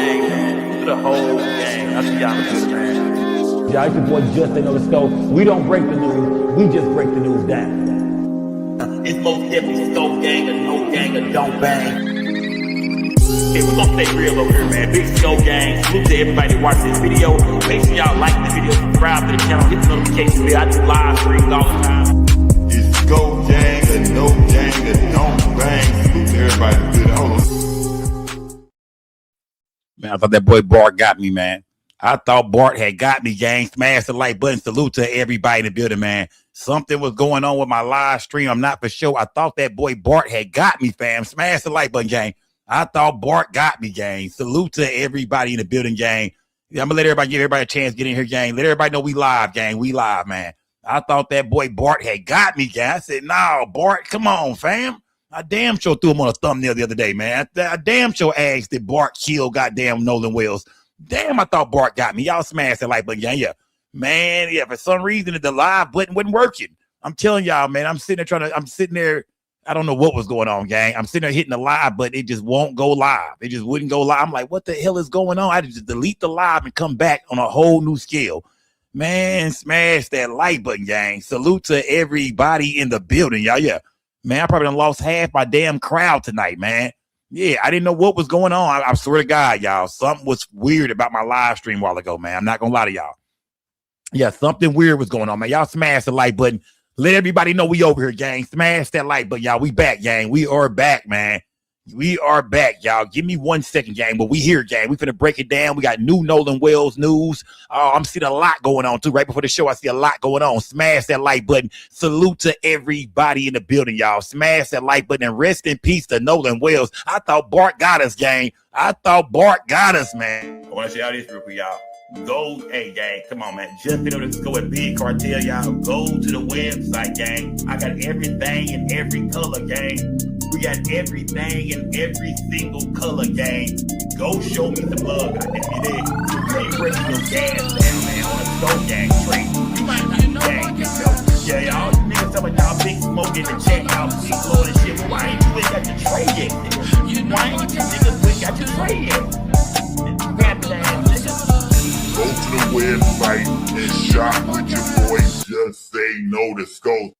gang, man. To the whole gang. I see y'all good, man. Yeah, it's your boy Just Ain't No Scope. We don't break the news, we just break the news down. It's most definitely Scope gang or no gang or don't bang. Hey, we're gonna stay real over here, man. Big Scope gang. Salute to everybody that watched this video. Make sure y'all like the video, subscribe to the channel, hit the notification bell. I do live streams all the time. It's Scope gang or no gang or don't bang. Salute to everybody that did it. Hold on. Man, I thought that boy Bart got me, man. I thought Bart had got me, gang. Smash the like button. Salute to everybody in the building, man. Something was going on with my live stream. I'm not for sure. I thought that boy Bart had got me, fam. Smash the like button, gang. I thought Bart got me, gang. Salute to everybody in the building, gang. Yeah, I'm going to give everybody a chance to get in here, gang. Let everybody know we live, gang. We live, man. I thought that boy Bart had got me, gang. I said, no, Bart, come on, fam. I damn sure threw him on a thumbnail the other day, man. I damn sure asked that Bart kill goddamn Nolan Wells. Damn, I thought Bart got me. Y'all smash that like button, gang. Yeah. Man, yeah, for some reason, the live button wasn't working. I'm telling y'all, man, I'm sitting there. I don't know what was going on, gang. I'm sitting there hitting the live, but it just won't go live. It just wouldn't go live. I'm like, what the hell is going on? I had to just delete the live and come back on a whole new scale. Man, smash that like button, gang. Salute to everybody in the building, y'all. Yeah. Man, I probably done lost half my damn crowd tonight, man. Yeah, I didn't know what was going on. I swear to God, y'all, something was weird about my live stream a while ago, man. I'm not going to lie to y'all. Yeah, something weird was going on, man. Y'all smash the like button. Let everybody know we over here, gang. Smash that like button, y'all. We back, gang. We are back, man. We are back, y'all. Give me 1 second, gang. But we here, gang. We finna break it down. We got new Nolan Wells news. I'm seeing a lot going on, too. Right before the show, I see a lot going on. Smash that like button. Salute to everybody in the building, y'all. Smash that like button and rest in peace to Nolan Wells. I thought Bart got us, gang. I thought Bart got us, man. I want to show y'all this real quick, y'all. Go, hey, gang, come on, man. Just been able to go with Big Cartel, y'all. Go to the website, gang. I got everything in every color, gang. We got everything in every single color, gang. Go show me some love. I think you did. Hey, break your gas, man, on a Scope gang trade. You might not know, gang. Yeah, y'all niggas tell me y'all big smoke in the chat, y'all big floor and shit. But why ain't you got your trade yet, nigga? Why ain't you niggas got your trade yet? Grab that ass, nigga. Go to the website and shop with your boy. Just say no to Scope.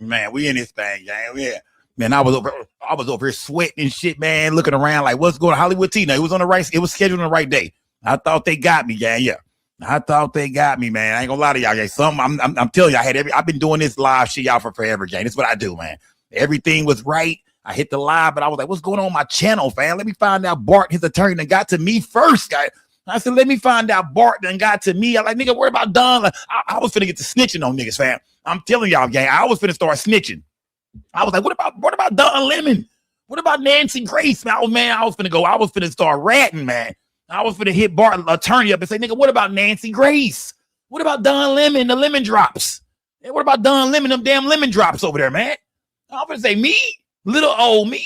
Man, we in this thing, gang. Yeah. Man, I was over here sweating and shit, man, looking around like, what's going on? Hollywood Tina. It was scheduled on the right day. I thought they got me, gang. Yeah. I thought they got me, man. I ain't gonna lie to y'all, gang. I'm telling you, I've been doing this live shit, y'all, for forever, gang. This is what I do, man. Everything was right. I hit the live, but I was like, what's going on my channel, fam? Let me find out Bart, his attorney, that got to me first, guy. I said, let me find out Bart done got to me. I'm like, nigga, what about Don? Like, I was finna get to snitching on niggas, fam. I'm telling y'all, gang, I was finna start snitching. I was like, what about Don Lemon? What about Nacy Grace? I was finna start ratting, man. I was finna hit Bart attorney up and say, nigga, what about Nacy Grace? What about Don Lemon, the lemon drops? And what about Don Lemon, them damn lemon drops over there, man? I was finna say, me? Little old me?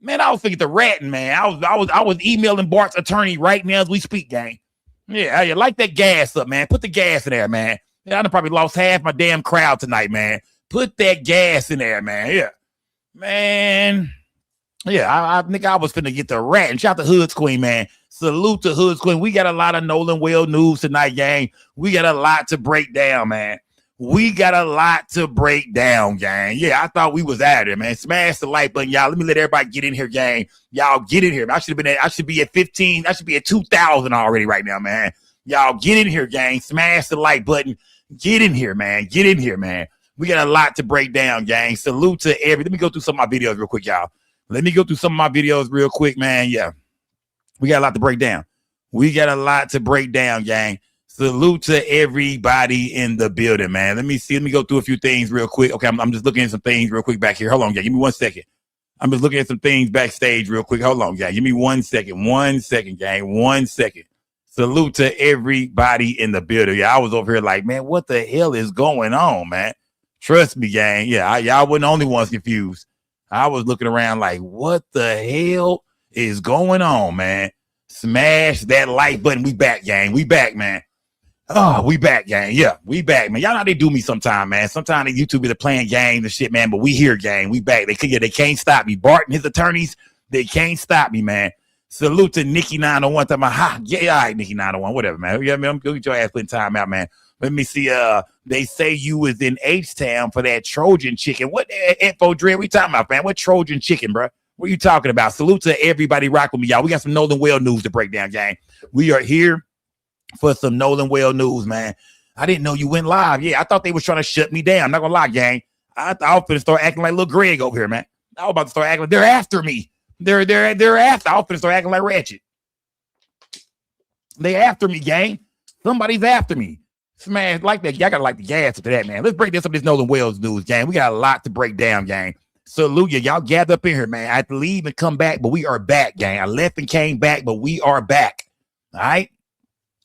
Man, I was thinking the ratting, man. I was emailing Bart's attorney right now as we speak, gang. Yeah, you like that gas up, man. Put the gas in there, man. Yeah, I done probably lost half my damn crowd tonight, man. Put that gas in there, man. Yeah. Man. Yeah, I think I was finna get the rat. And shout out to Hood's Queen, man. Salute to Hood's Queen. We got a lot of Nolan Wells news tonight, gang. We got a lot to break down, man. We got a lot to break down, gang. Yeah, I thought we was out of there, man. Smash the like button, y'all. Let me let everybody get in here, gang. Y'all get in here. I should be at 15. I should be at 2,000 already right now, man. Y'all get in here, gang. Smash the like button. Get in here, man. Get in here, man. We got a lot to break down, gang. Salute to let me go through some of my videos real quick, y'all. Let me go through some of my videos real quick, man. Yeah. We got a lot to break down. We got a lot to break down, gang. Salute to everybody in the building, man. Let me see. Let me go through a few things real quick. Okay, I'm just looking at some things real quick back here. Hold on, gang. Give me 1 second. I'm just looking at some things backstage real quick. Hold on, gang. Give me 1 second. 1 second, gang. 1 second. Salute to everybody in the building. Yeah, I was over here like, man, what the hell is going on, man? Trust me, gang. Yeah, y'all wasn't the only ones confused. I was looking around like, what the hell is going on, man? Smash that like button. We back, gang. We back, man. Oh, we back, gang. Yeah, we back, man. Y'all know how they do me sometime, man. Sometimes the YouTube is playing games and shit, man. But we here, gang. We back. They can't stop me. Bart and his attorneys, they can't stop me, man. Salute to Nikki 901. Talking about, ha, yeah, all right, Nikki 901, whatever, man. Yeah, man, I'm going to get your ass putting time out, man. Let me see. They say you was in H-Town for that Trojan chicken. What info, Dre? We talking about, man? What Trojan chicken, bro? What are you talking about? Salute to everybody rock with me, y'all. We got some Nolan Well news to break down, gang. We are here for some Nolan Well news, man. I didn't know you went live. Yeah, I thought they was trying to shut me down. I'm not gonna lie, gang. I was finna start acting like little Greg over here, man. I was about to start acting like they're after me. They're after. I was finna start acting like Ratchet. They after me, gang. Somebody's after me. Smash like that. Y'all gotta like the gas after that, man. Let's break this up. This Nolan Wells news, gang. We got a lot to break down, gang. Salute you. Y'all gather up in here, man. I had to leave and come back, but we are back, gang. I left and came back, but we are back. All right.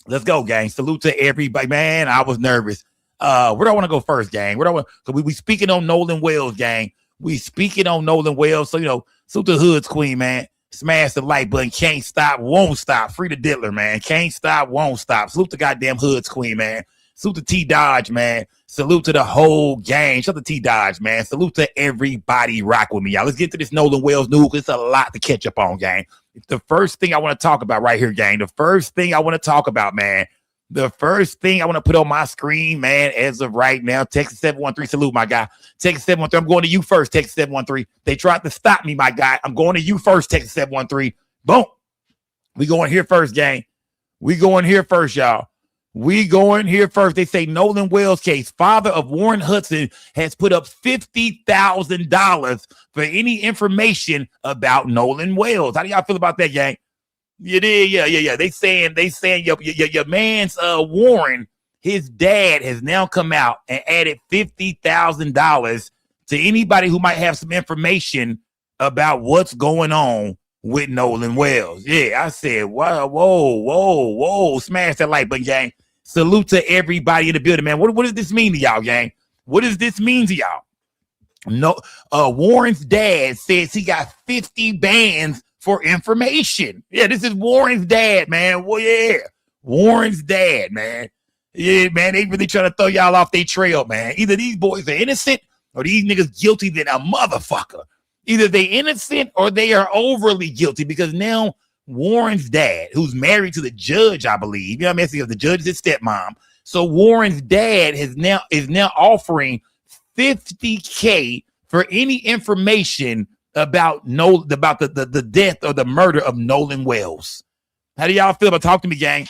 Let's go, gang. Salute to everybody, man. I was nervous. Where do I want to go first, gang? Where do I want? So we speaking on Nolan Wells, gang. We speaking on Nolan Wells. So salute the Hood's Queen, man. Smash the like button. Can't stop, won't stop. Free the diddler, man. Can't stop, won't stop. Salute the goddamn Hood's Queen, man. Salute to T Dodge, man. Salute to the whole gang. Shout out to T Dodge, man. Salute to everybody rock with me, y'all. Let's get to this Nolan Wells news. It's a lot to catch up on, gang. The first thing I want to talk about right here, gang. The first thing I want to talk about, man. The first thing I want to put on my screen, man, as of right now, Texas 713. Salute, my guy. Texas 713. I'm going to you first, Texas 713. They tried to stop me, my guy. I'm going to you first, Texas 713. Boom. We going here first, gang. We going here first, y'all. We going here first. They say Nolan Wells case. Father of Warren Hudson has put up $50,000 for any information about Nolan Wells. How do y'all feel about that, gang? You did, yeah. They saying your man's Warren, his dad has now come out and added $50,000 to anybody who might have some information about what's going on with Nolan Wells. Yeah, I said, whoa. Smash that like button, gang. Salute to everybody in the building, man. What does this mean to y'all, gang? What does this mean to y'all? No, Warren's dad says he got 50 bands for information. Yeah, this is Warren's dad, man. Well, yeah, Warren's dad, man. Yeah, man, they really trying to throw y'all off their trail, man. Either these boys are innocent or these niggas guilty than a motherfucker. Either they innocent or they are overly guilty, because now Warren's dad, who's married to the judge, I believe, you know what I mean? The judge is his stepmom. So Warren's dad is now offering $50K for any information about the death or the murder of Nolan Wells. How do y'all feel about? Talk to me, gang.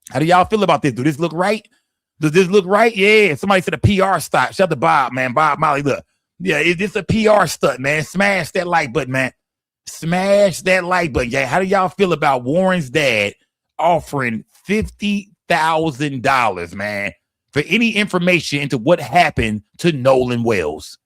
How do y'all feel about this? Do this look right? Does this look right? Yeah. Somebody said a PR stunt. Shout out to Bob, man. Bob Molly, look. Yeah, is this a PR stunt, man? Smash that like button, man. Smash that like button, gang. How do y'all feel about Warren's dad offering $50,000, man, for any information into what happened to Nolan Wells?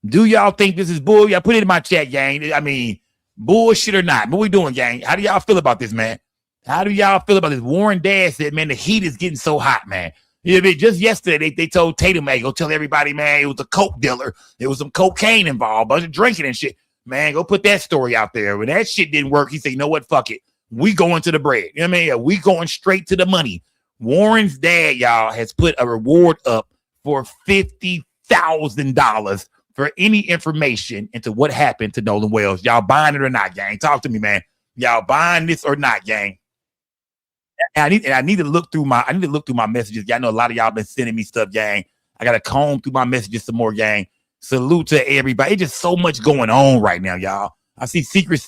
Do y'all think this is bull? Y'all put it in my chat, gang. I mean, bullshit or not? What we doing, gang? How do y'all feel about this, man? How do y'all feel about this? Warren dad said, man, the heat is getting so hot, man. You know, just yesterday, they told Tatum, hey, go tell everybody, man, it was a coke dealer. There was some cocaine involved, a bunch of drinking and shit. Man, go put that story out there. When that shit didn't work, he said, you know what? Fuck it. We going to the bread. You know what I mean? We going straight to the money. Warren's dad, y'all, has put a reward up for $50,000 for any information into what happened to Nolan Wells. Y'all buying it or not, gang? Talk to me, man. Y'all buying this or not, gang? I need to look through my messages. Y'all know a lot of y'all been sending me stuff, gang. I gotta comb through my messages some more, gang. Salute to everybody. It's just so much going on right now, y'all. I see Secret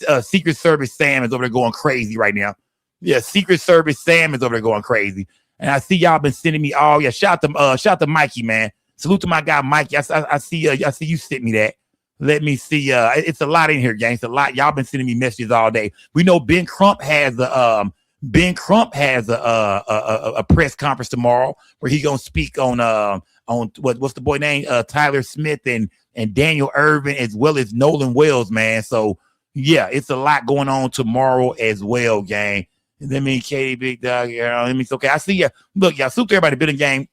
Service Sam is over there going crazy right now. Yeah, Secret Service Sam is over there going crazy. And I see y'all been sending me all. Yeah, shout out to Mikey, man. Salute to my guy Mikey. I see you sent me that. Let me see. It's a lot in here, gang. It's a lot. Y'all been sending me messages all day. We know Ben Crump has a press conference tomorrow where he gonna speak on what's the boy name? Tyler Smith and Daniel Irvin, as well as Nolan Wells, man. So yeah, it's a lot going on tomorrow as well, gang. Let me, Katie, big dog. Let me. Okay, I see ya. Look, y'all. Salute to everybody, bit of gang.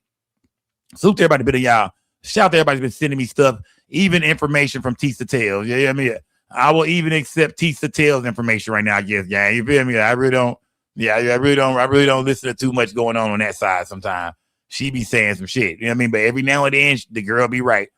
Salute to everybody, bit of y'all. Shout out to everybody's been sending me stuff, even information from Tisa Tales. Yeah, I mean, I will even accept Tisa Tales information right now, I guess, gang. You feel me? I really don't. Yeah, I really don't listen to too much going on that side sometimes. She be saying some shit. You know what I mean? But every now and then, the girl be right.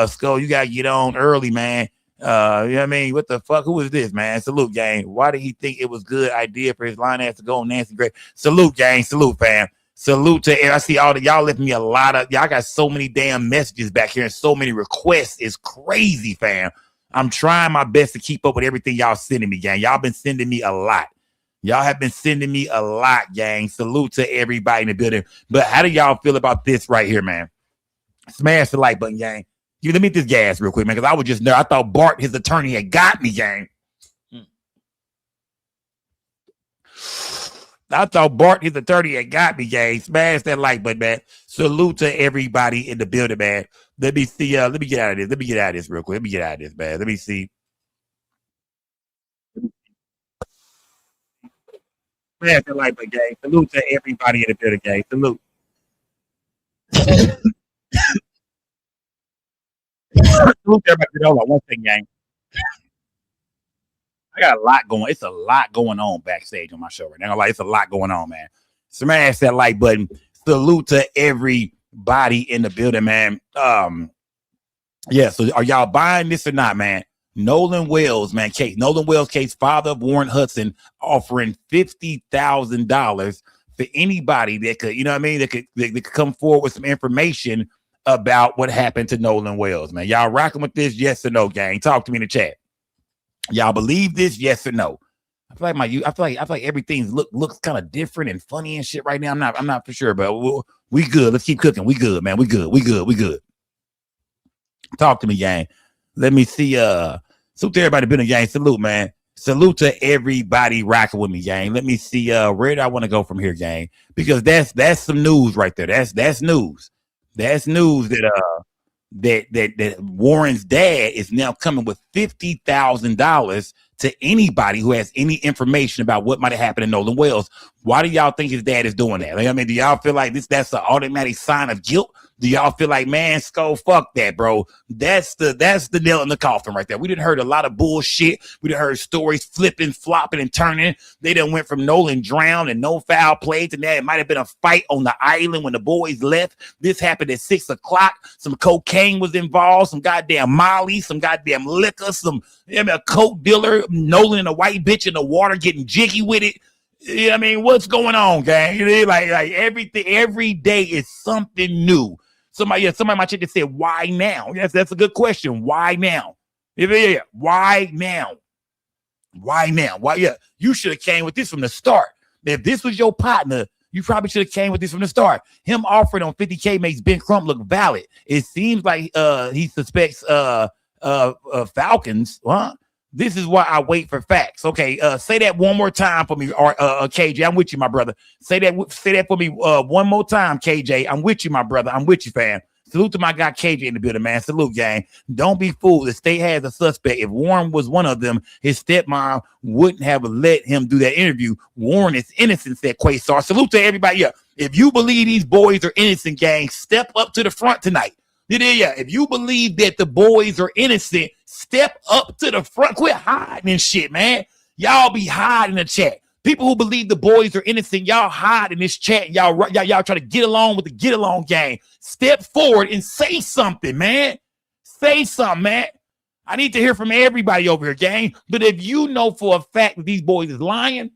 Skull, you got to get on early, man. You know what I mean? What the fuck? Who is this, man? Salute, gang. Why did he think it was a good idea for his line ass to go on Nacy Grace? Salute, gang. Salute, fam. Salute to I see all the y'all left me a lot of y'all got so many damn messages back here and so many requests. It's crazy, fam. I'm trying my best to keep up with everything y'all sending me, gang. Y'all been sending me a lot. Y'all have been sending me a lot, gang. Salute to everybody in the building. But how do y'all feel about this right here, man? Smash the like button, gang. Let me hit this gas real quick, man, because I was just there. I thought BART, his attorney, had got me, gang. I thought BART, his attorney, had got me, gang. Smash that like button, man. Salute to everybody in the building, man. Let me see. Let me get out of this. Let me get out of this real quick. Let me get out of this, man. Let me see. Smash that like button, gang. Salute to everybody in the building, gang. Salute. Salute to everybody. Hold on one thing, gang. I got a lot going. It's a lot going on backstage on my show right now. Like, it's a lot going on, man. Smash that like button. Salute to everybody in the building, man. Yeah. So, are y'all buying this or not, man? Nolan Wells, man. Case Nolan Wells case, father of Warren Hudson, offering $50,000 for anybody that could, you know what I mean, that could come forward with some information about what happened to Nolan Wells, man. Y'all rocking with this? Yes or no, gang? Talk to me in the chat. Y'all believe this? Yes or no? I feel like everything looks kind of different and funny and shit right now. I'm not for sure, but we good. Let's keep cooking. We good, man. We good. Talk to me, gang. Let me see. Salute to everybody been a gang. Salute, man. Salute to everybody rocking with me, gang. Let me see. Where do I want to go from here, gang? Because that's some news right there. That's news. That's news that Warren's dad is now coming with $50,000 to anybody who has any information about what might have happened to Nolan Wells. Why do y'all think his dad is doing that? Like, I mean, do y'all feel like that's an automatic sign of guilt? Do y'all feel like, man, Skull, fuck that, bro? That's the nail in the coffin right there. We done heard a lot of bullshit. We done heard stories flipping, flopping, and turning. They done went from Nolan drowned and no foul play to that. It might have been a fight on the island when the boys left. This happened at 6 o'clock. Some cocaine was involved, some goddamn Molly, some goddamn liquor, a coke dealer, Nolan and a white bitch in the water getting jiggy with it. You know what I mean? What's going on, gang? Like everything, every day is something new. Somebody might check and say, why now? Yes, that's a good question. Why now? Yeah. Why now? Why now? Why? Yeah, you should have came with this from the start. If this was your partner, you probably should have came with this from the start. Him offering on 50K makes Ben Crump look valid. It seems like he suspects Falcons. Huh? This is why I wait for facts. Okay, say that one more time for me, or KJ. I'm with you, my brother. Say that for me one more time, KJ. I'm with you, my brother. I'm with you, fam. Salute to my guy KJ in the building, man. Salute, gang. Don't be fooled. The state has a suspect. If Warren was one of them, his stepmom wouldn't have let him do that interview. Warren is innocent, said Quasar. Salute to everybody. Yeah, if you believe these boys are innocent, gang, step up to the front tonight. Yeah. If you believe that the boys are innocent, step up to the front. Quit hiding and shit, man. Y'all be hiding in the chat. People who believe the boys are innocent, y'all hide in this chat. Y'all try to get along with the get along gang. Step forward and say something, man. Say something, man. I need to hear from everybody over here, gang. But if you know for a fact that these boys is lying,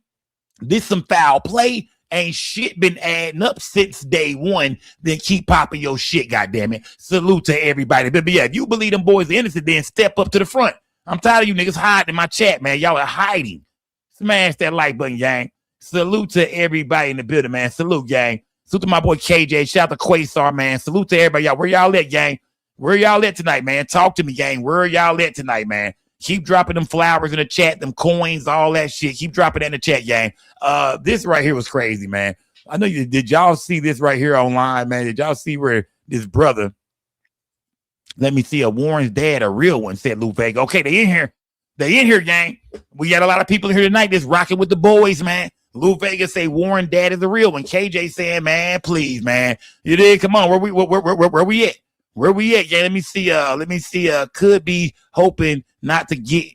this some foul play. Ain't shit been adding up since day one. Then keep popping your shit, goddammit. Salute to everybody. But yeah, if you believe them boys are innocent, then step up to the front. I'm tired of you niggas hiding in my chat, man. Y'all are hiding. Smash that like button, gang. Salute to everybody in the building, man. Salute, gang. Salute to my boy KJ. Shout out to Quasar, man. Salute to everybody. Y'all, where y'all at, gang? Where y'all at tonight, man? Talk to me, gang. Where y'all at tonight, man? Keep dropping them flowers in the chat, them coins, all that shit. Keep dropping that in the chat, gang. This right here was crazy, man. I know you did. Y'all see this right here online, man? Did y'all see where this brother? Let me see. A Warren's dad, a real one, said Lou Vega. Okay, they in here. They in here, gang. We got a lot of people in here tonight that's rocking with the boys, man. Lou Vega say Warren dad is the real one. KJ saying, man, please, man. You did. Come on, where we at? Where we at? Yeah, let me see. Could be hoping not to get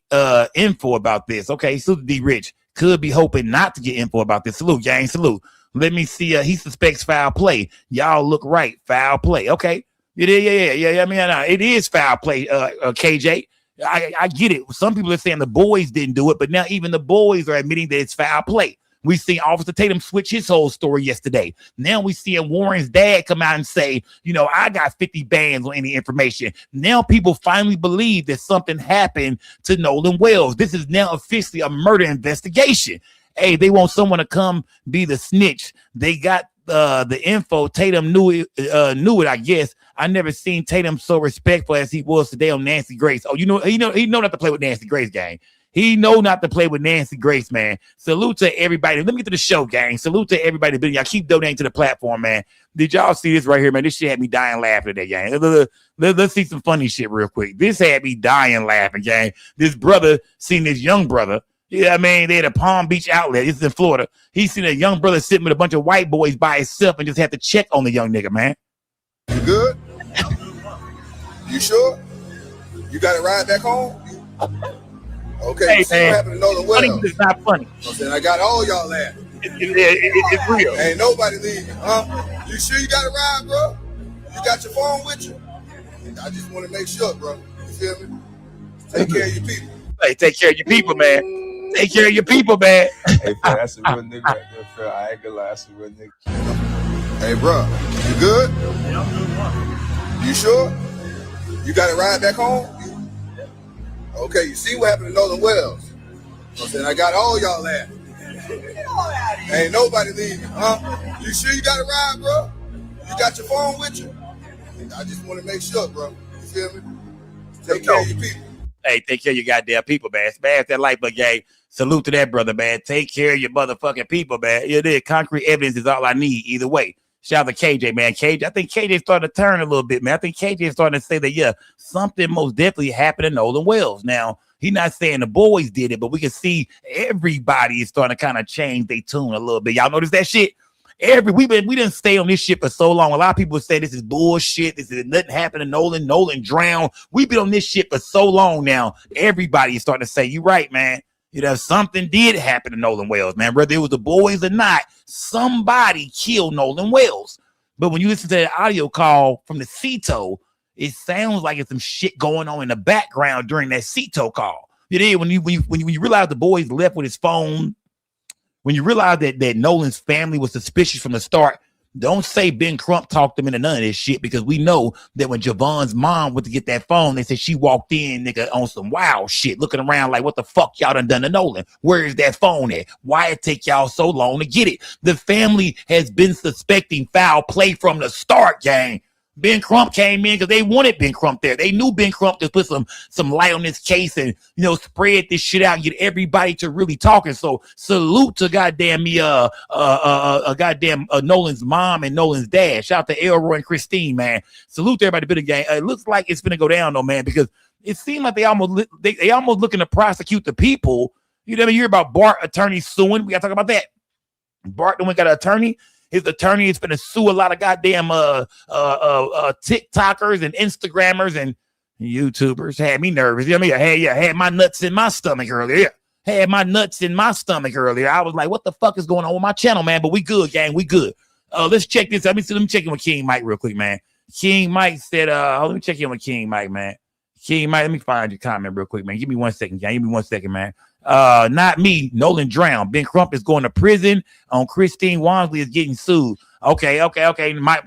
info about this. Okay, salute D Rich. Could be hoping not to get info about this. Salute, gang. Salute. Let me see. He suspects foul play. Y'all look right. Foul play. Okay. Yeah. I mean, it is foul play. KJ. I get it. Some people are saying the boys didn't do it, but now even the boys are admitting that it's foul play. We seen Officer Tatum switch his whole story yesterday. Now we seeing Warren's dad come out and say, you know, I got 50 bands on any information. Now people finally believe that something happened to Nolan Wells. This is now officially a murder investigation. Hey, they want someone to come be the snitch. They got the info. Tatum knew it, I guess. I never seen Tatum so respectful as he was today on Nacy Grace. Oh, he know not to play with Nacy Grace, gang. He know not to play with Nacy Grace, man. Salute to everybody. Let me get to the show, gang. Salute to everybody. Y'all keep donating to the platform, man. Did y'all see this right here, man? This shit had me dying laughing today, gang. Let's see some funny shit real quick. This had me dying laughing, gang. This brother seen this young brother. Yeah, I mean, they had a Palm Beach outlet. This is in Florida. He seen a young brother sitting with a bunch of white boys by himself and just had to check on the young nigga, man. You good? You sure? You got to ride back home? Okay, hey, you see what happened to Nolan Wells? Funny, but it's not funny. I'm saying I got all y'all laughing. It's real. Ain't nobody leaving, huh? You sure you got to ride, bro? You got your phone with you? I just want to make sure, bro. You feel me? Take care of your people. Hey, take care of your people, man. Take care of your people, man. Hey, that's a real nigga right there, Phil. I ain't gonna lie, that's a real nigga. Hey, bro, you good? You sure? You got to ride back home? Okay, you see what happened to Nolan Wells? I'm saying I got all y'all laughing. Ain't nobody leaving, huh? You sure you got to ride, bro? You got your phone with you? I just want to make sure, bro. You feel me? Take care of your people. Hey, take care of your goddamn people, man. Smash that like button, gang. Salute to that brother, man. Take care of your motherfucking people, man. You did. Concrete evidence is all I need either way. Shout out to KJ, man. KJ, I think KJ starting to turn a little bit, man. I think KJ is starting to say that, yeah, something most definitely happened to Nolan Wells. Now, he's not saying the boys did it, but we can see everybody is starting to kind of change their tune a little bit. Y'all notice that shit? We didn't stay on this shit for so long. A lot of people say this is bullshit. This is nothing happened to Nolan. Nolan drowned. We've been on this shit for so long now. Everybody is starting to say, you're right, man. You know, something did happen to Nolan Wells, man. Whether it was the boys or not, somebody killed Nolan Wells. But when you listen to that audio call from the CETO, it sounds like it's some shit going on in the background during that CETO call. You know, when you realize the boys left with his phone, when you realize that Nolan's family was suspicious from the start, don't say Ben Crump talked them into none of this shit, because we know that when Javon's mom went to get that phone, they said she walked in, nigga, on some wild shit, looking around like, what the fuck y'all done to Nolan? Where is that phone at? Why it take y'all so long to get it? The family has been suspecting foul play from the start, gang. Ben Crump came in because they wanted Ben Crump there. They knew Ben Crump to put some light on this case and, you know, spread this shit out and get everybody to really talking. So salute to goddamn Nolan's mom and Nolan's dad. Shout out to Elroy and Christine, man. Salute to everybody. Bit of game. It looks like it's gonna go down though, man, because it seemed like they almost looking to prosecute the people. You know what I mean? You hear about BART attorneys suing. We gotta talk about that. BART the one got an attorney. His attorney is going to sue a lot of goddamn TikTokers and Instagrammers and YouTubers. Had me nervous. You know what I mean? I had my nuts in my stomach earlier. I was like, what the fuck is going on with my channel, man? But we good, gang. We good. Let's check this. Let me check in with King Mike real quick, man. King Mike said, let me check in with King Mike, man. King Mike, let me find your comment real quick, man. Give me 1 second, gang. Give me 1 second, man. Not me. Nolan drowned. Ben Crump is going to prison. Christine Wansley is getting sued. Okay.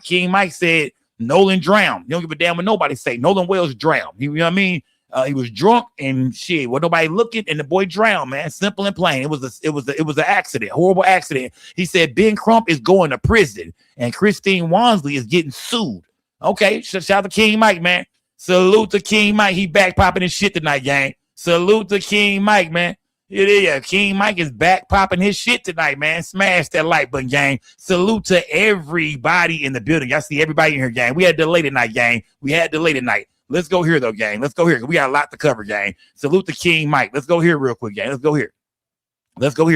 King Mike said Nolan drowned. You don't give a damn what nobody say. Nolan Wells drowned. You know what I mean? He was drunk and shit. Well, nobody looking, and the boy drowned, man. Simple and plain. It was an accident, horrible accident. He said Ben Crump is going to prison, and Christine Wansley is getting sued. Okay, shout out to King Mike, man. Salute to King Mike. He back popping his shit tonight, gang. Salute to King Mike, man. Yeah, King Mike is back popping his shit tonight, man. Smash that like button, gang. Salute to everybody in the building. I see everybody in here, gang. We had delay tonight, gang. Let's go here, though, gang. Let's go here. We got a lot to cover, gang. Salute to King Mike. Let's go here real quick, gang. Let's go here,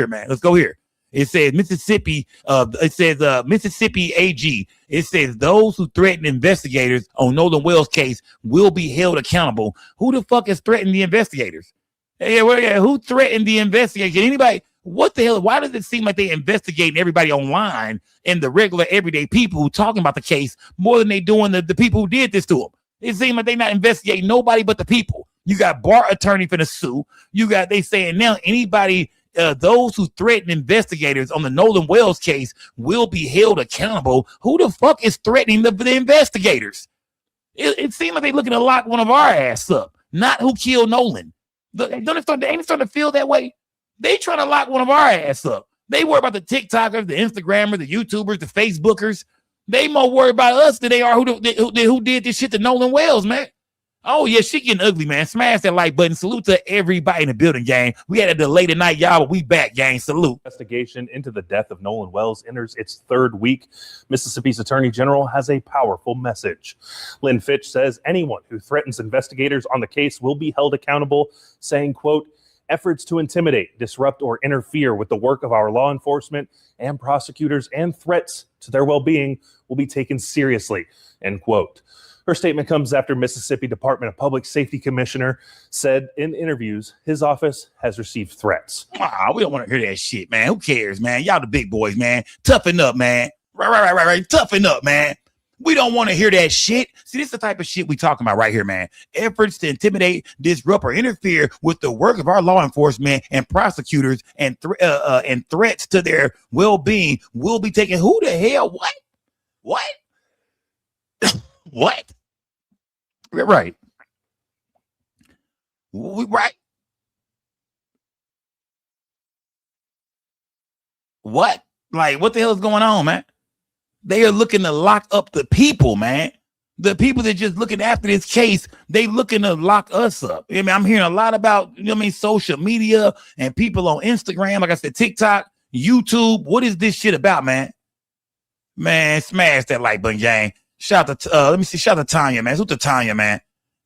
man. Let's go here. It says Mississippi. Mississippi AG. It says those who threaten investigators on Nolan Wells' case will be held accountable. Who the fuck is threatening the investigators? Who threatened the investigators? Anybody? What the hell? Why does it seem like they investigating everybody online and the regular everyday people who talking about the case more than they doing the people who did this to them? It seems like they not investigating nobody but the people. You got BART attorney for the sue. You got, they saying now anybody, those who threaten investigators on the Nolan Wells case will be held accountable. Who the fuck is threatening the investigators? It seems like they're looking to lock one of our ass up, not who killed Nolan. Ain't it starting to feel that way? They trying to lock one of our ass up. They worry about the TikTokers, the Instagrammers, the YouTubers, the Facebookers. They more worried about us than they are who did this shit to Nolan Wells, man. Oh, yeah, she getting ugly, man. Smash that like button. Salute to everybody in the building, gang. We had a delay tonight, y'all, but we back, gang. Salute. Investigation into the death of Nolan Wells enters its third week. Mississippi's Attorney General has a powerful message. Lynn Fitch says anyone who threatens investigators on the case will be held accountable, saying, quote, efforts to intimidate, disrupt, or interfere with the work of our law enforcement and prosecutors and threats to their well-being will be taken seriously, end quote. Her statement comes after Mississippi Department of Public Safety Commissioner said in interviews his office has received threats. We don't want to hear that shit, man. Who cares, man? Y'all the big boys, man. Toughen up, man. Right. Toughen up, man. We don't want to hear that shit. See, this is the type of shit we talking about right here, man. Efforts to intimidate, disrupt, or interfere with the work of our law enforcement and prosecutors and threats to their well-being will be taken. Who the hell? What? What? Right. Right. What? Like, what the hell is going on, man? They are looking to lock up the people, man. The people that just looking after this case, they looking to lock us up. I mean, I'm hearing a lot about, social media and people on Instagram, like I said, TikTok, YouTube. What is this shit about, man? Man, smash that like button, gang. Shout out to shout out to Tanya, man. Who's the Tanya, man?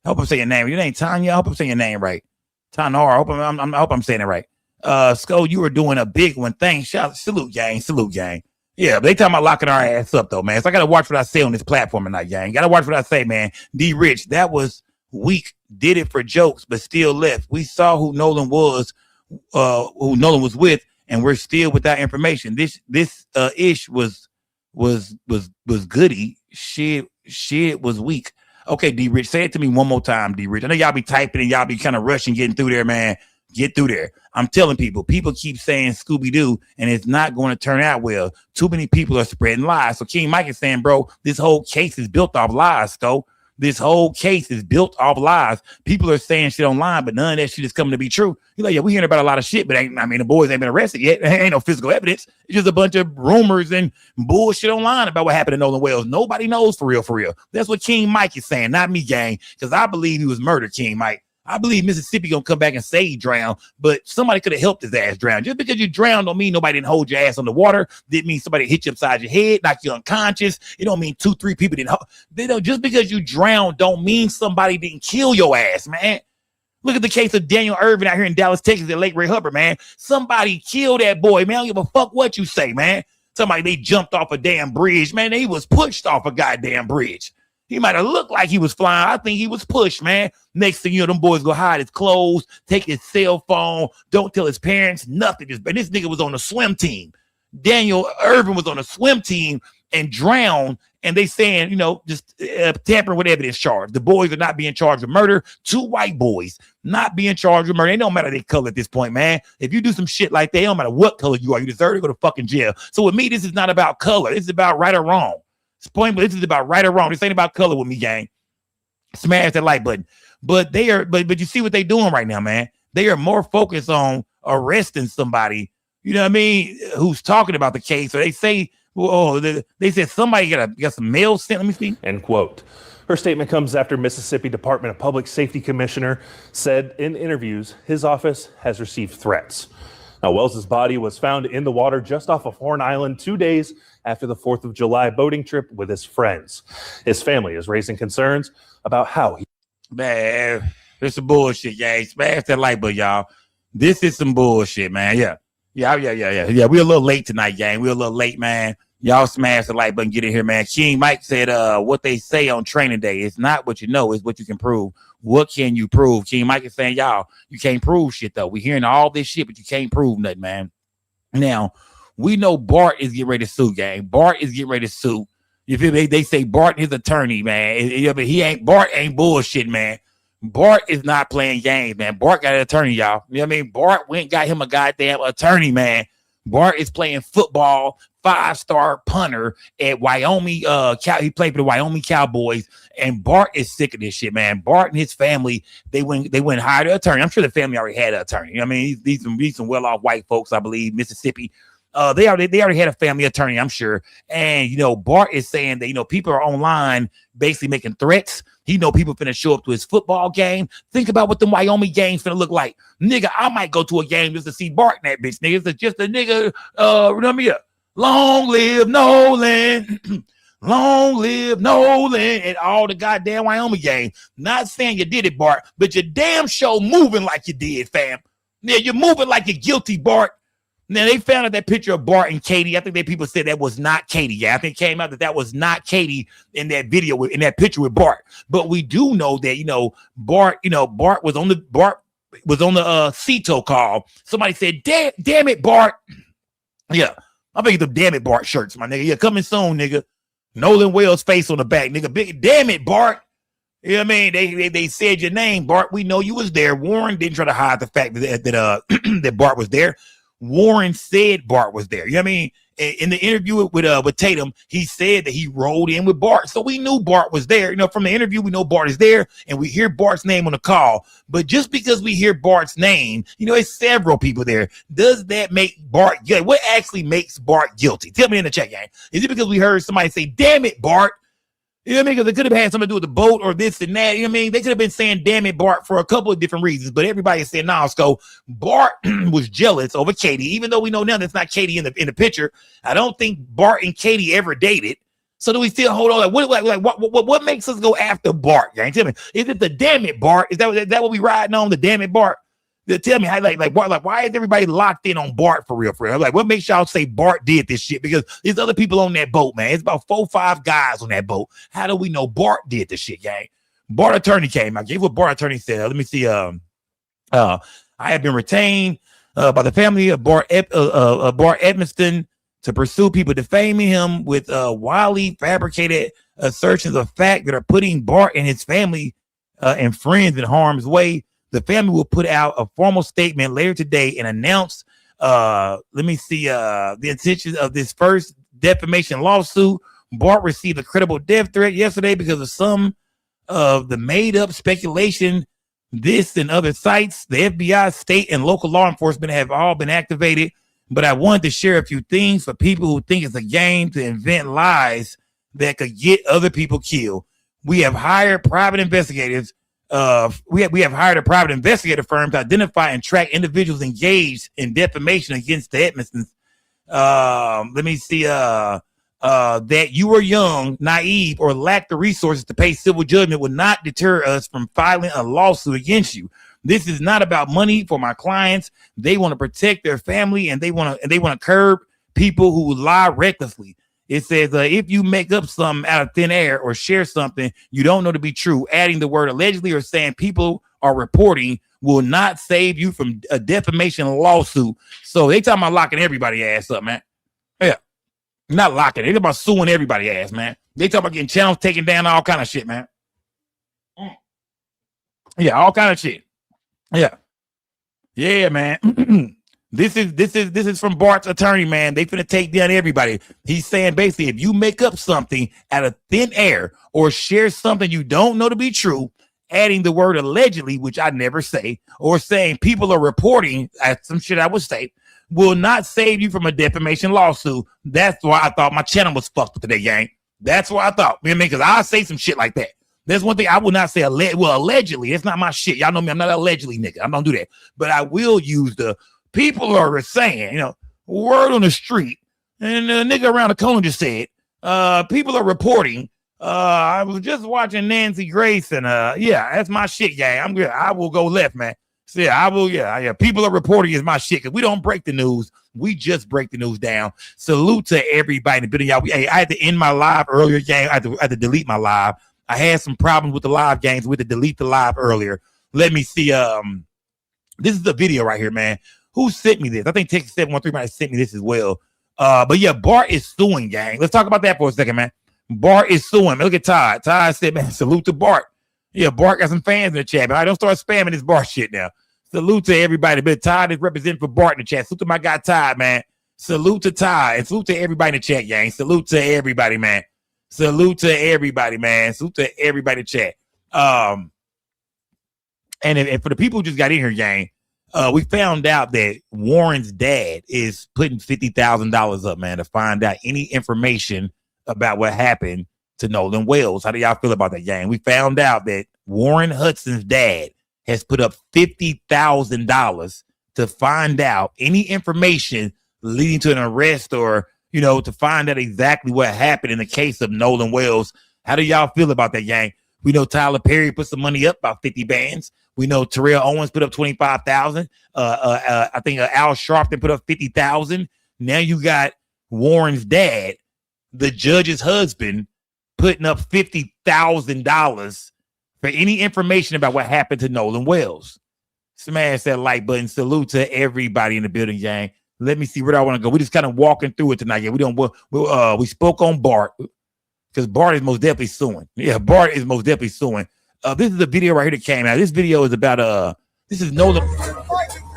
I hope I'm saying your name. Your name Tanya. I hope I'm saying your name right. Tanar. I hope I'm saying it right. Sko, you were doing a big one. Thanks. Salute, gang. Yeah, but they talking about locking our ass up though, man. So I gotta watch what I say on this platform tonight, gang. Gotta watch what I say, man. D Rich, that was weak. Did it for jokes, but still left. We saw who Nolan was with, and we're still without information. This ish was goody. Shit was weak. Okay, D Rich, say it to me one more time, D Rich. I know y'all be typing and y'all be kind of rushing getting through there, man. Get through there. I'm telling people keep saying Scooby-Doo, and it's not going to turn out well. Too many people are spreading lies. So King Mike is saying, bro, this whole case is built off lies, Sko. This whole case is built off lies. People are saying shit online, but none of that shit is coming to be true. You're like, yeah, we hearing about a lot of shit, but the boys ain't been arrested yet. Ain't no physical evidence. It's just a bunch of rumors and bullshit online about what happened to Nolan Wells. Nobody knows for real. That's what King Mike is saying, not me, gang, because I believe he was murdered, King Mike. I believe Mississippi gonna come back and say he drowned, but somebody could have helped his ass drown. Just because you drowned don't mean nobody didn't hold your ass on the water. Didn't mean somebody hit you upside your head, knock you unconscious. It don't mean 2-3 people didn't. They don't. Just because you drowned don't mean somebody didn't kill your ass, man. Look at the case of Daniel Irvin out here in Dallas, Texas at Lake Ray Hubbard, man. Somebody killed that boy, man. I don't give a fuck what you say, man. Somebody, they jumped off a damn bridge, man. He was pushed off a goddamn bridge. He might have looked like he was flying. I think he was pushed, man. Next thing you know, them boys go hide his clothes, take his cell phone, don't tell his parents, nothing. This nigga was on the swim team. Daniel Irvin was on a swim team and drowned, and they saying, just tampering with evidence charge. The boys are not being charged with murder. 2 white boys not being charged with murder. It don't matter their color at this point, man. If you do some shit like that, it don't matter what color you are. You deserve to go to fucking jail. So with me, this is not about color. This is about right or wrong. This is about right or wrong. This ain't about color with me, gang. Smash that like button. But you see what they doing right now, man. They are more focused on arresting somebody, you know what I mean, who's talking about the case. So they say, they said somebody got some mail sent. Let me see. End quote. Her statement comes after Mississippi Department of Public Safety Commissioner said in interviews his office has received threats. Now, Wells's body was found in the water just off of Horn Island 2 days after the 4th of July boating trip with his friends. His family is raising concerns about how he... Man, this is bullshit, gang. Smash that like button, y'all. This is some bullshit, man. Yeah. We're a little late tonight, gang. We're a little late, man. Y'all smash the like button, get in here, man. King Mike said, what they say on training day, it's not what you know, it's what you can prove. What can you prove? King Mike is saying, y'all, you can't prove shit, though. We're hearing all this shit, but you can't prove nothing, man. Now, we know BART is getting ready to sue, gang. BART is getting ready to sue. You feel me? They say BART and his attorney, man. But BART ain't bullshit, man. Bart is not playing games, man. Bart got an attorney, y'all. You know what I mean? Bart went and got him a goddamn attorney, man. Bart is playing football, 5-star punter at Wyoming. He played for the Wyoming Cowboys, and Bart is sick of this shit, man. Bart and his family, they went and hired an attorney. I'm sure the family already had an attorney. You know what I mean? These some well-off white folks, I believe, Mississippi. They already had a family attorney, I'm sure. And Bart is saying that people are online basically making threats. He know people finna show up to his football game. Think about what the Wyoming game's finna look like. Nigga, I might go to a game just to see Bart and that bitch, nigga. It's just a nigga, remember me up. Long live Nolan. Long live Nolan at all the goddamn Wyoming games. Not saying you did it, Bart, but your damn show moving like you did, fam. Yeah, you're moving like you're guilty, Bart. Now, they found out that picture of Bart and Katie. I think people said that was not Katie. Yeah, I think it came out that was not Katie in that video, in that picture with Bart. But we do know that, Bart was on the CETO call. Somebody said, damn it, Bart. Yeah, I'm making them damn it, Bart shirts, my nigga. Yeah, coming soon, nigga. Nolan Wells face on the back, nigga. Big damn it, Bart. You know what I mean? They said your name, Bart. We know you was there. Warren didn't try to hide the fact that Bart was there. Warren said Bart was there. You know what I mean? In the interview with Tatum, he said that he rolled in with Bart. So we knew Bart was there. From the interview, we know Bart is there, and we hear Bart's name on the call. But just because we hear Bart's name, it's several people there. Does that make Bart guilty? What actually makes Bart guilty? Tell me in the chat, gang. Is it because we heard somebody say, damn it, Bart? You know what I mean? Because it could have had something to do with the boat or this and that. You know what I mean? They could have been saying, damn it, Bart, for a couple of different reasons. But everybody said, nah, so Bart was jealous over Katie, even though we know now that's not Katie in the picture. I don't think Bart and Katie ever dated. So do we still hold on? What makes us go after Bart? Gang? Tell me, is it the damn it, Bart? Is that what we riding on, the damn it, Bart? Tell me how Bart, why is everybody locked in on Bart for real? What makes y'all say Bart did this shit? Because there's other people on that boat, man. It's about 4 or 5 guys on that boat. How do we know Bart did this shit, gang? Bart attorney came. I gave what Bart attorney said. Let me see. I have been retained by the family of Bart Edmiston to pursue people defaming him with wildly fabricated assertions of fact that are putting Bart and his family and friends in harm's way. The family will put out a formal statement later today and announce, the intention of this first defamation lawsuit. Bart received a credible death threat yesterday because of some of the made-up speculation. This and other sites, the FBI, state, and local law enforcement have all been activated. But I wanted to share a few things for people who think it's a game to invent lies that could get other people killed. We have hired private investigators. We have hired a private investigator firm to identify and track individuals engaged in defamation against the Edmistons. That you were young, naive, or lacked the resources to pay civil judgment would not deter us from filing a lawsuit against you. This is not about money for my clients. They want to protect their family, and they want to curb people who lie recklessly. It says, if you make up something out of thin air or share something you don't know to be true, adding the word allegedly or saying people are reporting will not save you from a defamation lawsuit. So they talking about locking everybody ass up, man. Yeah. Not locking. They talking about suing everybody ass, man. They talking about getting channels taken down, all kind of shit, man. Yeah, all kind of shit. Yeah. Yeah, man. This is from Bart's attorney, man. They finna take down everybody. He's saying basically, if you make up something out of thin air or share something you don't know to be true, adding the word allegedly, which I never say, or saying people are reporting at some shit I would say, will not save you from a defamation lawsuit. That's why I thought my channel was fucked up today, gang. That's why I thought. You know what I mean? Because I say some shit like that. There's one thing I would not say allegedly. It's not my shit. Y'all know me. I'm not allegedly, nigga. I don't do that. But I will use the people are saying, word on the street, and the nigga around the corner just said, people are reporting. I was just watching Nacy Grace, and that's my shit, gang. I'm good. I will go left, man. So I will, people are reporting is my shit, because we don't break the news. We just break the news down. Salute to everybody in the video. Y'all, I had to end my live earlier, gang. I had to delete my live. I had some problems with the live games. We had to delete the live earlier. Let me see. This is the video right here, man. Who sent me this? I think Texas 713 might have sent me this as well. But yeah, Bart is suing, gang. Let's talk about that for a second, man. Bart is suing. Look at Todd. Todd said, man, salute to Bart. Yeah, BART got some fans in the chat, but I don't start spamming this BART shit now. Salute to everybody. But Todd is representing for BART in the chat. Salute to my guy Todd, man. Salute to Todd. And salute to everybody in the chat, gang. Salute to everybody, man. Salute to everybody, man. Salute to everybody in the chat. And for the people who just got in here, gang, we found out that Warren's dad is putting $50,000 up, man, to find out any information about what happened to Nolan Wells. How do y'all feel about that, gang? We found out that Warren Hudson's dad has put up $50,000 to find out any information leading to an arrest or, you know, to find out exactly what happened in the case of Nolan Wells. How do y'all feel about that, gang? We know Tyler Perry put some money up, about 50 bands. We know Terrell Owens put up 25,000. I think Al Sharpton put up 50,000. Now you got Warren's dad, the judge's husband, putting up $50,000 for any information about what happened to Nolan Wells. Smash that like button. Salute to everybody in the building, gang. Let me see where I want to go. We're just kind of walking through it tonight. Yeah, we spoke on BART because BART is most definitely suing. Yeah, BART is most definitely suing. This is a video right here that came out. This video is about this is Nolan.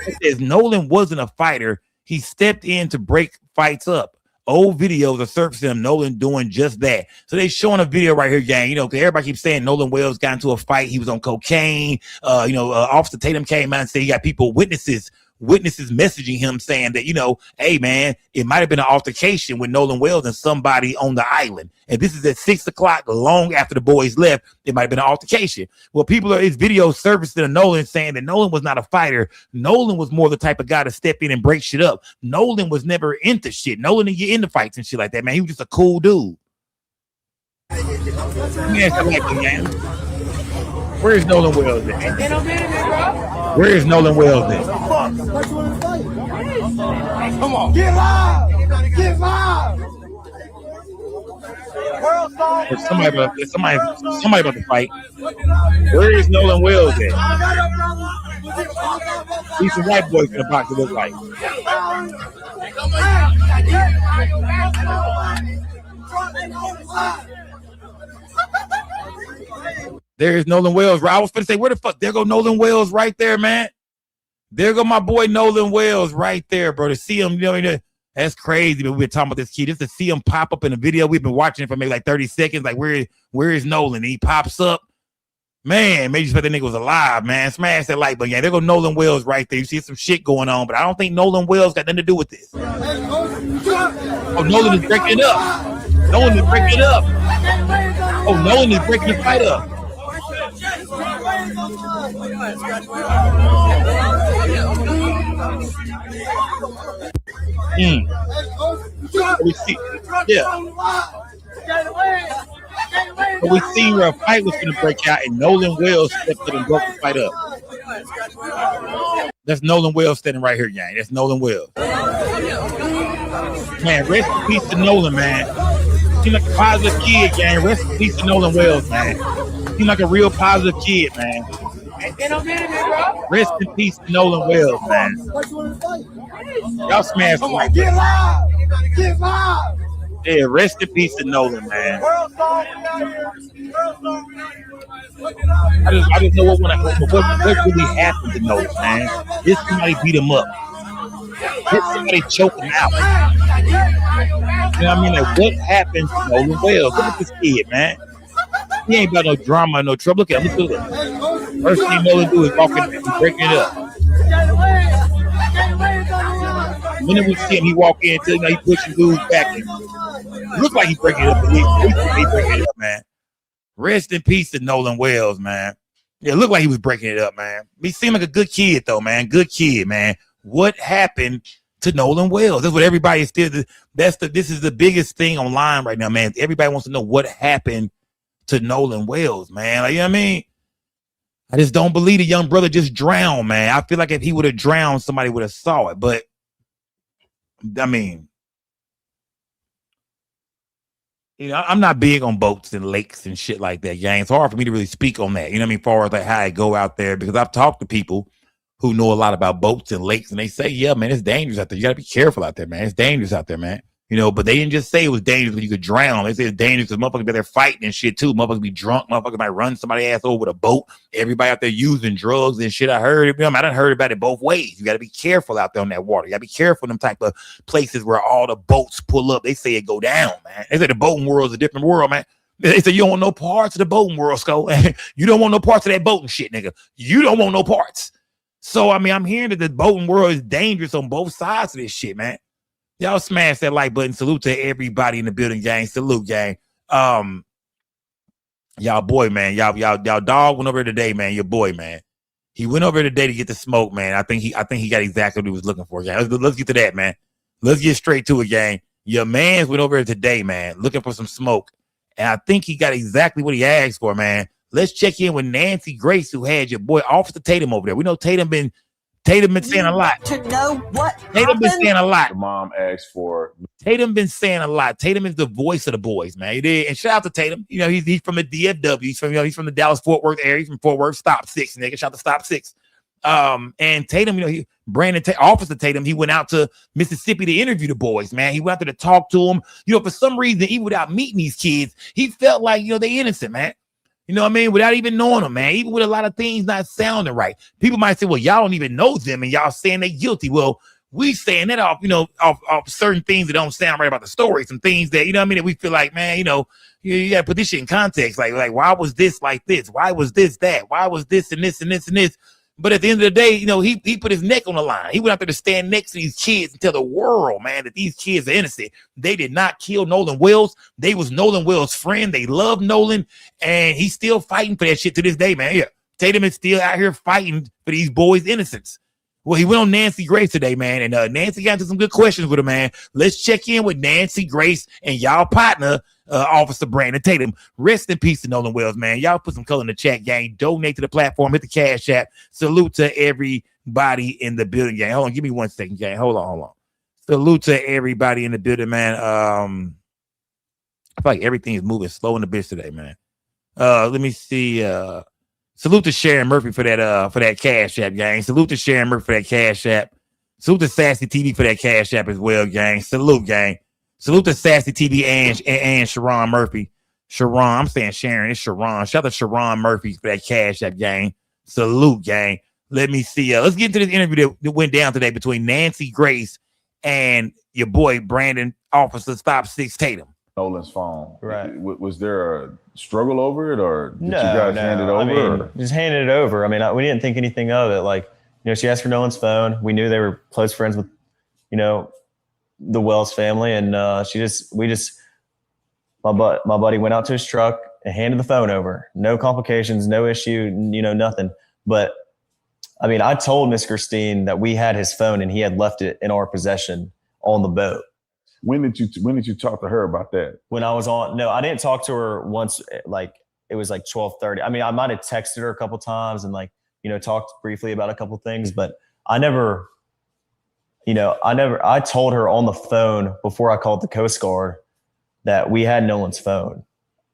It says Nolan wasn't a fighter. He stepped in to break fights up. Old videos are surfacing of Nolan doing just that. So they showing a video right here, gang. You know, because everybody keeps saying Nolan Wells got into a fight. He was on cocaine. Officer Tatum came out and said he got witnesses messaging him saying that, you know, hey man, it might have been an altercation with Nolan Wells and somebody on the island. And this is at 6 o'clock, long after the boys left. It might have been an altercation. Well, his video surfaced to Nolan saying that Nolan was not a fighter. Nolan was more the type of guy to step in and break shit up. Nolan was never into shit. Nolan didn't get into fights and shit like that, man. He was just a cool dude. Where's Nolan Wells at? Where is Nolan Wells at? Come on. Get live. Get live. There's somebody about to fight. Where is Nolan Wells at? He's some white boys in the box to look like. There's Nolan Wells. I was going to say, where the fuck? There go Nolan Wells right there, man. There go my boy Nolan Wells right there, bro. To see him, you know, that's crazy. But we've been talking about this kid. Just to see him pop up in a video. We've been watching it for maybe like 30 seconds. Like, where is Nolan? And he pops up. Man, maybe you thought that nigga was alive, man. Smash that like button. Yeah, there go Nolan Wells right there. You see some shit going on, but I don't think Nolan Wells got nothing to do with this. Oh, Nolan is breaking it up. Nolan is breaking it up. Oh, Nolan is breaking the fight up. We see, yeah. But we see where a fight was going to break out, and Nolan Wells stepped up and broke the fight up. That's Nolan Wells standing right here, gang. That's Nolan Wells. Man, rest in peace to Nolan, man. Seems like a positive kid, gang. Rest in peace to Nolan Wells, man. Seems like a real positive kid, man. Rest in peace to Nolan Wells, man. Y'all smash the like. Get live. Get live. Yeah, rest in peace to Nolan, man. I just know what really happened to Nolan, man. Did somebody beat him up? Did somebody choke him out? You know what I mean? Like, what happened to Nolan Wells? Look at this kid, man. He ain't got no drama, no trouble. Look at him. Look at him. First thing Nolan do is walking and breaking it up. When we see him, he walk in, you know, he pushing dudes back. Look like he's breaking it up. He breaking it up, man. Rest in peace to Nolan Wells, man. Yeah, look like he was breaking it up, man. He seemed like a good kid, though, man. Good kid, man. What happened to Nolan Wells? That's what everybody is still. This is the biggest thing online right now, man. Everybody wants to know what happened to Nolan Wells, man. Like, you know what I mean? I just don't believe the young brother just drowned, man. I feel like if he would have drowned, somebody would have saw it. But I mean, you know, I'm not big on boats and lakes and shit like that, gang. It's hard for me to really speak on that. You know what I mean? As far as like how I go out there, because I've talked to people who know a lot about boats and lakes, and they say, yeah, man, it's dangerous out there. You got to be careful out there, man. It's dangerous out there, man. You know, but they didn't just say it was dangerous because you could drown. They said it's dangerous because motherfuckers be there fighting and shit too. Motherfuckers be drunk. Motherfuckers might run somebody's ass over with a boat. Everybody out there using drugs and shit. I done heard about it both ways. You got to be careful out there on that water. You got to be careful in them type of places where all the boats pull up. They say it go down, man. They say the boating world is a different world, man. They say you don't want no parts of the boating world, Sko. You don't want no parts of that boating shit, nigga. You don't want no parts. So, I mean, I'm hearing that the boating world is dangerous on both sides of this shit, man. Y'all smash that like button. Salute to everybody in the building, gang. Salute, gang. Y'all boy, man. Y'all dog went over today, man. Your boy, man. He went over today to get the smoke, man. I think he got exactly what he was looking for, gang. Let's get to that, man. Let's get straight to it, gang. Your man went over today, man, looking for some smoke. And I think he got exactly what he asked for, man. Let's check in with Nacy Grace, who had your boy Officer Tatum over there. We know Tatum been saying a lot. To know what Tatum been saying a lot. The mom asked for. Tatum been saying a lot. Tatum is the voice of the boys, man. He did. And shout out to Tatum. You know, he's from the DFW. He's from the Dallas-Fort Worth area. He's from Fort Worth. Stop 6, nigga. Shout out to Stop 6. And Tatum, you know, Officer Tatum, he went out to Mississippi to interview the boys, man. He went out there to talk to them. You know, for some reason, even without meeting these kids, he felt like, you know, they innocent, man. You know what I mean? Without even knowing them, man. Even with a lot of things not sounding right. People might say, well, y'all don't even know them and y'all saying they guilty. Well, we saying that off, you know, off certain things that don't sound right about the story. Some things that, you know what I mean, that we feel like, man, you know, you got to put this shit in context. Like, why was this like this? Why was this that? Why was this and this and this and this? But at the end of the day, you know, he put his neck on the line. He went out there to stand next to these kids and tell the world, man, that these kids are innocent. They did not kill Nolan Wells. They was Nolan Wells' friend. They love Nolan, and he's still fighting for that shit to this day, man. Yeah, Tatum is still out here fighting for these boys' innocence. Well, he went on Nacy Grace today, man, and Nacy got into some good questions with her, man. Let's check in with Nacy Grace and y'all partner, Officer Brandon Tatum. Rest in peace to Nolan Wells, man. Y'all put some color in the chat, gang. Donate to the platform. Hit the Cash App. Salute to everybody in the building, gang. Hold on. Give me 1 second, gang. Hold on. Salute to everybody in the building, man. I feel like everything is moving slow in the bitch today, man. Let me see. Salute to Sharon Murphy for that Cash App, gang. Salute to Sharon Murphy for that Cash App. Salute to Sassy TV for that Cash App as well, gang. Salute, gang. Salute to Sassy TV and Sharon Murphy. Sharon, I'm saying Sharon, it's Sharon. Shout out to Sharon Murphy for that Cash App, gang. Salute, gang. Let me see. Let's get into this interview that went down today between Nacy Grace and your boy Brandon, Officer Stop 6 Tatum. Nolan's phone. Right. Was there a struggle over it, or did No, you guys hand it over? I mean, just handed it over. I mean, we didn't think anything of it. Like, you know, she asked for Nolan's phone. We knew they were close friends with, you know, the Wells family, and my buddy went out to his truck and handed the phone over. No complications, no issue, you know, nothing. But I mean, I told Miss Christine that we had his phone and he had left it in our possession on the boat. When did you talk to her about that? When I was on, no, I didn't talk to her once. Like, it was like 12:30. I mean, I might have texted her a couple times and, like, you know, talked briefly about a couple things, but I told her on the phone before I called the Coast Guard that we had Nolan's phone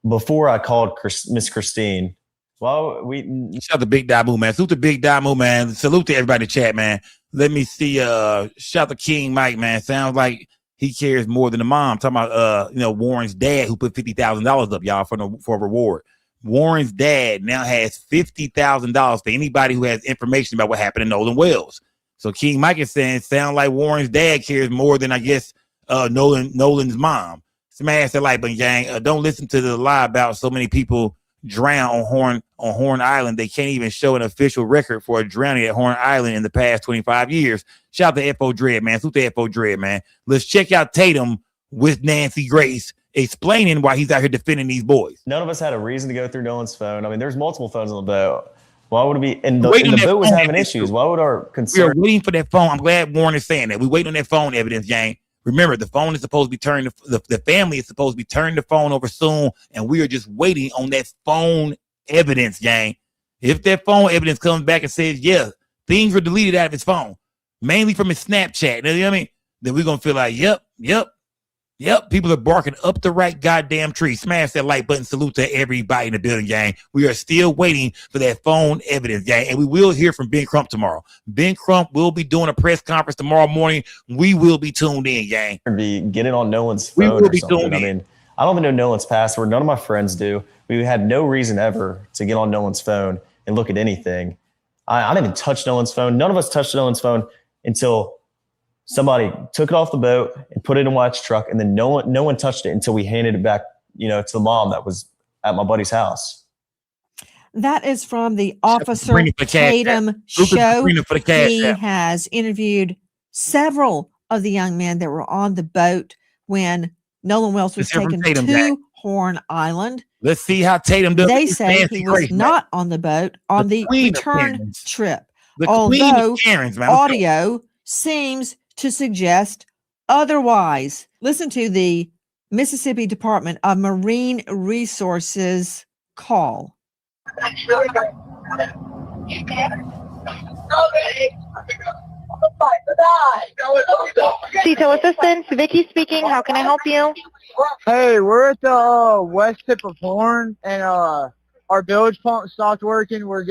before I called Miss Christine. Well, shout out to Big Damu, man. Salute to Big Damu, man. Salute to everybody in the chat, man. Let me see. Shout out to King Mike, man. Sounds like he cares more than the mom. Talking about Warren's dad, who put $50,000 up, y'all, for a reward. Warren's dad now has $50,000 for anybody who has information about what happened to Nolan Wells. So King Mike is saying it sounds like Warren's dad cares more than, I guess, Nolan's mom. Smash that like button, gang. Don't listen to the lie about so many people drown on Horn Island. They can't even show an official record for a drowning at Horn Island in the past 25 years. Shout out to F.O. Dread, man. Salute to F.O. Dread, man. Let's check out Tatum with Nacy Grace explaining why he's out here defending these boys. None of us had a reason to go through Nolan's phone. I mean, there's multiple phones on the boat. Why would it be? And the boat was having issues. Why would our concern? We are waiting for that phone. I'm glad Warren is saying that. We wait on that phone evidence, gang. Remember, the phone is supposed to be turned. The family is supposed to be turning the phone over soon, and we are just waiting on that phone evidence, gang. If that phone evidence comes back and says, yeah, things were deleted out of his phone, mainly from his Snapchat, you know what I mean? Then we're gonna feel like, yep, Yep, people are barking up the right goddamn tree. Smash that like button. Salute to everybody in the building, gang. We are still waiting for that phone evidence, gang. And we will hear from Ben Crump tomorrow. Ben Crump will be doing a press conference tomorrow morning. We will be tuned in, gang. Be getting on Nolan's We phone will or be something. tuned I in. mean, I don't even know Nolan's password. None of my friends do. We had no reason ever to get on Nolan's phone and look at anything. I didn't even touch Nolan's phone. None of us touched Nolan's phone until somebody took it off the boat and put it in Wyatt's truck, and then no one touched it until we handed it back, to the mom that was at my buddy's house. That is from the Officer Tatum show. He has interviewed several of the young men that were on the boat when Nolan Wells was taken to Horn Island. Let's see how Tatum does. They say he was not on the boat on the return trip, although audio seems to suggest otherwise. Listen to the Mississippi Department of Marine Resources call. Detail assistance, Vicky speaking. How can I help you? Hey, we're at the west tip of Horn, and our bilge pump stopped working. We're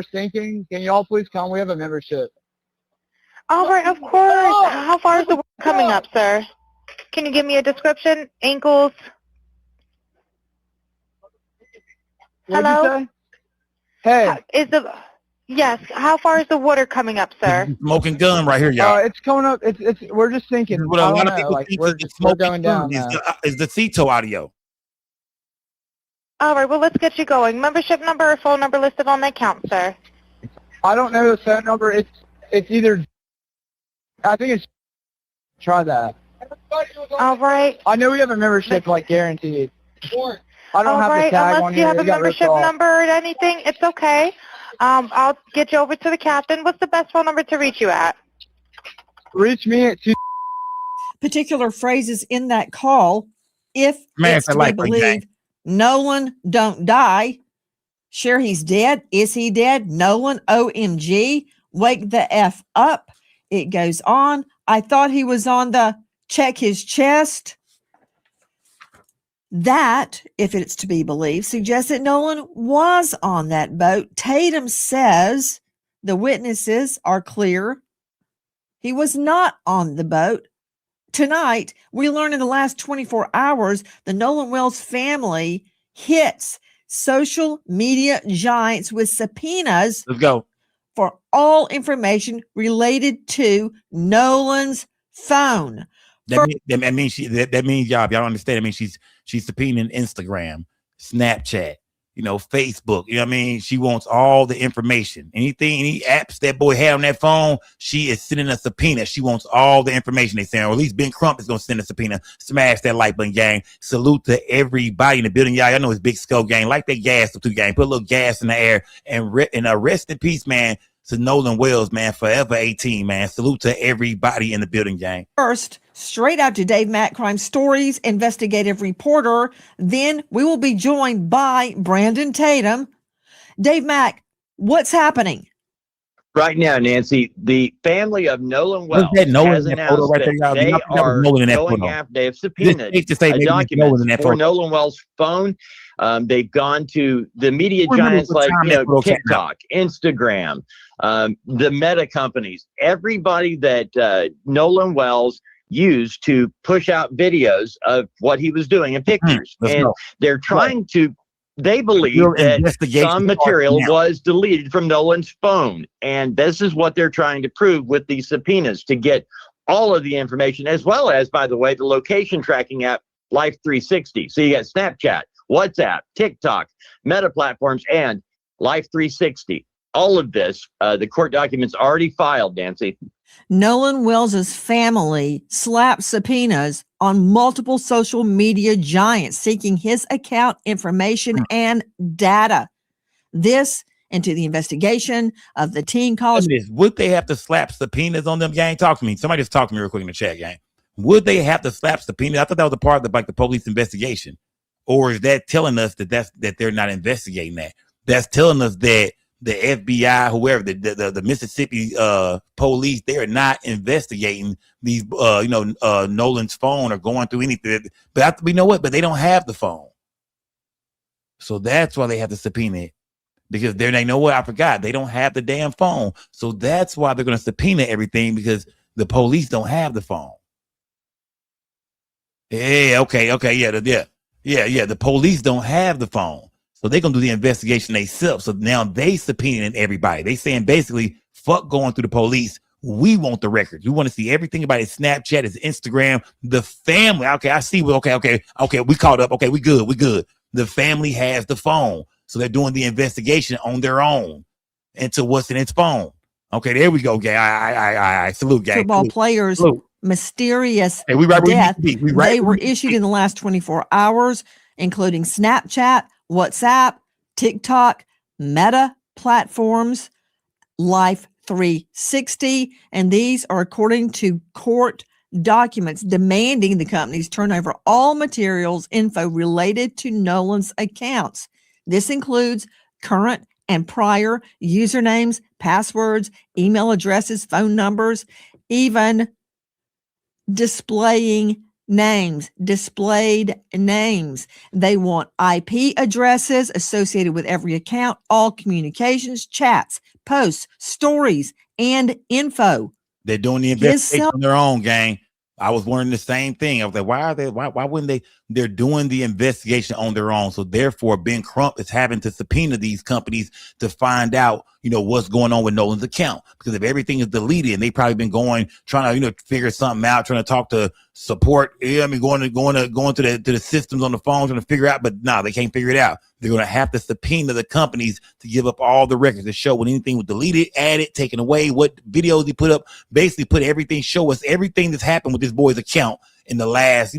sinking. Can y'all please come? We have a membership. All right, of course. How far is the work coming up, sir? Can you give me a description? Ankles? Hello? Hey. Yes. How far is the water coming up, sir? Smoking gun right here, y'all. It's coming up. We're just thinking. What a lot of people think we're going down. Is the Cito audio? All right. Well, let's get you going. Membership number or phone number listed on the account, sir. I don't know the phone number. It's either. I think it's. Try that. All right. I know we have a membership, guaranteed. I don't have the tag unless on you here. have a membership number or anything, it's okay. I'll get you over to the captain. What's the best phone number to reach you at? Reach me at 2. Particular phrases in that call. If it's to be believed, Nolan don't die. Sure, he's dead. Is he dead? Nolan, OMG. Wake the F up. It goes on. I thought he was on the check his chest. That, if it's to be believed, suggests that Nolan was on that boat. Tatum says the witnesses are clear. He was not on the boat. Tonight, we learned in the last 24 hours, the Nolan Wells family hits social media giants with subpoenas. Let's go. For all information related to Nolan's phone. That means y'all don't understand. I mean, she's subpoenaing Instagram, Snapchat, Facebook. You know what I mean? She wants all the information. Any apps that boy had on that phone, she is sending a subpoena. She wants all the information they send, or at least Ben Crump is gonna send a subpoena. Smash that like button, gang. Salute to everybody in the building, y'all. Y'all know it's Big Skull gang. Like that gas up to gang. Put a little gas in the air and rest in peace, man. To Nolan Wells, man, forever 18, man. Salute to everybody in the building, gang. First, straight out to Dave Mack Crime Stories, investigative reporter. Then we will be joined by Brandon Tatum. Dave Mack, what's happening? Right now, Nancy, the family of Nolan Wells has announced that they are going after, they have subpoenaed a document for Nolan Wells' phone. They've gone to the media giants like TikTok, Instagram, the meta companies, everybody that Nolan Wells used to push out videos of what he was doing and pictures. And they're trying to, they believe that some material was deleted from Nolan's phone. And this is what they're trying to prove with these subpoenas, to get all of the information, as well as, by the way, the location tracking app Life 360. So you got Snapchat, WhatsApp, TikTok, Meta platforms, and Life 360. All of this, the court documents already filed, Nancy. Nolan Wells's family slapped subpoenas on multiple social media giants seeking his account information and data. This into the investigation of the teen college. Would they have to slap subpoenas on them, gang? Talk to me. Somebody just talk to me real quick in the chat, gang. Would they have to slap subpoenas? I thought that was a part of the police investigation. Or is that telling us that they're not investigating that? That's telling us that the FBI, whoever, the Mississippi police, they're not investigating these, Nolan's phone or going through anything. But we know what? But they don't have the phone. So that's why they have to subpoena it. Because they know what? I forgot. They don't have the damn phone. So that's why they're going to subpoena everything, because the police don't have the phone. Yeah, okay. Yeah. The police don't have the phone. So they're going to do the investigation themselves. So now they subpoenaing everybody. They saying basically, fuck going through the police. We want the records. We want to see everything about his Snapchat, his Instagram, the family. Okay, I see. Okay. We caught up. Okay, we good. The family has the phone. So they're doing the investigation on their own into what's in its phone. Okay, there we go, gang. I salute, gang. Football players' mysterious death. They were issued in the last 24 hours, including Snapchat, WhatsApp, TikTok, Meta platforms, Life 360, and these are according to court documents demanding the companies turn over all materials info related to Nolan's accounts. This includes current and prior usernames, passwords, email addresses, phone numbers, even displayed names. They want IP addresses associated with every account, all communications, chats, posts, stories, and info. They're doing the investigation on their own, gang. I was wondering the same thing. I was like, why wouldn't they? They're doing the investigation on their own. So therefore, Ben Crump is having to subpoena these companies to find out, what's going on with Nolan's account. Because if everything is deleted, and they probably been trying to, figure something out, trying to talk to support. Going to the systems on the phone, trying to figure out, but no, they can't figure it out. They're going to have to subpoena the companies to give up all the records to show when anything was deleted, added, taken away, what videos he put up, basically put everything, show us everything that's happened with this boy's account in the last,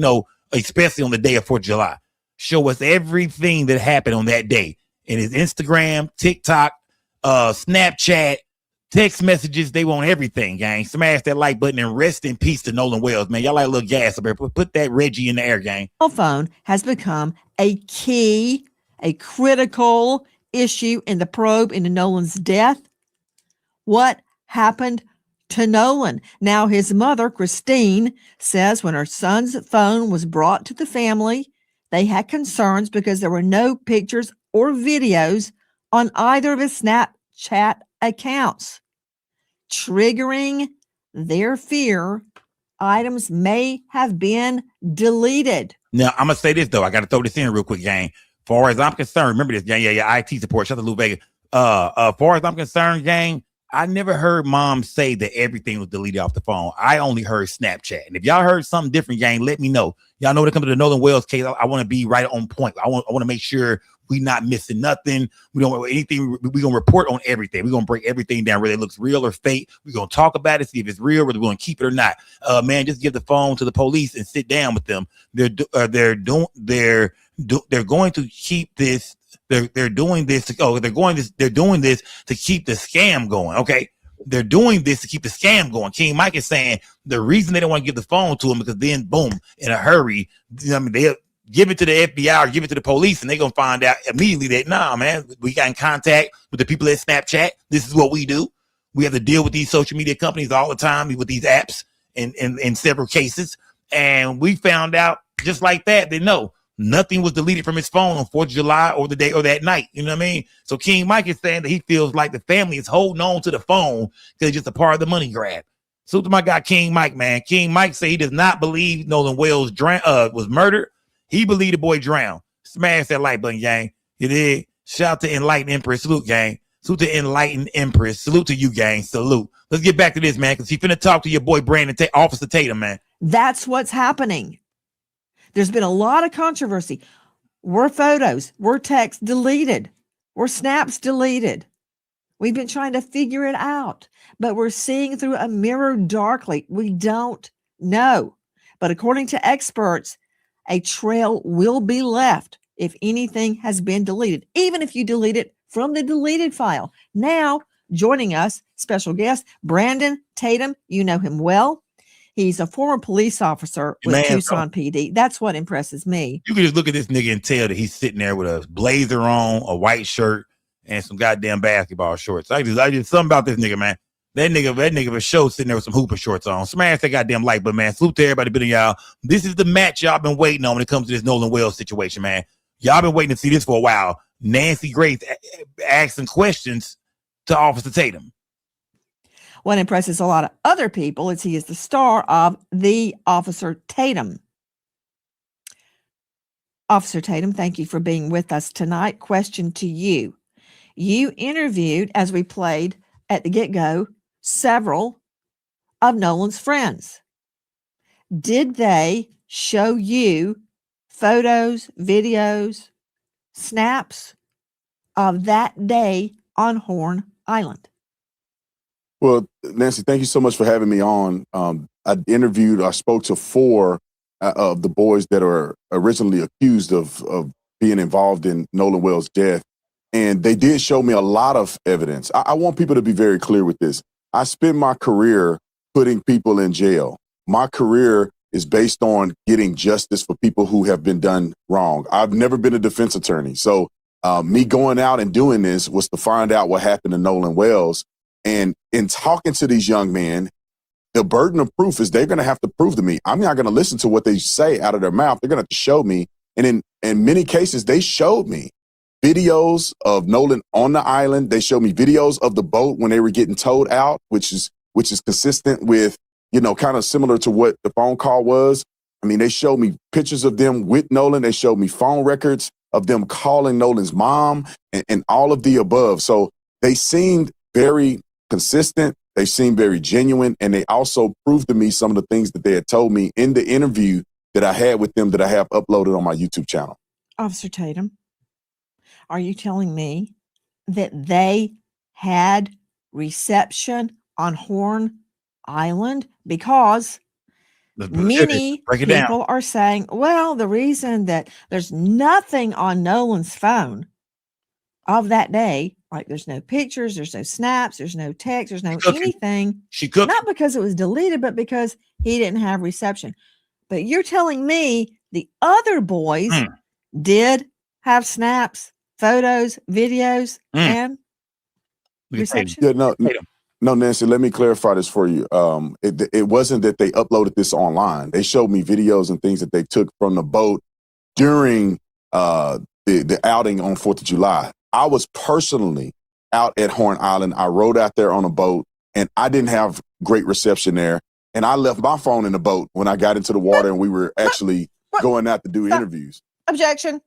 especially on the day of 4th of July. Show us everything that happened on that day in his Instagram, TikTok, Snapchat, text messages. They want everything, gang. Smash that like button and rest in peace to Nolan Wells, man. Y'all like a little gas up here. Put that Reggie in the air, gang. Cell phone has become a critical issue in the probe into Nolan's death. What happened to Nolan? Now, his mother, Christine, says when her son's phone was brought to the family, they had concerns because there were no pictures or videos on either of his Snapchat accounts, triggering their fear items may have been deleted. Now, I'm going to say this, though. I got to throw this in real quick, gang. Far as I'm concerned, remember this, gang. Yeah, IT support. Shout out to Lou Vega. Far as I'm concerned, gang, I never heard mom say that everything was deleted off the phone. I only heard Snapchat. And if y'all heard something different, gang, let me know. Y'all know when it comes to the Nolan Wells case, I want to be right on point. I want to make sure we not missing nothing. We don't want anything. We're going to report on everything. We're going to break everything down, whether it looks real or fake. We're going to talk about it, see if it's real, whether we're going to keep it or not. Man, just give the phone to the police and sit down with them. They're going to keep this. They're doing this to keep the scam going. Okay. They're doing this to keep the scam going. King Mike is saying the reason they don't want to give the phone to him because then boom, in a hurry, they'll give it to the FBI or give it to the police, and they're gonna find out immediately that nah, man, we got in contact with the people at Snapchat. This is what we do. We have to deal with these social media companies all the time with these apps in several cases. And we found out just like that no, nothing was deleted from his phone on 4th of July or the day or that night. You know what I mean? So King Mike is saying that he feels like the family is holding on to the phone because it's just a part of the money grab. So to my guy, King Mike, man. King Mike say he does not believe Nolan Wells was murdered. He believed the boy drowned. Smash that like button, gang. You did. Shout to Enlightened Empress. Salute, gang. Salute to Enlightened Empress. Salute to you, gang. Salute. Let's get back to this, man, because he finna talk to your boy Brandon, Officer Tatum, man. That's what's happening. There's been a lot of controversy. Were photos, were texts deleted? Were snaps deleted? We've been trying to figure it out, but we're seeing through a mirror darkly. We don't know. But according to experts, a trail will be left if anything has been deleted, even if you delete it from the deleted file. Now, joining us, special guest, Brandon Tatum. You know him well. He's a former police officer with Tucson PD. That's what impresses me. You can just look at this nigga and tell that he's sitting there with a blazer on, a white shirt, and some goddamn basketball shorts. I just something about this nigga, man. That nigga for sure sitting there with some hooper shorts on. Smash that goddamn like button, man. Salute to everybody bidding y'all. This is the match y'all been waiting on when it comes to this Nolan Wells situation, man. Y'all been waiting to see this for a while. Nacy Grace asking questions to Officer Tatum. What impresses a lot of other people is he is the star of The Officer Tatum. Officer Tatum, thank you for being with us tonight. Question to you. You interviewed, as we played at the get-go, several of Nolan's friends. Did they show you photos, videos, snaps of that day on Horn Island? Well, Nacy, thank you so much for having me on. I spoke to 4 of the boys that are originally accused of being involved in Nolan Wells' death. And they did show me a lot of evidence. I want people to be very clear with this. I spent my career putting people in jail. My career is based on getting justice for people who have been done wrong. I've never been a defense attorney. So me going out and doing this was to find out what happened to Nolan Wells. And in talking to these young men, the burden of proof is they're going to have to prove to me. I'm not going to listen to what they say out of their mouth. They're going to have to show me. And in many cases, they showed me videos of Nolan on the island. They showed me videos of the boat when they were getting towed out, which is consistent with, kind of similar to what the phone call was. I mean, they showed me pictures of them with Nolan. They showed me phone records of them calling Nolan's mom and all of the above. So they seemed very consistent. They seemed very genuine. And they also proved to me some of the things that they had told me in the interview that I had with them that I have uploaded on my YouTube channel. Officer Tatum, are you telling me that they had reception on Horn Island? Because many people are saying, well, the reason that there's nothing on Nolan's phone of that day, like there's no pictures, there's no snaps, there's no text, there's no anything. Not because it was deleted, but because he didn't have reception. But you're telling me the other boys did have snaps, photos, videos, and reception? Yeah, no, Nacy, let me clarify this for you. It wasn't that they uploaded this online. They showed me videos and things that they took from the boat during the outing on 4th of July. I was personally out at Horn Island. I rode out there on a boat, and I didn't have great reception there. And I left my phone in the boat when I got into the water and we were actually going out to do interviews. Objection.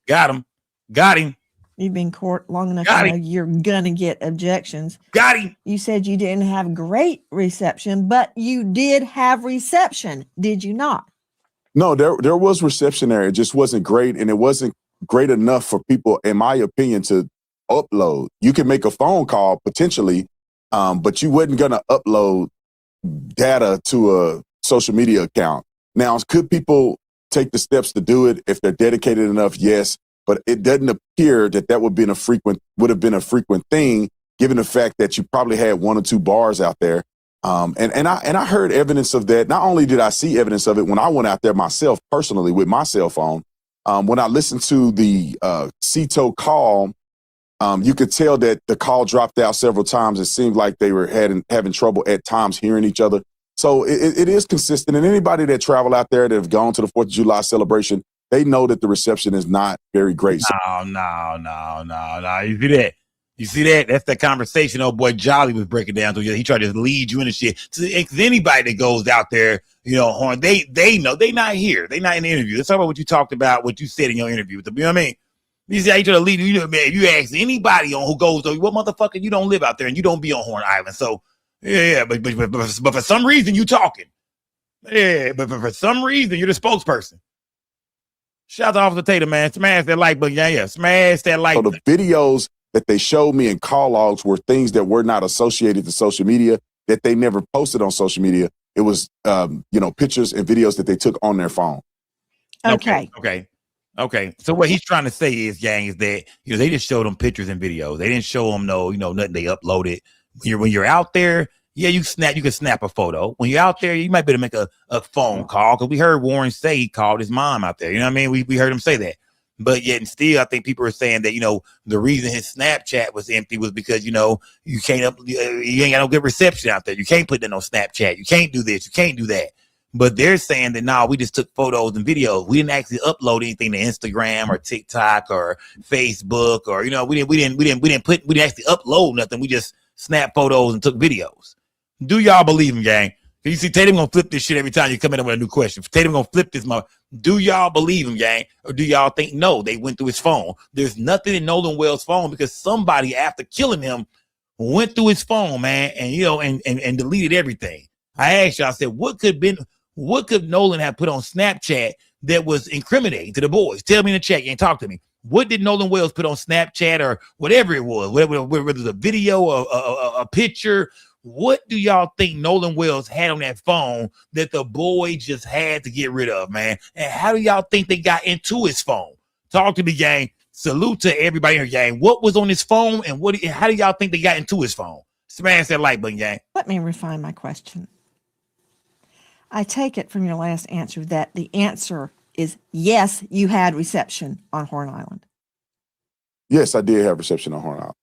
Got him. You've been in court long enough to know you're going to get objections. Got him. You said you didn't have great reception, but you did have reception. Did you not? No, there was reception there. It just wasn't great. And it wasn't great enough for people, in my opinion, to upload. You can make a phone call potentially, but you wasn't going to upload data to a social media account. Now, could people take the steps to do it if they're dedicated enough? Yes, but it doesn't appear that would have been a frequent thing, given the fact that you probably had 1 or 2 bars out there. And I heard evidence of that. Not only did I see evidence of it when I went out there myself personally with my cell phone, when I listened to the CETO call, you could tell that the call dropped out several times. It seemed like they were having trouble at times hearing each other. So it is consistent. And anybody that travel out there that have gone to the 4th of July celebration, they know that the reception is not very great. No. You see that? That's the conversation old boy Jolly was breaking down to you. He tried to lead you into shit. So anybody that goes out there, Horn, they know they not here. They not in the interview. Let's talk about what you talked about, what you said in your interview. You know what I mean? You see how you try to lead you, man, if you ask anybody on who goes though, what motherfucker, you don't live out there and you don't be on Horn Island. So but for some reason you talking. Yeah, but for some reason you're the spokesperson. Shout out to Officer Tatum, man. Smash that like button. Yeah. Smash that like button. So the videos that they showed me in call logs were things that were not associated to social media, that they never posted on social media. It was, pictures and videos that they took on their phone. Okay. So what he's trying to say is, gang, is that they just showed them pictures and videos. They didn't show them nothing they uploaded. When you're out there, yeah, you can snap a photo. When you're out there, you might be able to make a phone call, because we heard Warren say he called his mom out there. You know what I mean? We heard him say that. But yet and still, I think people are saying that, the reason his Snapchat was empty was because, you ain't got no good reception out there. You can't put that on Snapchat. You can't do this. You can't do that. But they're saying that, we just took photos and videos. We didn't actually upload anything to Instagram or TikTok or Facebook or, we didn't actually upload nothing. We just snapped photos and took videos. Do y'all believe him, gang? You see, Tatum gonna flip this shit every time you come in with a new question. Tatum gonna flip this mother. Do y'all believe him, gang? Or do y'all think no, they went through his phone? There's nothing in Nolan Wells' phone because somebody, after killing him, went through his phone, man, and and deleted everything. I asked y'all, I said, what could Nolan have put on Snapchat that was incriminating to the boys? Tell me in the chat. You ain't talk to me. What did Nolan Wells put on Snapchat or whatever it was, whether it was a video or a picture? What do y'all think Nolan Wells had on that phone that the boy just had to get rid of, man? And how do y'all think they got into his phone? Talk to me, gang. Salute to everybody here, gang. What was on his phone and how do y'all think they got into his phone? Smash that like button, gang. Let me refine my question. I take it from your last answer that the answer is yes, you had reception on Horn Island. Yes, I did have reception on Horn Island.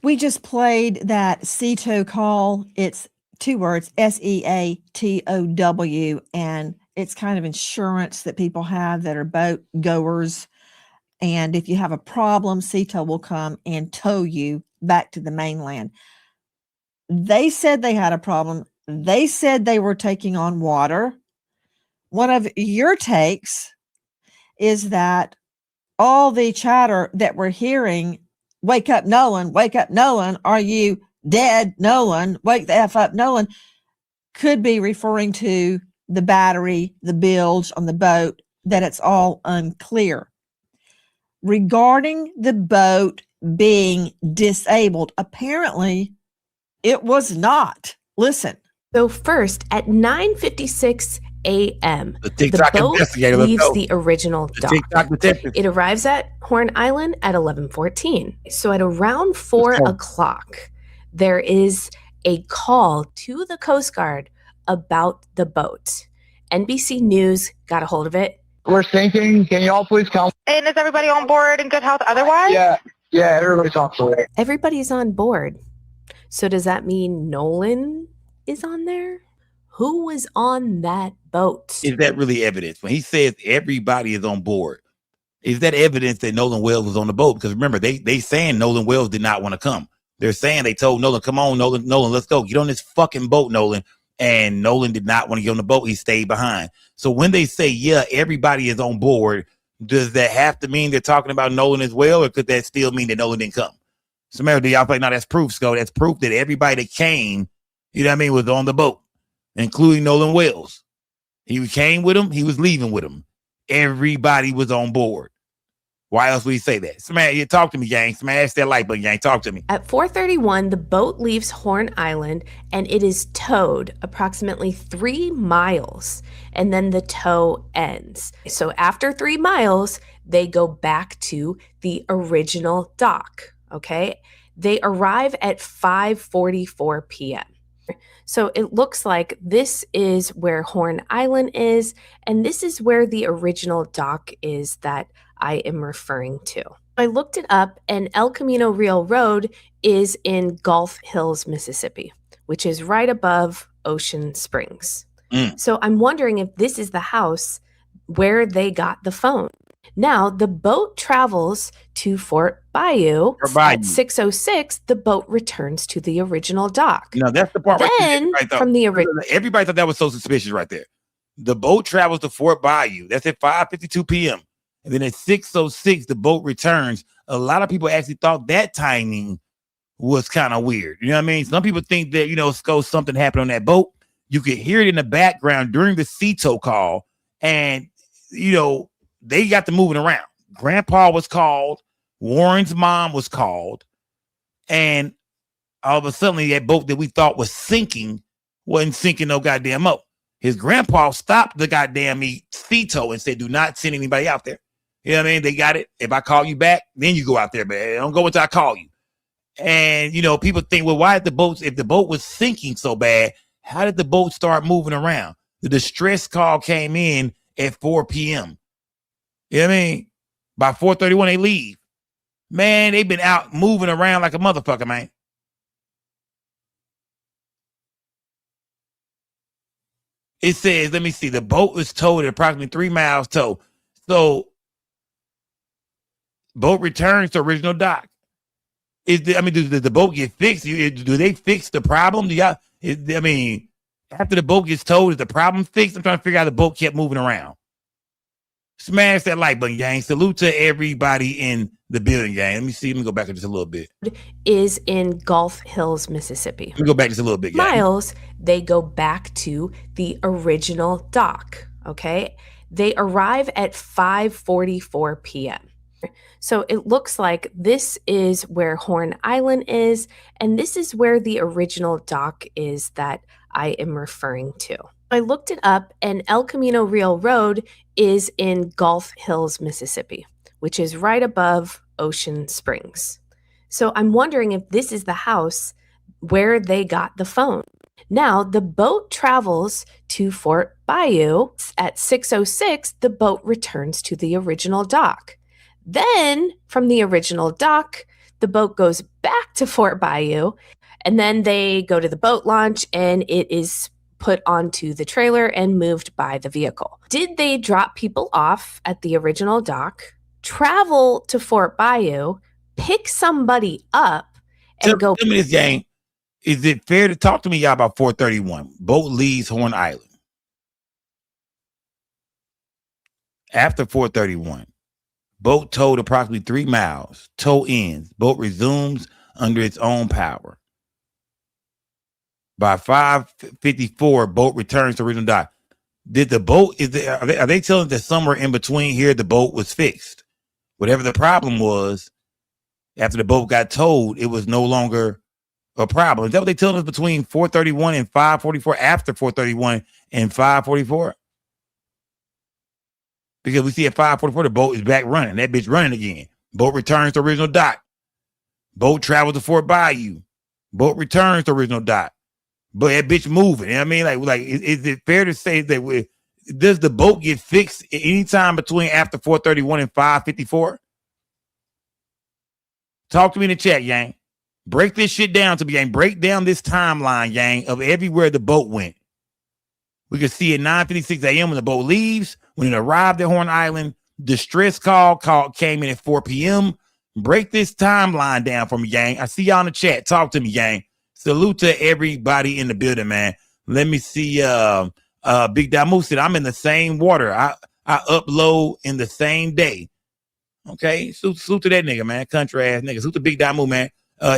We just played that CETO call. It's 2 words, SEATOW, and it's kind of insurance that people have that are boat goers. And if you have a problem, CETO will come and tow you back to the mainland. They said they had a problem. They said they were taking on water. One of your takes is that all the chatter that we're hearing, wake up, Nolan, are you dead, Nolan, wake the F up, Nolan, could be referring to the battery, the bilge on the boat, that it's all unclear. Regarding the boat being disabled, apparently it was not. Listen. So first, at 9:56 a.m., the boat leaves the original dock. It arrives at Horn Island at 11:14. So at around 4 o'clock, there is a call to the Coast Guard about the boat. NBC News got a hold of it. We're sinking. Can y'all please come? And is everybody on board in good health otherwise? Yeah, everybody's on board. Everybody's on board. So does that mean Nolan is on there? Who was on that boat? Is that really evidence? When he says everybody is on board, is that evidence that Nolan Wells was on the boat? Because remember, they saying Nolan Wells did not want to come. They're saying they told Nolan, come on, Nolan, let's go. Get on this fucking boat, Nolan. And Nolan did not want to get on the boat. He stayed behind. So when they say, yeah, everybody is on board, does that have to mean they're talking about Nolan as well? Or could that still mean that Nolan didn't come? So, do y'all think, no, that's proof, Sco. That's proof that everybody that came, was on the boat, including Nolan Wells. He came with him. He was leaving with him. Everybody was on board. Why else would he say that? Smash, you talk to me, gang. Smash that like button, gang. Talk to me. At 4:31, the boat leaves Horn Island and it is towed approximately 3 miles. And then the tow ends. So after 3 miles, they go back to the original dock. Okay. They arrive at 5:44 p.m. So it looks like this is where Horn Island is, and this is where the original dock is that I am referring to. I looked it up, and El Camino Real Road is in Gulf Hills, Mississippi, which is right above Ocean Springs. So I'm wondering if this is the house where they got the phone. Now, the boat travels to Fort Bayou. At 6:06, the boat returns to the original dock. No, that's the part then, from the original. Everybody thought that was so suspicious right there. The boat travels to Fort Bayou. That's at 5:52 p.m. And then at 6:06, the boat returns. A lot of people actually thought that timing was kind of weird. You know what I mean? Some people think that, Sco, something happened on that boat. You could hear it in the background during the CETO call. And, they got to moving around. Grandpa was called. Warren's mom was called. And all of a sudden, that boat that we thought was sinking wasn't sinking no goddamn up. His grandpa stopped the goddamn CETO and said, do not send anybody out there. You know what I mean? They got it. If I call you back, then you go out there, man. Don't go until I call you. And, people think, well, why did if the boat was sinking so bad, how did the boat start moving around? The distress call came in at 4 p.m. You know what I mean? By 4:31, they leave. Man, they've been out moving around like a motherfucker, man. It says, let me see, the boat was towed at approximately 3 miles tow. So, boat returns to original dock. Does the boat get fixed? Do they fix the problem? After the boat gets towed, is the problem fixed? I'm trying to figure out how the boat kept moving around. Smash that like button, gang. Salute to everybody in the building, gang. Let me see. Let me go back just a little bit. Is in Gulf Hills, Mississippi. Let me go back just a little bit, gang. Miles, they go back to the original dock, okay? They arrive at 5:44 p.m. So it looks like this is where Horn Island is, and this is where the original dock is that I am referring to. I looked it up, and El Camino Real Road is in Gulf Hills, Mississippi, which is right above Ocean Springs. So I'm wondering if this is the house where they got the phone. Now, the boat travels to Fort Bayou. At 6:06, the boat returns to the original dock. Then, from the original dock, the boat goes back to Fort Bayou, and then they go to the boat launch, and it is put onto the trailer and moved by the vehicle. Did they drop people off at the original dock, travel to Fort Bayou, pick somebody up, and go? Tell me this, gang. Is it fair to talk to me, y'all, about 4:31? Boat leaves Horn Island. After 4:31, boat towed approximately 3 miles. Tow ends. Boat resumes under its own power. By 5:54, boat returns to original dock. Did the boat, are they telling us that somewhere in between here, the boat was fixed? Whatever the problem was, after the boat got towed, it was no longer a problem. Is that what they telling us between 4:31 and 5:44, after 4:31 and 5:44? Because we see at 5:44, the boat is back running. That bitch running again. Boat returns to original dock. Boat travels to Fort Bayou. Boat returns to original dock. But that bitch moving. You know what I mean? Is it fair to say that does the boat get fixed at any time between after 4:31 and 5:54? Talk to me in the chat, gang. Break this shit down to me, gang. Break down this timeline, gang, of everywhere the boat went. We can see at 9:56 a.m. when the boat leaves. When it arrived at Horn Island, distress call came in at 4 p.m. Break this timeline down for me, gang. I see y'all in the chat. Talk to me, gang. Salute to everybody in the building, man. Let me see. Big Damu said, I'm in the same water. I upload in the same day. Okay. Salute to that nigga, man. Country ass nigga. Salute to Big Damu, man.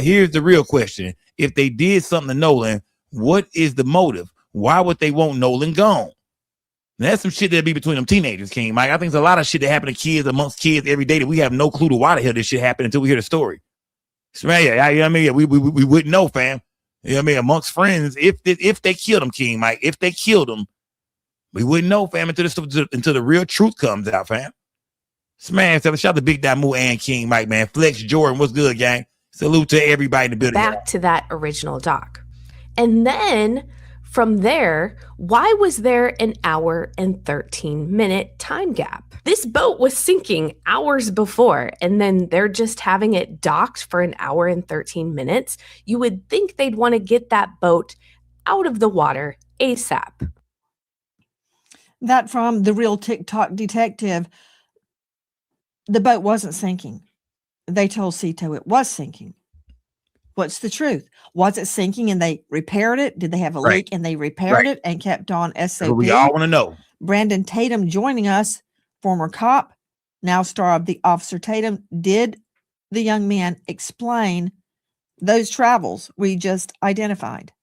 Here's the real question. If they did something to Nolan, what is the motive? Why would they want Nolan gone? And that's some shit that'll be between them teenagers, King Mike. I think there's a lot of shit that happen to kids amongst kids every day that we have no clue to why the hell this shit happened until we hear the story. So, man, you know what I mean? We wouldn't know, fam. You know what I mean? Amongst friends, if they killed him, King Mike, if they killed him, we wouldn't know, fam, until the real truth comes out, fam. Smash, shout out to Big Damu and King Mike, man. Flex Jordan, what's good, gang? Salute to everybody in the building. Back to that original dock. And then from there, why was there an hour and 13-minute time gap? This boat was sinking hours before, and then they're just having it docked for an hour and 13 minutes. You would think they'd want to get that boat out of the water ASAP. That from the real TikTok detective, the boat wasn't sinking. They told Cito it was sinking. What's the truth? Was it sinking and they repaired it? Did they have a leak and they repaired it and kept on SOP? We all want to know. Brandon Tatum joining us, former cop, now star of The Officer Tatum. Did the young man explain those travels we just identified?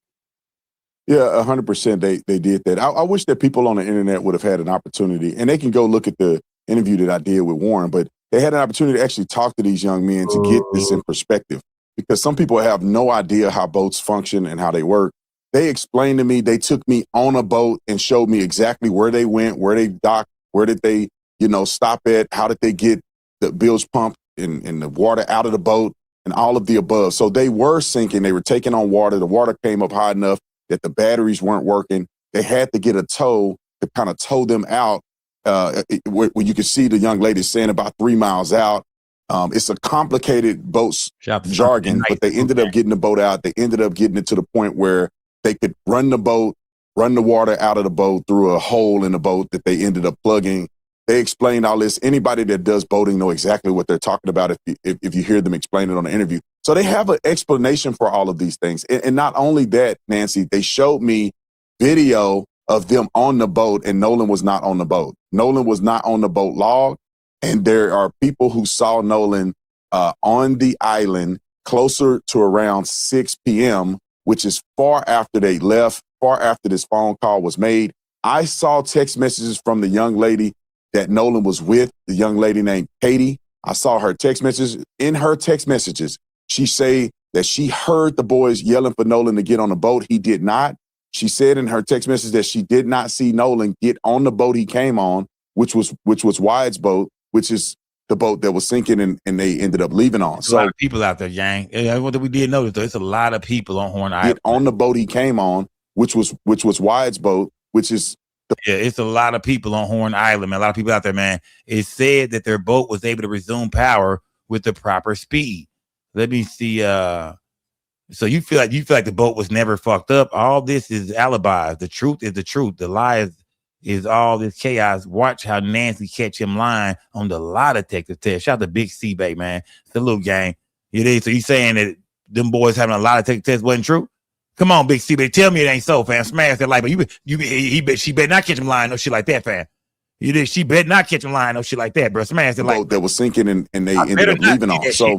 Yeah, 100%. They did that. I wish that people on the internet would have had an opportunity, and they can go look at the interview that I did with Warren, but they had an opportunity to actually talk to these young men to get this in perspective. Because some people have no idea how boats function and how they work. They explained to me, they took me on a boat and showed me exactly where they went, where they docked, where did they, stop at, how did they get the bilge pump and the water out of the boat and all of the above. So they were sinking. They were taking on water. The water came up high enough that the batteries weren't working. They had to get a tow to kind of tow them out where you can see the young lady saying about 3 miles out. It's a complicated boat jargon, but they ended up getting the boat out. They ended up getting it to the point where they could run the water out of the boat through a hole in the boat that they ended up plugging. They explained all this. Anybody that does boating know exactly what they're talking about if you hear them explain it on the interview. So they have an explanation for all of these things. And not only that, Nacy, they showed me video of them on the boat, and Nolan was not on the boat. Nolan was not on the boat log. And there are people who saw Nolan on the island closer to around 6 p.m., which is far after they left, far after this phone call was made. I saw text messages from the young lady that Nolan was with, the young lady named Katie. I saw her text messages. In her text messages, she say that she heard the boys yelling for Nolan to get on the boat. He did not. She said in her text message that she did not see Nolan get on the boat he came on, which was Wyatt's boat, which is the boat that was sinking and they ended up leaving on. There's a lot of people out there, Yang. What we did notice, though, it's a lot of people on Horn Island. Get on the boat he came on, which was Wyatt's boat, which is it's a lot of people on Horn Island, man. A lot of people out there, man. It said that their boat was able to resume power with the proper speed. Let me see. So you feel like the boat was never fucked up. All this is alibis. The truth is the truth. The lie is all this chaos. Watch how Nacy catch him lying on the lie detector test. Shout out to Big C, Bay, man. It's a little gang. It is. So you saying that them boys having a lie detector test wasn't true? Come on, Big C, but tell me it ain't so, fam. Smash that like, but she better not catch him lying no shit like that, fam. She better not catch him lying no shit like that, bro. Smash it like that was sinking and they ended up leaving on. So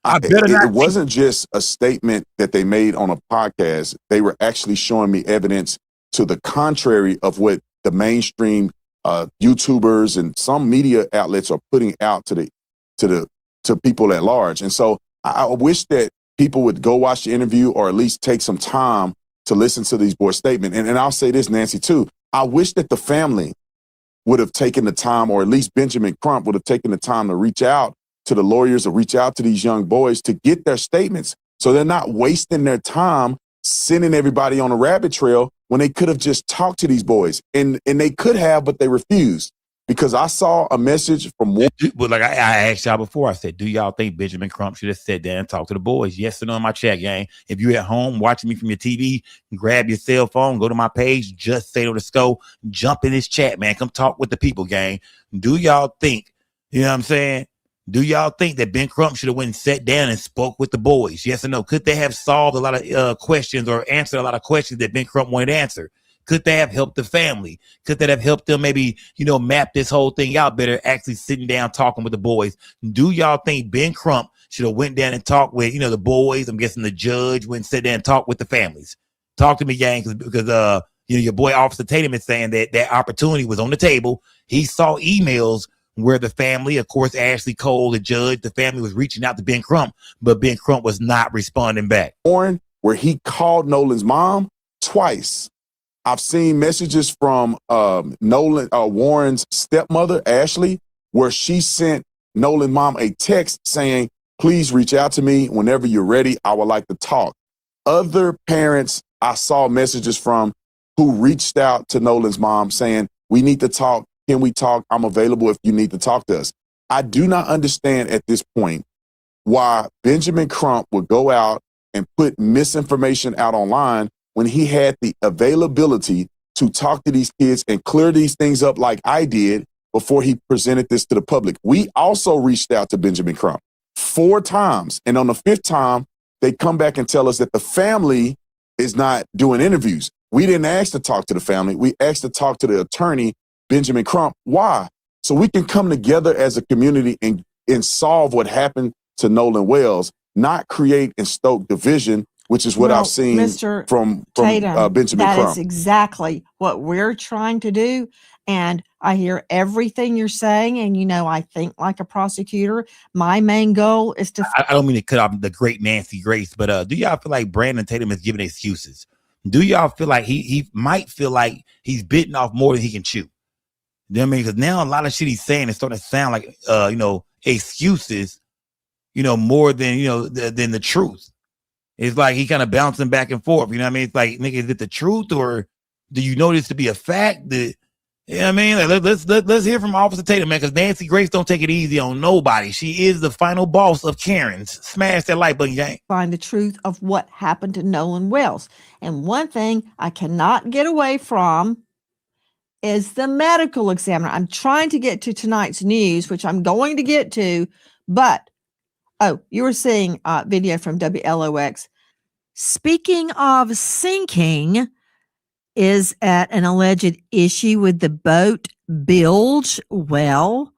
it wasn't just a statement that they made on a podcast. They were actually showing me evidence to the contrary of what the mainstream YouTubers and some media outlets are putting out to people at large. And so I wish that people would go watch the interview or at least take some time to listen to these boys' statement. And I'll say this, Nacy, too. I wish that the family would have taken the time, or at least Benjamin Crump would have taken the time to reach out to the lawyers or reach out to these young boys to get their statements so they're not wasting their time sending everybody on a rabbit trail when they could have just talked to these boys. And they could have, but they refused. Because I saw a message from one. But like I asked y'all before, I said, do y'all think Benjamin Crump should have sat down and talked to the boys? Yes or no in my chat, gang. If you're at home watching me from your TV, grab your cell phone, go to my page, just say to the scope, jump in this chat, man. Come talk with the people, gang. Do y'all think, you know what I'm saying? Do y'all think that Ben Crump should have went and sat down and spoke with the boys? Yes or no? Could they have solved a lot of questions or answered a lot of questions that Ben Crump wanted to answer? Could they have helped the family? Could that have helped them maybe, map this whole thing out better, actually sitting down, talking with the boys? Do y'all think Ben Crump should have went down and talked with, the boys? I'm guessing the judge went and sat down and talked with the families. Talk to me, gang, because your boy Officer Tatum is saying that opportunity was on the table. He saw emails where the family, of course, Ashley Cole, the judge, the family was reaching out to Ben Crump, but Ben Crump was not responding back. Where he called Nolan's mom twice. I've seen messages from Warren's stepmother, Ashley, where she sent Nolan's mom a text saying, please reach out to me whenever you're ready. I would like to talk. Other parents I saw messages from who reached out to Nolan's mom saying, we need to talk. Can we talk? I'm available if you need to talk to us. I do not understand at this point why Benjamin Crump would go out and put misinformation out online when he had the availability to talk to these kids and clear these things up like I did before he presented this to the public. We also reached out to Benjamin Crump 4 times. And on the 5th time, they come back and tell us that the family is not doing interviews. We didn't ask to talk to the family. We asked to talk to the attorney, Benjamin Crump. Why? So we can come together as a community and solve what happened to Nolan Wells, not create and stoke division, which is what I've seen Mr. from Tatum, Benjamin Crump. That is exactly what we're trying to do. And I hear everything you're saying. And, I think like a prosecutor. My main goal is to... I don't mean to cut off the great Nacy Grace, but do y'all feel like Brandon Tatum is giving excuses? Do y'all feel like he might feel like he's bitten off more than he can chew? You know what I mean? Because now a lot of shit he's saying is starting to sound like, excuses, more than, than the truth. It's like he kind of bouncing back and forth. You know what I mean? It's like, nigga, is it the truth or do you know this to be a fact? Yeah, I mean, let's hear from Officer Tatum, man, because Nacy Grace don't take it easy on nobody. She is the final boss of Karens. Smash that like button, gang. Find the truth of what happened to Nolan Wells. And one thing I cannot get away from is the medical examiner. I'm trying to get to tonight's news, which I'm going to get to, but you were seeing a video from WLOX. Speaking of sinking, is at an alleged issue with the boat bilge. Well,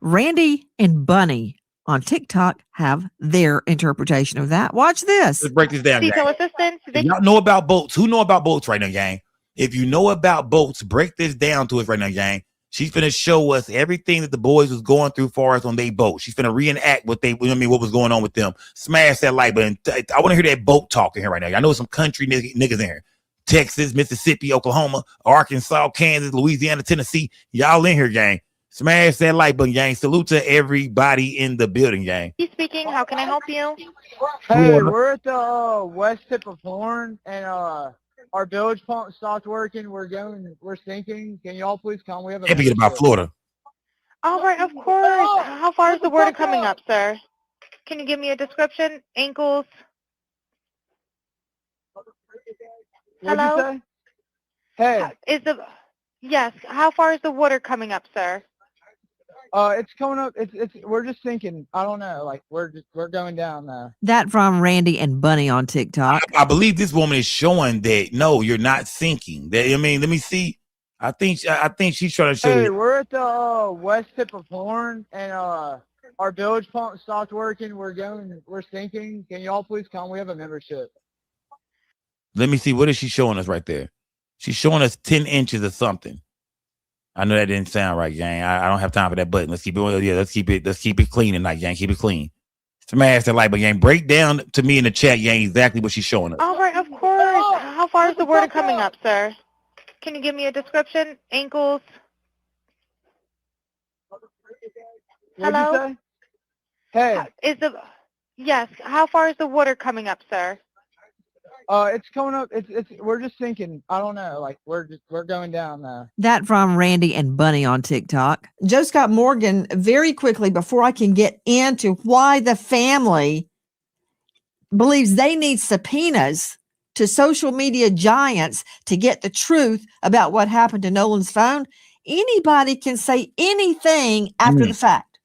Randy and Bunny on TikTok have their interpretation of that. Watch this. Let's break this down, gang. If y'all know about boats. Who know about boats right now, gang? If you know about boats, break this down to us right now, gang. She's finna show us everything that the boys was going through for us on their boat. She's finna reenact what was going on with them. Smash that like button. I want to hear that boat talking here right now. I know some country niggas in here. Texas, Mississippi, Oklahoma, Arkansas, Kansas, Louisiana, Tennessee. Y'all in here, gang. Smash that like button, gang. Salute to everybody in the building, gang. He's speaking. How can I help you? Hey, we're at the west tip of Horn, and our bilge pump stopped working. We're sinking. Can y'all please come? We have a Can't forget about Florida. All right, of course. How far is the water coming up, sir? Can you give me a description? Ankles? Hello? What'd you say? Hey. Yes. How far is the water coming up, sir? It's coming up. We're just sinking. I don't know. Like we're going down now. That from Randy and Bunny on TikTok. I believe this woman is showing that no, you're not sinking. That, I mean, let me see. I think she's trying to show. Hey, we're at the west tip of Horn, and our bilge pump stopped working. We're sinking. Can y'all please come? We have a membership. Let me see. What is she showing us right there? She's showing us 10 inches of something. I know that didn't sound right, gang. I don't have time for that button. Let's keep it. Yeah, let's keep it clean tonight, gang. Keep it clean. Smash that like button, gang. Break down to me in the chat, gang, exactly what she's showing us. All right, of course. How far is the water coming up, sir? Can you give me a description? Ankles? Hello? Hey. Yes. How far is the water coming up, sir? It's coming up. We're just sinking. I don't know. Like we're going down now. That from Randy and Bunny on TikTok. Joe Scott Morgan, very quickly before I can get into why the family believes they need subpoenas to social media giants to get the truth about what happened to Nolan's phone. Anybody can say anything after the fact.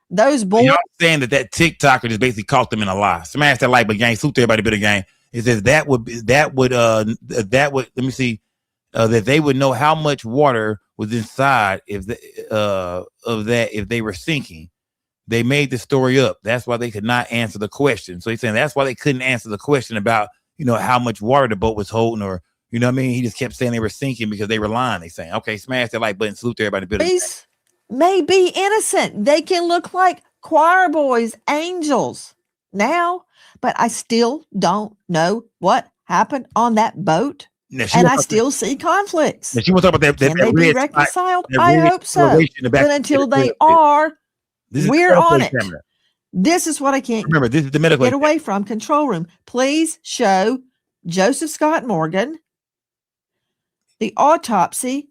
Those boys. Y'all saying that TikToker just basically caught them in a lie. Smash that like button, gang. Salute to everybody, bit of gang. It says that would let me see that they would know how much water was inside if they were sinking. They made the story up. That's why they could not answer the question. So he's saying that's why they couldn't answer the question about how much water the boat was holding, or what I mean. He just kept saying they were sinking because they were lying. They saying, okay, smash that like button. Salute to everybody. These may be innocent. They can look like choir boys, angels now. But I still don't know what happened on that boat. And I still see conflicts. She wants to talk about that. Can they be reconciled? I hope so. But until they are, we're on it. This is what I can't remember. This is the medical get away from. Control room. Please show Joseph Scott Morgan the autopsy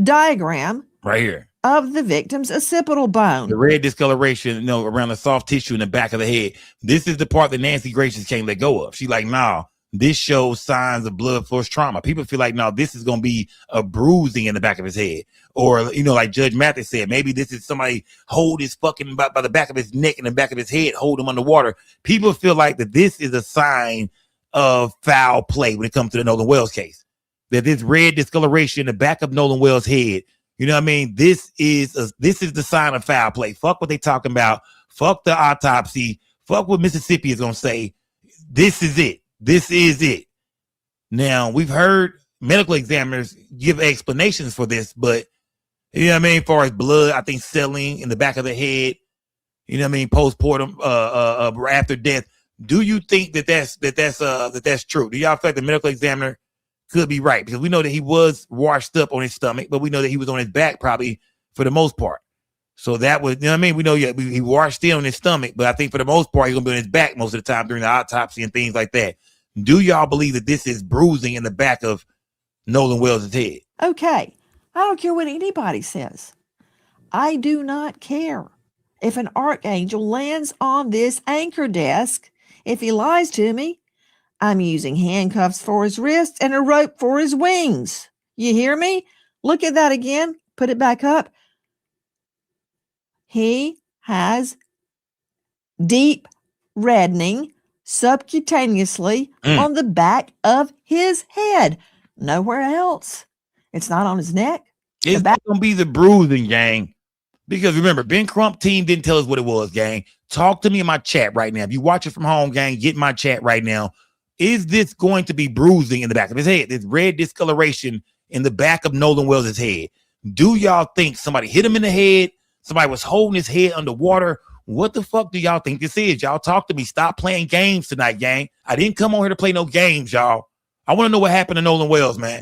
diagram right here of the victim's occipital bone. The red discoloration, around the soft tissue in the back of the head. This is the part that Nacy Grace just can't let go of. She's like, nah, this shows signs of blood force trauma. People feel like, no, this is going to be a bruising in the back of his head. Or, like Judge Mathis said, maybe this is somebody hold his fucking by the back of his neck and the back of his head, hold him underwater. People feel like that this is a sign of foul play when it comes to the Nolan Wells case. That this red discoloration in the back of Nolan Wells' head, you know what I mean? This is the sign of foul play. Fuck what they talking about. Fuck the autopsy. Fuck what Mississippi is going to say. This is it. This is it. Now, we've heard medical examiners give explanations for this, but, as far as blood, I think selling in the back of the head, postmortem, after death. Do you think that's true? Do y'all feel like the medical examiner could be right? Because we know that he was washed up on his stomach, but we know that he was on his back probably for the most part. So that was, we know he washed in on his stomach, but I think for the most part, he's going to be on his back most of the time during the autopsy and things like that. Do y'all believe that this is bruising in the back of Nolan Wells' head. Okay. I don't care what anybody says. I do not care if an archangel lands on this anchor desk. If he lies to me, I'm using handcuffs for his wrists and a rope for his wings. You hear me? Look at that again. Put it back up. He has deep reddening subcutaneously on the back of his head. Nowhere else. It's not on his neck. It's not going to be the bruising, gang. Because remember, Ben Crump team didn't tell us what it was, gang. Talk to me in my chat right now. If you watch it from home, gang, get in my chat right now. Is this going to be bruising in the back of his head? This red discoloration in the back of Nolan Wells' head. Do y'all think somebody hit him in the head? Somebody was holding his head underwater? What the fuck do y'all think this is? Y'all talk to me. Stop playing games tonight, gang. I didn't come on here to play no games, y'all. I want to know what happened to Nolan Wells, man.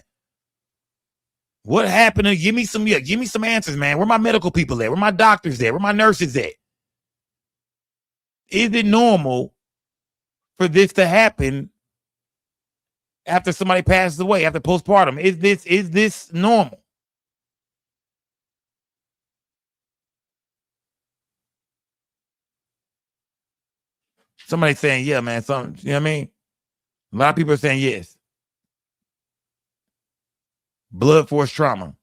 What happened to give me some answers, man. Where my medical people at? Where my doctors at? Where my nurses at? Is it normal for this to happen after somebody passes away, after postpartum? Is this normal? Somebody saying, yeah, man, you know what I mean? A lot of people are saying yes. Blood force trauma.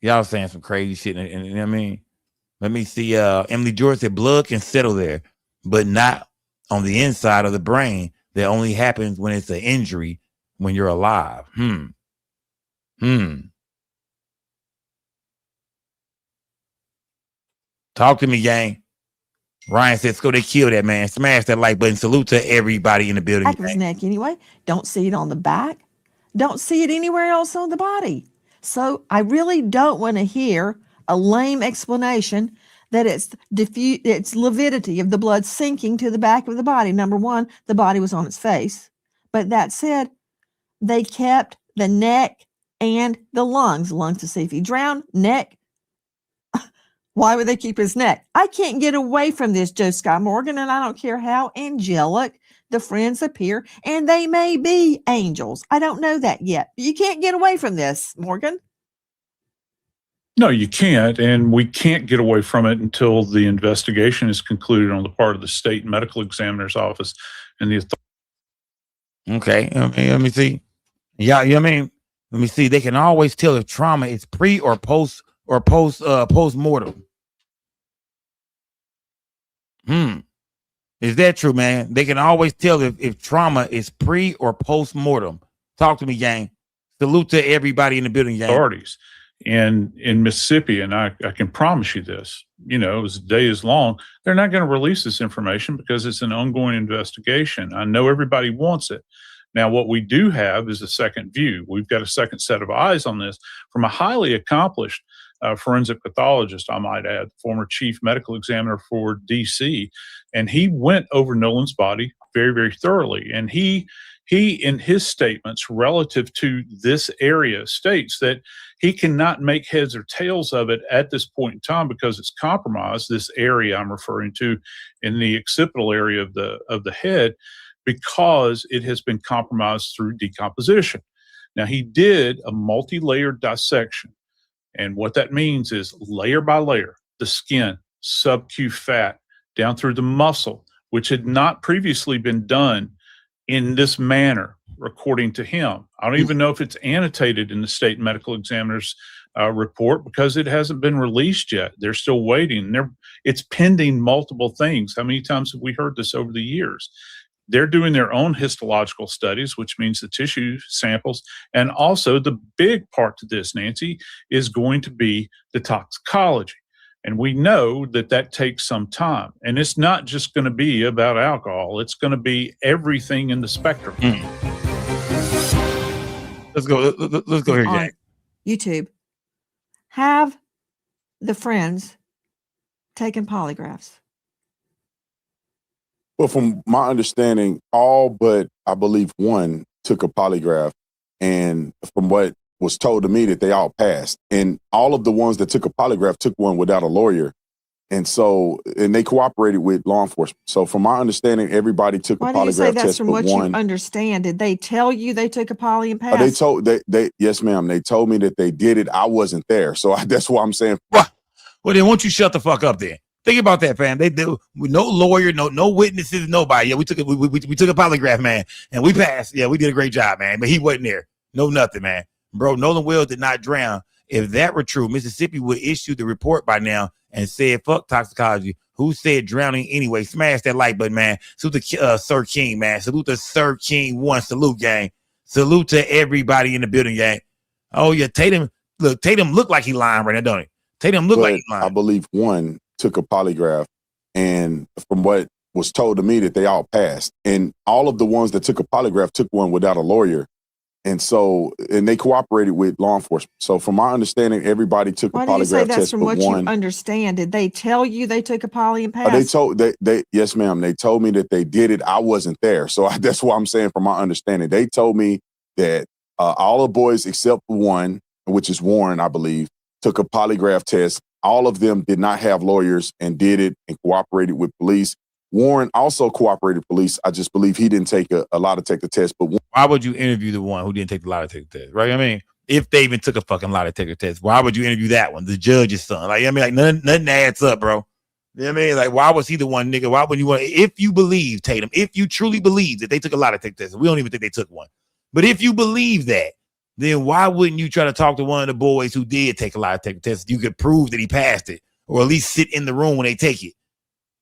Y'all saying some crazy shit, and you know what I mean? Let me see. Emily George said blood can settle there, but not on the inside of the brain. That only happens when it's an injury when you're alive. Talk to me, gang. Ryan said, "Go, they kill that man. Smash that like button. Salute to everybody in the building." Back of his neck anyway. Don't see it on the back. Don't see it anywhere else on the body. So I really don't want to hear a lame explanation that it's lividity of the blood sinking to the back of the body. Number one, the body was on its face. But that said, they kept the neck and the lungs. Lungs to see if he drowned, neck. Why would they keep his neck? I can't get away from this, Joe Scott Morgan, and I don't care how angelic the friends appear, and they may be angels. I don't know that yet. You can't get away from this, Morgan. No, you can't, and we can't get away from it until the investigation is concluded on the part of the state medical examiner's office and the authority. Okay, let me see. Yeah, you know what I mean? Let me see. They can always tell if trauma is pre or post mortem. Is that true, man? They can always tell if trauma is pre or post mortem. Talk to me, gang. Salute to everybody in the building, gang. Authorities in Mississippi, and I can promise you this, as the day is long, they're not going to release this information because it's an ongoing investigation. I know everybody wants it. Now, what we do have is a second view. We've got a second set of eyes on this from a highly accomplished forensic pathologist, I might add, former chief medical examiner for DC. And he went over Nolan's body very, very thoroughly. And he in his statements relative to this area states that he cannot make heads or tails of it at this point in time because it's compromised, this area I'm referring to in the occipital area of the head, because it has been compromised through decomposition. Now, he did a multi-layered dissection. And what that means is layer by layer, the skin, sub-Q fat, down through the muscle, which had not previously been done in this manner, according to him. I don't even know if it's annotated in the state medical examiner's report because it hasn't been released yet. They're still waiting. It's pending multiple things. How many times have we heard this over the years? They're doing their own histological studies, which means the tissue samples. And also the big part to this, Nacy, is going to be the toxicology. And we know that takes some time. And it's not just going to be about alcohol. It's going to be everything in the spectrum. Let's go here, Jack. YouTube. Have the friends taken polygraphs? Well, from my understanding, all but I believe one took a polygraph, and from what was told to me that they all passed. And all of the ones that took a polygraph took one without a lawyer. And so, and they cooperated with law enforcement. So from my understanding, everybody took Why a do you say polygraph that's test from but what one. you understand? Did they tell you they took a poly and They passed? told they yes, ma'am. They told me that they did it. I wasn't there. So that's why I'm saying. Well, then won't you shut the fuck up then? Think about that, fam. They do with no lawyer, no witnesses, nobody. Yeah, we took a polygraph, man, and we passed. Yeah, we did a great job, man. But he wasn't there. No nothing, man. Bro, Nolan Wells did not drown. If that were true, Mississippi would issue the report by now and said, fuck toxicology. Who said drowning anyway? Smash that like button, man. Salute to Sir King, man. Salute to Sir King 1. Salute, gang. Salute to everybody in the building, gang. Oh, yeah, Tatum looked like he lying right now, don't he? Tatum looked like he lying. I believe one took a polygraph, and from what was told to me that they all passed. And all of the ones that took a polygraph took one without a lawyer. And so, and they cooperated with law enforcement. So from my understanding, everybody took a polygraph test. Why do you say that's from what you understand? Did they tell you they took a poly and passed? They told they yes, ma'am. They told me that they did it. I wasn't there. So that's why I'm saying from my understanding, they told me that all the boys except one, which is Warren, I believe, took a polygraph test. All of them did not have lawyers and did it and cooperated with police. Warren also cooperated with police. I just believe he didn't take a lie detector test. But why would you interview the one who didn't take the lie detector test? Right? I mean, if they even took a fucking lie detector test, why would you interview that one? The judge's son. Like, I mean, like nothing adds up, bro. You know what I mean? Like, why was he the one, nigga? Why would you want? If you believe, Tatum, if you truly believe that they took a lie detector test, we don't even think they took one. But if you believe that, then why wouldn't you try to talk to one of the boys who did take a lie detector test? You could prove that he passed it, or at least sit in the room when they take it.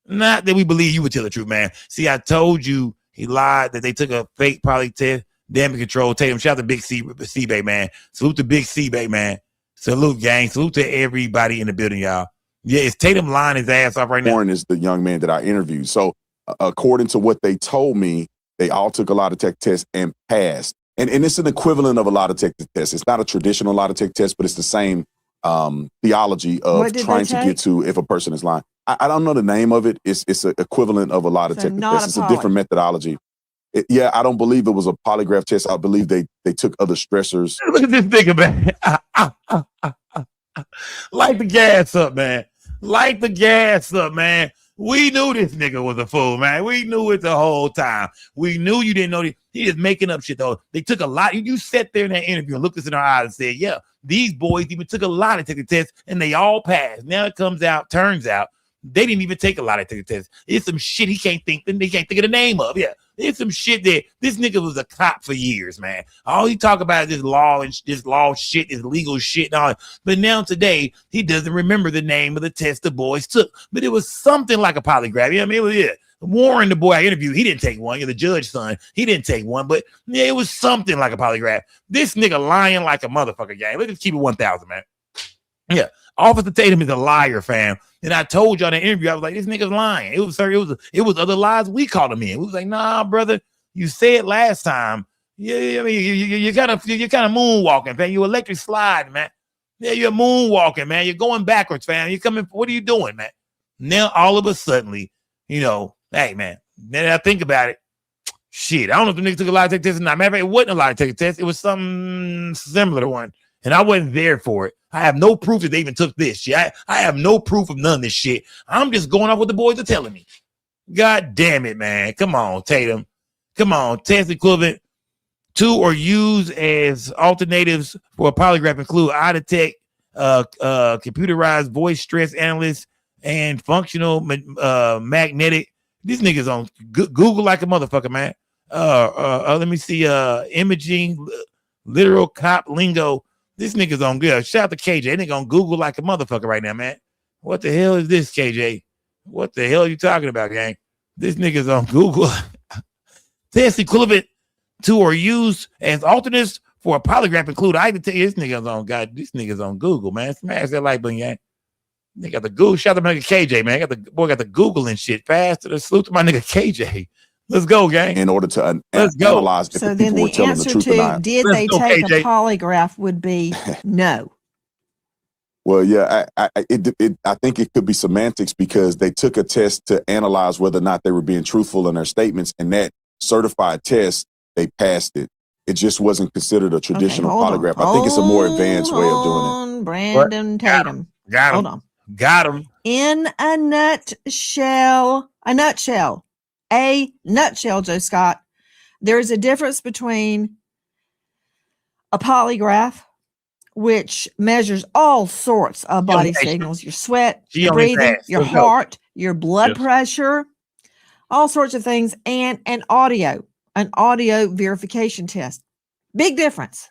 Not that we believe you would tell the truth, man. See, I told you he lied that they took a fake poly test, damage control. Tatum, shout out to Big C-Bay, man. Salute to Big C-Bay, man. Salute, gang. Salute to everybody in the building, y'all. Yeah, is Tatum lying his ass off right now? Warren is the young man that I interviewed. So according to what they told me, they all took a lie detector test and passed. And it's an equivalent of a lie detector test. It's not a traditional lie detector test, but it's the same theology of trying to get to if a person is lying. I don't know the name of it. It's an equivalent of a lie detector test. It's a different methodology. Yeah, I don't believe it was a polygraph test. I believe they took other stressors. Look at this nigga, man. Light the gas up, man. Light the gas up, man. We knew this nigga was a fool, man. We knew it the whole time. We knew you didn't know this. He is making up shit, though. They took a lot. You sat there in that interview and looked us in our eyes and said, yeah, these boys even took a lie detector test and they all passed. Now it turns out, they didn't even take a lie detector test. It's some shit they can't think of the name of. Yeah. It's some shit that this nigga was a cop for years, man. All he talk about is this law shit, this legal shit and all that. But now today, he doesn't remember the name of the test the boys took. But it was something like a polygraph. You know what I mean? It was, yeah. Warren, the boy I interviewed, he didn't take one. You're the judge's son. He didn't take one. But yeah, it was something like a polygraph. This nigga lying like a motherfucker, gang. Let's just keep it 1,000, man. Yeah. Officer Tatum is a liar, fam. And I told y'all in the interview, I was like, this nigga's lying. It was other lies we called him in. We was like, nah, brother, you said last time. Yeah, I mean, you're kind of moonwalking, fam. You electric slide, man. Yeah, you're moonwalking, man. You're going backwards, fam. You're coming. What are you doing, man? Now all of a sudden, hey, man. Then I think about it. Shit, I don't know if the nigga took a lie detector test or not. Matter of fact, it wasn't a lie detector test. It was something similar to one. And I wasn't there for it. I have no proof that they even took this shit. I have no proof of none of this shit. I'm just going off what the boys are telling me. God damn it, man. Come on, Tatum. Come on. Test equivalent to or used as alternatives for a polygraph include eye detect, computerized voice stress analyst, and functional magnetic. These niggas on Google like a motherfucker, man. Let me see. Imaging, literal cop lingo. This nigga's on good. Shout out to KJ. Nigga on Google like a motherfucker right now, man. What the hell is this, KJ? What the hell are you talking about, gang? This nigga's on Google. Test equivalent to or used as alternates for a polygraph include. I can tell you, this nigga's on Google, man. Smash that like button, gang. They got the Google. Shout out to my nigga KJ, man. Got the Google and shit fast. Salute to my nigga KJ. Let's go, gang. In order to analyze if so the people were telling the truth or not. Did they take a polygraph would be no. Well, yeah, I think it could be semantics because they took a test to analyze whether or not they were being truthful in their statements, and that certified test, they passed it. It just wasn't considered a traditional polygraph. I think it's a more advanced way of doing it. Brandon Tatum. Got him. Hold on. Got him. In a nutshell, Joe Scott, there is a difference between a polygraph, which measures all sorts of body signals, your sweat, your breathing, your heart, your blood pressure, all sorts of things, and an audio verification test. Big difference.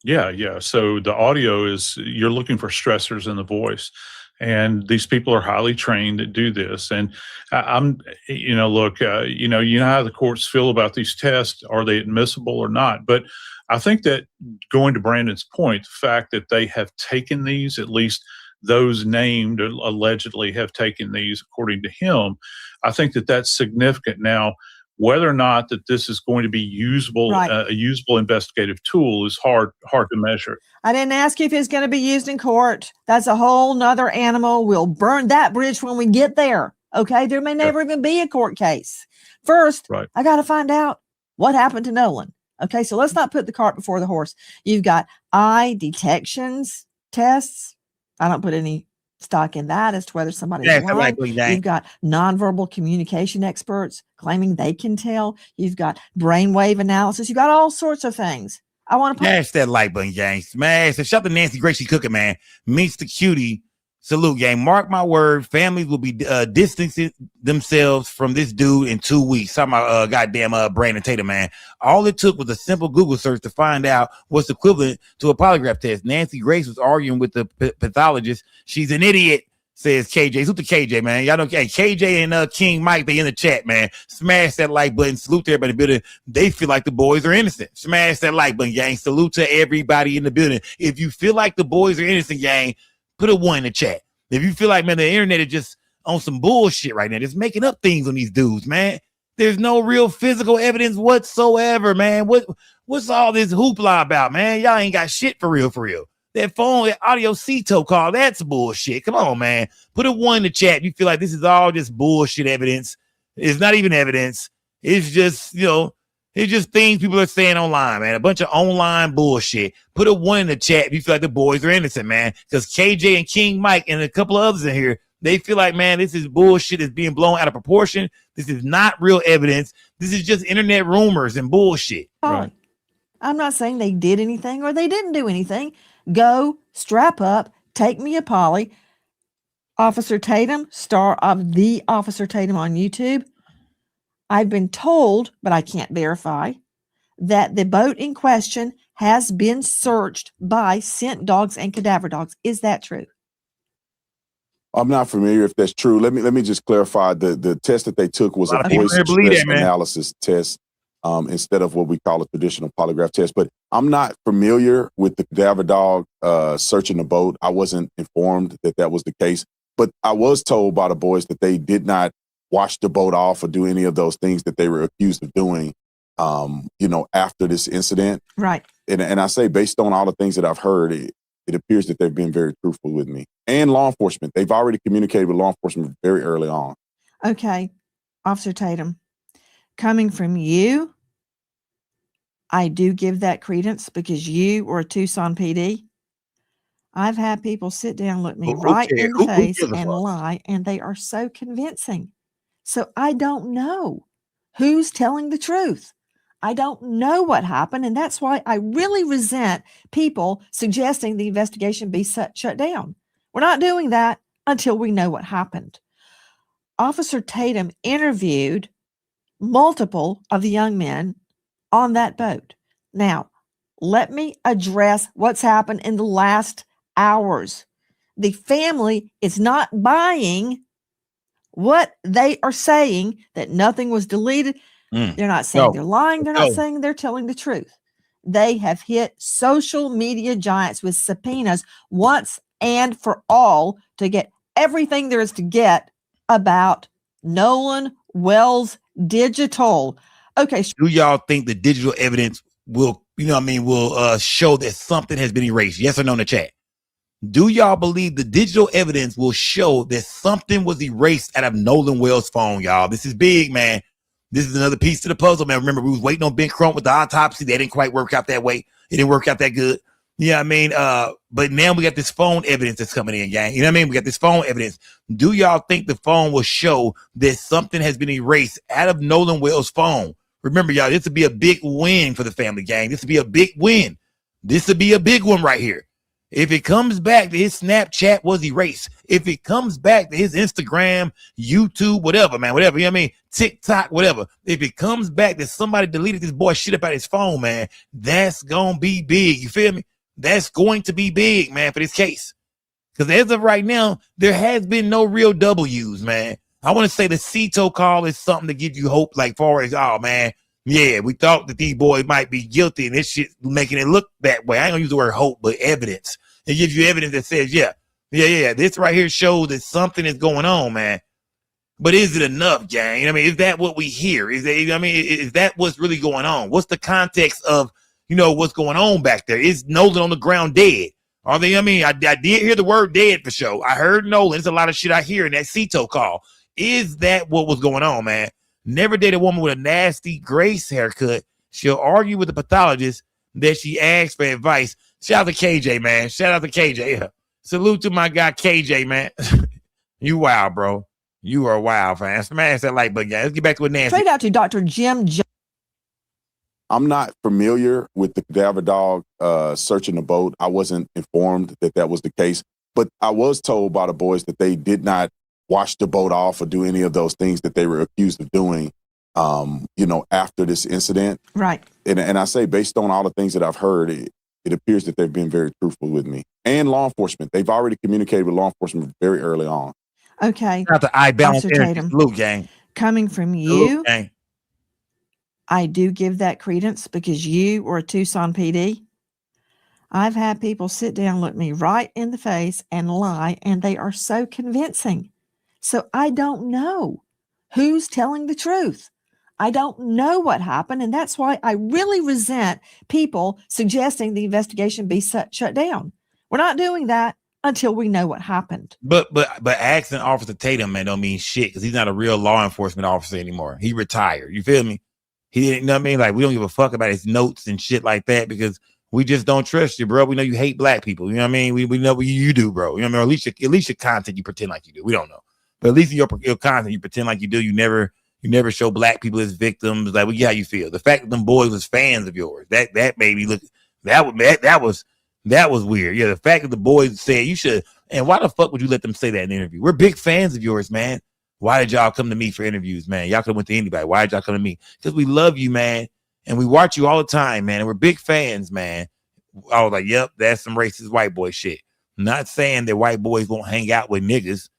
Yeah. So the audio is, you're looking for stressors in the voice. And these people are highly trained that do this. And I'm, look, you know how the courts feel about these tests. Are they admissible or not? But I think that, going to Brandon's point, the fact that they have taken these, at least those named allegedly have taken these, according to him, I think that that's significant. Now, whether or not that this is going to be usable, a usable investigative tool, is hard to measure. I didn't ask you if it's going to be used in court. That's a whole nother animal. We'll burn that bridge when we get there. Okay. There may never even be a court case. First, I got to find out what happened to Nolan. Okay. So let's not put the cart before the horse. You've got eye detections tests. I don't put any stock in that as to whether somebody's lying. You've got nonverbal communication experts claiming they can tell. You've got brainwave analysis. You've got all sorts of things. I want to smash that like button, gang. Smash. Shout out to Nacy Grace, she cooking, man. Meets the cutie. Salute, gang. Mark my word, families will be distancing themselves from this dude in 2 weeks. Talking about goddamn Brandon Tatum, man. All it took was a simple Google search to find out what's equivalent to a polygraph test. Nacy Grace was arguing with the pathologist. She's an idiot, says KJ. Salute to KJ, man. Y'all know KJ and King Mike, they in the chat, man. Smash that like button. Salute to everybody in the building. They feel like the boys are innocent. Smash that like button, gang. Salute to everybody in the building. If you feel like the boys are innocent, gang, put a 1 in the chat. If you feel like, man, the internet is just on some bullshit right now, just making up things on these dudes, man. There's no real physical evidence whatsoever, man. What's all this hoopla about, man? Y'all ain't got shit for real, for real. That phone, that audio CTO call, that's bullshit. Come on, man. Put a 1 in the chat. You feel like this is all just bullshit evidence. It's not even evidence. It's just, it's just things people are saying online, man. A bunch of online bullshit. Put a 1 in the chat if you feel like the boys are innocent, man. Because KJ and King Mike and a couple of others in here, they feel like, man, this is bullshit. It's being blown out of proportion. This is not real evidence. This is just internet rumors and bullshit. Right. I'm not saying they did anything or they didn't do anything. Go, strap up, take me a poly. Officer Tatum, star of The Officer Tatum on YouTube. I've been told, but I can't verify, that the boat in question has been searched by scent dogs and cadaver dogs. Is that true? I'm not familiar if that's true. Let me just clarify. The test that they took was a voice stress analysis test instead of what we call a traditional polygraph test. But I'm not familiar with the cadaver dog searching the boat. I wasn't informed that that was the case. But I was told by the boys that they did not wash the boat off or do any of those things that they were accused of doing, after this incident. Right. And I say, based on all the things that I've heard, it appears that they've been very truthful with me and law enforcement. They've already communicated with law enforcement very early on. Okay. Officer Tatum, coming from you, I do give that credence because you were a Tucson PD. I've had people sit down, look me right in the face and lie, and they are so convincing. So I don't know who's telling the truth. I don't know what happened. And that's why I really resent people suggesting the investigation be shut down. We're not doing that until we know what happened. Officer Tatum interviewed multiple of the young men on that boat. Now, let me address what's happened in the last hours. The family is not buying what they are saying, that nothing was deleted. They're not saying they're lying. They're not saying they're telling the truth. They have hit social media giants with subpoenas once and for all to get everything there is to get about Nolan Wells Digital. Okay. Do y'all think the digital evidence will, show that something has been erased? Yes or no in the chat. Do y'all believe the digital evidence will show that something was erased out of Nolan Wells' phone, y'all? This is big, man. This is another piece to the puzzle, man. Remember, we was waiting on Ben Crump with the autopsy. That didn't quite work out that way. It didn't work out that good. Yeah, I mean, but now we got this phone evidence that's coming in, gang. You know what I mean? We got this phone evidence. Do y'all think the phone will show that something has been erased out of Nolan Wells' phone? Remember, y'all, this would be a big win for the family, gang. This would be a big win. This would be a big one right here. If it comes back that his Snapchat was erased, if it comes back that his Instagram, YouTube, whatever, man, whatever, you know what I mean? TikTok, whatever. If it comes back that somebody deleted this boy shit up out his phone, man, that's going to be big. You feel me? That's going to be big, man, for this case. Because as of right now, there has been no real W's, man. I want to say the CETO call is something to give you hope, like far as, oh, man, yeah, we thought that these boys might be guilty, and this shit making it look that way. I ain't going to use the word hope, but evidence. It gives you evidence that says, yeah, this right here shows that something is going on, man. But is it enough, gang? I mean, is that what we hear? Is that what's really going on? What's the context of, what's going on back there? Is Nolan on the ground dead? Are they, I did hear the word dead for sure. I heard Nolan. There's a lot of shit I hear in that CETO call. Is that what was going on, man? Never date a woman with a Nacy Grace haircut. She'll argue with the pathologist that she asked for advice. Shout out to KJ, man. Shout out to KJ. Yeah. Salute to my guy, KJ, man. You wild, bro. You are wild, fam. Smash that like button, guys. Let's get back to what Nancy. Straight out to Dr. Jim Jones. I'm not familiar with the cadaver dog searching the boat. I wasn't informed that was the case, but I was told by the boys that they did not wash the boat off or do any of those things that they were accused of doing, after this incident. Right. And I say, based on all the things that I've heard, it appears that they've been very truthful with me and law enforcement. They've already communicated with law enforcement very early on. Okay. Not the eye balance. Tatum, Salute, gang. Coming from you, Salute, gang. I do give that credence because you were a Tucson PD. I've had people sit down, look me right in the face and lie, and they are so convincing. So I don't know who's telling the truth. I don't know what happened, and that's why I really resent people suggesting the investigation be shut down. We're not doing that until we know what happened. But asking Officer Tatum, man, don't mean shit because he's not a real law enforcement officer anymore. He retired. You feel me? He didn't, you know what I mean? Like, we don't give a fuck about his notes and shit like that because we just don't trust you, bro. We know you hate black people. You know what I mean? We know what you do, bro. You know what I mean? Or at least your content, you pretend like you do. We don't know. But at least your content, you pretend like you do. You never show black people as victims. Like, well, yeah, how you feel. The fact that them boys was fans of yours, that made me look, that was weird. Yeah, the fact that the boys said you should, and why the fuck would you let them say that in an interview? We're big fans of yours, man. Why did y'all come to me for interviews, man? Y'all could have went to anybody. Why did y'all come to me? Because we love you, man. And we watch you all the time, man. And we're big fans, man. I was like, yep, that's some racist white boy shit. Not saying that white boys won't hang out with niggas.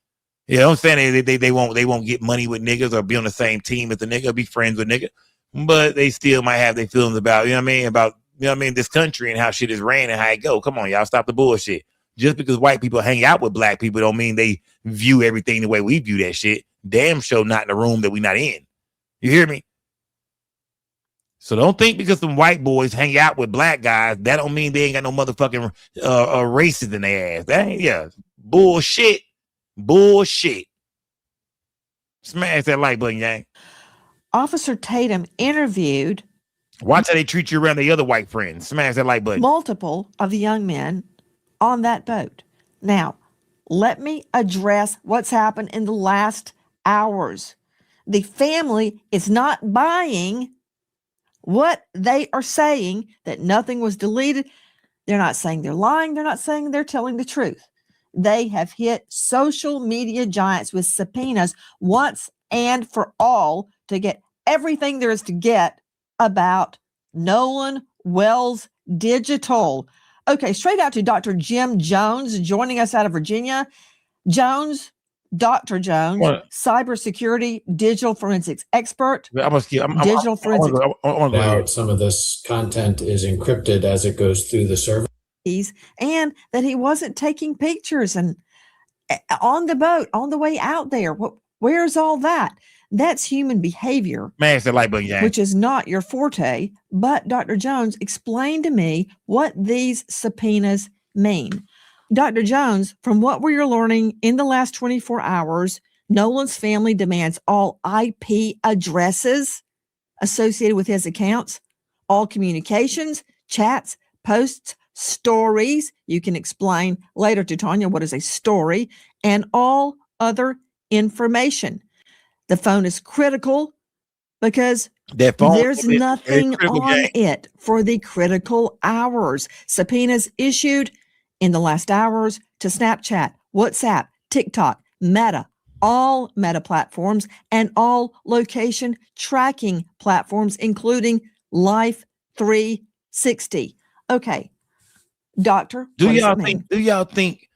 You know what I'm saying? They won't get money with niggas or be on the same team as the nigga, be friends with nigga. But they still might have their feelings about, you know what I mean? About, you know what I mean, this country and how shit is ran and how it go. Come on, y'all, stop the bullshit. Just because white people hang out with black people don't mean they view everything the way we view that shit. Damn sure not in the room that we not in. You hear me? So don't think because some white boys hang out with black guys, that don't mean they ain't got no motherfucking races in their ass. That ain't, bullshit. Bullshit. Smash that like button, gang. Officer Tatum interviewed. Watch how they treat you around the other white friends. Smash that like button. Multiple of the young men on that boat. Now, let me address what's happened in the last hours. The family is not buying what they are saying, that nothing was deleted. They're not saying they're lying. They're not saying they're telling the truth. They have hit social media giants with subpoenas once and for all to get everything there is to get about Nolan Wells Digital. Okay, straight out to Dr. Jim Jones joining us out of Virginia. Dr. Jones, cybersecurity, digital forensics expert. Digital forensics. Some of this content is encrypted as it goes through the server. And that he wasn't taking pictures and on the boat, on the way out there. Where's all that? That's human behavior. Man, it's the light button, yeah. Which is not your forte. But Dr. Jones, explain to me what these subpoenas mean. Dr. Jones, from what we're learning in the last 24 hours, Nolan's family demands all IP addresses associated with his accounts, all communications, chats, posts, stories. You can explain later to Tanya what is a story, and all other information. The phone is critical because there's nothing on it for the critical hours. Subpoenas issued in the last hours to Snapchat, WhatsApp, TikTok, Meta, all Meta platforms, and all location tracking platforms, including Life 360. Okay, doctor, do y'all think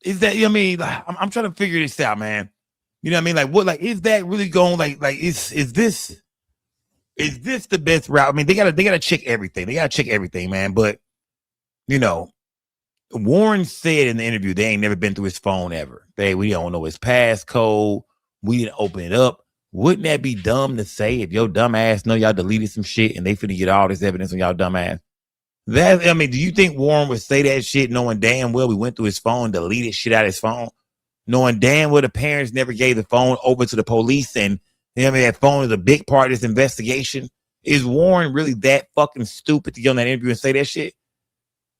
is that, I mean, I'm trying to figure this out, man. You know what I mean? Like, what, like, is that really going, like, is this the best route? I mean, they gotta check everything. They gotta check everything, man. But, you know, Warren said in the interview they ain't never been through his phone ever. We don't know his passcode. We didn't open it up. Wouldn't that be dumb to say if your dumb ass know y'all deleted some shit and they finna get all this evidence on y'all dumb ass? I mean, do you think Warren would say that shit knowing damn well we went through his phone, deleted shit out of his phone, knowing damn well the parents never gave the phone over to the police, and you know, I mean, that phone is a big part of this investigation? Is Warren really that fucking stupid to get on that interview and say that shit?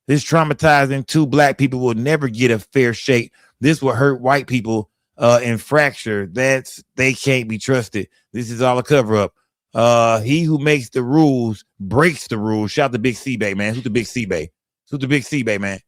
This traumatizing 2 black people will never get a fair shake. This will hurt white people and fracture. They can't be trusted. This is all a cover up. He who makes the rules breaks the rules. Shout out to Big C-Bay, man. Who's the Big C-Bay? Who's the Big C-Bay, man?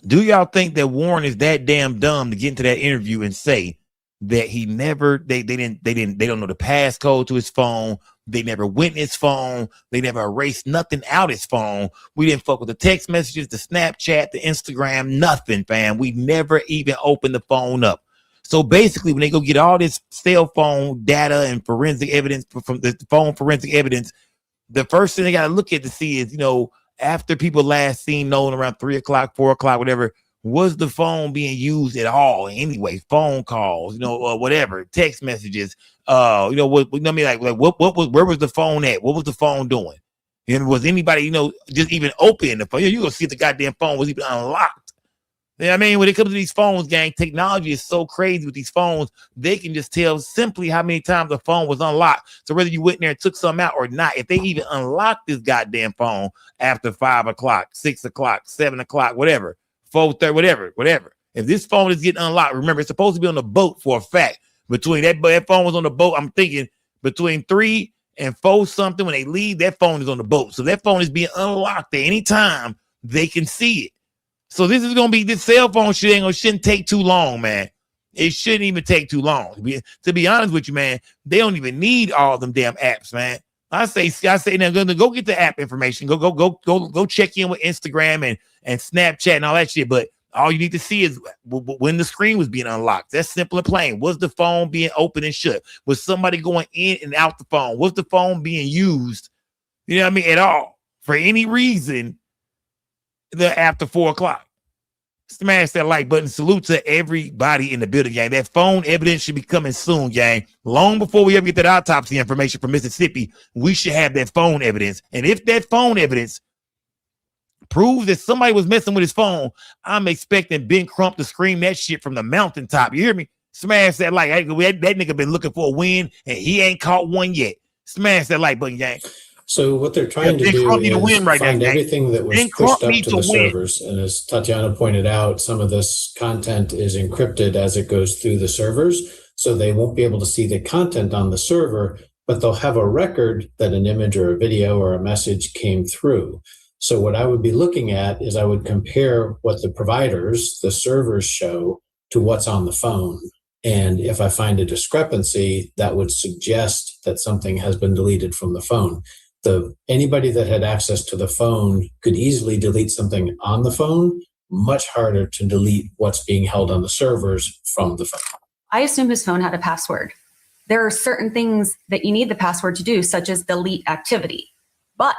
Do y'all think that Warren is that damn dumb to get into that interview and say that he never, they don't know the passcode to his phone. They never went in his phone. They never erased nothing out his phone. We didn't fuck with the text messages, the Snapchat, the Instagram, nothing, fam. We never even opened the phone up. So basically, when they go get all this cell phone data and forensic evidence from the phone forensic evidence, the first thing they got to look at to see is, you know, after people last seen Nolan around 3 o'clock, 4 o'clock, whatever, was the phone being used at all? Anyway, phone calls, you know, whatever, text messages, you know, what I mean, like where was the phone at? What was the phone doing? And was anybody, you know, just even open the phone? You gonna see if the goddamn phone was even unlocked. You know what I mean? When it comes to these phones, gang, technology is so crazy with these phones. They can just tell simply how many times the phone was unlocked. So whether you went in there and took something out or not, if they even unlocked this goddamn phone after 5 o'clock, 6 o'clock, 7 o'clock, whatever, 4:30, whatever. If this phone is getting unlocked, remember, it's supposed to be on the boat for a fact. Between that phone was on the boat, I'm thinking between 3 and 4 something, when they leave, that phone is on the boat. So that phone is being unlocked at any time they can see it. So this is gonna be, this cell phone shit shouldn't take too long, man. It shouldn't even take too long. To be honest with you, man, they don't even need all them damn apps, man. I say now, go get the app information. Go check in with Instagram and Snapchat and all that shit. But all you need to see is when the screen was being unlocked. That's simple and plain. Was the phone being open and shut? Was somebody going in and out the phone? Was the phone being used, you know what I mean, at all for any reason after 4 o'clock? Smash that like button. Salute to everybody in the building, gang. That phone evidence should be coming soon, gang. Long before we ever get that autopsy information from Mississippi, we should have that phone evidence. And if that phone evidence proves that somebody was messing with his phone, I'm expecting Ben Crump to scream that shit from the mountaintop. You hear me? Smash that like. That nigga been looking for a win, and he ain't caught one yet. Smash that like button, gang. So what they're trying to do is find everything that was pushed up to the servers. And as Tatiana pointed out, some of this content is encrypted as it goes through the servers. So they won't be able to see the content on the server, but they'll have a record that an image or a video or a message came through. So what I would be looking at is I would compare what the providers, the servers show to what's on the phone. And if I find a discrepancy, that would suggest that something has been deleted from the phone. Anybody that had access to the phone could easily delete something on the phone, much harder to delete what's being held on the servers from the phone. I assume his phone had a password. There are certain things that you need the password to do, such as delete activity. But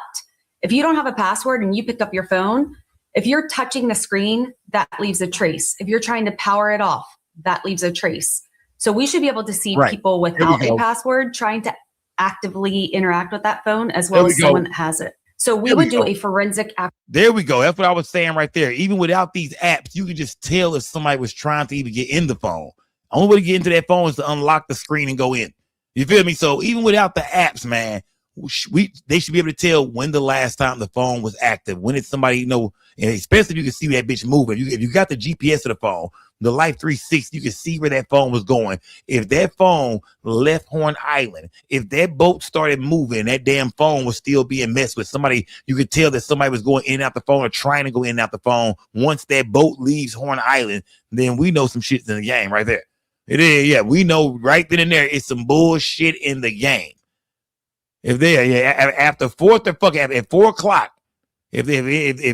if you don't have a password and you pick up your phone, if you're touching the screen, that leaves a trace. If you're trying to power it off, that leaves a trace. So we should be able to see people without a password trying to actively interact with that phone, as well as someone that has it. So we would do a forensic app. There we go. That's what I was saying right there. Even without these apps, you can just tell if somebody was trying to even get in the phone. Only way to get into that phone is to unlock the screen and go in. You feel me? So even without the apps, man, they should be able to tell when the last time the phone was active, when it's somebody, and especially if you can see that bitch moving. If you got the GPS of the phone, the Life 360, you can see where that phone was going. If that phone left Horn Island, if that boat started moving, that damn phone was still being messed with. Somebody, you could tell that somebody was going in and out the phone or trying to go in and out the phone. Once that boat leaves Horn Island, then we know some shit's in the game right there. It is, yeah. We know right then and there it's some bullshit in the game. If after 4 o'clock, if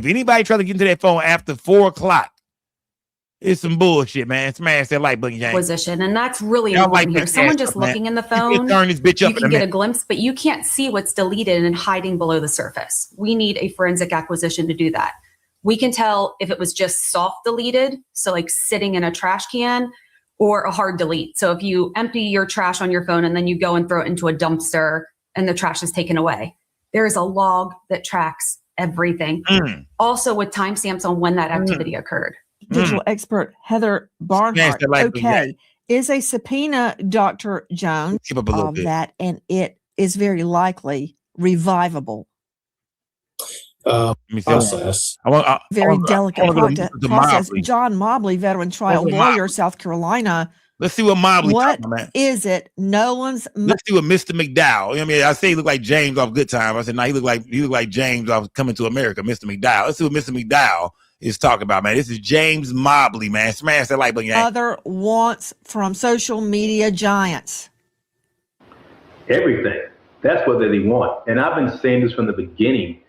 anybody try to get into that phone after 4 o'clock, it's some bullshit, man. Smash that like button, gang. Position, and that's really important here. Someone just looking in the phone, turn this bitch up. You can get a glimpse, but you can't see what's deleted and hiding below the surface. We need a forensic acquisition to do that. We can tell if it was just soft deleted, so like sitting in a trash can, or a hard delete. So if you empty your trash on your phone and then you go and throw it into a dumpster and the trash is taken away, there is a log that tracks everything. Also with timestamps on when that activity occurred. Digital expert Heather Barnhart. Okay, is a subpoena, Dr. Jones, of that, and it is very likely revivable. Process. Very delicate process. John Mobley, veteran trial lawyer, South Carolina. Let's see what Mobley. What is it? Nolan's. Let's see what Mr. McDowell. I mean, I say he looked like James off Good Time. I said, no, he looked like James off Coming to America. Mr. McDowell. Let's see what Mr. McDowell is talking about, man. This is James Mobley, man. Smash that like button. Other wants from social media giants. Everything. That's what they want. And I've been saying this from the beginning.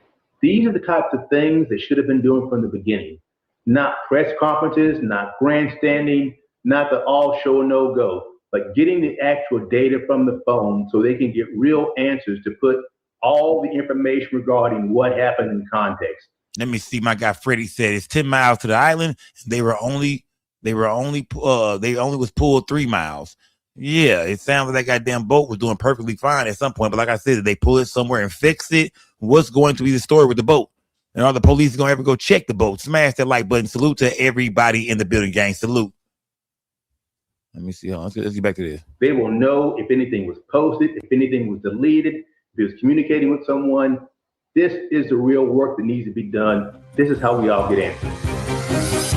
These are the types of things they should have been doing from the beginning. Not press conferences, not grandstanding, not the all show no go, but getting the actual data from the phone so they can get real answers to put all the information regarding what happened in context. Let me see. My guy Freddie said it's 10 miles to the island. They only was pulled 3 miles. Yeah, it sounds like that goddamn boat was doing perfectly fine at some point. But like I said, did they pull it somewhere and fix it? What's going to be the story with the boat? And are the police going to ever go check the boat? Smash that like button. Salute to everybody in the building, gang. Salute. Let me see. Let's get back to this. They will know if anything was posted, if anything was deleted, if it was communicating with someone. This is the real work that needs to be done. This is how we all get answers.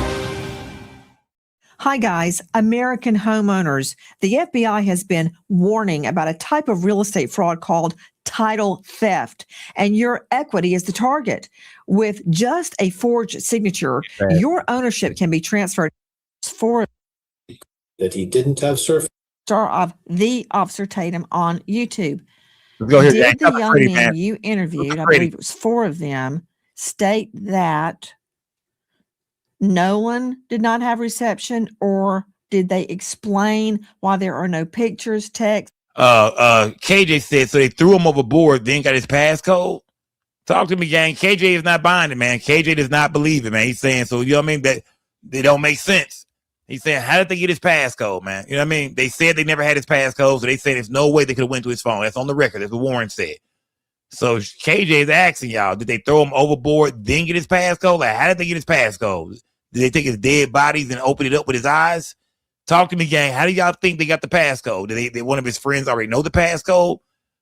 Hi, guys. American homeowners. The FBI has been warning about a type of real estate fraud called title theft, and your equity is the target. With just a forged signature, your ownership can be transferred for that he didn't have surface. Star of the Officer Tatum on YouTube. Go ahead, Did the young pretty, men you interviewed, I believe it was 4 of them, state that Nolan did not have reception, or did they explain why there are no pictures, text? KJ said, so they threw him overboard, then got his passcode. Talk to me, gang. KJ is not buying it, man. KJ does not believe it, man. He's saying, so you know what I mean? That they don't make sense. He's saying, how did they get his passcode, man? You know what I mean? They said they never had his passcode, so they said there's no way they could have went to his phone. That's on the record. That's what Warren said. So KJ is asking y'all, did they throw him overboard, then get his passcode? Like, how did they get his passcode? Did they take his dead bodies and open it up with his eyes? Talk to me, gang. How do y'all think they got the passcode? Did one of his friends already know the passcode?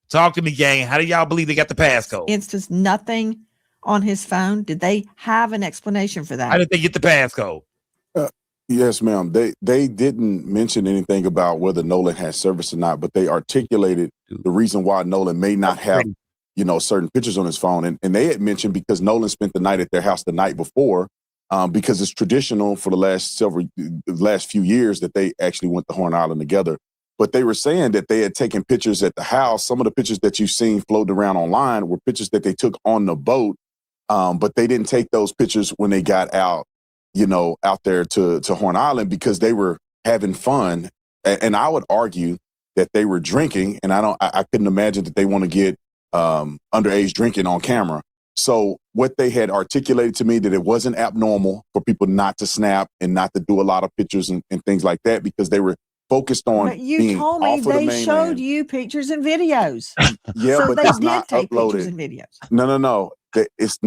Talk to me, gang. How do y'all believe they got the passcode? Instance, nothing on his phone. Did they have an explanation for that? How did they get the passcode? Yes, ma'am. They didn't mention anything about whether Nolan had service or not, but they articulated the reason why Nolan may not have, certain pictures on his phone. And they had mentioned because Nolan spent the night at their house the night before, because it's traditional for the last few years that they actually went to Horn Island together. But they were saying that they had taken pictures at the house. Some of the pictures that you've seen floating around online were pictures that they took on the boat, but they didn't take those pictures when they got out there to Horn Island because they were having fun. And I would argue that they were drinking, and I couldn't imagine that they want to get underage drinking on camera. So what they had articulated to me that it wasn't abnormal for people not to snap and not to do a lot of pictures and things like that because they were focused on but you being told me off of the they mainland. showed you pictures and videos. Yeah, so but they it's did not take uploaded. pictures and videos. No. It's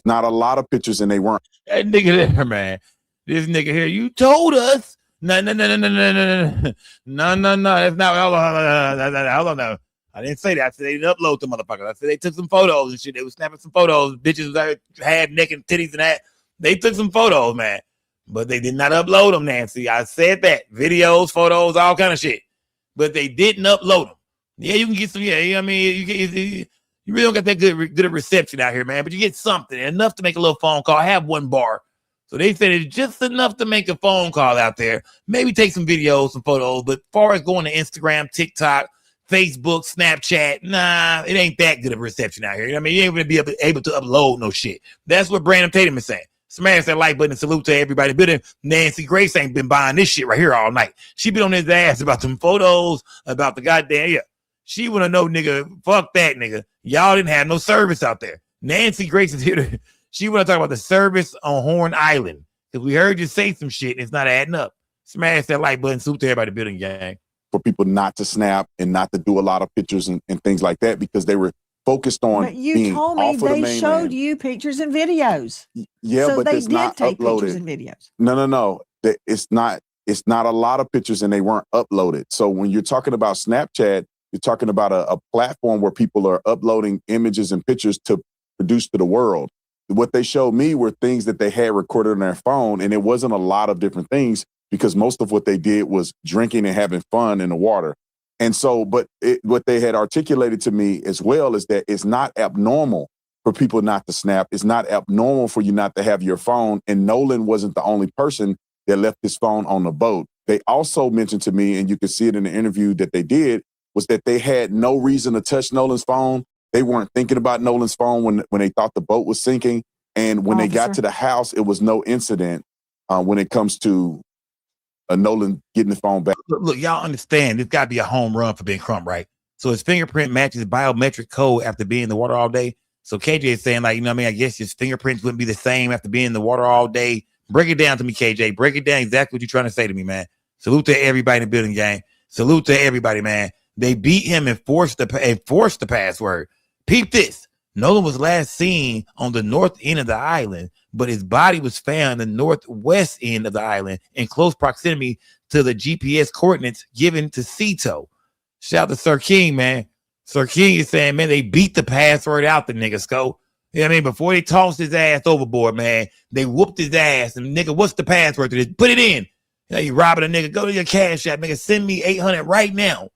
not a lot of pictures, and they weren't. That nigga there, man. This nigga here, you told us. No. That's not. Hold on. I didn't say that. I said they didn't upload the motherfuckers. I said they took some photos and shit. They were snapping some photos. Bitches that had neck and titties and that. They took some photos, man. But they did not upload them, Nancy. I said that. Videos, photos, all kind of shit. But they didn't upload them. Yeah, you can get some, I mean, you really don't get that good reception out here, man. But you get something, enough to make a little phone call. Have one bar. So they said it's just enough to make a phone call out there. Maybe take some videos, some photos. But as far as going to Instagram, TikTok, Facebook, Snapchat, nah, it ain't that good of a reception out here. I mean, you ain't gonna be able to upload no shit. That's what Brandon Tatum is saying. Smash that like button and salute to everybody. But Nacy Grace ain't been buying this shit right here all night. She been on his ass about them photos, about the goddamn, She wanna know, nigga, fuck that, nigga. Y'all didn't have no service out there. Nacy Grace is here she wanna talk about the service on Horn Island. Because we heard you say some shit and it's not adding up. Smash that like button, salute to everybody in the building, gang. For people not to snap and not to do a lot of pictures and things like that because they were focused on But you being told me off of the they mainland. showed you pictures and videos. Yeah, so but they it's did not take uploaded. pictures and videos. No. It's not a lot of pictures and they weren't uploaded. So when you're talking about Snapchat, you're talking about a platform where people are uploading images and pictures to produce to the world. What they showed me were things that they had recorded on their phone, and it wasn't a lot of different things because most of what they did was drinking and having fun in the water. And so, but what they had articulated to me as well is that it's not abnormal for people not to snap. It's not abnormal for you not to have your phone. And Nolan wasn't the only person that left his phone on the boat. They also mentioned to me, and you can see it in the interview that they did, was that they had no reason to touch Nolan's phone. They weren't thinking about Nolan's phone when they thought the boat was sinking. And when they got to the house, it was no incident when it comes to Nolan getting the phone back. Look, y'all understand this got to be a home run for Ben Crump, right? So his fingerprint matches biometric code after being in the water all day. So KJ is saying, like, you know what I mean? I guess his fingerprints wouldn't be the same after being in the water all day. Break it down to me, KJ. Break it down exactly what you're trying to say to me, man. Salute to everybody in the building, gang. Salute to everybody, man. They beat him and forced the password. Peep this. Nolan was last seen on the north end of the island, but his body was found in the northwest end of the island in close proximity to the GPS coordinates given to Cito. Shout out to Sir King, man. Sir King is saying, man, they beat the password out the nigga, Sco. You know what I mean? Before they tossed his ass overboard, man, they whooped his ass. And nigga, what's the password to this? Put it in. You know, you robbing a nigga. Go to your cash app, nigga. Send me 800 right now.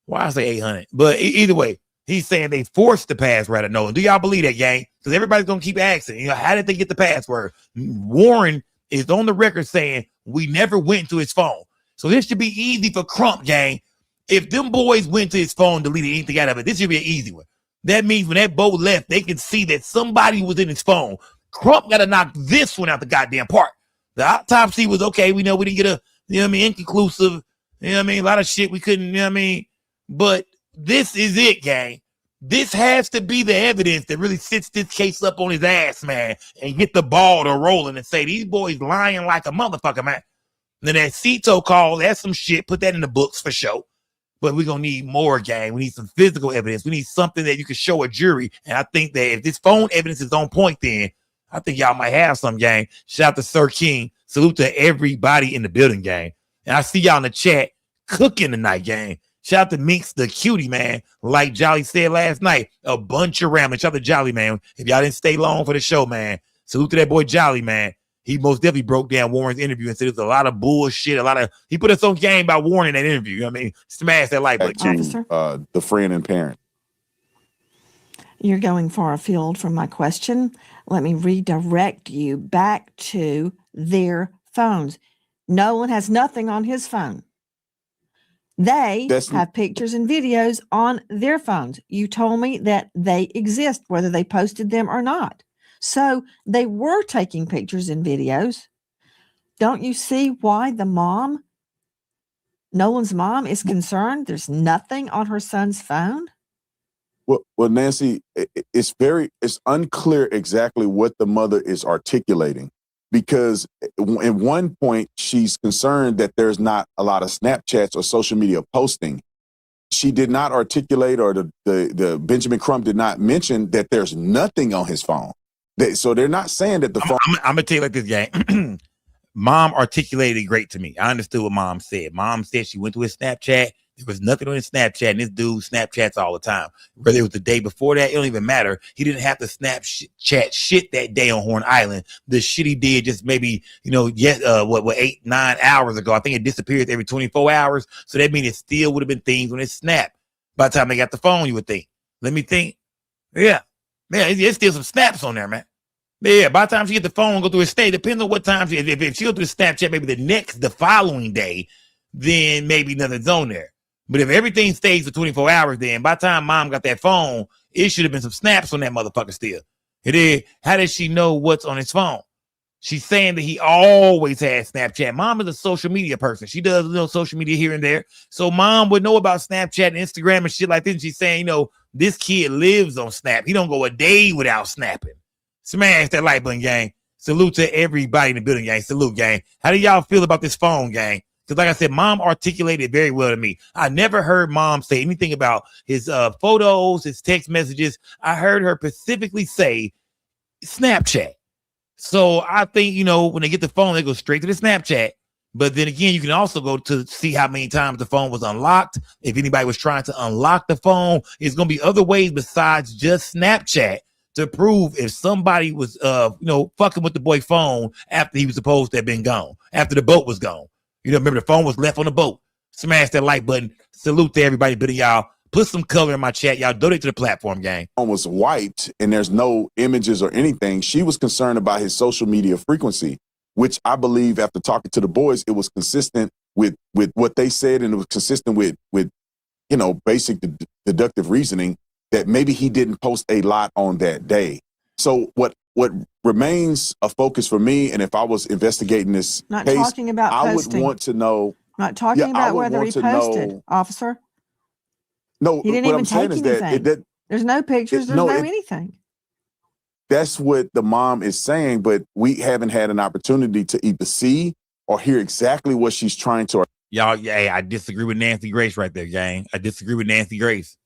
Why I say 800? But either way, he's saying they forced the password out of Nolan. Do y'all believe that, gang? Because everybody's going to keep asking, you know, how did they get the password? Warren is on the record saying we never went to his phone. So this should be easy for Crump, gang. If them boys went to his phone, deleted anything out of it, this should be an easy one. That means when that boat left, they can see that somebody was in his phone. Crump got to knock this one out the goddamn park. The autopsy was okay. We know we didn't get a, you know what I mean, inconclusive, you know what I mean, a lot of shit we couldn't, you know what I mean, but this is it, gang. This has to be the evidence that really sits this case up on his ass, man, and get the ball to rolling and say, these boys lying like a motherfucker, man. And then that Cito call, that's some shit. Put that in the books for sure. But we're going to need more, gang. We need some physical evidence. We need something that you can show a jury. And I think that if this phone evidence is on point, then I think y'all might have some, gang. Shout out to Sir King. Salute to everybody in the building, gang. And I see y'all in the chat cooking tonight, gang. Shout out to Minx the cutie, man. Like Jolly said last night, a bunch of rambling. Shout out to Jolly, man. If y'all didn't stay long for the show, man, salute to that boy Jolly, man. He most definitely broke down Warren's interview and said there's a lot of bullshit, he put us on game by Warren in that interview. You know what I mean? Smash that like button. The friend and parent. You're going far afield from my question. Let me redirect you back to their phones. Nolan has nothing on his phone. They have pictures and videos on their phones. You told me that they exist, whether they posted them or not. So they were taking pictures and videos. Don't you see why Nolan's mom is concerned? There's nothing on her son's phone. Well, Nancy, it's unclear exactly what the mother is articulating. Because at one point, she's concerned that there's not a lot of Snapchats or social media posting. She did not articulate, or the Benjamin Crump did not mention that there's nothing on his phone. So they're not saying that the phone. I'm going to tell you like this, gang. Mom articulated it great to me. I understood what mom said. Mom said she went to his Snapchat. There was nothing on his Snapchat, and this dude Snapchats all the time. Whether it was the day before that, it don't even matter. He didn't have to Snapchat shit that day on Horn Island. The shit he did just maybe, 8, 9 hours ago. I think it disappears every 24 hours. So that means it still would have been things on his Snap. By the time they got the phone, you would think. Let me think. Yeah. Man, there's still some snaps on there, man. Yeah, by the time she get the phone and go through his stay, depends on what time if she go through the Snapchat, maybe the following day, then maybe nothing's on there. But if everything stays for 24 hours, then by the time mom got that phone, it should have been some snaps on that motherfucker still. It is. How does she know what's on his phone? She's saying that he always had Snapchat. Mom is a social media person. She does social media here and there. So mom would know about Snapchat and Instagram and shit like this. And she's saying, this kid lives on Snap. He don't go a day without snapping. Smash that like button, gang. Salute to everybody in the building, gang. Salute, gang. How do y'all feel about this phone, gang? Because like I said, mom articulated very well to me. I never heard mom say anything about his photos, his text messages. I heard her specifically say Snapchat. So I think, when they get the phone, they go straight to the Snapchat. But then again, you can also go to see how many times the phone was unlocked. If anybody was trying to unlock the phone, it's going to be other ways besides just Snapchat to prove if somebody was, fucking with the boy's phone after he was supposed to have been gone, after the boat was gone. Remember the phone was left on the boat. Smash that like button. Salute to everybody, but y'all put some color in my chat. Y'all donate to the platform, gang. Phone was wiped and there's no images or anything. She was concerned about his social media frequency, which I believe after talking to the boys, it was consistent with what they said. And it was consistent with basic deductive reasoning that maybe he didn't post a lot on that day. So what remains a focus for me, and if I was investigating this Not case, talking about I posting. would want to know. Not talking about whether he posted, know, officer. No, He didn't what even I'm saying take is anything. that There's no pictures. There's no anything. That's what the mom is saying, but we haven't had an opportunity to either see or hear exactly what she's trying to. Y'all, yeah, I disagree with Nacy Grace right there, gang. I disagree with Nacy Grace.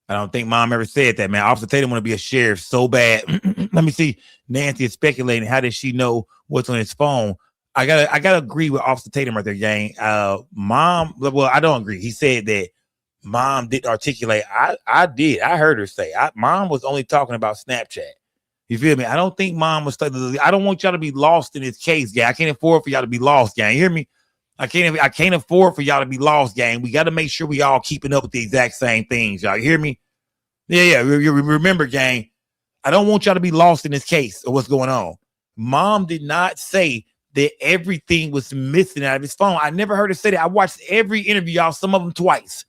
I don't think mom ever said that, man. Officer Tatum want to be a sheriff so bad. Let me see. Nancy is speculating. How does she know what's on his phone? I gotta agree with Officer Tatum right there, gang. Mom, well, I don't agree. He said that mom didn't articulate. I did. I heard her say. Mom was only talking about Snapchat. You feel me? I don't think mom was. I don't want y'all to be lost in this case, gang. I can't afford for y'all to be lost, gang. You hear me? I can't afford for y'all to be lost, gang. We got to make sure we all keeping up with the exact same things, y'all. You hear me? Yeah. Remember, gang, I don't want y'all to be lost in this case of what's going on. Mom did not say that everything was missing out of his phone. I never heard her say that. I watched every interview, y'all, some of them twice.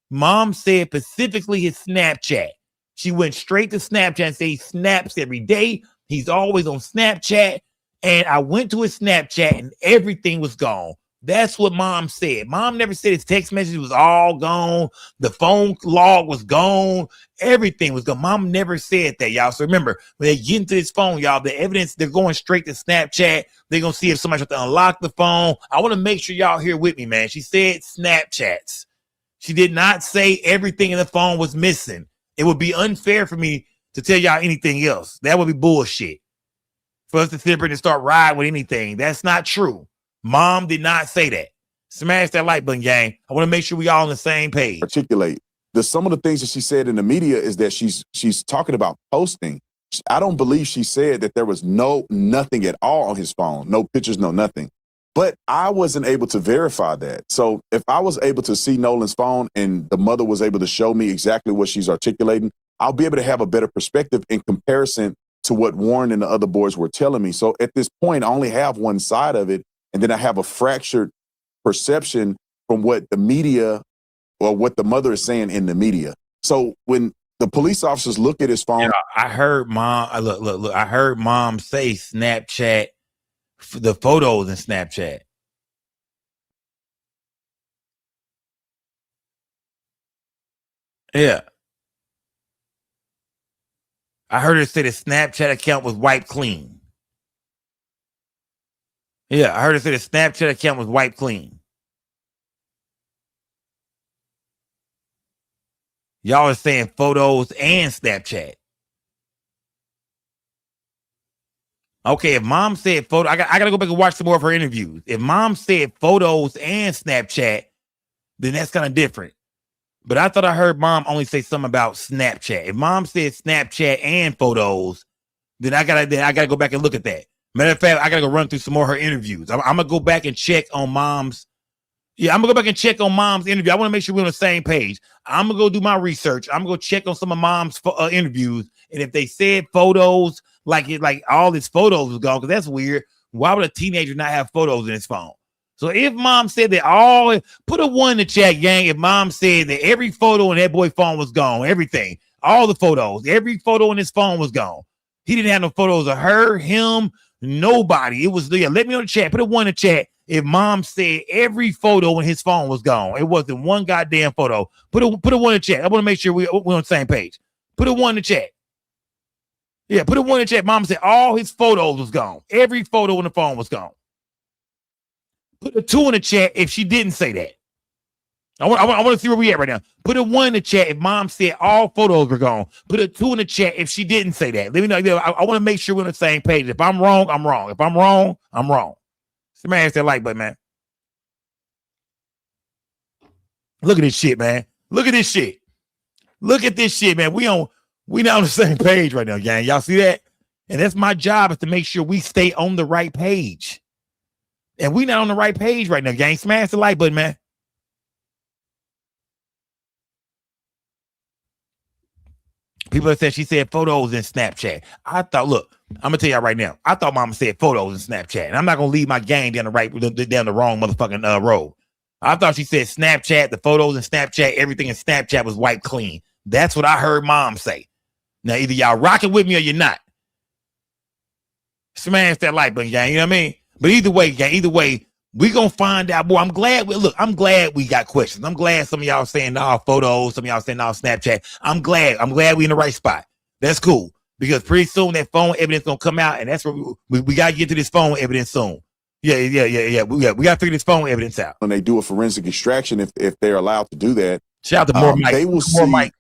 Mom said specifically his Snapchat. She went straight to Snapchat and said he snaps every day. He's always on Snapchat. And I went to his Snapchat and everything was gone. That's what mom said. Mom never said his text message was all gone. The phone log was gone. Everything was gone. Mom never said that, y'all. So remember, when they get into this phone, y'all, the evidence, they're going straight to Snapchat. They're going to see if somebody has to unlock the phone. I want to make sure y'all here with me, man. She said Snapchats. She did not say everything in the phone was missing. It would be unfair for me to tell y'all anything else. That would be bullshit. For us to sit here and start riding with anything. That's not true. Mom did not say that. Smash that like button, gang. I want to make sure we all on the same page. Articulate. Some of the things that she said in the media is that she's talking about posting. I don't believe she said that there was nothing at all on his phone. No pictures, no nothing. But I wasn't able to verify that. So if I was able to see Nolan's phone and the mother was able to show me exactly what she's articulating, I'll be able to have a better perspective in comparison to what Warren and the other boys were telling me. So at this point, I only have one side of it. And then I have a fractured perception from what the media or what the mother is saying in the media. So when the police officers look at his phone. Yeah, I heard mom, look, I heard mom say Snapchat, the photos in Snapchat. Yeah. I heard her say the Snapchat account was wiped clean. Yeah, I heard her say the Snapchat account was wiped clean. Y'all are saying photos and Snapchat. Okay, if mom said photo, I gotta go back and watch some more of her interviews. If mom said photos and Snapchat, then that's kind of different. But I thought I heard mom only say something about Snapchat. If mom said Snapchat and photos, then I gotta go back and look at that. Matter of fact, I gotta go run through some more of her interviews. I'm gonna go back and check on mom's. Yeah, I'm gonna go back and check on mom's interview. I want to make sure we're on the same page. I'm gonna go do my research. I'm gonna go check on some of mom's interviews, and if they said photos, like all his photos was gone, because that's weird. Why would a teenager not have photos in his phone? So if mom said that put a 1 in the chat, gang. If mom said that every photo in that boy phone was gone, everything, all the photos, every photo in his phone was gone. He didn't have no photos of her, him, nobody. It was let me know in the chat. Put a 1 in the chat. If mom said every photo in his phone was gone, it wasn't one goddamn photo. Put a 1 in the chat. I want to make sure we're on the same page. Put a 1 in the chat. Yeah, put a 1 in the chat. Mom said all his photos was gone. Every photo in the phone was gone. Put a 2 in the chat if she didn't say that. I want to see where we at right now. Put a 1 in the chat if mom said all photos were gone. Put a 2 in the chat if she didn't say that. Let me know. I want to make sure we're on the same page. If I'm wrong, I'm wrong. If I'm wrong, I'm wrong. Smash that like button, man. Look at this shit, man. Look at this shit. Look at this shit, man. We not on the same page right now, gang. Y'all see that? And that's my job, is to make sure we stay on the right page. And we not on the right page right now, gang. Smash the like button, man. People have said she said photos in Snapchat. I thought, look, I'm gonna tell y'all right now. I thought mama said photos in Snapchat, and I'm not gonna leave my gang down the wrong motherfucking road. I thought she said Snapchat, the photos in Snapchat, everything in Snapchat was wiped clean. That's what I heard mom say. Now either y'all rocking with me or you're not. Smash that like button, gang. You know what I mean? But either way, gang, we gonna find out. Boy, I'm glad we got questions. I'm glad some of y'all saying photos, some of y'all saying Snapchat. I'm glad we in the right spot. That's cool, because pretty soon that phone evidence gonna come out, and that's where we gotta get to this phone evidence soon. Yeah. We gotta figure this phone evidence out. When they do a forensic extraction, if they're allowed to do that, shout out to more Mike. They will see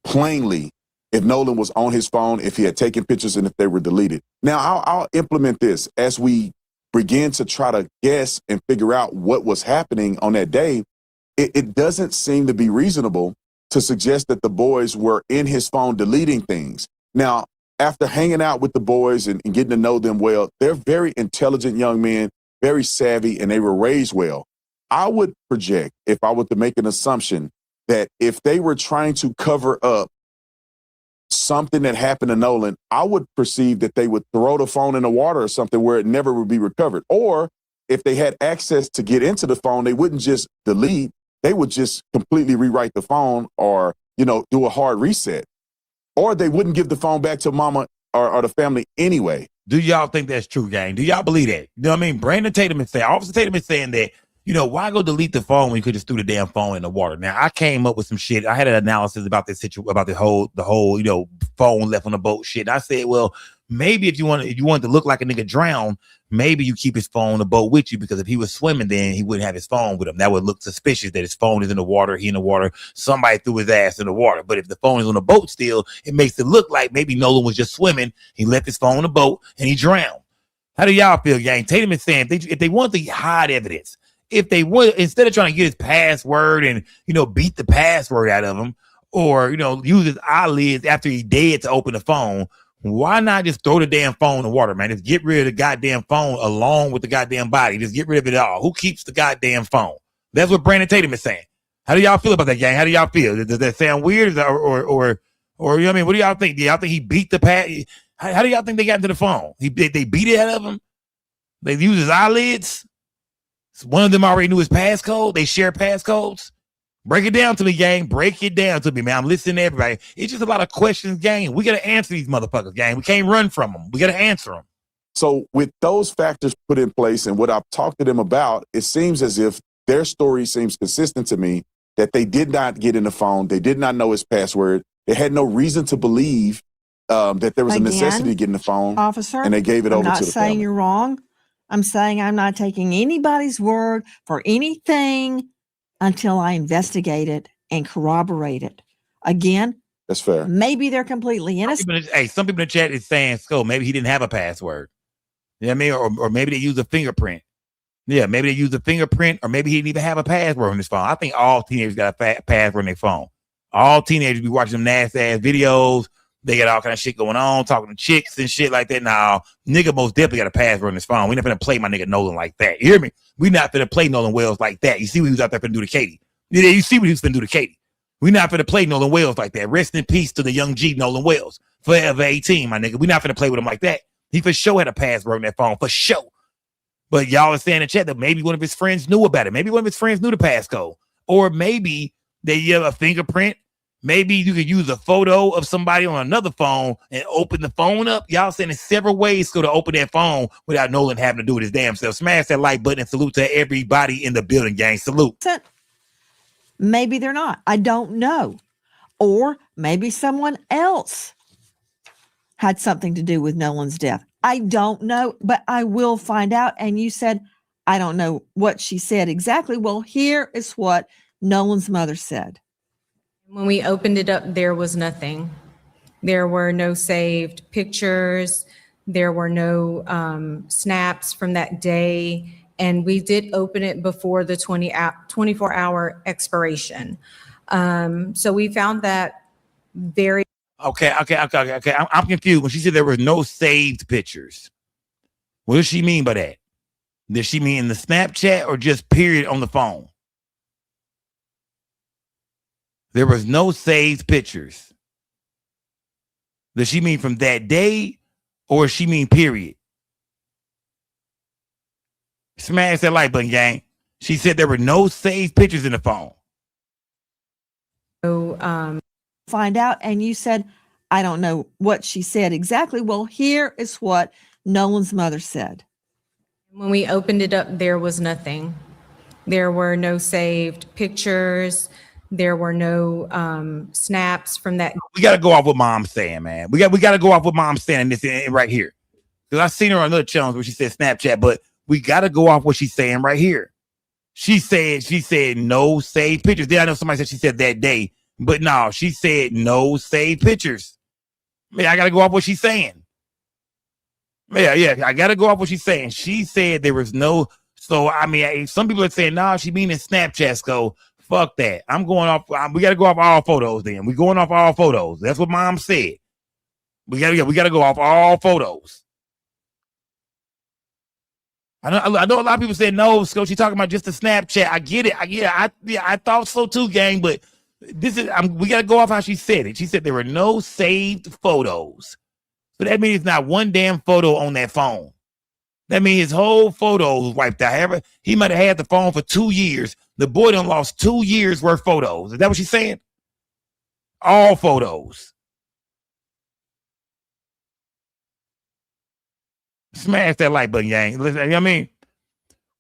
plainly if Nolan was on his phone, if he had taken pictures, and if they were deleted. Now I'll implement this as we begin to try to guess and figure out what was happening on that day. It doesn't seem to be reasonable to suggest that the boys were in his phone deleting things. Now, after hanging out with the boys and getting to know them well, they're very intelligent young men, very savvy, and they were raised well. I would project, if I were to make an assumption, that if they were trying to cover up something that happened to Nolan, I would perceive that they would throw the phone in the water or something where it never would be recovered. Or if they had access to get into the phone, they wouldn't just delete, they would just completely rewrite the phone, or, do a hard reset. Or they wouldn't give the phone back to mama or the family anyway. Do y'all think that's true, gang? Do y'all believe that? You know what I mean? Brandon Tatum is saying, Officer Tatum is saying that, why go delete the phone when you could just throw the damn phone in the water? Now, I came up with some shit. I had an analysis about this situation, about the whole, phone left on the boat shit. And I said, well, maybe if you want to look like a nigga drown, maybe you keep his phone on the boat with you, because if he was swimming, then he wouldn't have his phone with him. That would look suspicious that his phone is in the water, he in the water, somebody threw his ass in the water. But if the phone is on the boat still, it makes it look like maybe Nolan was just swimming, he left his phone on the boat, and he drowned. How do y'all feel, gang? Tatum is saying if they want to hide evidence, if they would, instead of trying to get his password and, beat the password out of him, or, use his eyelids after he's dead to open the phone, why not just throw the damn phone in the water, man? Just get rid of the goddamn phone along with the goddamn body. Just get rid of it all. Who keeps the goddamn phone? That's what Brandon Tatum is saying. How do y'all feel about that, gang? How do y'all feel? Does that sound weird? Or you know what I mean? What do y'all think? Do y'all think he beat the pass? How do y'all think they got into the phone? They beat it out of him? They used his eyelids? One of them already knew his passcode. They share passcodes. Break it down to me, gang. Break it down to me, man. I'm listening to everybody. It's just a lot of questions, gang. We got to answer these motherfuckers, gang. We can't run from them. We got to answer them. So with those factors put in place and what I've talked to them about, it seems as if their story seems consistent to me, that they did not get in the phone. They did not know his password. They had no reason to believe that there was a necessity to get in the phone. Officer, and they gave it over to the family. I'm not saying you're wrong. I'm saying I'm not taking anybody's word for anything until I investigate it and corroborate it. Again, that's fair. Maybe they're completely innocent. Some people in the chat is saying, maybe he didn't have a password. You know what I mean? Or maybe they use a fingerprint. Yeah, maybe they use a fingerprint, or maybe he didn't even have a password on his phone. I think all teenagers got a password on their phone. All teenagers be watching them nasty ass videos. They got all kind of shit going on, talking to chicks and shit like that. Now, nigga most definitely got a password on his phone. We not finna play my nigga Nolan like that. You hear me? We not finna play Nolan Wells like that. You see what he was out there finna do to Katie. Yeah, you see what he was finna do to Katie. We not finna play Nolan Wells like that. Rest in peace to the young G Nolan Wells. Forever 18, my nigga. We not finna play with him like that. He for sure had a password on that phone, for sure. But y'all are saying in the chat that maybe one of his friends knew about it. Maybe one of his friends knew the passcode. Or maybe they have a fingerprint. Maybe you could use a photo of somebody on another phone and open the phone up. Y'all saying there's several ways to open that phone without Nolan having to do it his damn self. Smash that like button and salute to everybody in the building, gang. Salute. Maybe they're not. I don't know. Or maybe someone else had something to do with Nolan's death. I don't know, but I will find out. And you said, I don't know what she said exactly. Well, here is what Nolan's mother said. When we opened it up, there was nothing. There were no saved pictures. There were no snaps from that day. And we did open it before the 24-hour expiration. So we found that very... Okay. I'm confused. When she said there were no saved pictures, what does she mean by that? Does she mean in the Snapchat or just period on the phone? There was no saved pictures. Does she mean from that day or does she mean period? Smash that like button, gang. She said there were no saved pictures in the phone. So, find out. And you said, I don't know what she said exactly. Well, here is what Nolan's mother said. When we opened it up, there was nothing. There were no saved pictures. There were no snaps from that. We got to go off what mom's saying, man. We got to go off what mom's saying in this right here. Because I seen her on other channels where she said Snapchat, but we got to go off what she's saying right here. She said no saved pictures. Then I know somebody said she said that day, but no, she said no saved pictures. Man, I got to go off what she's saying. Yeah, I got to go off what she's saying. She said there was no. So, I mean, some people are saying, nah, she meaning Snapchat. So, fuck that. I'm going off. We got to go off all photos then. We're going off all photos. That's what mom said. We got to go off all photos. I know a lot of people say no, Scott, she's talking about just the Snapchat. I get it. I thought so too, gang. But this is we got to go off how she said it. She said there were no saved photos. So that means not one damn photo on that phone. That means his whole photo was wiped out. However, he might have had the phone for 2 years. The boy done lost 2 years worth of photos. Is that what she's saying? All photos. Smash that like button, gang. Listen, you know what I mean?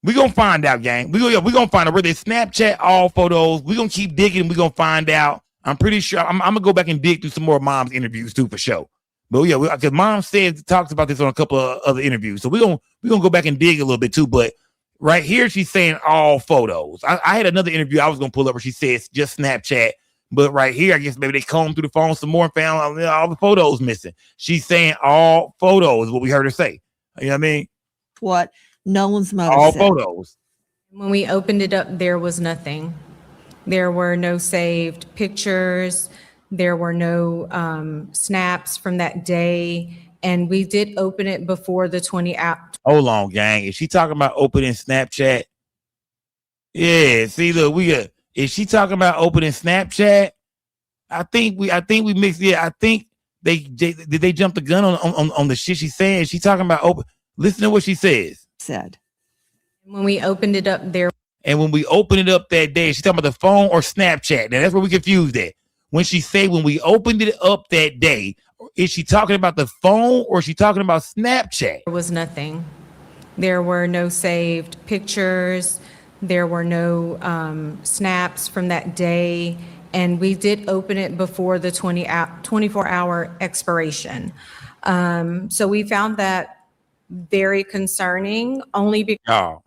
We're going to find out, gang. We're going to find out whether it's Snapchat, all photos. We're going to keep digging. We're going to find out. I'm pretty sure. I'm going to go back and dig through some more mom's interviews, too, for sure. But, yeah, because mom talks about this on a couple of other interviews. So we're gonna go back and dig a little bit, too. But right here, she's saying all photos. I had another interview I was going to pull up where she says just Snapchat. But right here, I guess maybe they combed through the phone some more and found all the photos missing. She's saying all photos is what we heard her say. You know what I mean? What Nolan's mother all said. Photos. When we opened it up, there was nothing. There were no saved pictures. There were no snaps from that day. And we did open it before the 20 out. Hold on, gang. Is she talking about opening Snapchat? Yeah, see, look, is she talking about opening Snapchat? I think we mixed. Yeah, I think they jump the gun on the shit she's saying. She talking about open. Listen to what she says. Said. When we opened it up there. And when we opened it up that day, she's talking about the phone or Snapchat. Now that's where we confused that. When she say when we opened it up that day, is she talking about the phone or is she talking about Snapchat? There was nothing. There were no saved pictures. There were no snaps from that day. And we did open it before the 24-hour expiration. So we found that very concerning only because. Oh,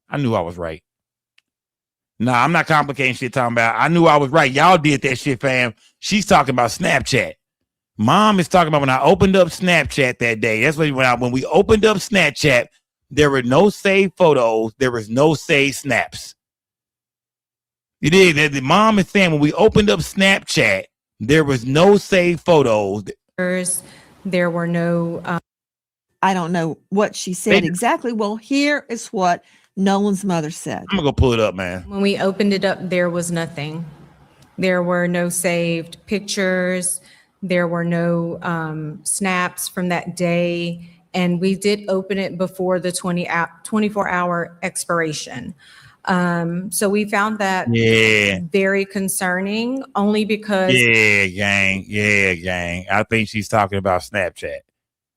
I knew I was right. Nah, I'm not complicating shit talking about. I knew I was right. Y'all did that shit, fam. She's talking about Snapchat. Mom is talking about when I opened up Snapchat that day. That's when we opened up Snapchat, there were no saved photos. There was no saved snaps. You did. The mom is saying when we opened up Snapchat, there was no saved photos. There were no. I don't know what she said exactly. Well, here is what Nolan's mother said. I'm gonna go pull it up, man. When we opened it up, there was nothing. There were no saved pictures. There were no snaps from that day. And we did open it before the 24-hour expiration. So we found that very concerning, only because. Yeah, gang. I think she's talking about Snapchat.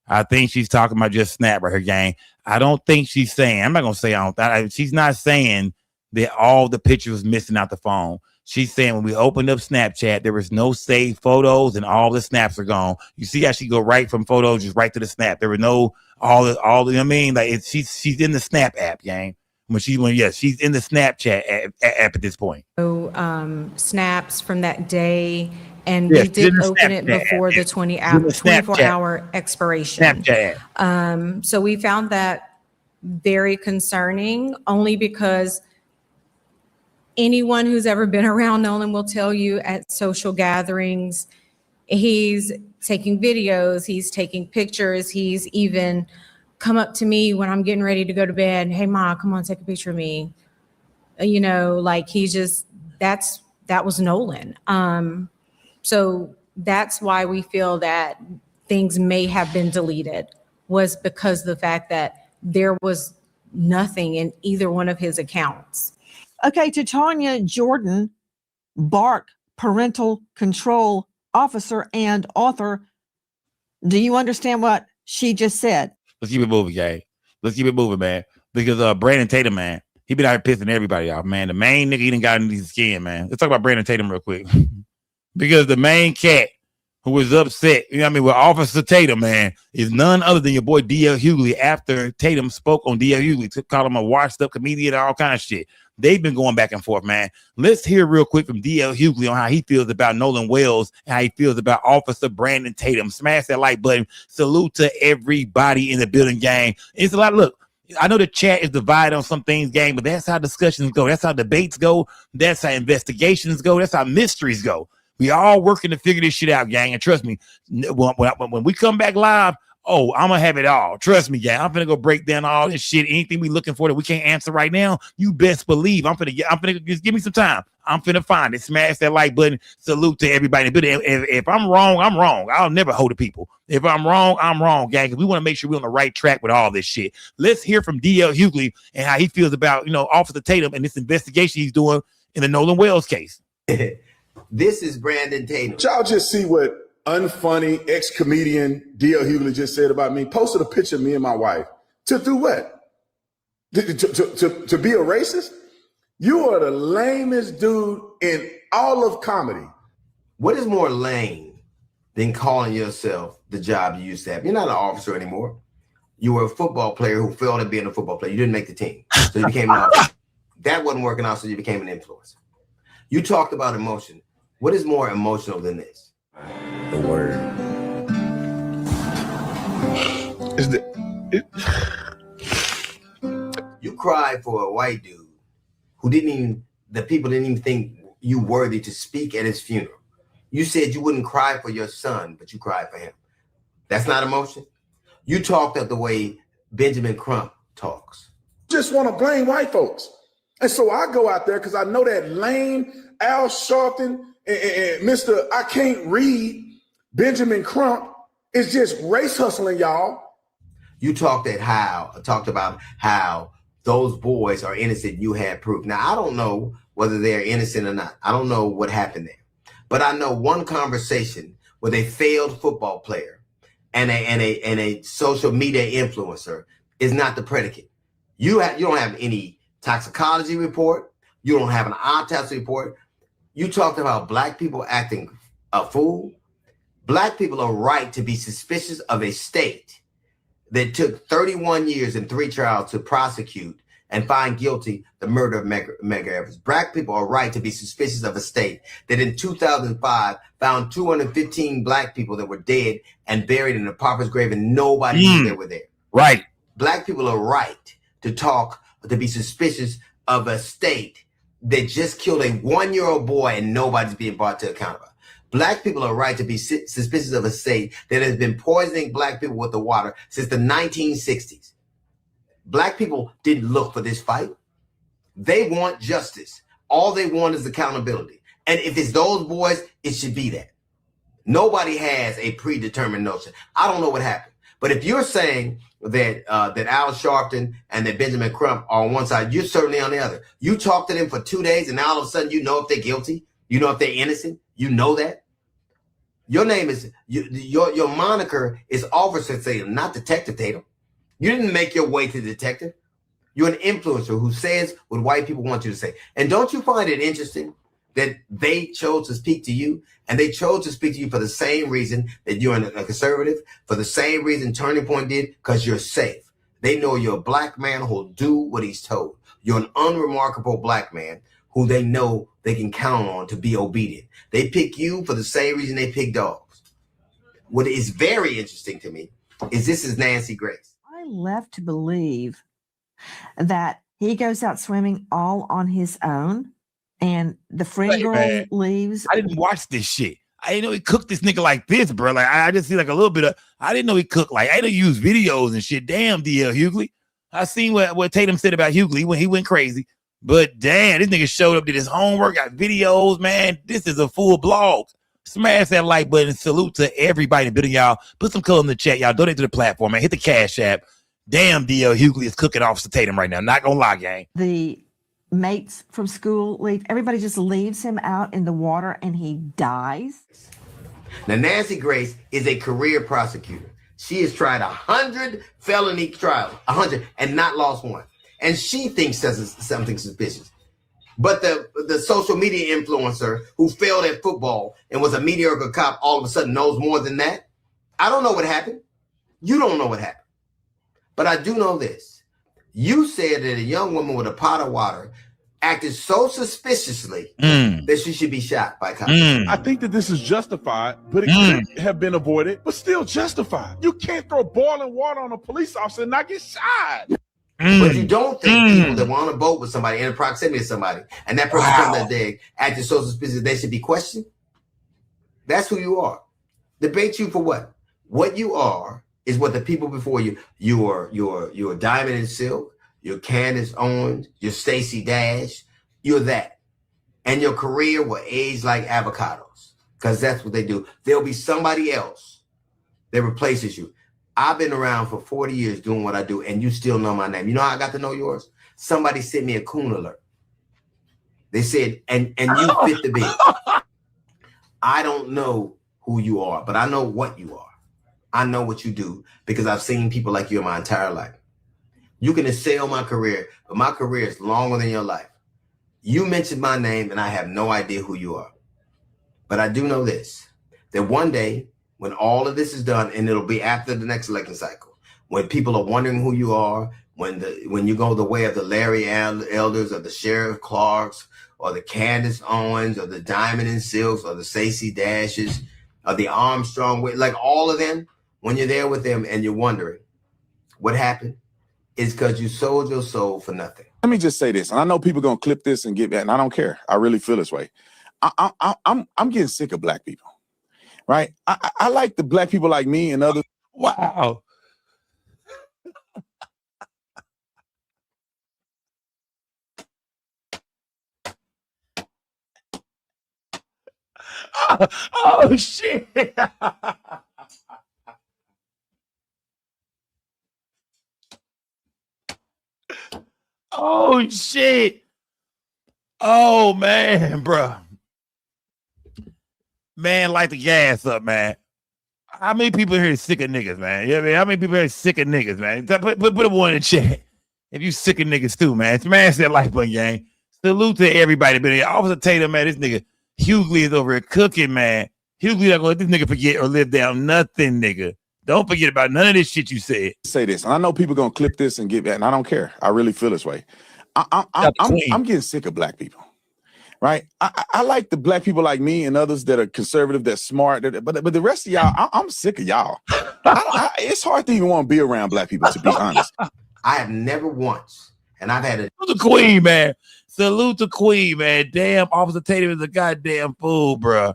I think she's talking about just Snap right here, gang. I don't think she's saying, I'm not going to say, she's not saying that all the pictures was missing out the phone. She's saying when we opened up Snapchat, there was no saved photos and all the snaps are gone. You see how she go right from photos just right to the snap. There were no all the I mean, like she's in the Snap app, gang. She's in the Snapchat app at this point. No snaps from that day, and we did open it before the 24-hour expiration. So we found that very concerning, only because anyone who's ever been around Nolan will tell you at social gatherings, he's taking videos, he's taking pictures, he's even come up to me when I'm getting ready to go to bed. Hey, Ma, come on, take a picture of me. You know, like that was Nolan. So that's why we feel that things may have been deleted, was because of the fact that there was nothing in either one of his accounts. Okay, to Tanya Jordan, BART parental control officer and author, do you understand what she just said? Let's keep it moving, gang. Let's keep it moving, man. Because Brandon Tatum, man, he been out here pissing everybody off, man. The main nigga, he done got into his skin, man. Let's talk about Brandon Tatum real quick. Because the main cat who was upset, you know what I mean, with Officer Tatum, man, is none other than your boy D.L. Hughley after Tatum spoke on D.L. Hughley to call him a washed-up comedian and all kind of shit. They've been going back and forth, man. Let's hear real quick from D.L. Hughley on how he feels about Nolan Wells and how he feels about Officer Brandon Tatum. Smash that like button. Salute to everybody in the building, gang. It's a lot. Look, I know the chat is divided on some things, gang, but that's how discussions go. That's how debates go. That's how investigations go. That's how mysteries go. We all working to figure this shit out, gang. And trust me, when we come back live, oh, I'm going to have it all. Trust me, gang. I'm going to go break down all this shit. Anything we looking for that we can't answer right now, you best believe I'm going to just give me some time. I'm finna find it. Smash that like button. Salute to everybody. But if I'm wrong, I'm wrong. I'll never hold the people. If I'm wrong, I'm wrong, gang. Because we want to make sure we're on the right track with all this shit. Let's hear from D.L. Hughley and how he feels about, Officer Tatum and this investigation he's doing in the Nolan Wells case. This is Brandon Tatum. Y'all just see what unfunny ex-comedian D.L. Hughley just said about me. Posted a picture of me and my wife. To do what? To be a racist? You are the lamest dude in all of comedy. What is more lame than calling yourself the job you used to have? You're not an officer anymore. You were a football player who failed at being a football player. You didn't make the team, so you became an officer. That wasn't working out, so you became an influencer. You talked about emotion. What is more emotional than this? The word. You cried for a white dude who the people didn't even think you worthy to speak at his funeral. You said you wouldn't cry for your son, but you cried for him. That's not emotion. You talked of the way Benjamin Crump talks. Just want to blame white folks. And so I go out there because I know that lame Al Sharpton and Mr. I can't read Benjamin Crump is just race hustling, y'all. You talked about how those boys are innocent. You had proof. Now, I don't know whether they're innocent or not. I don't know what happened there. But I know one conversation with a failed football player and a social media influencer is not the predicate. You don't have any toxicology report. You don't have an autopsy report. You talked about black people acting a fool. Black people are right to be suspicious of a state that took 31 years and 3 trials to prosecute and find guilty the murder of Medgar Evers. Black people are right to be suspicious of a state that in 2005 found 215 black people that were dead and buried in a pauper's grave and nobody knew they were there. Right. Black people are right to be suspicious of a state that just killed a 1-year-old boy and nobody's being brought to account about. Black people are right to be suspicious of a state that has been poisoning black people with the water since the 1960s. Black people didn't look for this fight. They want justice. All they want is accountability. And if it's those boys, it should be that. Nobody has a predetermined notion. I don't know what happened. But if you're saying that Al Sharpton and that Benjamin Crump are on one side, you're certainly on the other. You talk to them for 2 days and now all of a sudden you know if they're guilty. You know if they're innocent. You know that. Your name is, your moniker is Officer Tatum, not Detective Tatum. You didn't make your way to detective. You're an influencer who says what white people want you to say. And don't you find it interesting that they chose to speak to you, and they chose to speak to you for the same reason that you're a conservative, for the same reason Turning Point did, because you're safe. They know you're a black man who'll do what he's told. You're an unremarkable black man who they know they can count on to be obedient. They pick you for the same reason they pick dogs. What is very interesting to me is this is Nacy Grace. I left to believe that he goes out swimming all on his own and the friend girl leaves. I didn't watch this shit. I didn't know he cooked this nigga like this, bro. Like I just see like a little bit of, I didn't know he cooked like, I didn't use videos and shit. Damn, DL Hughley. I seen what Tatum said about Hughley when he went crazy. But damn, this nigga showed up, did his homework, got videos, man. This is a full blog. Smash that like button. Salute to everybody in the building, y'all. Put some color in the chat, y'all. Donate to the platform, man. Hit the Cash App. Damn, DL Hughley is cooking Officer Tatum right now. Not gonna lie, gang. The mates from school leave. Everybody just leaves him out in the water and he dies. Now, Nacy Grace is a career prosecutor. She has tried 100 felony trials, 100, and not lost one. And she thinks that's something suspicious. But the social media influencer who failed at football and was a mediocre cop all of a sudden knows more than that. I don't know what happened. You don't know what happened. But I do know this. You said that a young woman with a pot of water acted so suspiciously that she should be shot by cops. I think that this is justified, but it could have been avoided, but still justified. You can't throw boiling water on a police officer and not get shot. But you don't think people that were on a boat with somebody in proximity to somebody and that person comes that day acting so suspicious they should be questioned? That's who you are. Debate you for what? What you are is what the people before you, you're Diamond and Silk, you're Candace Owens, you're Stacey Dash, you're that. And your career will age like avocados because that's what they do. There'll be somebody else that replaces you. I've been around for 40 years doing what I do, and you still know my name. You know how I got to know yours? Somebody sent me a coon alert. They said, and you fit the bill. I don't know who you are, but I know what you are. I know what you do because I've seen people like you in my entire life. You can assail my career, but my career is longer than your life. You mentioned my name, and I have no idea who you are. But I do know this, that one day, when all of this is done, and it'll be after the next election cycle, when people are wondering who you are, when you go the way of the Larry Elders or the Sheriff Clarks or the Candace Owens or the Diamond and Silks or the Stacey Dashes or the Armstrong, like all of them, when you're there with them and you're wondering what happened, it's because you sold your soul for nothing. Let me just say this, and I know people gonna clip this and get back, and I don't care. I really feel this way. I'm getting sick of black people. Right? I like the black people like me and others. Wow. Oh shit. Oh shit. Oh man, bro. Man, light the gas up, man. How many people here is sick of niggas, man? You know what I mean? How many people here is sick of niggas, man? Put a one in the chat. If you sick of niggas too, man. Smash that like button, gang. Salute to everybody. But Officer Tatum, man, this nigga Hughley is over here cooking, man. Hughley not gonna let this nigga forget or live down nothing, nigga. Don't forget about none of this shit you said. Say this, and I know people gonna clip this and get that, and I don't care. I really feel this way. I'm getting sick of black people. Right? I like the black people like me and others that are conservative, that's smart, but the rest of y'all, I'm sick of y'all. It's hard to even want to be around black people, to be honest. I have never once, and I've had a Salute the Queen, man. Salute the Queen, man. Damn, Officer Tatum is a goddamn fool, bro.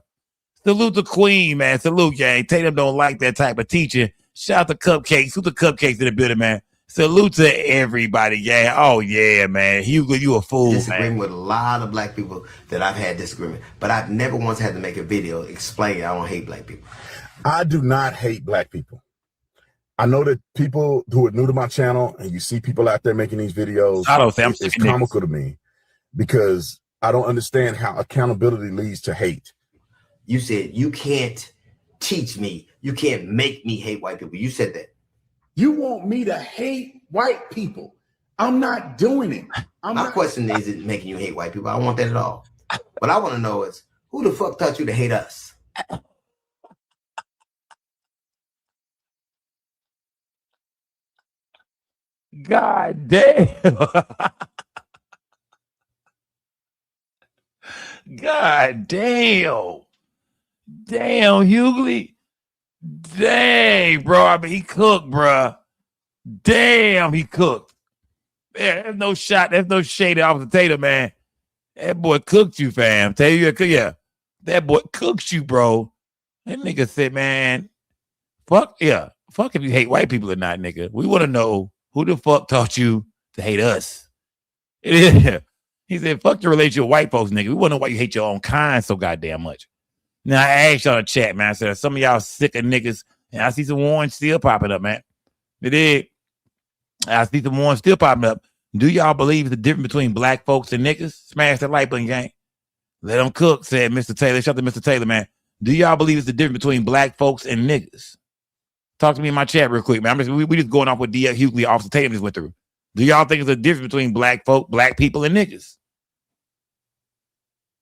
Salute the Queen, man. Salute, gang. Tatum don't like that type of teaching. Shout out to Cupcakes. Salute the Cupcakes in the building, man. Salute to everybody, gang. Oh, yeah, man. Hugo, you a fool, disagreement man. with a lot of black people that I've had disagreement, but I've never once had to make a video explaining I don't hate black people. I do not hate black people. I know that people who are new to my channel, and you see people out there making these videos, it's comical to me because I don't understand how accountability leads to hate. You said you can't teach me, you can't make me hate white people. You said that. You want me to hate white people. I'm not doing it. My question isn't making you hate white people. I don't want that at all. What I want to know is, who the fuck taught you to hate us? God damn. God damn. Damn, Hughley. Dang, bro. I mean, he cooked, bro. Damn, he cooked. Man, there's no shot. There's no shade off the Tatum, man. That boy cooked you, fam. Tell you, yeah. That boy cooked you, bro. That nigga said, man, fuck, yeah. Fuck if you hate white people or not, nigga. We want to know who the fuck taught you to hate us. Yeah. He said, fuck your relationship with white folks, nigga. We want to know why you hate your own kind so goddamn much. Now, I asked y'all in the chat, man. I said, some of y'all sick of niggas, and I see some ones still popping up, man. They did. I see some ones still popping up. Do y'all believe the difference between black folks and niggas? Smash that like button, gang. Let them cook, said Mr. Taylor. Shout out to Mr. Taylor, man. Do y'all believe it's the difference between black folks and niggas? Talk to me in my chat real quick, man. We just going off what D.L. Hughley, Officer Tatum just went through. Do y'all think it's a difference between black people, and niggas?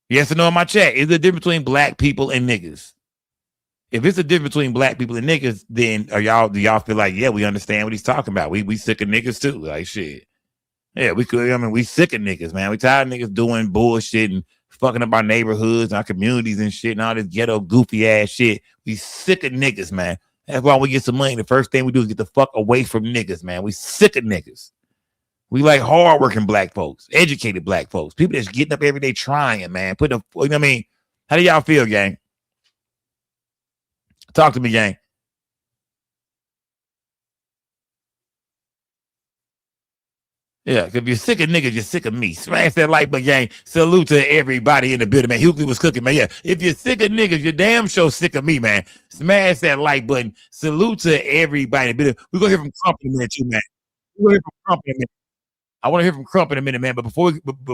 Yes or no in my chat. Is there a difference between black people and niggas? If it's a difference between black people and niggas, then do y'all feel like, yeah, we understand what he's talking about? We sick of niggas too. Like shit. Yeah, we could. I mean, we sick of niggas, man. We tired of niggas doing bullshit and fucking up our neighborhoods and our communities and shit and all this ghetto goofy ass shit. We sick of niggas, man. That's why we get some money. The first thing we do is get the fuck away from niggas, man. We sick of niggas. We like hardworking black folks, educated black folks, people that's getting up every day trying, man. You know what I mean? How do y'all feel, gang? Talk to me, gang. Yeah, if you're sick of niggas, you're sick of me. Smash that like button, gang. Salute to everybody in the building, man. Hughley was cooking, man. Yeah, if you're sick of niggas, you're damn sure sick of me, man. Smash that like button. Salute to everybody in the building. We're going to hear from Crump in a minute, too, man. We're going to hear from Crump in a minute. I want to hear from Crump in a minute, man. But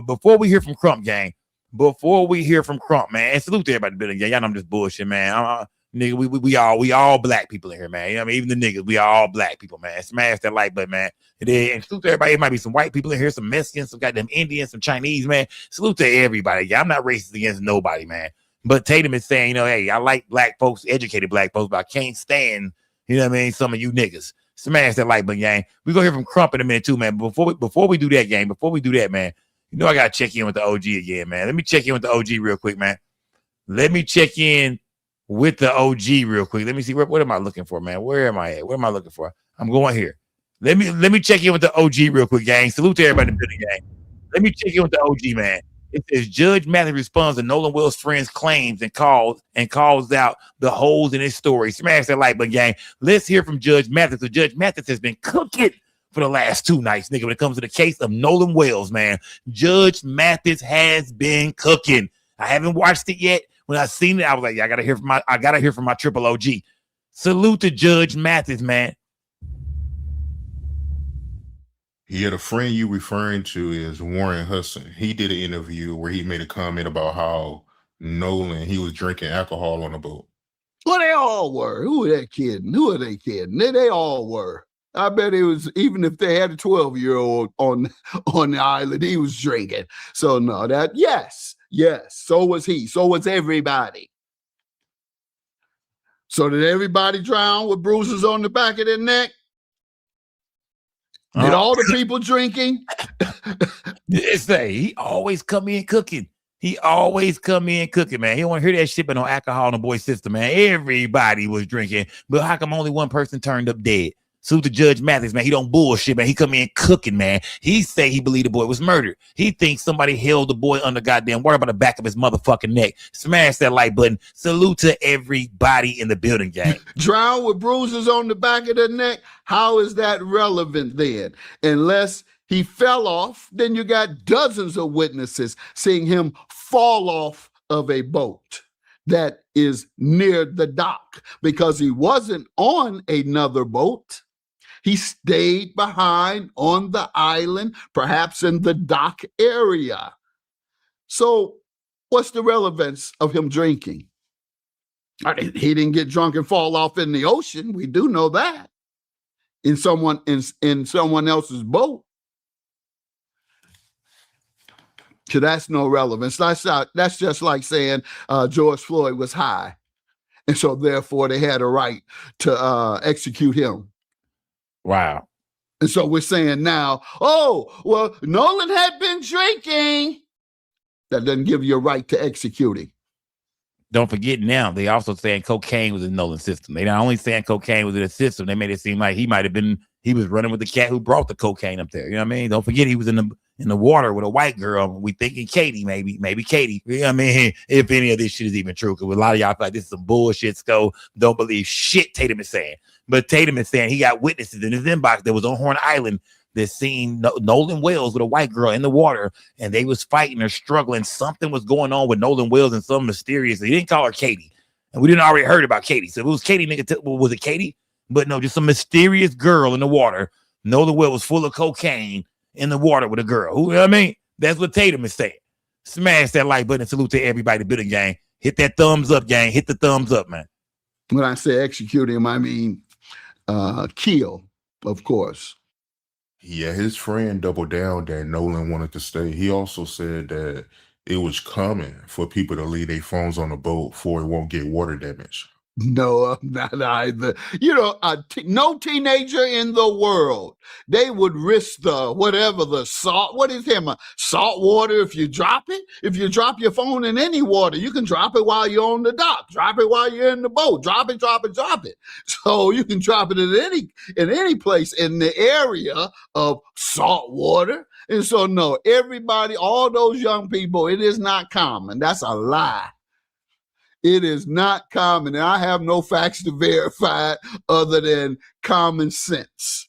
before we hear from Crump, gang, man, and salute to everybody in the building, gang. Y'all know I'm just bullshit, man. Nigga, we all black people in here, man. You know what I mean? Even the niggas, we are all black people, man. Smash that like button, man. And salute to everybody. It might be some white people in here, some Mexicans, some goddamn Indians, some Chinese, man. Salute to everybody. Yeah, I'm not racist against nobody, man. But Tatum is saying, you know, hey, I like black folks, educated black folks, but I can't stand, you know what I mean, some of you niggas. Smash that like button, gang. We're going to hear from Crump in a minute, too, man. Before we do that, gang, man, you know I got to check in with the OG again, man. Let me check in with the OG real quick, man. Let me check in with the OG real quick. Let me see, what am I looking for, man? Where am I at? What am I looking for? I'm going here. Let me check in with the OG real quick, gang. Salute to everybody in the building, gang. Let me check in with the OG, man. It says Judge Mathis responds to Nolan Wells' friend's claims and calls out the holes in his story. Smash that like button, gang. Let's hear from Judge Mathis. So Judge Mathis has been cooking for the last 2 nights, nigga, when it comes to the case of Nolan Wells, man. Judge Mathis has been cooking. I haven't watched it yet. When I seen it, I was like, yeah, I gotta hear from my triple OG. Salute to Judge Mathis, man. Yeah, the friend you referring to is Warren Hudson. He did an interview where he made a comment about how Nolan, he was drinking alcohol on the boat. Well, they all were. Who are they kidding? Who are they kidding? They all were. I bet it was, even if they had a 12-year-old on the island, he was drinking. So no, yes, so was he. So was everybody. So did everybody drown with bruises on the back of their neck? Did all the people drinking? He always come in cooking. He always come in cooking, man. He don't want to hear that shit, but no alcohol in the boy system, man. Everybody was drinking, but how come only one person turned up dead? Suit to Judge Mathis, man. He don't bullshit, man. He come in cooking, man. He say he believe the boy was murdered. He thinks somebody held the boy under goddamn water by the back of his motherfucking neck. Smash that like button. Salute to everybody in the building, gang. Drown with bruises on the back of the neck. How is that relevant then? Unless he fell off, then you got dozens of witnesses seeing him fall off of a boat that is near the dock because he wasn't on another boat. He stayed behind on the island, perhaps in the dock area. So what's the relevance of him drinking? He didn't get drunk and fall off in the ocean. We do know that. In someone else's boat. So that's no relevance. That's just like saying George Floyd was high. And so therefore they had a right to execute him. Wow. And so we're saying now, oh, well, Nolan had been drinking. That doesn't give you a right to execute him. Don't forget now, they also saying cocaine was in Nolan's system. They not only saying cocaine was in the system, they made it seem like he was running with the cat who brought the cocaine up there. You know what I mean? Don't forget he was in the water with a white girl. We thinking Katie, maybe Katie. You know what I mean? If any of this shit is even true, because a lot of y'all feel like this is some bullshit. So don't believe shit Tatum is saying. But Tatum is saying he got witnesses in his inbox that was on Horn Island that seen Nolan Wells with a white girl in the water, and they was fighting or struggling. Something was going on with Nolan Wells and some mysterious. He didn't call her Katie, and we didn't already heard about Katie. So if it was Katie, nigga, was it Katie? But no, just some mysterious girl in the water. Nolan Wells was full of cocaine in the water with a girl. Who, you know what I mean? That's what Tatum is saying. Smash that like button and salute to everybody, building gang. Hit that thumbs up, gang. Hit the thumbs up, man. When I say execute him, I mean kill, of course. Yeah, his friend doubled down that Nolan wanted to stay. He also said that it was common for people to leave their phones on the boat for it won't get water damage. No, not either. You know, no teenager in the world, they would risk the salt. What is him? Salt water if you drop it? If you drop your phone in any water, you can drop it while you're on the dock. Drop it while you're in the boat. Drop it. So you can drop it in any place in the area of salt water. And so, no, everybody, all those young people, it is not common. That's a lie. It is not common, and I have no facts to verify it other than common sense.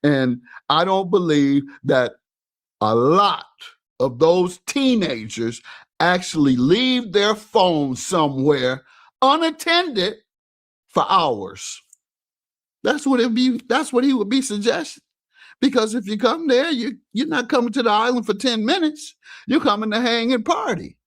And I don't believe that a lot of those teenagers actually leave their phone somewhere unattended for hours. That's what he would be suggesting. Because if you come there, you're not coming to the island for 10 minutes. You're coming to hang and party.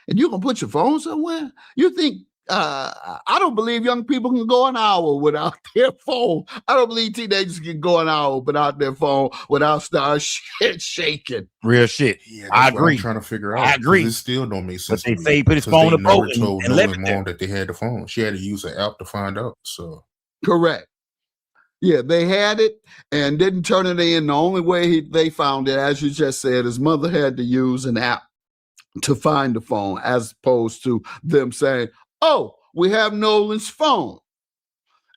And you're going to put your phone somewhere? You think, I don't believe young people can go an hour without their phone. I don't believe teenagers can go an hour without their phone, without start shit shaking. Real shit. Yeah, I agree. I'm trying to figure out. I agree. It still don't make sense. But they say he put his phone in the boat and left it there. That they had the phone. She had to use an app to find out. So correct. Yeah, they had it and didn't turn it in. The only way they found it, as you just said, his mother had to use an app to find the phone, as opposed to them saying, oh, we have Nolan's phone.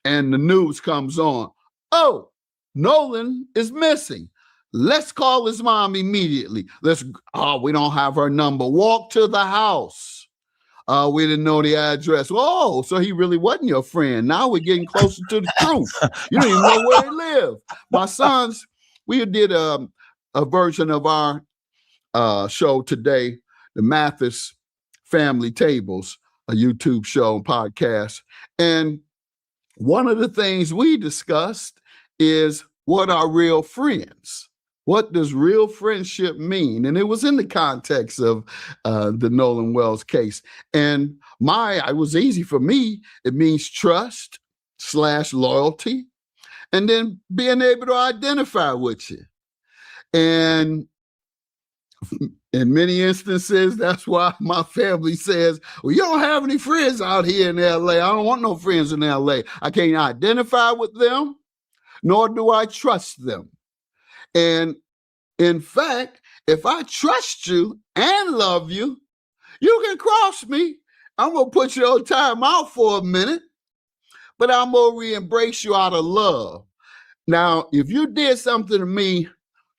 And the news comes on. Oh, Nolan is missing. Let's call his mom immediately. We don't have her number. Walk to the house. We didn't know the address. Oh, so he really wasn't your friend. Now we're getting closer to the truth. You don't even know where he lived. My sons, we did a version of our show today, the Mathis Family Tables, a YouTube show and podcast. And one of the things we discussed is what are real friends? What does real friendship mean? And it was in the context of the Nolan Wells case. And it was easy for me. It means trust / loyalty, and then being able to identify with you. And In many instances, that's why my family says, well, you don't have any friends out here in LA. I don't want no friends in LA. I can't identify with them, nor do I trust them. And in fact, if I trust you and love you, you can cross me. I'm going to put you on timeout for a minute, but I'm going to re-embrace you out of love. Now, if you did something to me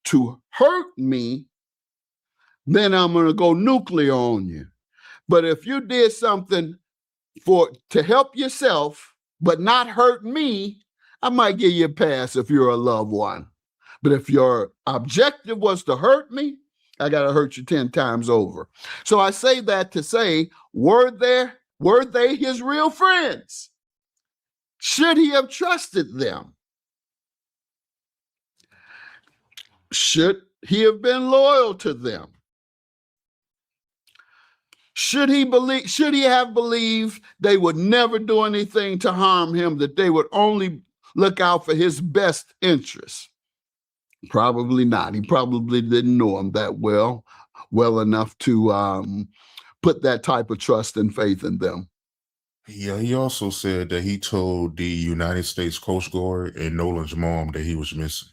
to hurt me, then I'm going to go nuclear on you. But if you did something to help yourself, but not hurt me, I might give you a pass if you're a loved one. But if your objective was to hurt me, I got to hurt you 10 times over. So I say that to say, were they his real friends? Should he have trusted them? Should he have been loyal to them? Should he have believed they would never do anything to harm him, that they would only look out for his best interests? Probably not. He probably didn't know him that well enough to put that type of trust and faith in them. Yeah, he also said that he told the United States Coast Guard and Nolan's mom that he was missing.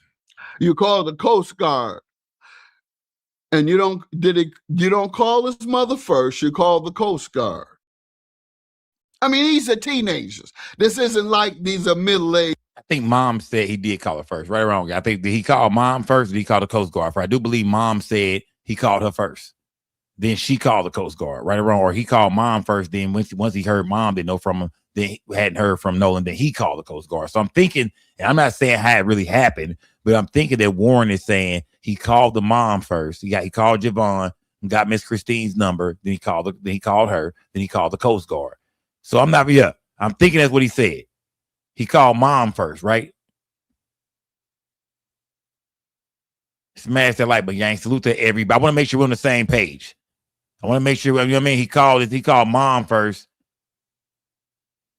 You call the Coast Guard, and you don't call his mother first. You call the Coast Guard. I mean, these are teenagers. This isn't like these are middle-aged. I think mom said he did call her first, right or wrong. I think he called mom first, and he called the Coast Guard first. I do believe mom said he called her first. Then she called the Coast Guard, right or wrong, or he called mom first. Then once he heard mom didn't know from him, then he hadn't heard from Nolan, then he called the Coast Guard. So I'm thinking, and I'm not saying how it really happened, but I'm thinking that Warren is saying he called the mom first. He called Javon, got Miss Christine's number, then he called her, then he called the Coast Guard. So I'm thinking that's what he said. He called mom first, right? Smash that like, but gang, salute to everybody. I want to make sure we're on the same page. I want to make sure, you know what I mean? He called mom first.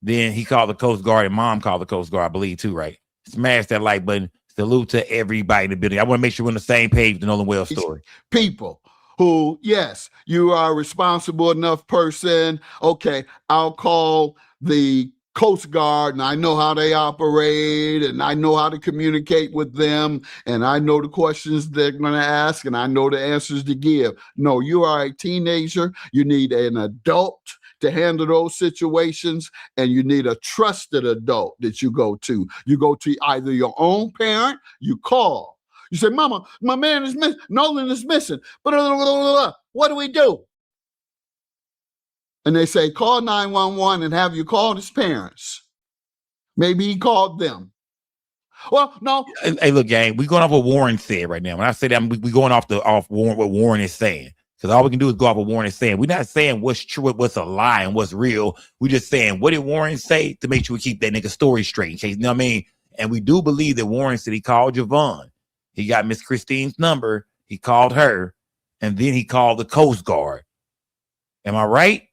Then he called the Coast Guard, and mom called the Coast Guard, I believe, too, right? Smash that like button. Salute to everybody in the building. I want to make sure we're on the same page with the Nolan Wells story. People who, yes, you are a responsible enough person. Okay, I'll call the Coast Guard, and I know how they operate, and I know how to communicate with them, and I know the questions they're going to ask, and I know the answers to give. No, you are a teenager. You need an adult to handle those situations, and you need a trusted adult that you go to. You go to either your own parent, you call. You say, Mama, my man is missing. Nolan is missing. What do we do? And they say, call 911 and have you call his parents. Maybe he called them. Well, no. Hey, look, gang, we going off what Warren said right now. When I say that, we going off Warren, what Warren is saying. Because all we can do is go off what Warren is saying. We're not saying what's true, what's a lie, and what's real. We're just saying, what did Warren say to make sure we keep that nigga story straight? In case, you know what I mean? And we do believe that Warren said he called Javon. He got Miss Christine's number. He called her. And then he called the Coast Guard. Am I right?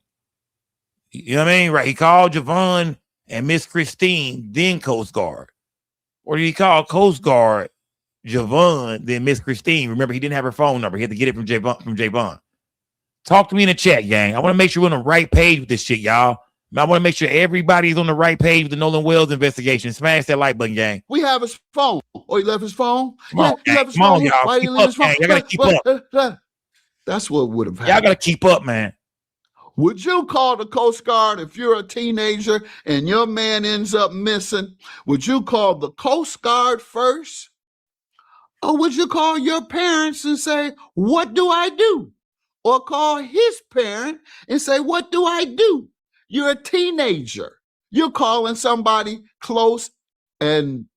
You know what I mean? Right. He called Javon and Miss Christine, then Coast Guard. Or did he call Coast Guard, Javon, then Miss Christine? Remember, he didn't have her phone number. He had to get it from Javon. Talk to me in the chat, gang. I want to make sure we're on the right page with this shit, y'all. I want to make sure everybody's on the right page with the Nolan Wells investigation. Smash that like button, gang. We have his phone. Oh, he left his phone? Come on, he left his phone. Y'all. Why Keep up, gang. Y'all got to keep up. That's what would have happened. Y'all got to keep up, man. Would you call the Coast Guard if you're a teenager and your man ends up missing? Would you call the Coast Guard first? Or would you call your parents and say, what do I do? Or call his parent and say, what do I do? You're a teenager. You're calling somebody close and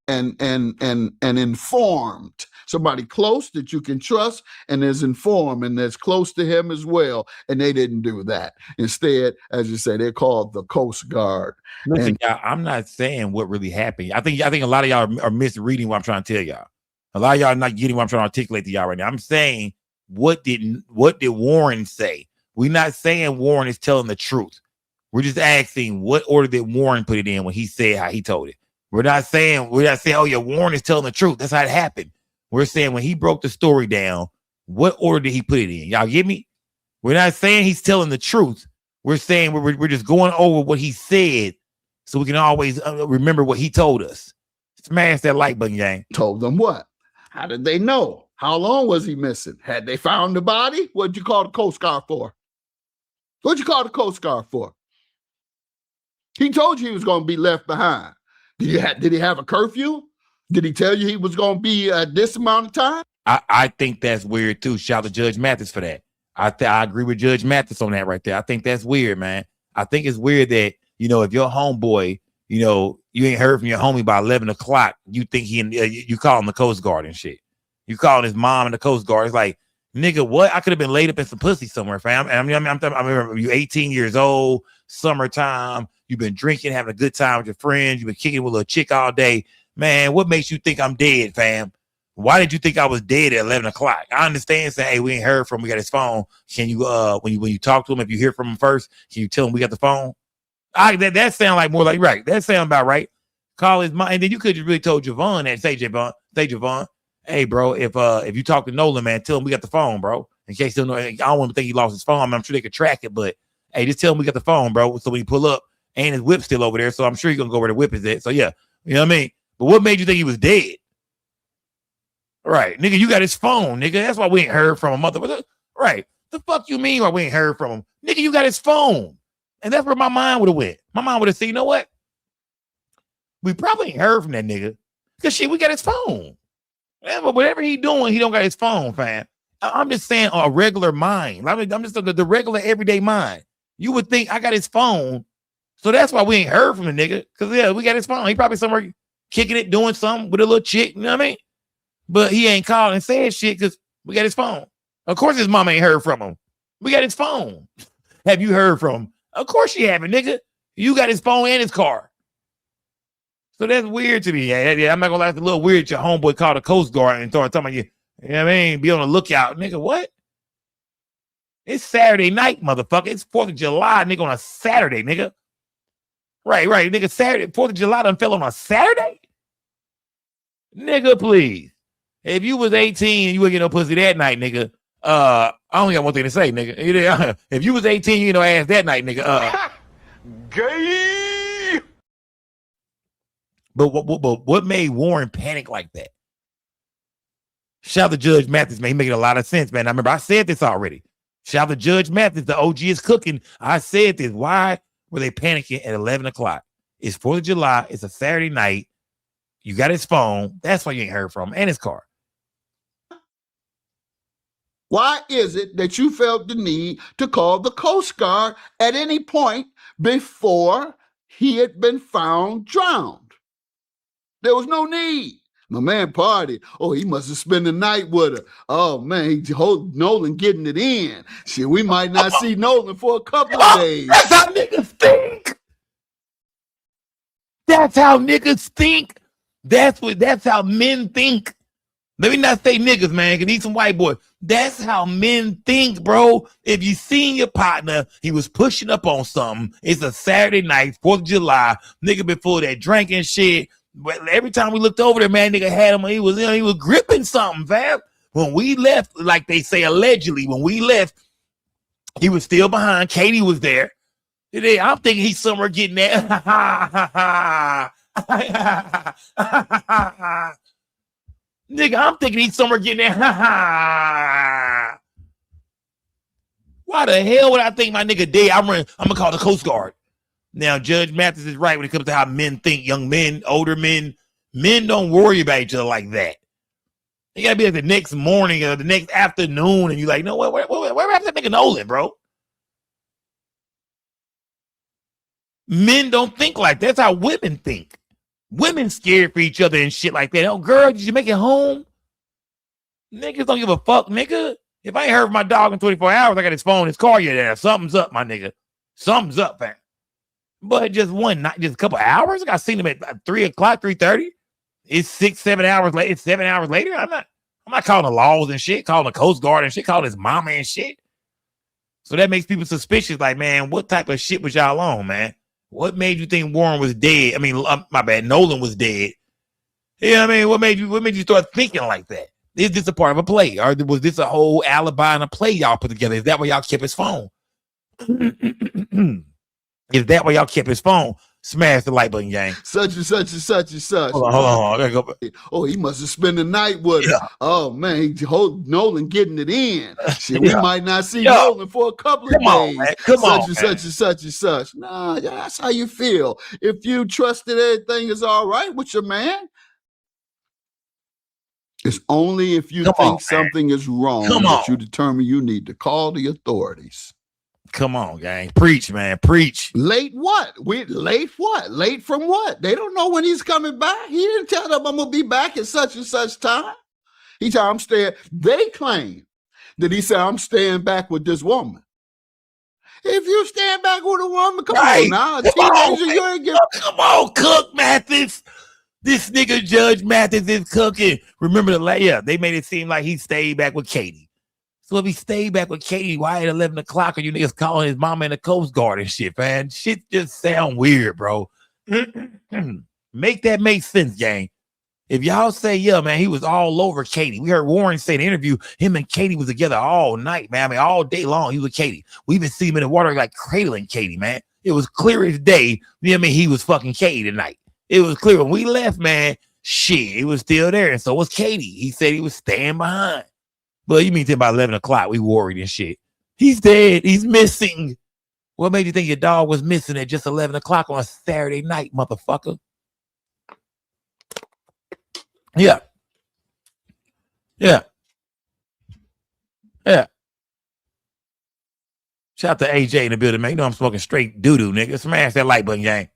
informed. Somebody close that you can trust and is informed and that's close to him as well. And they didn't do that. Instead, as you say, they called the Coast Guard. Listen, y'all, I'm not saying what really happened. I think a lot of y'all are misreading what I'm trying to tell y'all. A lot of y'all are not getting what I'm trying to articulate to y'all right now. I'm saying, what did Warren say? We're not saying Warren is telling the truth. We're just asking what order did Warren put it in when he said how he told it. We're not saying, oh yeah, Warren is telling the truth. That's how it happened. We're saying when he broke the story down, What order did he put it in? Y'all get me? We're not saying he's telling the truth. We're saying we're just going over what he said so we can always remember what he told us. Smash that like button, gang. Told them what? How did they know? How long was he missing? Had they found the body? What'd you call the Coast Guard for? What'd you call the Coast Guard for? He told you he was going to be left behind. Did he have a curfew? Did he tell you he was going to be at this amount of time? I think that's weird too. Shout out to Judge Mathis for that. I agree with Judge Mathis on that right there. I think that's weird, man. I think it's weird that, if your homeboy, you ain't heard from your homie by 11 o'clock, you think you call him the Coast Guard and shit. You calling his mom and the Coast Guard. It's like, nigga, what? I could have been laid up in some pussy somewhere, fam. I remember you 18 years old, summertime. You've been drinking, having a good time with your friends. You've been kicking with a little chick all day. Man, what makes you think I'm dead, fam? Why did you think I was dead at 11 o'clock? I understand saying, hey, we ain't heard from him. We got his phone. Can you, when you talk to him, if you hear from him first, can you tell him we got the phone? That sound like more like, right. That sound about right. Call his mom. And then you could have really told Javon that, say Javon, hey, bro, if you talk to Nolan, man, tell him we got the phone, bro. In case they don't know, I don't want to think he lost his phone. I'm sure they could track it, but hey, just tell him we got the phone, bro. So when you pull up, and his whip's still over there, so I'm sure he's gonna go where the whip is at. So yeah, you know what I mean? But what made you think he was dead? Right, nigga, you got his phone, nigga. That's why we ain't heard from him. Right. The fuck you mean why we ain't heard from him? Nigga, you got his phone. And that's where my mind would have went. My mind would have said, you know what? We probably ain't heard from that nigga. Because shit, we got his phone. Whatever he doing, he don't got his phone, fam. I'm just saying a regular mind. I'm just the regular everyday mind. You would think I got his phone. So that's why we ain't heard from the nigga. Because, yeah, we got his phone. He probably somewhere kicking it, doing something with a little chick. You know what I mean? But he ain't called and said shit because we got his phone. Of course his mama ain't heard from him. We got his phone. Have you heard from him? Of course you haven't, nigga. You got his phone and his car. So that's weird to me. Yeah, I'm not going to lie. It's a little weird your homeboy called the Coast Guard and started talking about you. You know what I mean? Be on the lookout. Nigga, what? It's Saturday night, motherfucker. It's 4th of July, nigga, on a Saturday, nigga. Right, nigga. Saturday, 4th of July done fell on a Saturday? Nigga, please. If you was 18 and you wouldn't get no pussy that night, nigga, I only got one thing to say, nigga. If you was 18, you get no ass that night, nigga. Gay. But what made Warren panic like that? Shout out to Judge Mathis, man. He making a lot of sense, man. I remember I said this already. Shout out to Judge Mathis. The OG is cooking. I said this. Why were they panicking at 11 o'clock? It's 4th of July. It's a Saturday night. You got his phone. That's why you ain't heard from him, and his car. Why is it that you felt the need to call the Coast Guard at any point before he had been found drowned? There was no need. My man partied. Oh, he must have spent the night with her. Oh, man, Nolan getting it in. Shit, we might not see Nolan for a couple of days. That's how niggas think. That's how niggas think. That's how men think. Let me not say niggas, man, because he's some white boy. That's how men think, bro. If you seen your partner, he was pushing up on something. It's a Saturday night, 4th of July. Nigga been full of that drinking shit. But every time we looked over there, man, nigga had him. He was gripping something, fam. When we left, like they say allegedly, when we left, he was still behind. Katie was there. I'm thinking he's somewhere getting that. Nigga, I'm thinking he's somewhere getting that. Why the hell would I think my nigga dead? I'm gonna call the Coast Guard. Now, Judge Mathis is right when it comes to how men think. Young men, older men, men don't worry about each other like that. You gotta be like the next morning or the next afternoon, and you're like, no, where happened to that nigga Nolan, bro? Men don't think like that. That's how women think. Women scared for each other and shit like that. Oh, girl, did you make it home? Niggas don't give a fuck, nigga. If I ain't heard from my dog in 24 hours, I got his phone, his car, you're there. Something's up, my nigga. Something's up, man. But just one night, just a couple hours. I seen him at 3 o'clock, 3:30. It's 6, 7 hours later. It's 7 hours later. I'm not calling the laws and shit, calling the Coast Guard and shit, calling his mama and shit. So that makes people suspicious. Like, man, what type of shit was y'all on, man? What made you think Warren was dead? I mean, my bad, Nolan was dead. You know what I mean? What made you start thinking like that? Is this a part of a play? Or was this a whole alibi and a play y'all put together? Is that why y'all kept his phone? Is that why y'all kept his phone? Smash the light button, gang. Such and such and such and such. Hold on. I gotta go back. Oh, he must have spent the night with her. Oh man, Nolan getting it in. Shit, we might not see Nolan for a couple of days. Such and such and such. Nah, that's how you feel. If you trusted everything is all right with your man, it's only if you think something is wrong that you determine you need to call the authorities. Come on, gang. Preach, man. Preach. Late what? Late what? Late from what? They don't know when he's coming back. He didn't tell them I'm going to be back at such and such time. He told I'm staying. They claim that he said, I'm staying back with this woman. If you stand back with a woman, come on now. A teenager, you ain't come on, Cook Mathis. This nigga Judge Mathis is cooking. Remember they made it seem like he stayed back with Katie. So if he stayed back with Katie, why at 11 o'clock are you niggas calling his mama in the Coast Guard and shit, man? Shit just sound weird, bro. Make that make sense, gang. If y'all say, yeah, man, he was all over Katie. We heard Warren say in the interview, him and Katie was together all night, man. I mean, all day long, he was with Katie. We even see him in the water like cradling Katie, man. It was clear as day. You know what I mean? He was fucking Katie tonight. It was clear when we left, man. Shit, he was still there. And so was Katie. He said he was staying behind. But you mean till about 11 o'clock, we worried and shit. He's dead. He's missing. What made you think your dog was missing at just 11 o'clock on a Saturday night, motherfucker? Yeah. Shout out to AJ in the building, man. You know I'm smoking straight doo-doo, nigga. Smash that like button, gang.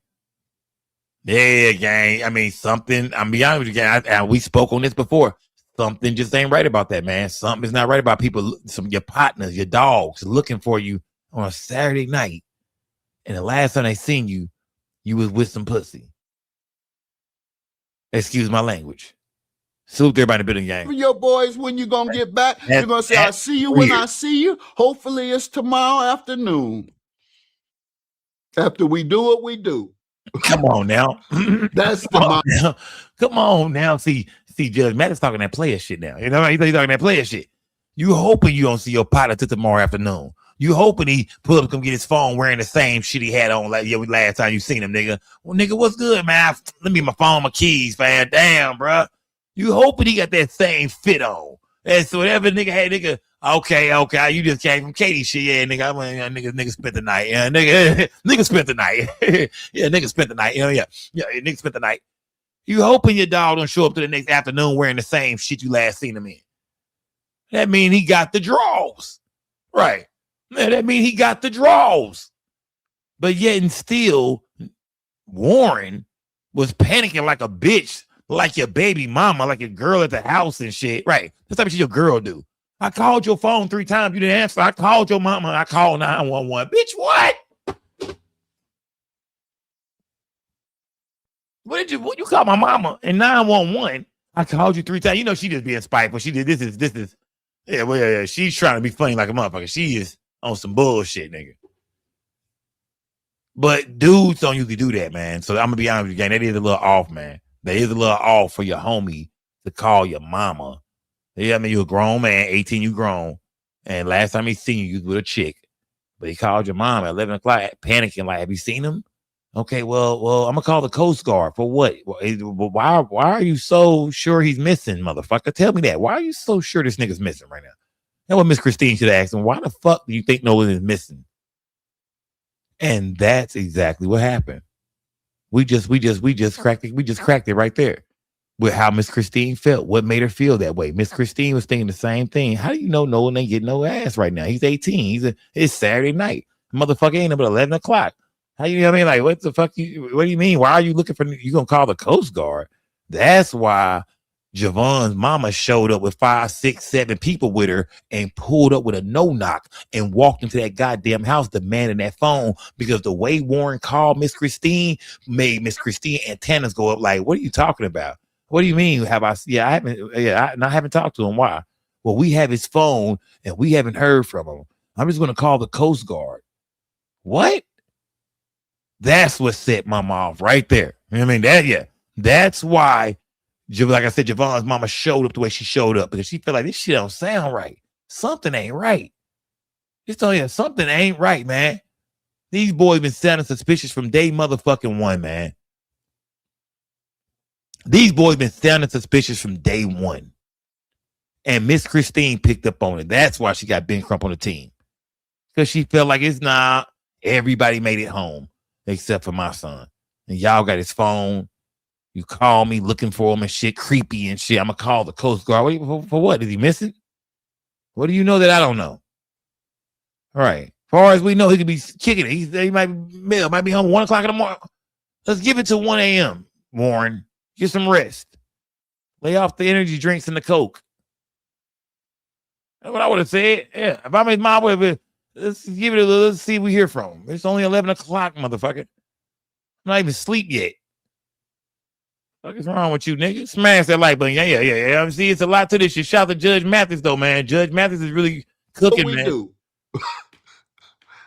Yeah, gang. I mean, something, I'm be honest with you, gang. We spoke on this before. Something just ain't right about that, man. Something is not right about people, your partners, your dogs looking for you on a Saturday night. And the last time they seen you, you was with some pussy. Excuse my language. Salute everybody in the building, gang. Your boys, when you gonna get back, you're gonna say, I see you when I see you. Hopefully it's tomorrow afternoon. After we do what we do. Come on now. That's Come on now. See, Judge Matt is talking that player shit now. You know, he's talking that player shit. You hoping you don't see your partner till tomorrow afternoon. You hoping he pull up, come get his phone wearing the same shit he had on like last time you seen him, nigga. Well, nigga, what's good, man? Let me my phone, my keys, man. Damn, bro. You hoping he got that same fit on. And so whatever nigga had, nigga, okay, you just came from Katie shit. Yeah, nigga, nigga spent the night. Yeah, nigga spent the night. Yeah, nigga spent the night. Yeah, nigga spent the night. You hoping your dog don't show up to the next afternoon wearing the same shit you last seen him in. That mean he got the draws. Right. That mean he got the draws. But yet and still, Warren was panicking like a bitch, like your baby mama, like your girl at the house and shit. Right. That's the type of shit your girl do. I called your phone 3 times. You didn't answer. I called your mama. I called 911. Bitch, what? What you call my mama in 911? I called you 3 times. You know she just being spiteful. She did this is she's trying to be funny like a motherfucker. She is on some bullshit, nigga. But dudes don't usually do that, man. So I'm gonna be honest with you, gang. That is a little off, man. That is a little off for your homie to call your mama. Yeah, I mean, you're a grown man, 18, you grown. And last time he seen you was with a chick. But he called your mom at 11 o'clock, panicking, like, have you seen him? Okay, well, I'm gonna call the Coast Guard for what? Why are you so sure he's missing, motherfucker? Tell me that. Why are you so sure this nigga's missing right now? That's what Miss Christine should ask him. Why the fuck do you think Nolan is missing? And that's exactly what happened. We just cracked it right there with how Miss Christine felt. What made her feel that way? Miss Christine was thinking the same thing. How do you know Nolan ain't getting no ass right now? He's 18. It's Saturday night. Motherfucker ain't up at 11 o'clock. How you know what I mean? Like, what the fuck? What do you mean? Why are you looking for? You gonna call the Coast Guard? That's why Javon's mama showed up with 5, 6, 7 people with her and pulled up with a no-knock and walked into that goddamn house demanding that phone, because the way Warren called Miss Christine made Miss Christine antennas go up. Like, what are you talking about? What do you mean? I haven't talked to him. Why? Well, we have his phone and we haven't heard from him. I'm just gonna call the Coast Guard. What? That's what set mama off right there. You know what I mean? That's why like I said, Javon's mama showed up the way she showed up because she felt like this shit don't sound right. Something ain't right. Just tell you, something ain't right, man. These boys been sounding suspicious from day motherfucking one, man. These boys been sounding suspicious from day one. And Miss Christine picked up on it. That's why she got Ben Crump on the team. Because she felt like it's not everybody made it home except for my son. And y'all got his phone. You call me looking for him and shit, creepy and shit. I'm going to call the Coast Guard. For what? Is he missing? What do you know that I don't know? All right. As far as we know, he could be kicking it. He might be home 1 o'clock in the morning. Let's give it to 1 a.m., Warren. Get some rest. Lay off the energy drinks and the Coke. That's what I would have said. Yeah. If I made my way, let's give it let's see what we hear from him. It's only 11 o'clock, motherfucker. I'm not even asleep yet. What is wrong with you, nigga? Smash that like button. Yeah. I see, it's a lot to this shit. Shout out to Judge Mathis, though, man. Judge Mathis is really cooking, man. Do.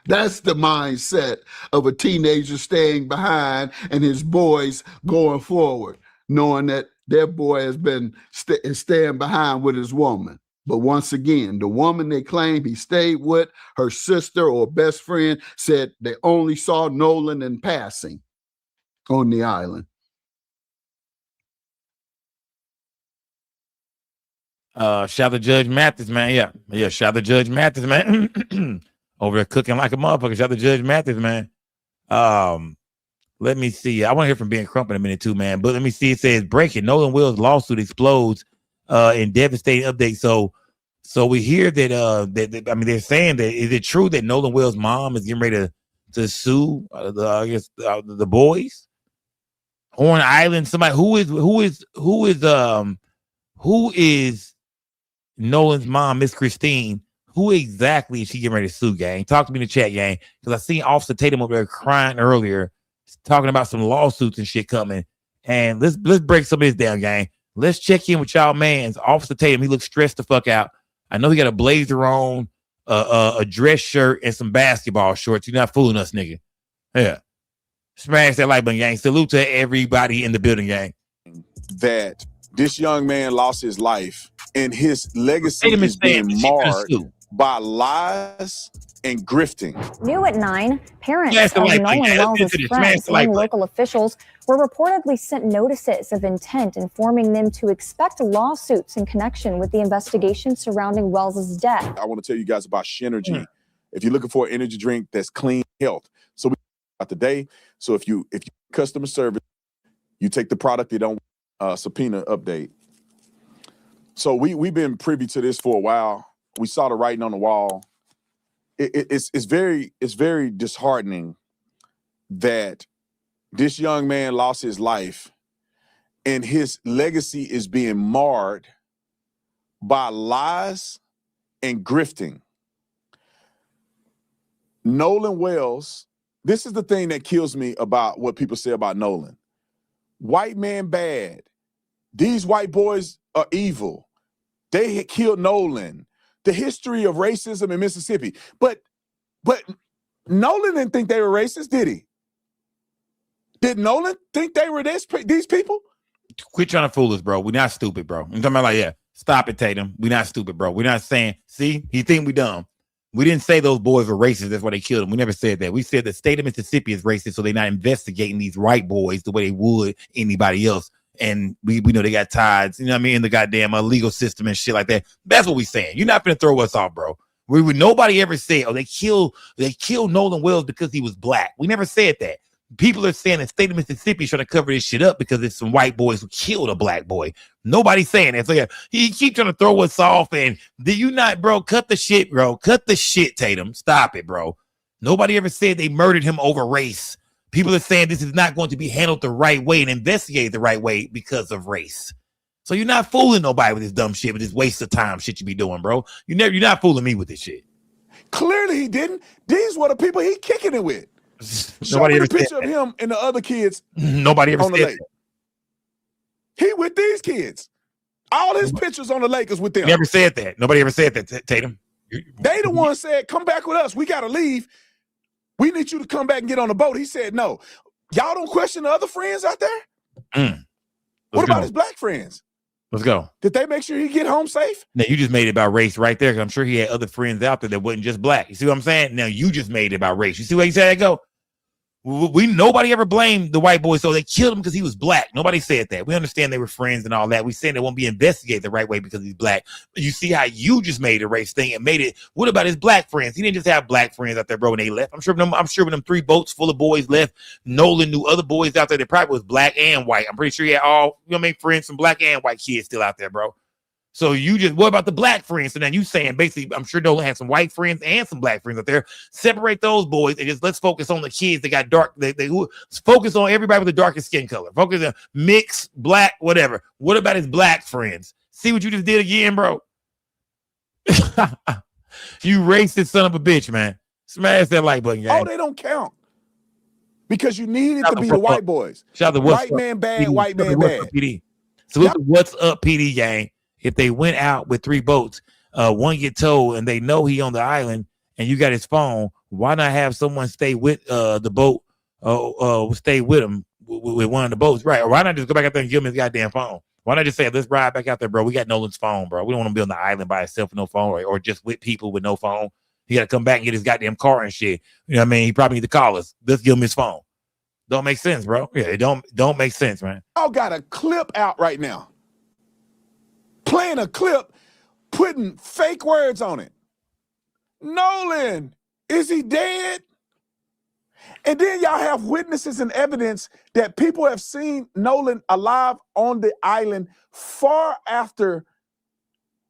That's the mindset of a teenager staying behind and his boys going forward, knowing that their boy has been staying behind with his woman. But once again, the woman they claim he stayed with, her sister or best friend, said they only saw Nolan in passing on the island. Shout out to Judge Mathis, man. Yeah. Shout out to Judge Mathis, man. Over there cooking like a motherfucker. Shout out to Judge Mathis, man. Let me see. I want to hear from Ben Crump in a minute too, man. But let me see. It says breaking. Nolan Wills' lawsuit explodes in devastating update. So we hear that they're saying that is it true that Nolan Wills' mom is getting ready to sue the boys? Horn Island, somebody who is Nolan's mom, Miss Christine? Who exactly is she getting ready to sue, gang? Talk to me in the chat, gang. Because I seen Officer Tatum over there crying earlier, talking about some lawsuits and shit coming. And let's break some of this down, gang. Let's check in with y'all, man. Officer Tatum, he looks stressed the fuck out. I know he got a blazer on, a dress shirt, and some basketball shorts. You're not fooling us, nigga. Yeah. Smash that like button, gang. Salute to everybody in the building, gang. That this young man lost his life and his legacy is being marred by lies and grifting. New at 9, parents of Nolan Wells' friends and local officials were reportedly sent notices of intent informing them to expect lawsuits in connection with the investigation surrounding Wells' death. I want to tell you guys about Shenergy. If you're looking for an energy drink that's clean health. So we about today. So if you customer service, you take the product, they don't subpoena update. So we've been privy to this for a while. We saw the writing on the wall. It's very disheartening that this young man lost his life and his legacy is being marred by lies and grifting. Nolan Wells, this is the thing that kills me about what people say about Nolan. White man bad. These white boys are evil. They had killed Nolan. The history of racism in Mississippi. But Nolan didn't think they were racist, did he? Did Nolan think they were these people? Quit trying to fool us, bro. We're not stupid, bro. I'm talking about like, stop it, Tatum. We're not stupid, bro. We're not saying, see, he think we dumb. We didn't say those boys were racist. That's why they killed them. We never said that. We said the state of Mississippi is racist, so they're not investigating these white boys the way they would anybody else. And we know they got ties, you know what I mean, in the goddamn legal system and shit like that. That's what we're saying. You're not going to throw us off, bro. Nobody ever said, they killed Nolan Wells because he was black. We never said that. People are saying the state of Mississippi is trying to cover this shit up because it's some white boys who killed a black boy. Nobody's saying that. So yeah, he keep trying to throw us off. And do you not, bro? Cut the shit, bro. Cut the shit, Tatum. Stop it, bro. Nobody ever said they murdered him over race. People are saying this is not going to be handled the right way and investigated the right way because of race. So you're not fooling nobody with this dumb shit, with this waste of time shit you be doing, bro. You're not fooling me with this shit. Clearly he didn't. These were the people he kicking it with. Show me the picture of him and the other kids. Nobody ever said that. He with these kids. All his pictures on the lake is with them. Never said that. Nobody ever said that, Tatum. They the one said, come back with us. We got to leave. We need you to come back and get on the boat. He said, no. Y'all don't question the other friends out there? What about his black friends? Let's go. Did they make sure he get home safe? Now you just made it about race right there, because I'm sure he had other friends out there that wasn't just black. You see what I'm saying? Now you just made it about race. You see what he said? Go. Nobody ever blamed the white boy, so they killed him because he was black. Nobody said that. We understand they were friends and all that. We saying they won't be investigated the right way because he's black. But you see how you just made a race thing and made it. What about his black friends? He didn't just have black friends out there, bro, when they left. I'm sure when them 3 boats full of boys left, Nolan knew other boys out there that probably was black and white. I'm pretty sure he had all, friends, some black and white kids still out there, bro. So what about the black friends? So then you saying basically, I'm sure Nolan had some white friends and some black friends out there. Separate those boys and just let's focus on the kids that got dark. Focus on everybody with the darkest skin color. Focus on mixed, black, whatever. What about his black friends? See what you just did again, bro? You racist son of a bitch, man. Smash that like button, gang. Oh, they don't count. Because you need it to be the white boys. Shout out to white man bad, PD. white man bad. PD. So what's up, PD gang? If they went out with 3 boats, one get towed and they know he on the island and you got his phone, why not have someone stay with the boat, stay with him with one of the boats, right? Or why not just go back out there and give him his goddamn phone? Why not just say, let's ride back out there, bro? We got Nolan's phone, bro. We don't want to be on the island by himself with no phone or just with people with no phone. He got to come back and get his goddamn car and shit. You know what I mean? He probably need to call us. Let's give him his phone. Don't make sense, bro. Yeah, it don't make sense, man. I got a clip out right now. Playing a clip, putting fake words on it. Nolan, is he dead? And then y'all have witnesses and evidence that people have seen Nolan alive on the island far after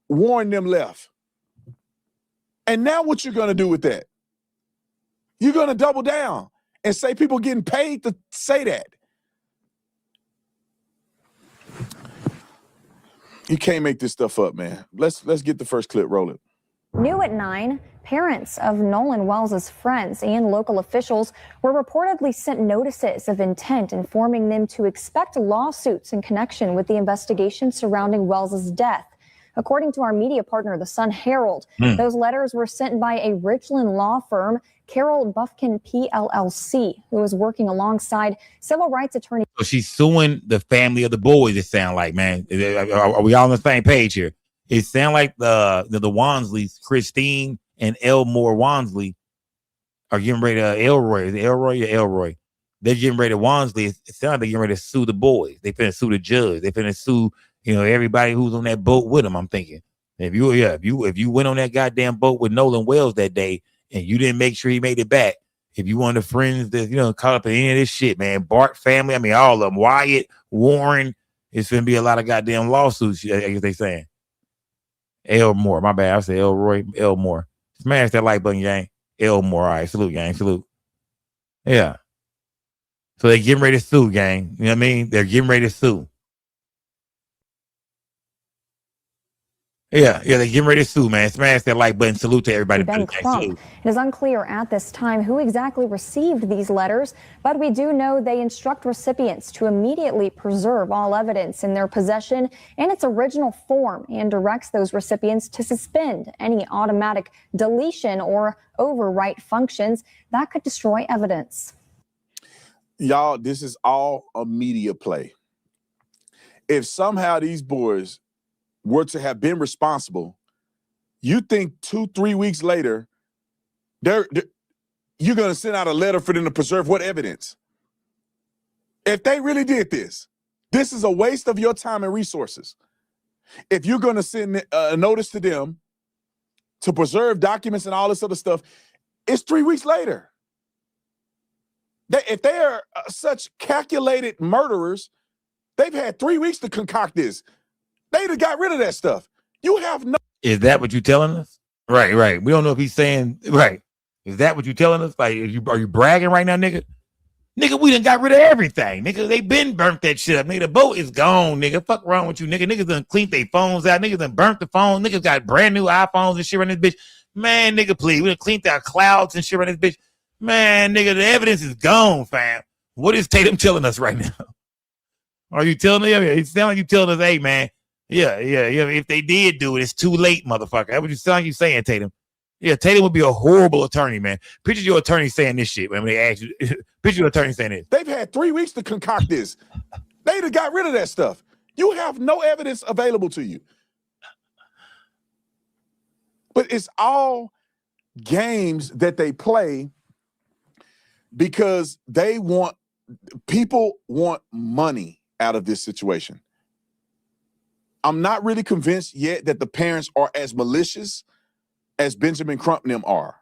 Warren them left. And now what you're going to do with that? You're going to double down and say people getting paid to say that. You can't make this stuff up, man. Let's get the first clip rolling. New at 9, parents of Nolan Wells's friends and local officials were reportedly sent notices of intent informing them to expect lawsuits in connection with the investigation surrounding Wells's death. According to our media partner, the Sun Herald, those letters were sent by a Richland law firm, Carol Bufkin PLLC, who was working alongside civil rights attorney. So she's suing the family of the boys, it sounds like, man. Are we all on the same page here? It sounds like the Wansleys, Christine and Elmore Wansley, are getting ready to Elroy. Is it Elroy or Elroy? They're getting ready to Wansley. It sounds like they're getting ready to sue the boys. They finna sue the judge. They finna sue, everybody who's on that boat with them. I'm thinking, if you went on that goddamn boat with Nolan Wells that day and you didn't make sure he made it back, if you one of the friends that caught up in any of this shit, man, BART family, I mean, all of them, Wyatt, Warren, it's gonna be a lot of goddamn lawsuits. I guess they saying. Elmore, my bad. I said Elroy, Elmore. Smash that like button, gang. Elmore, all right, salute, gang, salute. Yeah. So they're getting ready to sue, gang. You know what I mean? They're getting ready to sue. Yeah, they're getting ready to sue, man. Smash that like button. Salute to everybody. Crump. It is unclear at this time who exactly received these letters, but we do know they instruct recipients to immediately preserve all evidence in their possession in its original form and directs those recipients to suspend any automatic deletion or overwrite functions that could destroy evidence. Y'all, this is all a media play. If somehow these boys were to have been responsible, you think 2-3 weeks later, you're going to send out a letter for them to preserve what evidence? If they really did this is a waste of your time and resources. If you're going to send a notice to them to preserve documents and all this other stuff, it's 3 weeks later. If they are such calculated murderers, they've had 3 weeks to concoct this. They'd have got rid of that stuff. You have no. Is that what you're telling us? Right. We don't know if he's saying right. Is that what you're telling us? Like, are you bragging right now, nigga? Nigga, we done got rid of everything. Nigga, they been burnt that shit up. Nigga, the boat is gone, nigga. Fuck wrong with you, nigga. Niggas done cleaned their phones out. Niggas done burnt the phone. Niggas got brand new iPhones and shit on this bitch. Man, nigga, please. We done cleaned our clouds and shit on this bitch. Man, nigga, the evidence is gone, fam. What is Tatum telling us right now? Are you telling me? It sounds like you telling us, hey, man. Yeah. If they did do it, it's too late, motherfucker. That's what you sound like you saying, Tatum. Yeah, Tatum would be a horrible attorney, man. Picture your attorney saying this shit when they ask you. Picture your attorney saying this. They've had 3 weeks to concoct this. They'd have got rid of that stuff. You have no evidence available to you. But it's all games that they play because people want money out of this situation. I'm not really convinced yet that the parents are as malicious as Benjamin Crump and them are.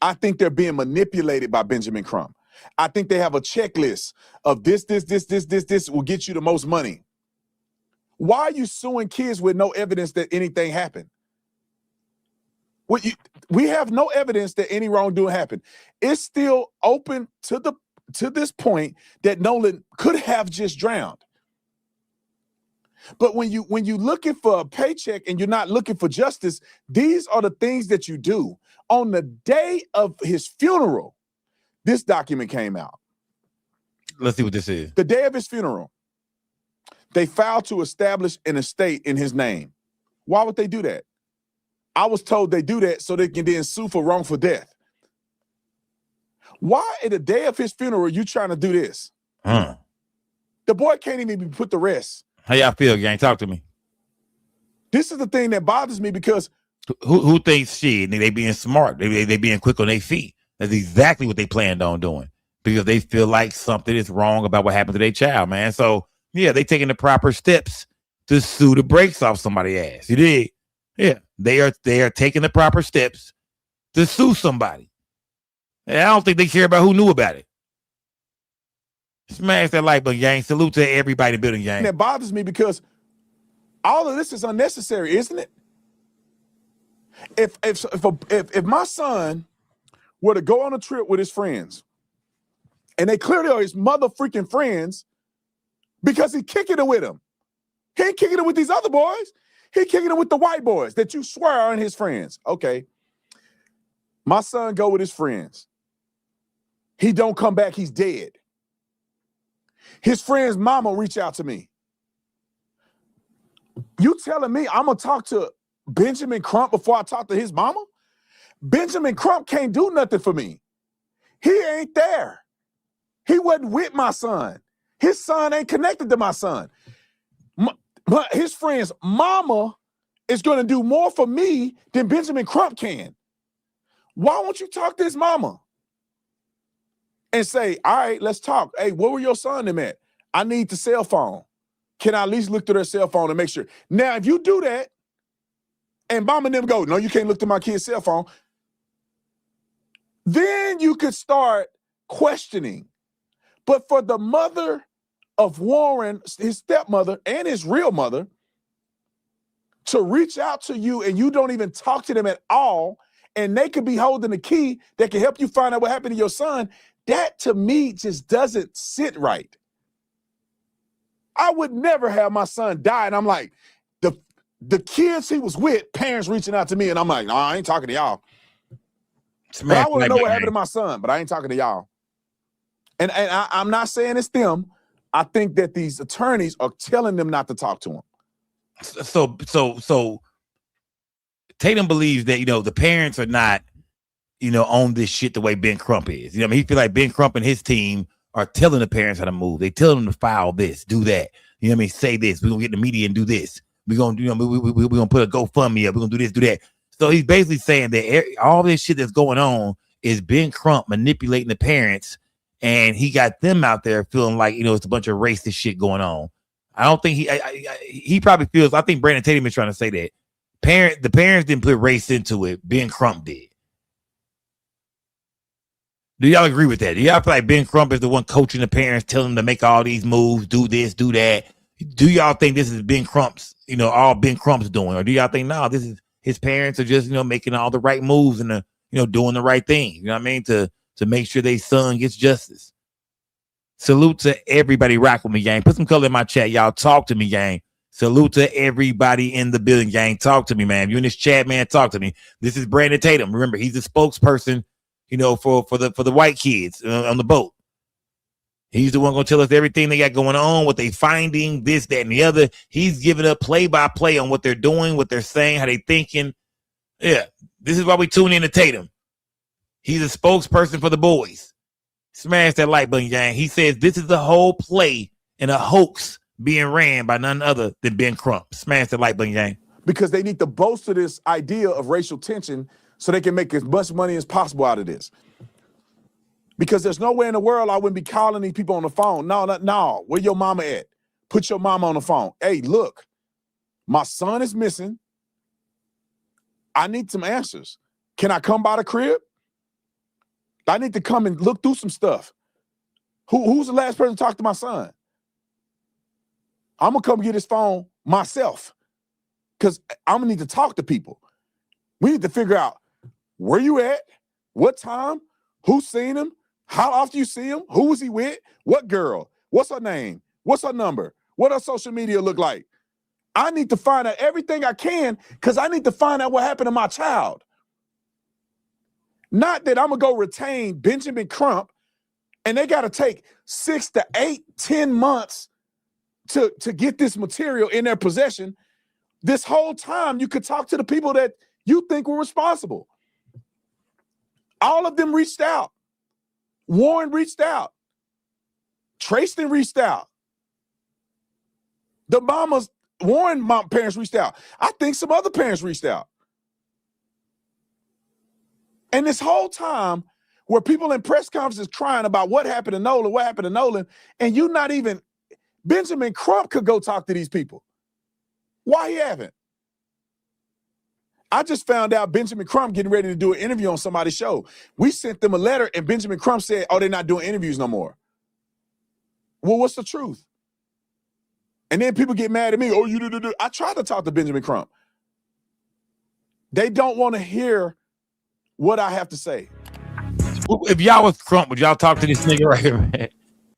I think they're being manipulated by Benjamin Crump. I think they have a checklist of this will get you the most money. Why are you suing kids with no evidence that anything happened? We have no evidence that any wrongdoing happened. It's still open to this point that Nolan could have just drowned. But when you're looking for a paycheck and you're not looking for justice, these are the things that you do. On the day of his funeral, this document came out. Let's see what this is. The day of his funeral, they filed to establish an estate in his name. Why would they do that? I was told they do that so they can then sue for wrongful death. Why at the day of his funeral are you trying to do this? The boy can't even be put to rest. How y'all feel, gang? Talk to me. This is the thing that bothers me because who thinks they being smart? They being quick on their feet. That's exactly what they planned on doing because they feel like something is wrong about what happened to their child, man. So yeah, they taking the proper steps to sue the brakes off somebody's ass. You did? Yeah, they are taking the proper steps to sue somebody. And I don't think they care about who knew about it. Smash that like button, gang. Salute to everybody in the building, gang. And that bothers me because all of this is unnecessary, isn't it? If my son were to go on a trip with his friends, and they clearly are his mother freaking friends, because he's kicking it with them. He ain't kicking it with these other boys. He kicking it with the white boys that you swear aren't his friends. Okay. My son go with his friends. He don't come back, he's dead. His friend's mama reach out to me. You telling me I'm gonna talk to Benjamin Crump before I talk to his mama? Benjamin Crump can't do nothing for me. He ain't there. He wasn't with my son. His son ain't connected to my son. But his friend's mama is going to do more for me than Benjamin Crump can. Why won't you talk to his mama and say, all right, let's talk. Hey, where were your son them at? I need the cell phone. Can I at least look through their cell phone and make sure? Now, if you do that and mama and them go, no, you can't look through my kid's cell phone, then you could start questioning. But for the mother of Warren, his stepmother and his real mother, to reach out to you and you don't even talk to them at all, and they could be holding the key that can help you find out what happened to your son, that to me just doesn't sit right. I would never have my son die, and I'm like, the kids he was with, parents reaching out to me, and I'm like, no, I ain't talking to y'all. But I want to know what happened to my son, but I ain't talking to y'all. And I'm not saying it's them. I think that these attorneys are telling them not to talk to him. So Tatum believes that, the parents are not, on this shit the way Ben Crump is. He feel like Ben Crump and his team are telling the parents how to move. They tell them to file this, do that. Say this. We're gonna get the media and do this. We're gonna, we're gonna put a GoFundMe up. We're gonna do this, do that. So he's basically saying that all this shit that's going on is Ben Crump manipulating the parents, and he got them out there feeling like, it's a bunch of racist shit going on. I don't think he probably feels, I think Brandon Tatum is trying to say that the parents didn't put race into it. Ben Crump did. Do y'all agree with that? Do y'all feel like Ben Crump is the one coaching the parents, telling them to make all these moves, do this, do that? Do y'all think this is Ben Crump's, all Ben Crump's doing? Or do y'all think, no, this is his parents are just, making all the right moves and, doing the right thing, you know what I mean? To make sure their son gets justice. Salute to everybody rock with me, gang. Put some color in my chat. Y'all talk to me, gang. Salute to everybody in the building, gang. Talk to me, man. If you're in this chat, man, talk to me. This is Brandon Tatum. Remember, he's the spokesperson, for the white kids on the boat. He's the one going to tell us everything they got going on, what they finding, this, that, and the other. He's giving up play-by-play on what they're doing, what they're saying, how they thinking. Yeah, this is why we tune in to Tatum. He's a spokesperson for the boys. Smash that like button, gang. He says this is the whole play and a hoax being ran by none other than Ben Crump. Smash the like button, gang. Because they need to bolster this idea of racial tension so they can make as much money as possible out of this. Because there's nowhere in the world I wouldn't be calling these people on the phone. No. Where your mama at? Put your mama on the phone. Hey, look, my son is missing. I need some answers. Can I come by the crib? I need to come and look through some stuff. Who's the last person to talk to my son? I'm going to come get his phone myself because I'm going to need to talk to people. We need to figure out where you at, what time, who's seen him, how often you see him, who was he with, what girl, what's her name, what's her number, what her social media look like. I need to find out everything I can because I need to find out what happened to my child. Not that I'm going to go retain Benjamin Crump and they got to take 6 to 8, 10 months to get this material in their possession. This whole time you could talk to the people that you think were responsible. All of them reached out. Warren reached out. Trayston reached out. The Warren parents reached out. I think some other parents reached out. And this whole time where people in press conferences crying about what happened to Nolan, and you not even, Benjamin Crump could go talk to these people. Why he haven't? I just found out Benjamin Crump getting ready to do an interview on somebody's show. We sent them a letter and Benjamin Crump said, oh, they're not doing interviews no more. Well, what's the truth? And then people get mad at me. Oh, you do. I tried to talk to Benjamin Crump. They don't want to hear what I have to say. If y'all was Crump, would y'all talk to this nigga right here, man?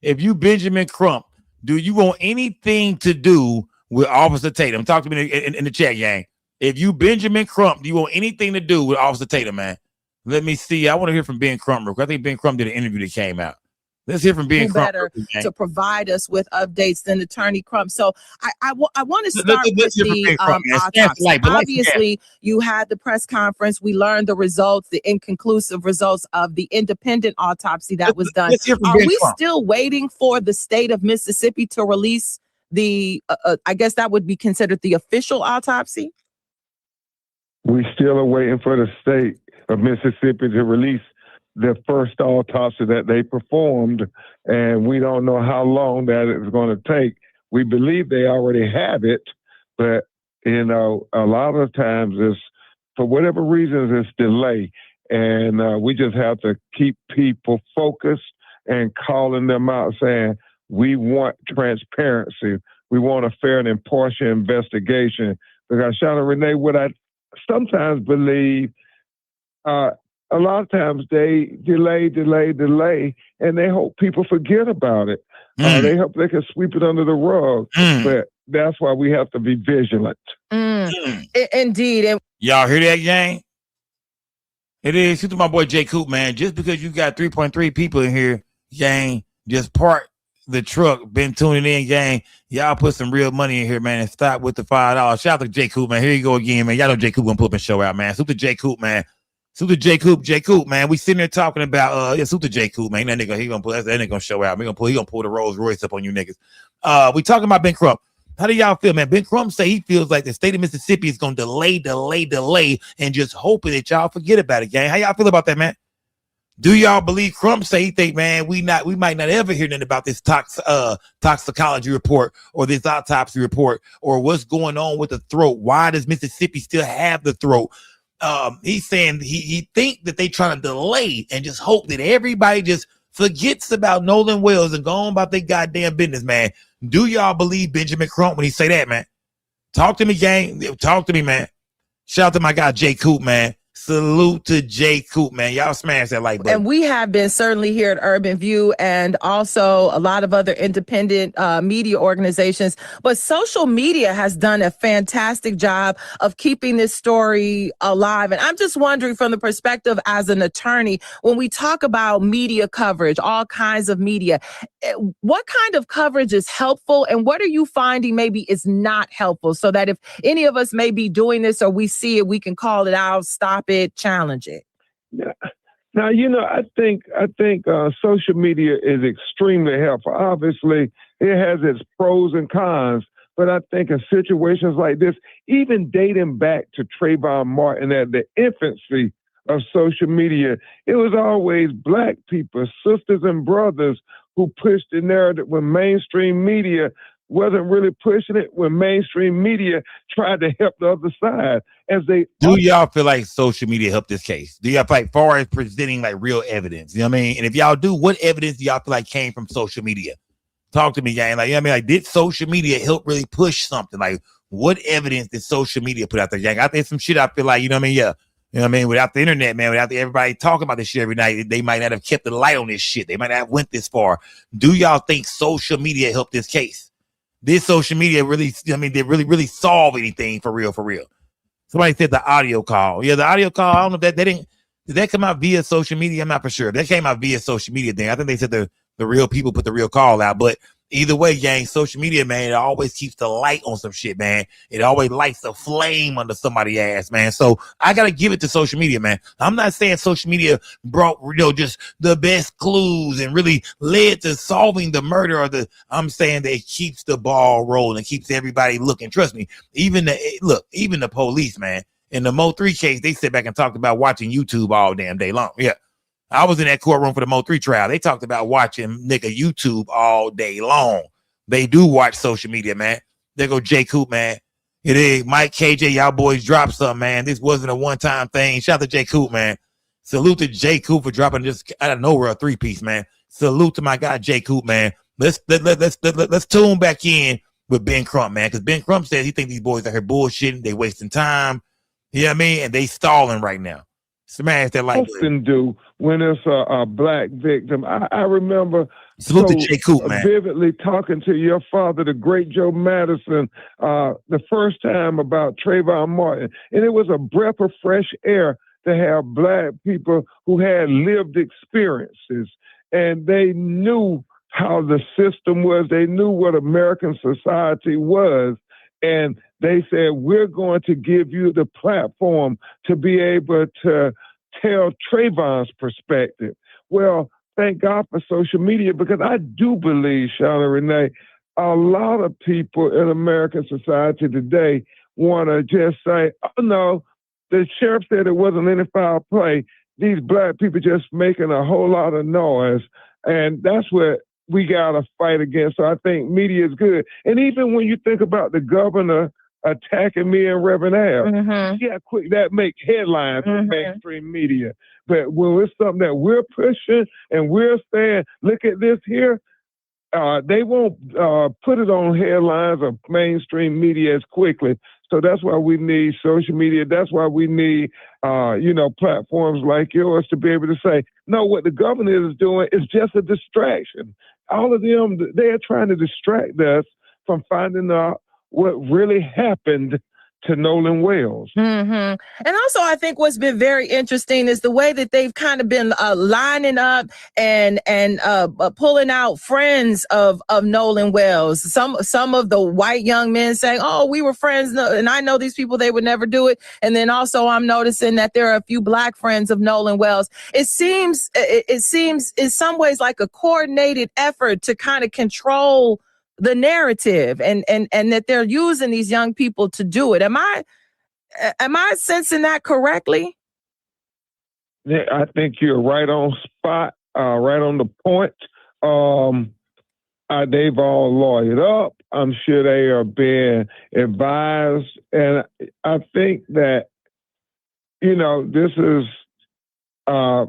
If you Benjamin Crump, do you want anything to do with Officer Tatum? Talk to me in the chat, gang. If you Benjamin Crump, do you want anything to do with Officer Tatum, man? Let me see. I want to hear from Ben Crump real quick. I think Ben Crump did an interview that came out. Let's hear from Ben Crump. Better to provide us with updates than Attorney Crump. So I want to start with the autopsy. Obviously, you had the press conference. We learned the results, the inconclusive results of the independent autopsy that was done. Are we still waiting for the state of Mississippi to release the, I guess that would be considered the official autopsy? We still are waiting for the state of Mississippi to release the first autopsy that they performed, and we don't know how long that is going to take. We believe they already have it, but a lot of times it's, for whatever reasons, it's delay, and we just have to keep people focused and calling them out, saying we want transparency, we want a fair and impartial investigation. Because Shauna Renee, what I sometimes believe, a lot of times they delay, and they hope people forget about it. They hope they can sweep it under the rug. But that's why we have to be vigilant. Indeed. Y'all hear that, gang? It is. Shoot to my boy Jay Coop, man. Just because you got 3.3 people in here, gang, just park the truck. Been tuning in, gang. Y'all put some real money in here, man, and stop with the $5. Shout out to Jay Coop, man. Here you go again, man. Y'all know Jay Coop gonna put up a show out, man. Shoot to Jay Coop, man. Salute to Jay Coop, man. We sitting there talking about salute to Jay Coop, man. That nigga, he gonna pull that nigga gonna show out. He gonna pull the Rolls Royce up on you niggas. We talking about Ben Crump. How do y'all feel, man? Ben Crump say he feels like the state of Mississippi is gonna delay, and just hoping that y'all forget about it, gang. How y'all feel about that, man? Do y'all believe Crump say he think, man, we might not ever hear nothing about this toxicology report or this autopsy report or what's going on with the throat? Why does Mississippi still have the throat? He's saying he think that they trying to delay and just hope that everybody just forgets about Nolan Wells and go on about their goddamn business, man. Do y'all believe Benjamin Crump when he say that, man? Talk to me, gang. Talk to me, man. Shout out to my guy, Jay Coop, man. Salute to Jay Coop, man. Y'all smash that like button. And we have been certainly here at Urban View and also a lot of other independent media organizations. But social media has done a fantastic job of keeping this story alive. And I'm just wondering, from the perspective as an attorney, when we talk about media coverage, all kinds of media, what kind of coverage is helpful and what are you finding maybe is not helpful, so that if any of us may be doing this or we see it, we can call it out, stop it, challenge it? Yeah. Now, I think social media is extremely helpful. Obviously, it has its pros and cons, but I think in situations like this, even dating back to Trayvon Martin at the infancy of social media, it was always Black people, sisters and brothers, who pushed the narrative when mainstream media wasn't really pushing it, when mainstream media tried to help the other side. Do y'all feel like social media helped this case? Do y'all feel like, far as presenting like real evidence? You know what I mean? And if y'all do, what evidence do y'all feel like came from social media? Talk to me, gang. Like, you know what I mean? Like, did social media help really push something? Like, what evidence did social media put out there, gang? I think some shit I feel like, you know what I mean? Yeah. You know what I mean? Without the internet, man, without everybody talking about this shit every night, they might not have kept the light on this shit. They might not have went this far. Do y'all think social media helped this case? Did social media really, did really solve anything for real, for real? Somebody said the audio call. Yeah, the audio call, I don't know if did that come out via social media? I'm not for sure. That came out via social media thing. I think they said the real people put the real call out. But either way, gang, social media, man, it always keeps the light on some shit, man. It always lights a flame under somebody's ass, man. So I got to give it to social media, man. I'm not saying social media brought, just the best clues and really led to solving the murder I'm saying that it keeps the ball rolling, keeps everybody looking. Trust me, even the police, man. In the Mo 3 case, they sit back and talked about watching YouTube all damn day long. Yeah. I was in that courtroom for the Mo 3 trial. They talked about watching YouTube all day long. They do watch social media, man. There go Jay Coop, man. It is Mike, KJ, y'all boys dropped something, man. This wasn't a one-time thing. Shout out to Jay Coop, man. Salute to Jay Coop for dropping just out of nowhere a 3-piece, man. Salute to my guy Jay Coop, man. Let's tune back in with Ben Crump, man, because Ben Crump says he thinks these boys are here bullshitting, they wasting time. You know what I mean? And they stalling right now. Smash that like often do when it's a Black victim. I remember Salute to Jay Coop, man. Vividly talking to your father, the great Joe Madison, the first time about Trayvon Martin. And it was a breath of fresh air to have Black people who had lived experiences. And they knew how the system was. They knew what American society was. And they said, we're going to give you the platform to be able to tell Trayvon's perspective. Well, thank God for social media, because I do believe, Shauna Renee, a lot of people in American society today want to just say, oh, no, the sheriff said it wasn't any foul play. These Black people just making a whole lot of noise. And that's what we got to fight against. So I think media is good. And even when you think about the governor attacking me and Reverend Al, yeah, quick, that make headlines in mainstream media. But when it's something that we're pushing and we're saying, look at this here, they won't put it on headlines of mainstream media as quickly. So that's why we need social media. That's why we need, platforms like yours to be able to say, no, what the governor is doing is just a distraction. All of them, they are trying to distract us from finding out what really happened to Nolan Wells. And also, I think what's been very interesting is the way that they've kind of been lining up and pulling out friends of Nolan Wells. Some of the white young men saying, "Oh, we were friends, and I know these people; they would never do it." And then also, I'm noticing that there are a few Black friends of Nolan Wells. It seems in some ways like a coordinated effort to kind of control the narrative, and that they're using these young people to do it. Am I sensing that correctly? Yeah, I think you're right on spot, right on the point. They've all lawyered up. I'm sure they are being advised. And I think that, this is a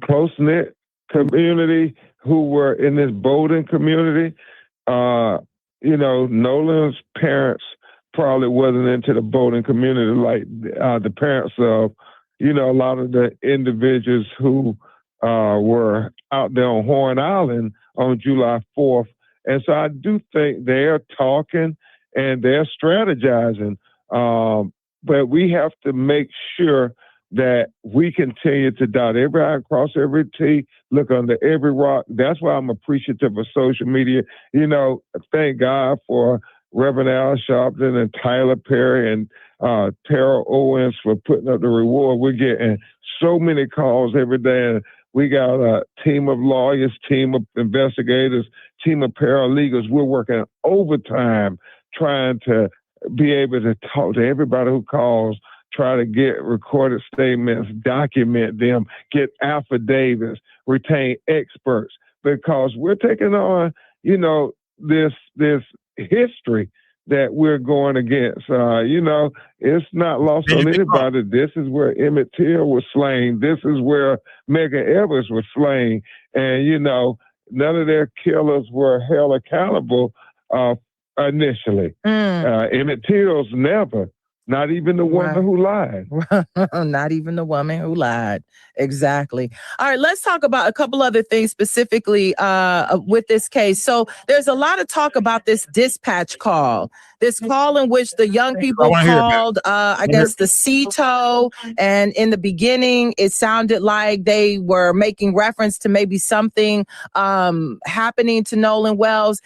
close-knit community who were in this Bowdoin community. Nolan's parents probably wasn't into the Bowdoin community like the parents of, a lot of the individuals who were out there on Horn Island on July 4th. And so I do think they're talking and they're strategizing. But we have to make sure that we continue to dot every I, cross every T, look under every rock. That's why I'm appreciative of social media. Thank God for Reverend Al Sharpton and Tyler Perry and Tara Owens for putting up the reward. We're getting so many calls every day. And we got a team of lawyers, team of investigators, team of paralegals. We're working overtime trying to be able to talk to everybody who calls, try to get recorded statements, document them, get affidavits, retain experts, because we're taking on, this history that we're going against. It's not lost on anybody. This is where Emmett Till was slain. This is where Medgar Evers was slain. And, none of their killers were held accountable initially. Emmett Till's never. Not even the woman who lied. Not even the woman who lied. Exactly. All right, let's talk about a couple other things specifically with this case. So there's a lot of talk about this dispatch call. This call in which the young people called, I guess, the CTO. And in the beginning, it sounded like they were making reference to maybe something happening to Nolan Wells.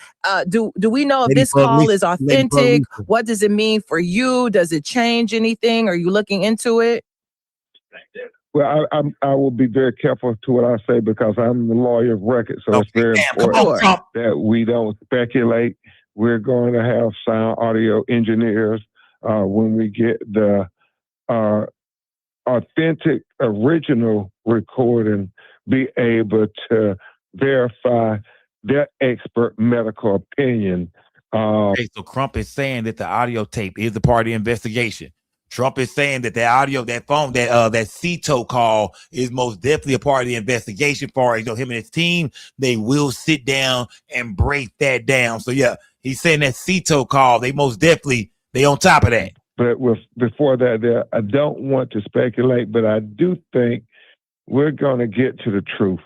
Do we know if this call is authentic? What does it mean for you? Does it change anything? Are you looking into it? Well, I will be very careful to what I say because I'm the lawyer of record. So it's very important that we don't speculate. We're going to have sound audio engineers when we get the authentic original recording, be able to verify their expert medical opinion. Okay, so Crump is saying that the audio tape is a part of the investigation. Trump is saying that that audio, that phone, that CTO call is most definitely a part of the investigation. For him and his team, they will sit down and break that down. So yeah, he's saying that CTO call, they most definitely on top of that. But before that, I don't want to speculate, but I do think we're going to get to the truth.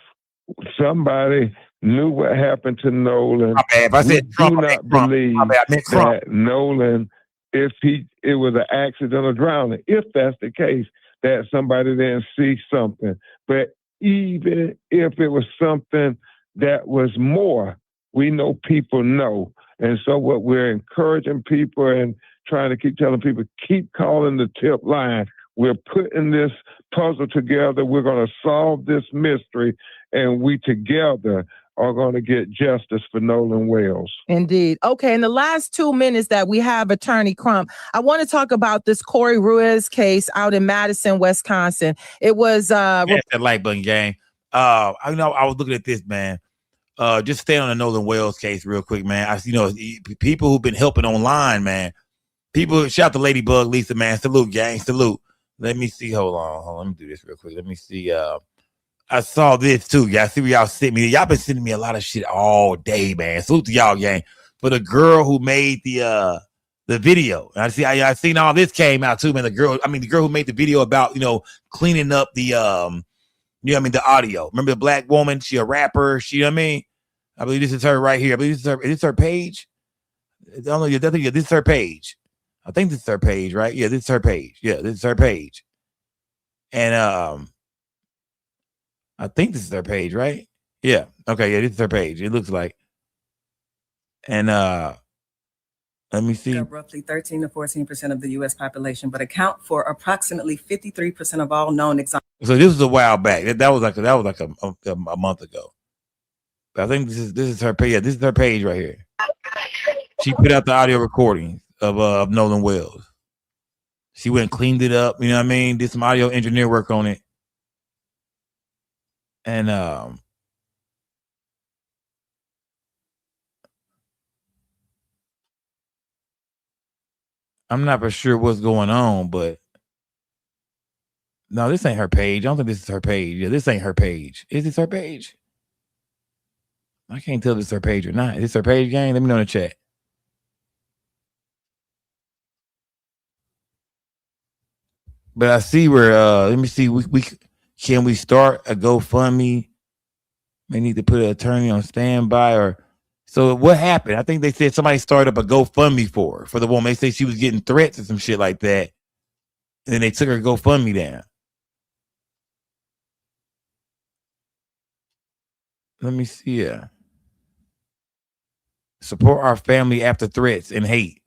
Somebody knew what happened to Nolan. If I said Trump, do not believe that Nolan, if it was an accidental drowning, if that's the case, that somebody didn't see something. But even if it was something that was more, we know people know. And so what we're encouraging people and trying to keep telling people, keep calling the tip line. We're putting this puzzle together. We're going to solve this mystery, and we together are going to get justice for Nolan Wells. Indeed. Okay, in the last 2 minutes that we have, Attorney Crump, I want to talk about this Corey Ruiz case out in Madison, Wisconsin. It was that light button gang. I was looking at this, man. Just stay on the Nolan Wells case real quick, man. People who've been helping online, man. People, shout to Ladybug Lisa, man. Salute, gang. Salute. Let me see. Hold on. Let me do this real quick. Let me see. I saw this too. Y'all see where y'all sent me. Y'all been sending me a lot of shit all day, man. Salute to y'all, gang. For the girl who made the video. And I seen all this came out too, man. The girl who made the video about, cleaning up the the audio. Remember the black woman? She a rapper. She, I believe this is her right here. I believe is this her page? I don't know. This is her page. I think this is her page, right? Yeah, this is her page. Yeah, this is her page. And I think this is her page, right? Yeah. Okay, yeah, this is her page. It looks like. And let me see. Roughly 13 to 14% of the U.S. population, but account for approximately 53% of all known exotic. So this was a while back. That was like a month ago. But I think this is her page. Yeah, this is her page right here. She put out the audio recordings of Nolan Wells. She went and cleaned it up. You know what I mean? Did some audio engineer work on it. And I'm not for sure what's going on, but no, this ain't her page. I don't think this is her page. Yeah, this ain't her page. Is this her page? I can't tell if it's her page or not. Is this her page, gang? Let me know in the chat. But I see where let me see. We can we start a GoFundMe? May need to put an attorney on standby or so what happened? I think they said somebody started up a GoFundMe for the woman. They say she was getting threats or some shit like that. And then they took her GoFundMe down. Let me see. Support our family after threats and hate.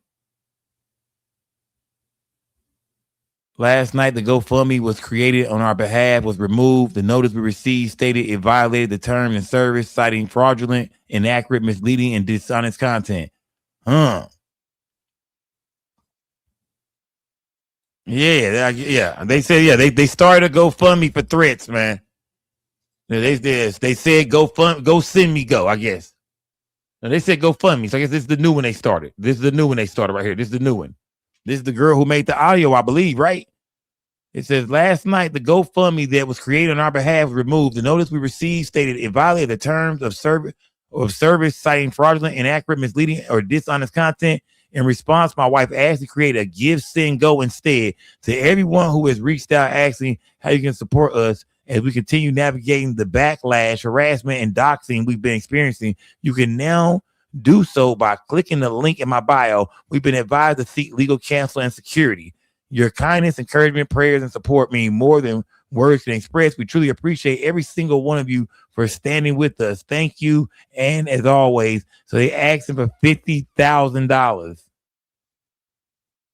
Last night, the GoFundMe was created on our behalf, was removed. The notice we received stated it violated the terms and service, citing fraudulent, inaccurate, misleading, and dishonest content. Yeah. They said, they started a GoFundMe for threats, man. They said go send me go, I guess. No, they said GoFundMe. So I guess this is the new one they started. This is the new one they started right here. This is the new one. This is the girl who made the audio, I believe, right? It says, last night, the GoFundMe that was created on our behalf was removed. The notice we received stated it violated the terms of service, citing fraudulent, inaccurate, misleading, or dishonest content. In response, my wife asked to create a give, send, go instead to everyone who has reached out asking how you can support us as we continue navigating the backlash, harassment, and doxing we've been experiencing. You can now do so by clicking the link in my bio. We've been advised to seek legal counsel and security. Your kindness, encouragement, prayers, and support mean more than words can express. We truly appreciate every single one of you for standing with us. Thank you. And as always, so they asked him for $50,000.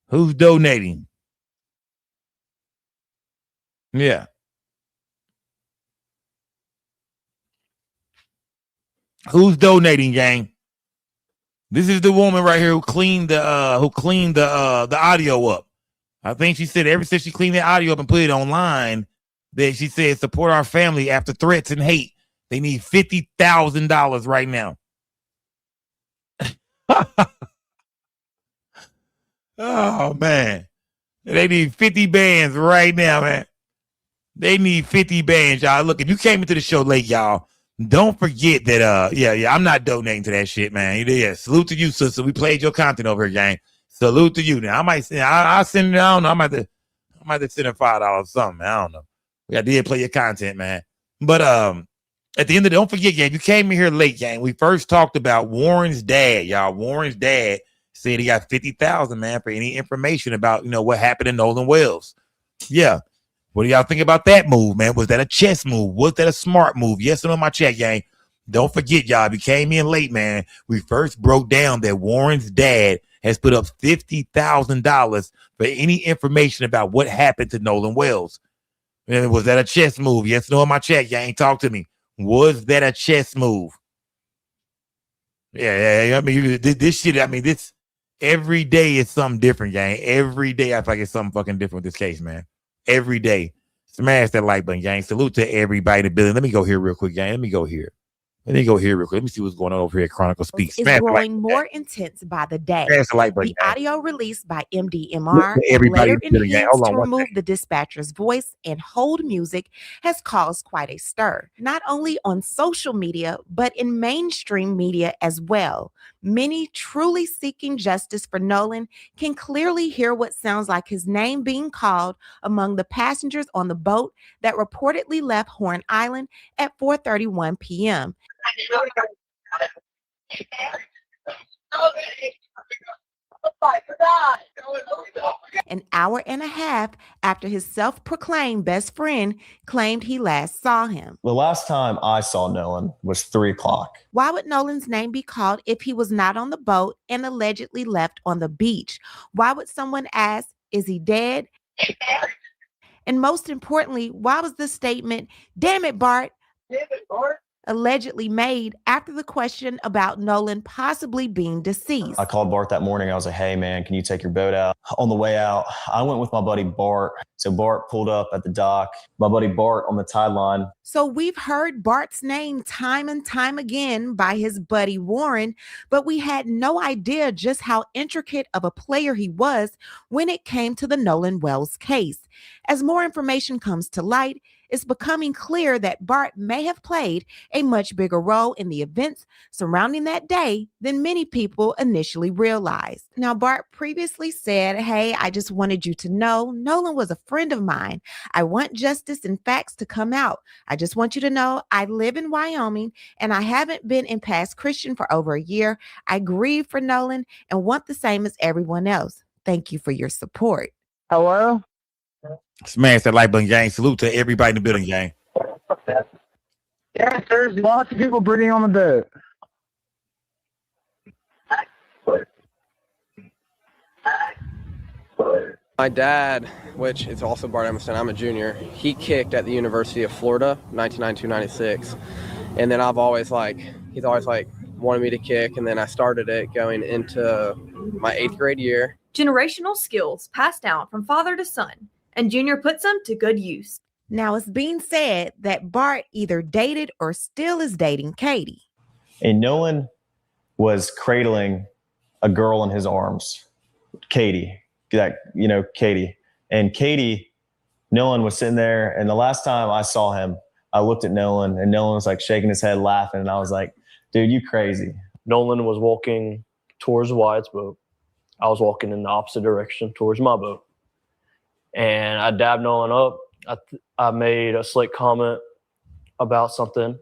Who's donating? Yeah. Who's donating, gang? This is the woman right here who cleaned the audio up. I think she said ever since she cleaned the audio up and put it online, that she said support our family after threats and hate. They need $50,000 right now. Oh man, they need 50 bands right now, man. They need 50 bands, y'all. Look, if you came into the show late, y'all, don't forget that. I'm not donating to that shit, man. Yeah, salute to you, sister. We played your content over here, gang. Salute to you. Now I might send. I'll send it. I don't know. I might have to send her $5 or something. I don't know. I did play your content, man. But at the end of the, don't forget, gang. You came in here late, gang. We first talked about Warren's dad, y'all. Warren's dad said he got $50,000, man, for any information about what happened in Nolan Wells. Yeah. What do y'all think about that move, man? Was that a chess move? Was that a smart move? Yes or no, my chat, gang. Don't forget, y'all. If you came in late, man, we first broke down that Warren's dad has put up $50,000 for any information about what happened to Nolan Wells. And was that a chess move? Yes or no, my chat, gang. Talk to me. Was that a chess move? Yeah. I mean, this shit. I mean, this every day is something different, gang. Every day I feel like it's something fucking different with this case, man. Every day. Smash that like button, gang. Salute to everybody in the building. Let me go here real quick, gang. Let me go here real quick. Let me see what's going on over here at Chronicle Speaks. Is growing more intense by the day. The audio released by MDMR later enhanced to remove the dispatcher's voice and hold music has caused quite a stir, not only on social media, but in mainstream media as well. Many truly seeking justice for Nolan can clearly hear what sounds like his name being called among the passengers on the boat that reportedly left Horn Island at 4:31 p.m. An hour and a half after his self-proclaimed best friend claimed he last saw him. The last time I saw Nolan was 3 o'clock. Why would Nolan's name be called if he was not on the boat and allegedly left on the beach? Why would someone ask, is he dead? And most importantly, why was the statement, damn it, Bart, allegedly made after the question about Nolan possibly being deceased? I called Bart that morning. I was like, hey, man, can you take your boat out? On the way out, I went with my buddy Bart. So Bart pulled up at the dock. My buddy Bart on the tide line. So we've heard Bart's name time and time again by his buddy Warren, but we had no idea just how intricate of a player he was when it came to the Nolan Wells case. As more information comes to light, it's becoming clear that Bart may have played a much bigger role in the events surrounding that day than many people initially realized. Now, Bart previously said, hey, I just wanted you to know Nolan was a friend of mine. I want justice and facts to come out. I just want you to know I live in Wyoming and I haven't been in Pass Christian for over a year. I grieve for Nolan and want the same as everyone else. Thank you for your support. Hello? Smash that like button, gang. Salute to everybody in the building, gang. Yeah, there's lots of people breathing on the boat. My dad, which is also Bart Emerson, I'm a junior, he kicked at the University of Florida, 1992-96. And then he's always wanted me to kick. And then I started it going into my 8th grade year. Generational skills passed down from father to son, and Junior puts them to good use. Now, it's being said that Bart either dated or still is dating Katie. And Nolan was cradling a girl in his arms, Katie. Katie. And Katie, Nolan was sitting there, and the last time I saw him, I looked at Nolan, and Nolan was like shaking his head, laughing, and I was like, dude, you crazy. Nolan was walking towards Wyatt's boat. I was walking in the opposite direction towards my boat. And I dabbed Nolan up. I made a slick comment about something,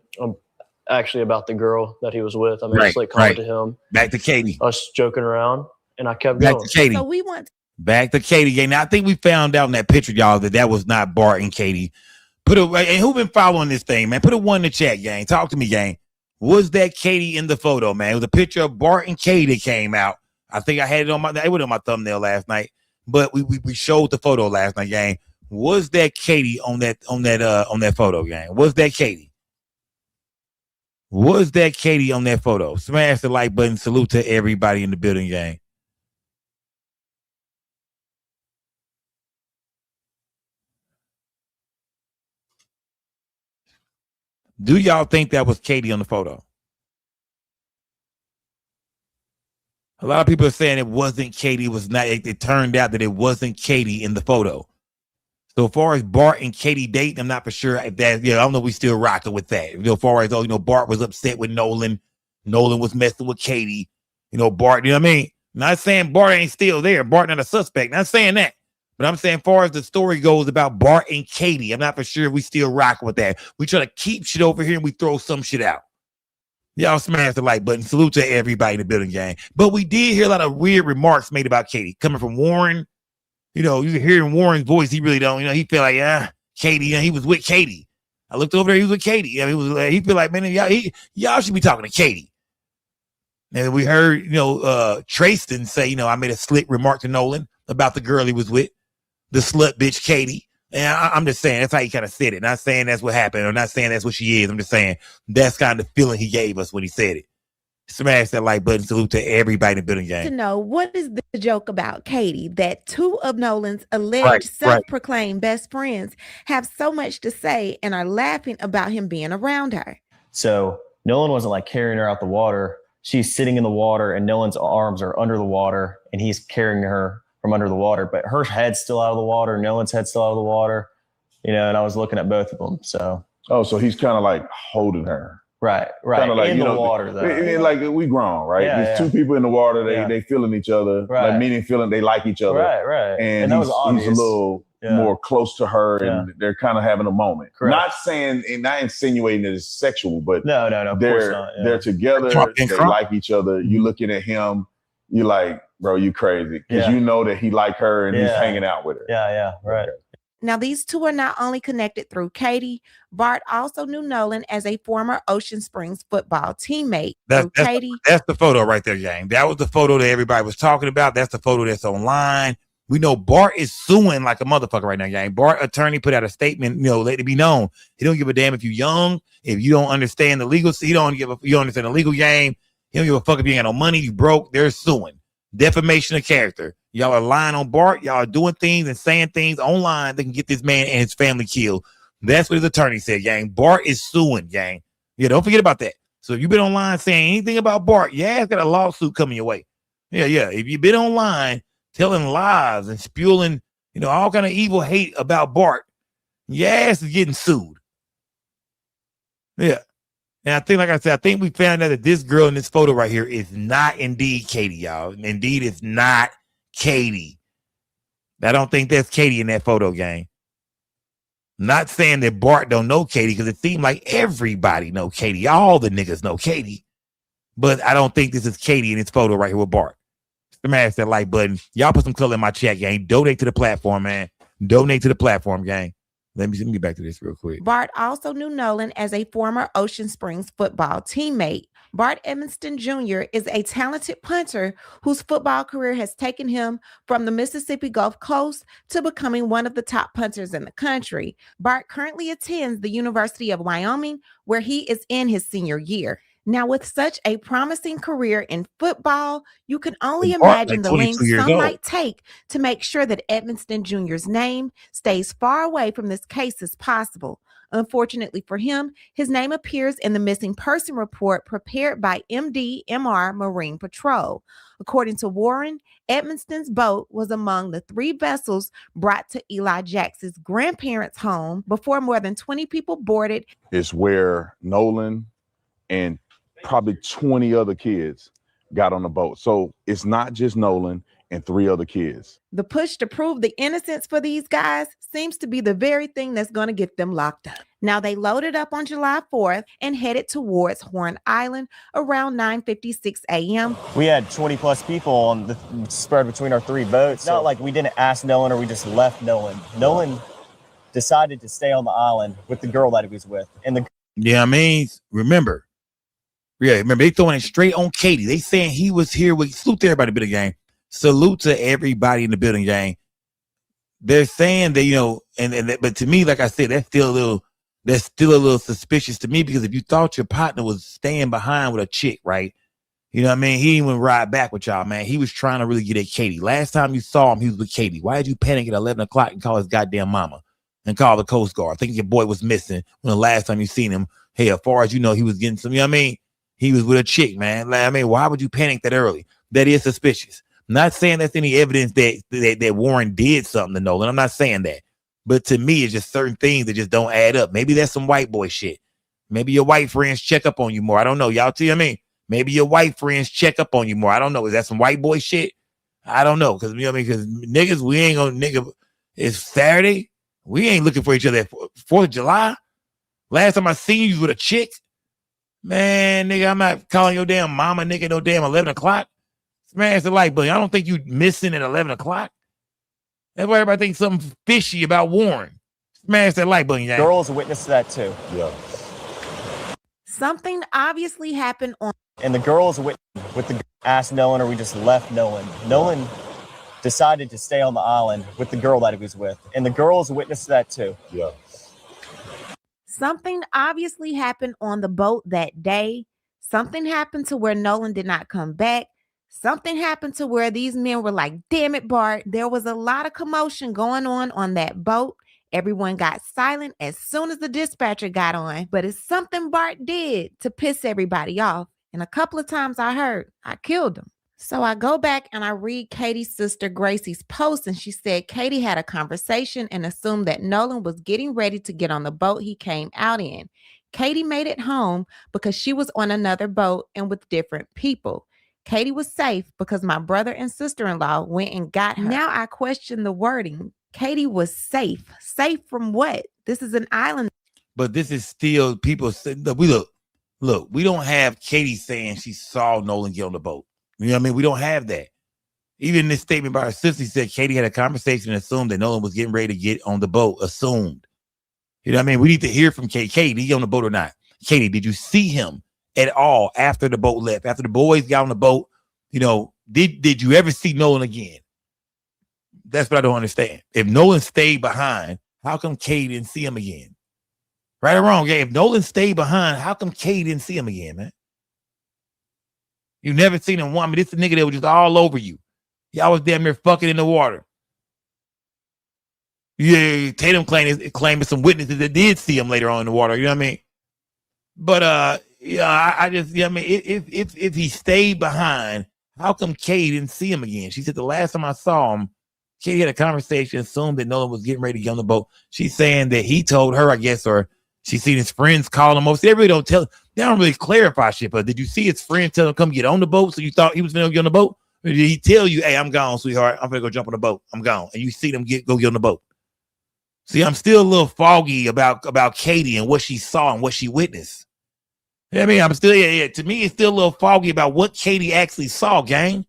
actually about the girl that he was with. I made a slick comment to him. Back to Katie. Us joking around, and I kept Back going. to Katie. So we want Back to Katie, gang. Now I think we found out in that picture, y'all, that was not Bart and Katie. And who been following this thing, man? Put a 1 in the chat, gang. Talk to me, gang. Was that Katie in the photo, man? It was a picture of Bart and Katie that came out. I think I had it on my thumbnail last night, but we showed the photo last night, gang. Was that Katie on that photo, gang? Was that Katie? Was that Katie on that photo? Smash the like button. Salute to everybody in the building, gang. Do y'all think that was Katie on the photo? A lot of people are saying it wasn't Katie. It was not. It turned out that it wasn't Katie in the photo. So as far as Bart and Katie dating, I'm not for sure if that. I don't know. We still rocking with that. As far as Bart was upset with Nolan. Nolan was messing with Katie. Bart. You know what I mean? Not saying Bart ain't still there. Bart not a suspect. Not saying that. But I'm saying, as far as the story goes about Bart and Katie, I'm not for sure we still rock with that. We try to keep shit over here and we throw some shit out. Y'all smash the like button. Salute to everybody in the building, gang. But we did hear a lot of weird remarks made about Katie coming from Warren. You hearing Warren's voice, he really don't. He feel like, Katie. He was with Katie. I looked over there, he was with Katie. He feel like, man, y'all should be talking to Katie. And we heard, Tristan say, I made a slick remark to Nolan about the girl he was with. The slut bitch Katie. And I'm just saying that's how he kind of said it. Not saying that's what happened or not saying that's what she is. I'm just saying that's kind of the feeling he gave us when he said it. Smash that like button. Salute to everybody in the building, gang. To know what is the joke about Katie that 2 of Nolan's alleged self-proclaimed best friends have so much to say and are laughing about him being around her. So Nolan wasn't like carrying her out the water. She's sitting in the water and Nolan's arms are under the water and he's carrying her from under the water, but her head's still out of the water. Nolan's head's still out of the water, and I was looking at both of them. So, so he's kind of like holding her, right, kind of like in the water, though. Like we grown, right? There's 2 people in the water. They feeling each other, like meaning feeling they like each other, right. And that was obvious. He's a little more close to her, and they're kind of having a moment. Correct. Not saying and not insinuating that it's sexual, but no, they're together. They like each other. You looking at him, you like, bro, you crazy. Because you know that he like her and he's hanging out with her. Yeah, right. Now, these 2 are not only connected through Katie, Bart also knew Nolan as a former Ocean Springs football teammate. That's the photo right there, gang. That was the photo that everybody was talking about. That's the photo that's online. We know Bart is suing like a motherfucker right now, gang. Bart attorney put out a statement, let it be known. He don't give a damn if you're young, if you don't understand the legal, you don't understand the legal game. He don't give a fuck if you ain't got no money, you broke. They're suing. Defamation of character. Y'all are lying on Bart. Y'all are doing things and saying things online that can get this man and his family killed. That's what his attorney said, gang. Bart is suing, gang. Yeah, don't forget about that. So if you've been online saying anything about Bart, it's got a lawsuit coming your way. Yeah. If you've been online telling lies and spewing, all kind of evil hate about Bart, your ass is getting sued. Yeah. And I think, like I said, we found out that this girl in this photo right here is not indeed Katie, y'all. Indeed, it's not Katie. I don't think that's Katie in that photo, gang. Not saying that Bart don't know Katie, because it seemed like everybody know Katie. All the niggas know Katie. But I don't think this is Katie in this photo right here with Bart. Smash that like button. Y'all put some color in my chat, gang. Donate to the platform, man. Donate to the platform, gang. Let me get back to this real quick. Bart also knew Nolan as a former Ocean Springs football teammate. Bart Evanston Jr. is a talented punter whose football career has taken him from the Mississippi Gulf Coast to becoming one of the top punters in the country. Bart currently attends the University of Wyoming, where he is in his senior year. Now, with such a promising career in football, you can only imagine the lengths some might take to make sure that Evanston Jr.'s name stays far away from this case as possible. Unfortunately for him, his name appears in the missing person report prepared by MDMR Marine Patrol. According to Warren, Edmonston's boat was among the 3 vessels brought to Eli Jackson's grandparents' home before more than 20 people boarded. It's where Nolan and probably 20 other kids got on the boat. So it's not just Nolan and 3 other kids. The push to prove the innocence for these guys seems to be the very thing that's going to get them locked up. Now, they loaded up on July 4th and headed towards Horn Island around 9:56 a.m. We had 20 plus people on the spread between our 3 boats. It's not like we didn't ask Nolan or we just left Nolan. Nolan decided to stay on the island with the girl that he was with. And remember, they throwing it straight on Katie. They saying he was here with salute to everybody in the building gang. Salute to everybody in the building gang. They're saying that, but to me, like I said, that's still a little suspicious to me, because if you thought your partner was staying behind with a chick, right? You know what I mean? He didn't even ride back with y'all, man. He was trying to really get at Katie. Last time you saw him, he was with Katie. Why did you panic at 11 o'clock and call his goddamn mama and call the Coast Guard? Thinking your boy was missing when the last time you seen him. Hey, as far as you know, he was getting some, you know what I mean? He was with a chick, man. Why would you panic that early? That is suspicious. I'm not saying that's any evidence that Warren did something to Nolan. I'm not saying that. But to me, it's just certain things that just don't add up. Maybe that's some white boy shit. Maybe your white friends check up on you more. I don't know. Y'all tell me. Maybe your white friends check up on you more. I don't know. Is that some white boy shit? I don't know. Because, because niggas, we ain't gonna, it's Saturday. We ain't looking for each other at 4th of July. Last time I seen you with a chick. Man, nigga, I'm not calling your damn mama, nigga, no damn 11 o'clock. Smash the light button. I don't think you missing at 11 o'clock. That's why everybody thinks something fishy about Warren. Smash that like button, yeah. Girls witnessed that too. Yeah. Something obviously happened on. And the girls with the asked Nolan or we just left Nolan. Nolan decided to stay on the island with the girl that he was with. And the girls witnessed that too. Yeah. Something obviously happened on the boat that day. Something happened to where Nolan did not come back. Something happened to where these men were like, damn it, Bart. There was a lot of commotion going on that boat. Everyone got silent as soon as the dispatcher got on. But it's something Bart did to piss everybody off. And a couple of times I heard, I killed him. So I go back and I read Katie's sister Gracie's post, and she said Katie had a conversation and assumed that Nolan was getting ready to get on the boat he came out in. Katie made it home because she was on another boat and with different people. Katie was safe because my brother and sister-in-law went and got her. Now I question the wording. Katie was safe. Safe from what? This is an island. But this is still people saying, look, we don't have Katie saying she saw Nolan get on the boat. You know what I mean? We don't have that. Even in this statement by her sister, she said Katie had a conversation and assumed that Nolan was getting ready to get on the boat. Assumed. You know what I mean? We need to hear from Katie. Katie, did he get on the boat or not? Katie, did you see him at all after the boat left? After the boys got on the boat, did you ever see Nolan again? That's what I don't understand. If Nolan stayed behind, how come Katie didn't see him again? Right or wrong, yeah. If Nolan stayed behind, how come Katie didn't see him again, man? You never seen him one. This is a nigga that was just all over you. Y'all was damn near fucking in the water. Yeah, Tatum claiming some witnesses that did see him later on in the water. You know what I mean? But I just, you know what I mean? If he stayed behind, how come Katie didn't see him again? She said the last time I saw him, Katie had a conversation, assumed that Nolan was getting ready to get on the boat. She's saying that he told her, I guess, or she seen his friends call him over. See, they don't really clarify shit. But did you see his friend tell him come get on the boat? So you thought he was gonna get on the boat? Or did he tell you, hey, I'm gone, sweetheart. I'm gonna go jump on the boat. I'm gone. And you see them go get on the boat. See, I'm still a little foggy about Katie and what she saw and what she witnessed. You know what I mean? I'm still, to me, it's still a little foggy about what Katie actually saw, gang.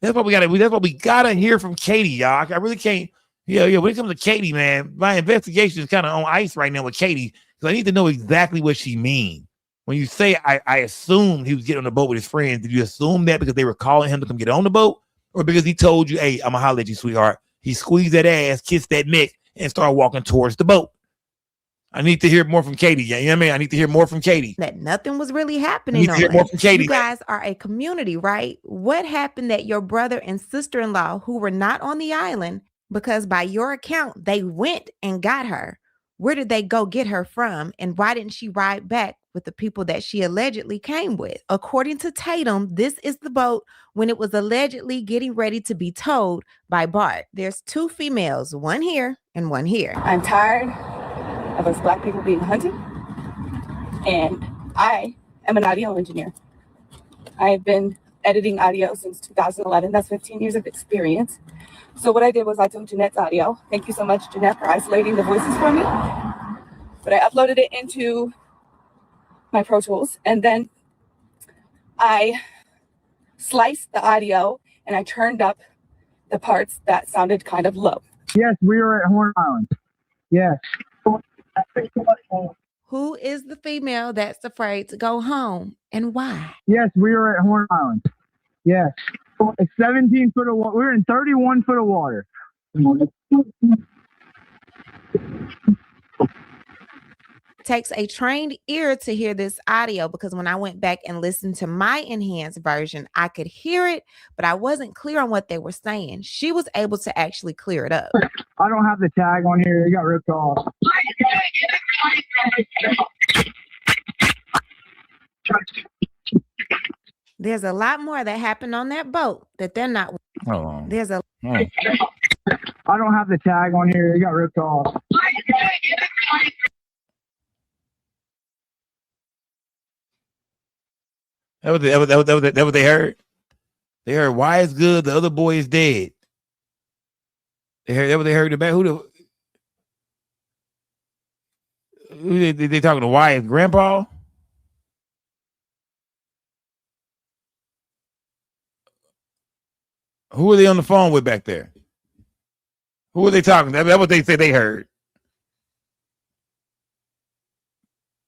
That's what we gotta hear from Katie, y'all. I really can't. Yeah. When it comes to Katie, man, my investigation is kind of on ice right now with Katie because I need to know exactly what she means. When you say I assumed he was getting on the boat with his friends, did you assume that because they were calling him to come get on the boat, or because he told you, "Hey, I'm gonna holler at you, sweetheart"? He squeezed that ass, kissed that neck, and started walking towards the boat. I need to hear more from Katie. You know what I mean? I need to hear more from Katie. That nothing was really I happening need to hear more on. from Katie. You guys are a community, right? What happened that your brother and sister-in-law, who were not on the island, because by your account, they went and got her. Where did they go get her from? And why didn't she ride back with the people that she allegedly came with? According to Tatum, this is the boat when it was allegedly getting ready to be towed by BART. There's two females, one here and one here. I'm tired of us Black people being hunted, and I am an audio engineer. I've been editing audio since 2011. That's 15 years of experience. So what I did was I took Jeanette's audio. Thank you so much, Jeanette, for isolating the voices for me. But I uploaded it into my Pro Tools, and then I sliced the audio and I turned up the parts that sounded kind of low. Yes, we are at Horn Island. Yes. Who is the female that's afraid to go home and why? Yes, we are at Horn Island. Yes. It's 17 foot of water. We're in 31 foot of water. Takes a trained ear to hear this audio, because when I went back and listened to my enhanced version, I could hear it, but I wasn't clear on what they were saying. She was able to actually clear it up. I don't have the tag on here. It got ripped off. There's a lot more that happened on that boat that they're not. Hold on. There's a. I don't have the tag on here. It got ripped off. That what they heard. They heard why it's good. The other boy is dead. They heard that what they heard about who they talking to Wyatt's grandpa? Who are they on the phone with back there? Who are they talking to? That's what they said they heard.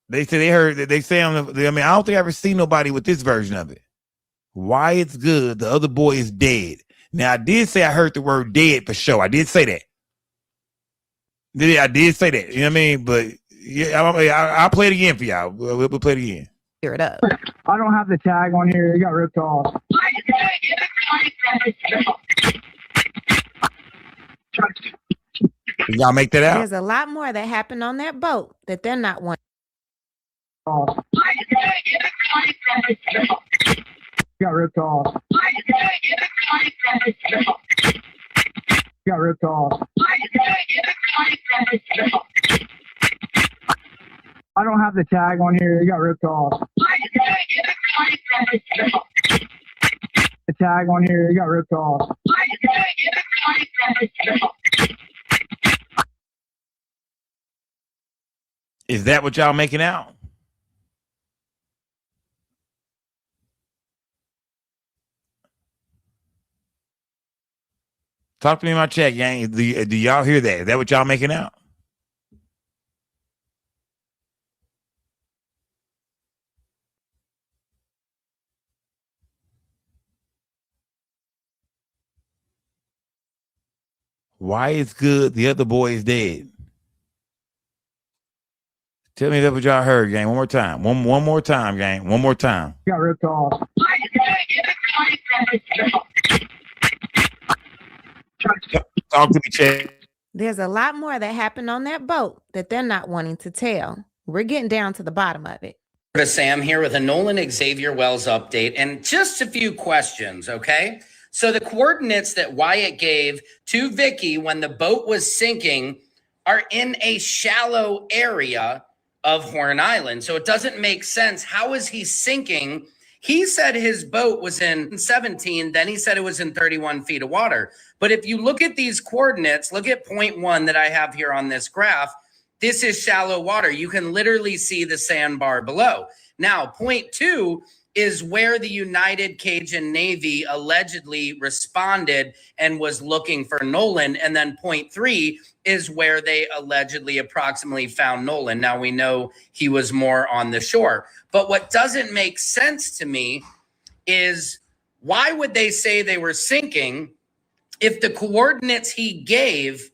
They say they heard that they say I mean, I don't think I ever seen nobody with this version of it. Why it's good, the other boy is dead. Now I did say I heard the word dead for sure. I did say that. I did say that. You know what I mean? But yeah, I'll play it again for y'all. We'll play it again. Hear it up. I don't have the tag on here. It got ripped off. Can y'all make that out? There's a lot more that happened on that boat that they're not wanting. Got ripped off. Got ripped off. I don't have the tag on here. It got ripped off. The tag on here. It got ripped off. Is that what y'all making out? Talk to me in my chat, gang. Do y'all hear that? Is that what y'all making out? Why it's good, the other boy is dead. Tell me that's what y'all heard, gang. One more time. One more time, gang. One more time. Got ripped off. Talk to me, Chad. There's a lot more that happened on that boat that they're not wanting to tell. We're getting down to the bottom of it. Sam here with a Nolan Xavier Wells update and just a few questions, okay? So the coordinates that Wyatt gave to Vicky when the boat was sinking are in a shallow area of Horn Island. So it doesn't make sense. How is he sinking? He said his boat was in 17, then he said it was in 31 feet of water. But if you look at these coordinates, look at 0.1 that I have here on this graph, this is shallow water. You can literally see the sandbar below. Now, point 2 is where the United Cajun Navy allegedly responded and was looking for Nolan. And then point 3 is where they allegedly approximately found Nolan. Now, we know he was more on the shore. But what doesn't make sense to me is why would they say they were sinking if the coordinates he gave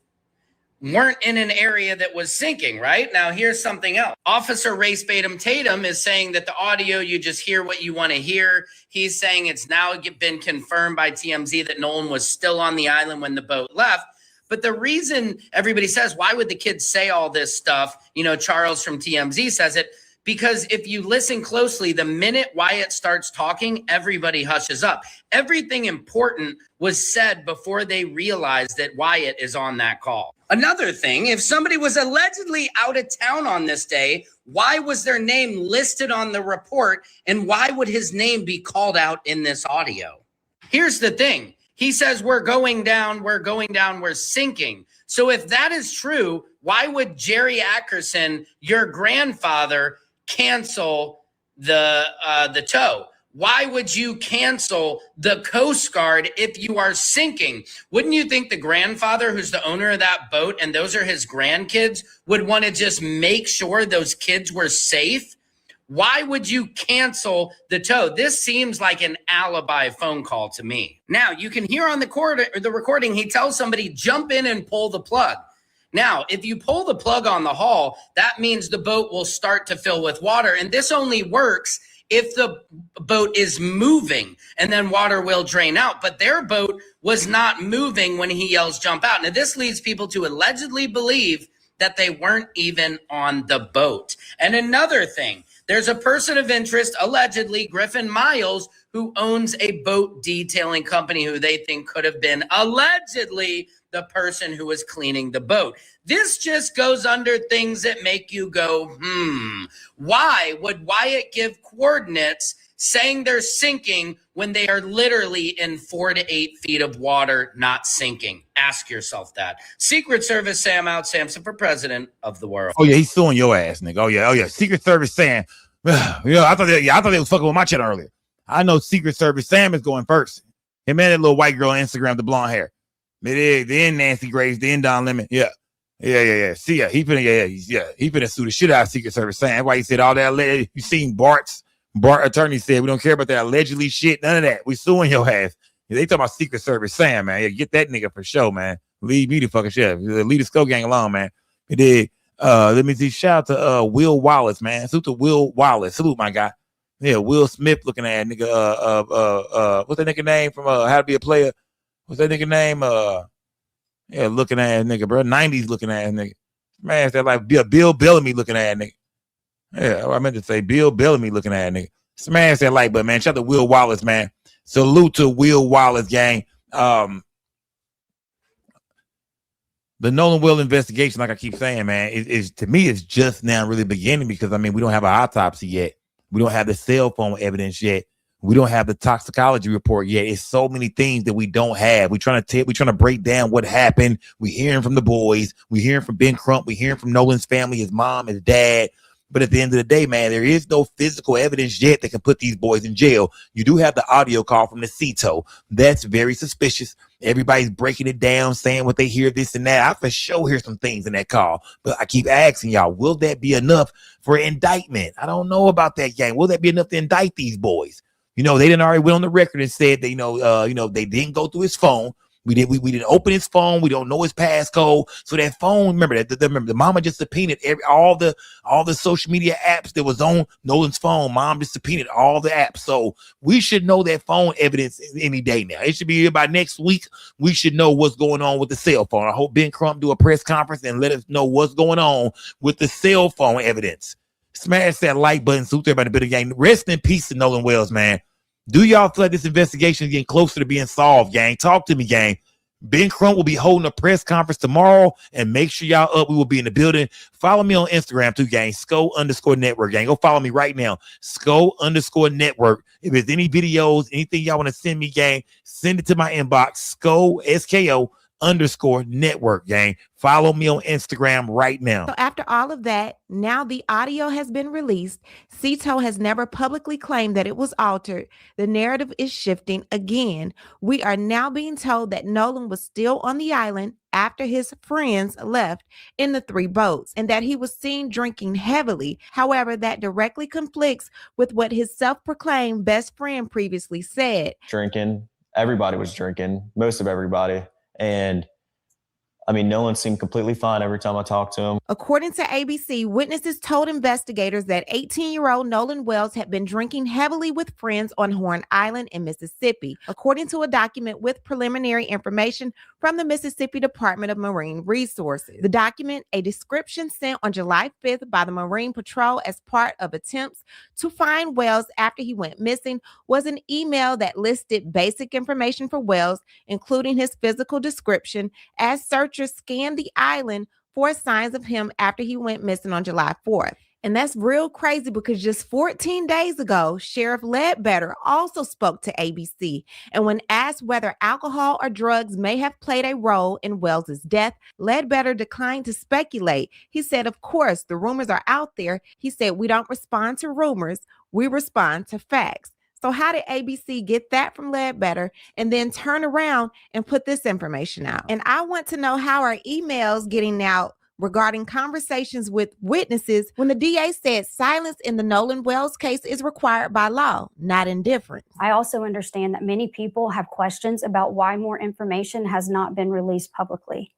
weren't in an area that was sinking, right? Now, here's something else. Officer Race Tatum is saying that the audio, you just hear what you want to hear. He's saying it's now been confirmed by TMZ that Nolan was still on the island when the boat left. But the reason everybody says, why would the kids say all this stuff? You know, Charles from TMZ says it, because if you listen closely, the minute Wyatt starts talking, everybody hushes up. Everything important was said before they realized that Wyatt is on that call. Another thing, if somebody was allegedly out of town on this day, why was their name listed on the report? And why would his name be called out in this audio? Here's the thing. He says, we're going down, we're sinking. So if that is true, why would Jerry Ackerson, your grandfather, cancel the tow? Why would you cancel the Coast Guard if you are sinking? Wouldn't you think the grandfather, who's the owner of that boat, and those are his grandkids, would want to just make sure those kids were safe? Why would you cancel the tow? This seems like an alibi phone call to me. Now, you can hear on the recording, he tells somebody, jump in and pull the plug. Now, if you pull the plug on the hull, that means the boat will start to fill with water. And this only works if the boat is moving, and then water will drain out. But their boat was not moving when he yells, jump out. Now, this leads people to allegedly believe that they weren't even on the boat. And another thing, there's a person of interest, allegedly Griffin Miles, who owns a boat detailing company who they think could have been allegedly the person who was cleaning the boat. This just goes under things that make you go, why would Wyatt give coordinates saying they're sinking when they are literally in 4 to 8 feet of water, not sinking? Ask yourself that. Secret Service Sam out, Samson for president of the world. Oh yeah, he's suing your ass, nigga. Oh yeah. Secret Service Sam. I thought they was fucking with my channel earlier. I know Secret Service Sam is going first. Him and that little white girl on Instagram, the blonde hair. Then Nacy Grace, then Don Lemon. Yeah. See ya. He finna sue the shit out of Secret Service Sam. That's why he said all that. You seen BART attorney said we don't care about that allegedly shit. None of that. We suing your ass. They talking about Secret Service Sam, man. Yeah, get that nigga for sure, man. Leave me the fucking shit. Leave the Skull Gang alone, man. It did. Let me see. Shout out to Will Wallace, man. Salute to Will Wallace. Salute, my guy. Yeah, Will Smith looking at nigga. What's that nigga name from How to Be a Player? What's that nigga name? Looking at nigga, bro. 90s looking at nigga. Man, that like Bill Bellamy looking at nigga. Yeah, I meant to say Bill Bellamy looking at nigga. Smash that like button, man. Shout out to Will Wallace, man. Salute to Will Wallace, gang. The Nolan Will investigation, like I keep saying, man, is to me, it's just now really beginning because I mean, we don't have an autopsy yet. We don't have the cell phone evidence yet. We don't have the toxicology report yet. It's so many things that we don't have. We're trying to break down what happened. We're hearing from the boys. We're hearing from Ben Crump. We're hearing from Nolan's family, his mom, his dad. But at the end of the day, man, there is no physical evidence yet that can put these boys in jail. You do have the audio call from the CETO. That's very suspicious. Everybody's breaking it down, saying what they hear, this and that. I for sure hear some things in that call. But I keep asking y'all, will that be enough for indictment? I don't know about that, gang. Will that be enough to indict these boys? You know, they didn't already went on the record and said that, they didn't go through his phone. We didn't open his phone. We don't know his passcode. So that phone, remember the mama just subpoenaed all the social media apps that was on Nolan's phone. Mom just subpoenaed all the apps. So we should know that phone evidence any day now. It should be here by next week. We should know what's going on with the cell phone. I hope Ben Crump do a press conference and let us know what's going on with the cell phone evidence. Smash that like button. Salute everybody in the gang. Rest in peace to Nolan Wells, man. Do y'all feel like this investigation is getting closer to being solved, gang? Talk to me, gang. Ben Crump will be holding a press conference tomorrow, and make sure y'all up. We will be in the building. Follow me on Instagram too, gang. SCO_network, gang. Go follow me right now. SCO_network. If there's any videos, anything y'all want to send me, gang, send it to my inbox. SCO _network, gang. Follow me on Instagram right now. So after all of that, now the audio has been released. Cito has never publicly claimed that it was altered. The narrative is shifting again. We are now being told that Nolan was still on the island after his friends left in the 3 boats and that he was seen drinking heavily. However, that directly conflicts with what his self-proclaimed best friend previously said. Drinking. Everybody was drinking, most of everybody. And I mean, Nolan seemed completely fine every time I talked to him. According to ABC, witnesses told investigators that 18-year-old Nolan Wells had been drinking heavily with friends on Horn Island in Mississippi, according to a document with preliminary information from the Mississippi Department of Marine Resources. The document, a description sent on July 5th by the Marine Patrol as part of attempts to find Wells after he went missing, was an email that listed basic information for Wells, including his physical description, as searchers scanned the island for signs of him after he went missing on July 4th. And that's real crazy because just 14 days ago, Sheriff Ledbetter also spoke to ABC. And when asked whether alcohol or drugs may have played a role in Wells's death, Ledbetter declined to speculate. He said, of course, the rumors are out there. He said, we don't respond to rumors. We respond to facts. So how did ABC get that from Ledbetter and then turn around and put this information out? And I want to know, how are emails getting out regarding conversations with witnesses when the DA said silence in the Nolan Wells case is required by law, not indifference? I also understand that many people have questions about why more information has not been released publicly.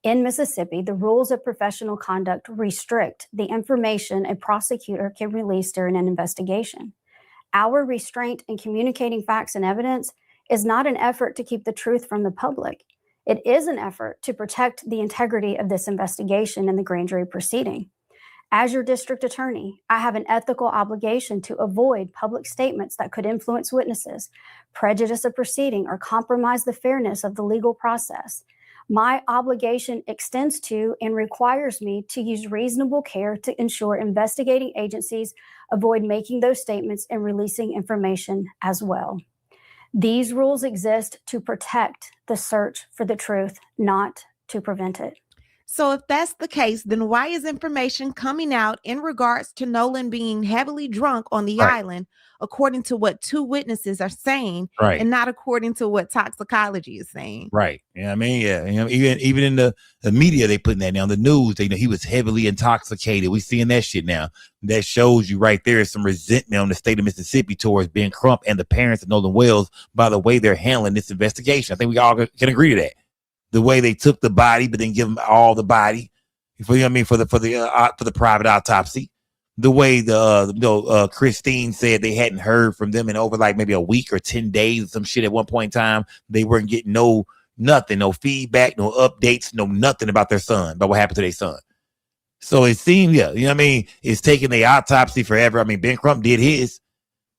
In Mississippi, the rules of professional conduct restrict the information a prosecutor can release during an investigation. Our restraint in communicating facts and evidence is not an effort to keep the truth from the public. It is an effort to protect the integrity of this investigation and the grand jury proceeding. As your district attorney, I have an ethical obligation to avoid public statements that could influence witnesses, prejudice a proceeding, or compromise the fairness of the legal process. My obligation extends to and requires me to use reasonable care to ensure investigating agencies avoid making those statements and releasing information as well. These rules exist to protect the search for the truth, not to prevent it. So if that's the case, then why is information coming out in regards to Nolan being heavily drunk on the island, according to what 2 witnesses are saying, and not according to what toxicology is saying? Right. Yeah, I mean, yeah. You know, even in the media, they putting that down. The news, they know he was heavily intoxicated. We seeing that shit now. That shows you right there some resentment on the state of Mississippi towards Ben Crump and the parents of Nolan Wells by the way they're handling this investigation. I think we all can agree to that. The way they took the body, but then give them all the body, for the private autopsy. The way Christine said they hadn't heard from them in over like maybe a week or 10 days, some shit at one point in time. They weren't getting nothing, no feedback, no updates, no nothing about their son, about what happened to their son. So it seemed, you know what I mean? It's taking the autopsy forever. I mean, Ben Crump did his.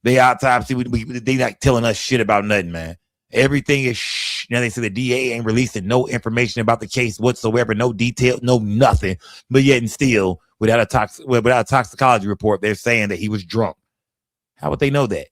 The autopsy, they not telling us shit about nothing, man. Everything is shh. Now they say the DA ain't releasing no information about the case whatsoever, no detail, no nothing. But yet and still, without a toxicology report, they're saying that he was drunk. How would they know that?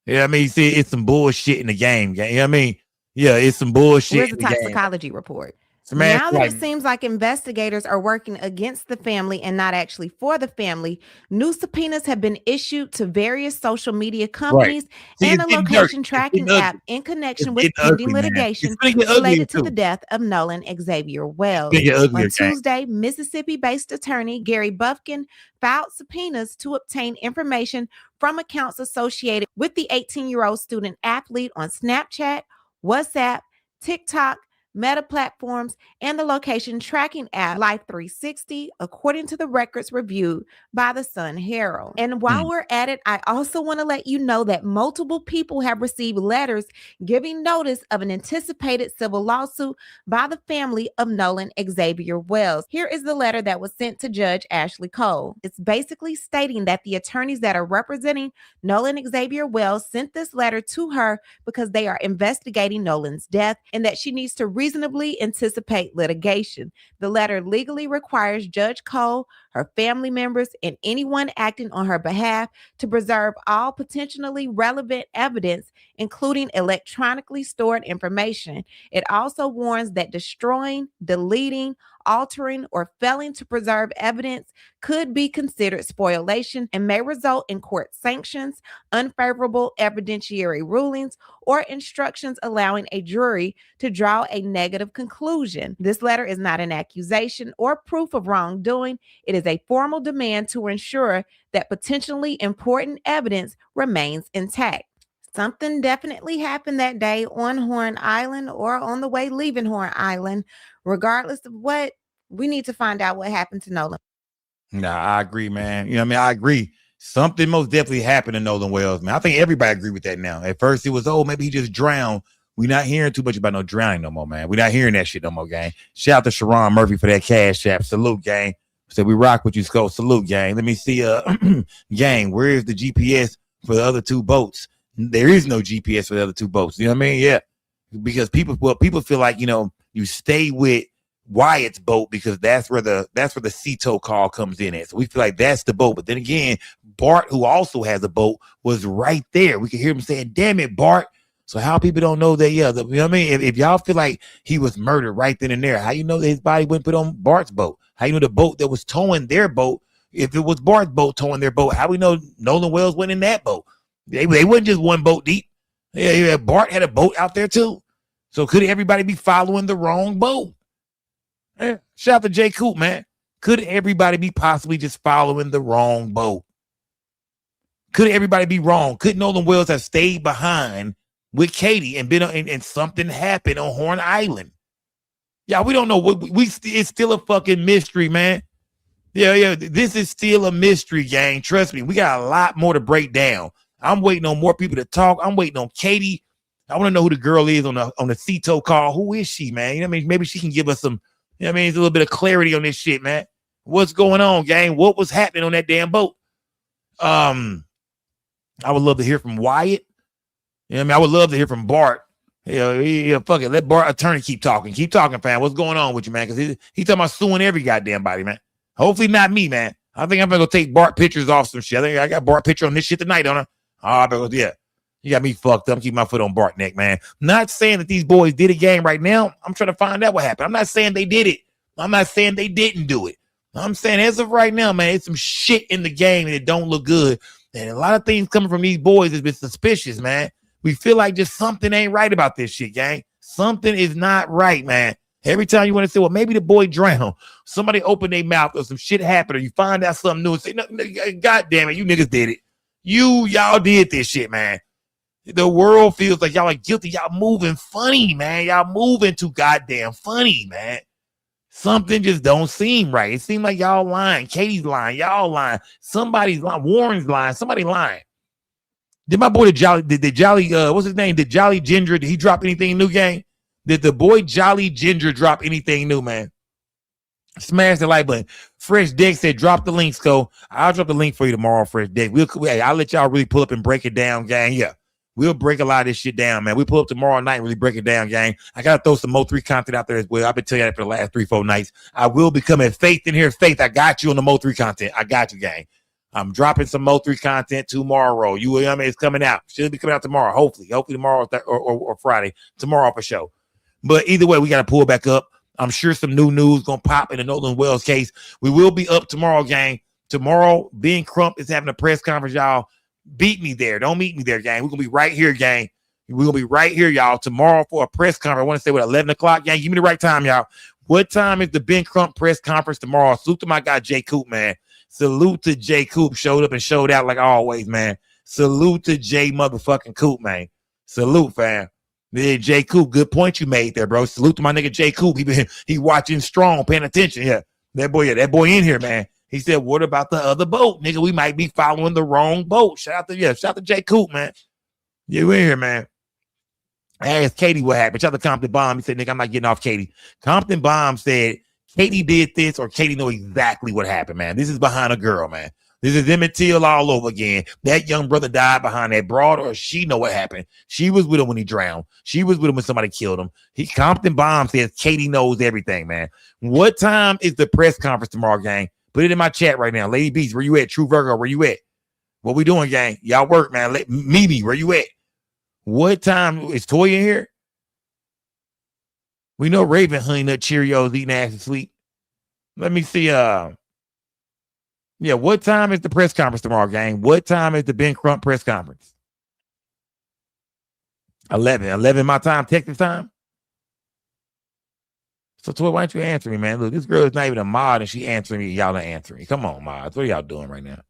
Yeah, I mean, see, it's some bullshit in the game. You know what I mean? Yeah, it's some bullshit. Where's the toxicology report? Now that it seems like investigators are working against the family and not actually for the family, new subpoenas have been issued to various social media companies and a location tracking app in connection with pending litigation related to the death of Nolan Xavier Wells. On Tuesday, Mississippi-based attorney Gary Bufkin filed subpoenas to obtain information from accounts associated with the 18-year-old student athlete on Snapchat, WhatsApp, TikTok, Meta platforms, and the location tracking app Life 360, according to the records reviewed by the Sun Herald. And while we're at it, I also want to let you know that multiple people have received letters giving notice of an anticipated civil lawsuit by the family of Nolan Xavier Wells. Here is the letter that was sent to Judge Ashley Cole. It's basically stating that the attorneys that are representing Nolan Xavier Wells sent this letter to her because they are investigating Nolan's death and that she needs to reasonably anticipate litigation. The letter legally requires Judge Cole, her family members, and anyone acting on her behalf to preserve all potentially relevant evidence, including electronically stored information. It also warns that destroying, deleting, altering, or failing to preserve evidence could be considered spoliation and may result in court sanctions, unfavorable evidentiary rulings, or instructions allowing a jury to draw a negative conclusion. This letter is not an accusation or proof of wrongdoing. It is a formal demand to ensure that potentially important evidence remains intact. Something definitely happened that day on Horn Island or on the way leaving Horn Island. Regardless of what, we need to find out what happened to Nolan. Nah, I agree, man. You know what I mean? I agree. Something most definitely happened to Nolan Wells, man. I think everybody agree with that now. At first it was, oh, maybe he just drowned. We're not hearing too much about no drowning no more, man. We're not hearing that shit no more, gang. Shout out to Sharon Murphy for that cash app. Salute, gang. Said we rock with you, Skull. Salute, gang. Let me see, gang, where is the GPS for the other two boats? There is no GPS for the other two boats. You know what I mean? Yeah. Because people feel like, you know, you stay with Wyatt's boat because that's where the CETO call comes in at. So we feel like that's the boat. But then again, Bart, who also has a boat, was right there. We can hear him saying, damn it, Bart. So how people don't know that, yeah, you know what I mean? If y'all feel like he was murdered right then and there, how you know that his body wasn't put on Bart's boat? How you know the boat that was towing their boat, if it was Bart's boat towing their boat, how we know Nolan Wells went in that boat? They wasn't just one boat deep. Yeah, Bart had a boat out there too. So could everybody be following the wrong boat? Yeah. Shout out to Jay Coop, man. Could everybody be possibly just following the wrong boat? Could everybody be wrong? Could Nolan Wells have stayed behind with Katie and been and something happened on Horn Island? Yeah, we don't know. It's still a fucking mystery, man. Yeah. This is still a mystery, gang. Trust me, we got a lot more to break down. I'm waiting on more people to talk. I'm waiting on Katie. I want to know who the girl is on the CETO call. Who is she, man? You know what I mean? Maybe she can give us some, you know what I mean, a little bit of clarity on this shit, man. What's going on, gang? What was happening on that damn boat? I would love to hear from Wyatt. You know what I mean? I would love to hear from Bart. Yeah, fuck it. Let Bart attorney keep talking. Keep talking, fam. What's going on with you, man? Because he talking about suing every goddamn body, man. Hopefully not me, man. I think I'm going to go take Bart pictures off some shit. I think I got Bart picture on this shit tonight, don't I? Yeah. You got me fucked up. Keep my foot on Bart neck, man. Not saying that these boys did a game right now. I'm trying to find out what happened. I'm not saying they did it. I'm not saying they didn't do it. I'm saying as of right now, man, it's some shit in the game that don't look good. And a lot of things coming from these boys has been suspicious, man. We feel like just something ain't right about this shit, gang. Something is not right, man. Every time you want to say, well, maybe the boy drowned. Somebody open their mouth or some shit happened or you find out something new and say, no, God damn it, you niggas did it. Y'all did this shit, man. The world feels like y'all are guilty. Y'all moving funny, man. Y'all moving too goddamn funny, man. Something just don't seem right. It seems like y'all lying. Katie's lying. Y'all lying. Somebody's lying. Warren's lying. Somebody lying. Did my boy did Jolly what's his name? Did Jolly Ginger, did he drop anything new, gang? Did the boy Jolly Ginger drop anything new, man? Smash the like button. Fresh Deck said, drop the link, Sco. I'll drop the link for you tomorrow, Fresh Deck. I'll let y'all really pull up and break it down, gang. Yeah. We'll break a lot of this shit down, man. We pull up tomorrow night and really break it down, gang. I got to throw some Mo3 content out there as well. I've been telling you that for the last 3-4 nights. I will be coming. Faith in here. Faith, I got you on the Mo3 content. I got you, gang. I'm dropping some Mo3 content tomorrow. You know what I mean? It's coming out. Should be coming out tomorrow, hopefully. Hopefully tomorrow or Friday. Tomorrow for sure. But either way, we got to pull back up. I'm sure some new news going to pop in the Nolan Wells case. We will be up tomorrow, gang. Tomorrow, Ben Crump is having a press conference, y'all. Beat me there. Don't meet me there, gang. We're going to be right here, gang. We're going to be right here, y'all, tomorrow for a press conference. I want to say, 11 o'clock, gang? Give me the right time, y'all. What time is the Ben Crump press conference tomorrow? Salute to my guy, Jay Coop, man. Salute to Jay Coop. Showed up and showed out like always, man. Salute to Jay motherfucking Coop, man. Salute, fam. Yeah, Jay Coop, good point you made there, bro. Salute to my nigga Jay Coop. He watching strong, paying attention. Yeah, that boy in here, man. He said, what about the other boat? Nigga, we might be following the wrong boat. Shout out to Jay Coop, man. Yeah, we in here, man. I asked Katie what happened. Shout out to Compton Bomb. He said, nigga, I'm not getting off Katie. Compton Bomb said, Katie did this or Katie know exactly what happened, man. This is behind a girl, man. This is Emmett Till all over again. That young brother died behind that broad, or she know what happened. She was with him when he drowned. She was with him when somebody killed him. Compton Bomb says Katie knows everything, man. What time is the press conference tomorrow, gang? Put it in my chat right now. Lady Beast, where you at? True Virgo, where you at? What we doing, gang? Y'all work, man. Mimi, where you at? What time is Toya in here? We know Raven Honey Nut Cheerios eating ass to sleep. Let me see. Yeah, what time is the press conference tomorrow, gang? What time is the Ben Crump press conference? 11 my time, Texas time. So, Toy, why don't you answer me, man? Look, this girl is not even a mod, and she answering me. Y'all not answering. Come on, mods. What are y'all doing right now?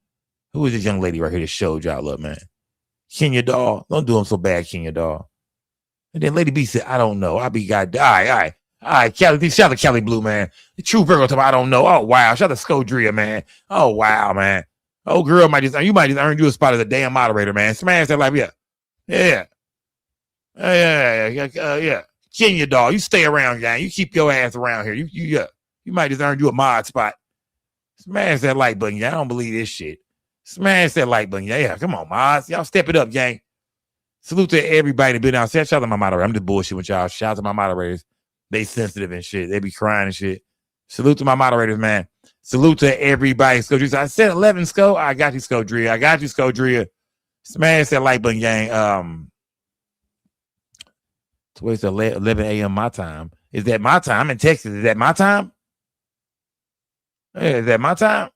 Who is this young lady right here that showed y'all up, man? Kenya Doll. Don't do them so bad, Kenya Doll. And then Lady B said, I don't know. I be got die. All right, Kelly, shout out to Kelly Blue, man. The True Virgo talking, I don't know. Oh, wow. Shout out to Skodria, man. Oh, wow, man. Oh, girl, you might just earn you a spot as a damn moderator, man. Smash that like, yeah. Kenya Doll, you stay around, gang. You keep your ass around here. You might just earn you a mod spot. Smash that like button, gang. I don't believe this shit. Smash that like button, yeah. Come on, mods. Y'all step it up, gang. Salute to everybody that been out. Shout out to my moderator. I'm just bullshit with y'all. Shout out to my moderators. They sensitive and shit. They be crying and shit. Salute to my moderators, man. Salute to everybody. Skodria. I said 11, Sko. I got you, Skodria. I got you, Skodria. Smash that like button, gang. It's 11 a.m. my time. Is that my time? I'm in Texas. Is that my time? Is that my time?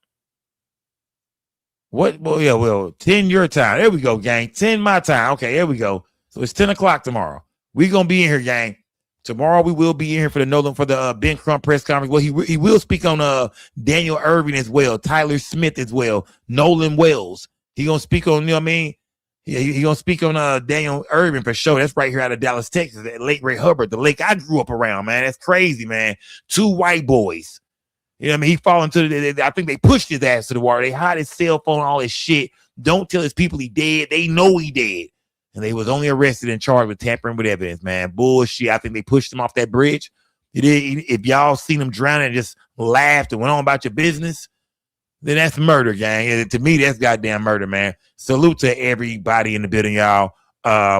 What? Well, 10 your time. There we go, gang. 10 my time. Okay, there we go. So it's 10 o'clock tomorrow. We're going to be in here, gang. Tomorrow we will be in here for the Ben Crump press conference. Well, he will speak on Daniel Irving as well, Tyler Smith as well, Nolan Wells. He gonna speak on, you know what I mean? He gonna speak on Daniel Irving for sure. That's right here out of Dallas, Texas, at Lake Ray Hubbard, the lake I grew up around, man. That's crazy, man. 2 white boys. You know what I mean? He fall into I think they pushed his ass to the water. They hide his cell phone, all his shit. Don't tell his people he dead. They know he dead. And they was only arrested and charged with tampering with evidence, man. Bullshit. I think they pushed him off that bridge. If y'all seen him drowning and just laughed and went on about your business, then that's murder, gang. And to me, that's goddamn murder, man. Salute to everybody in the building, y'all.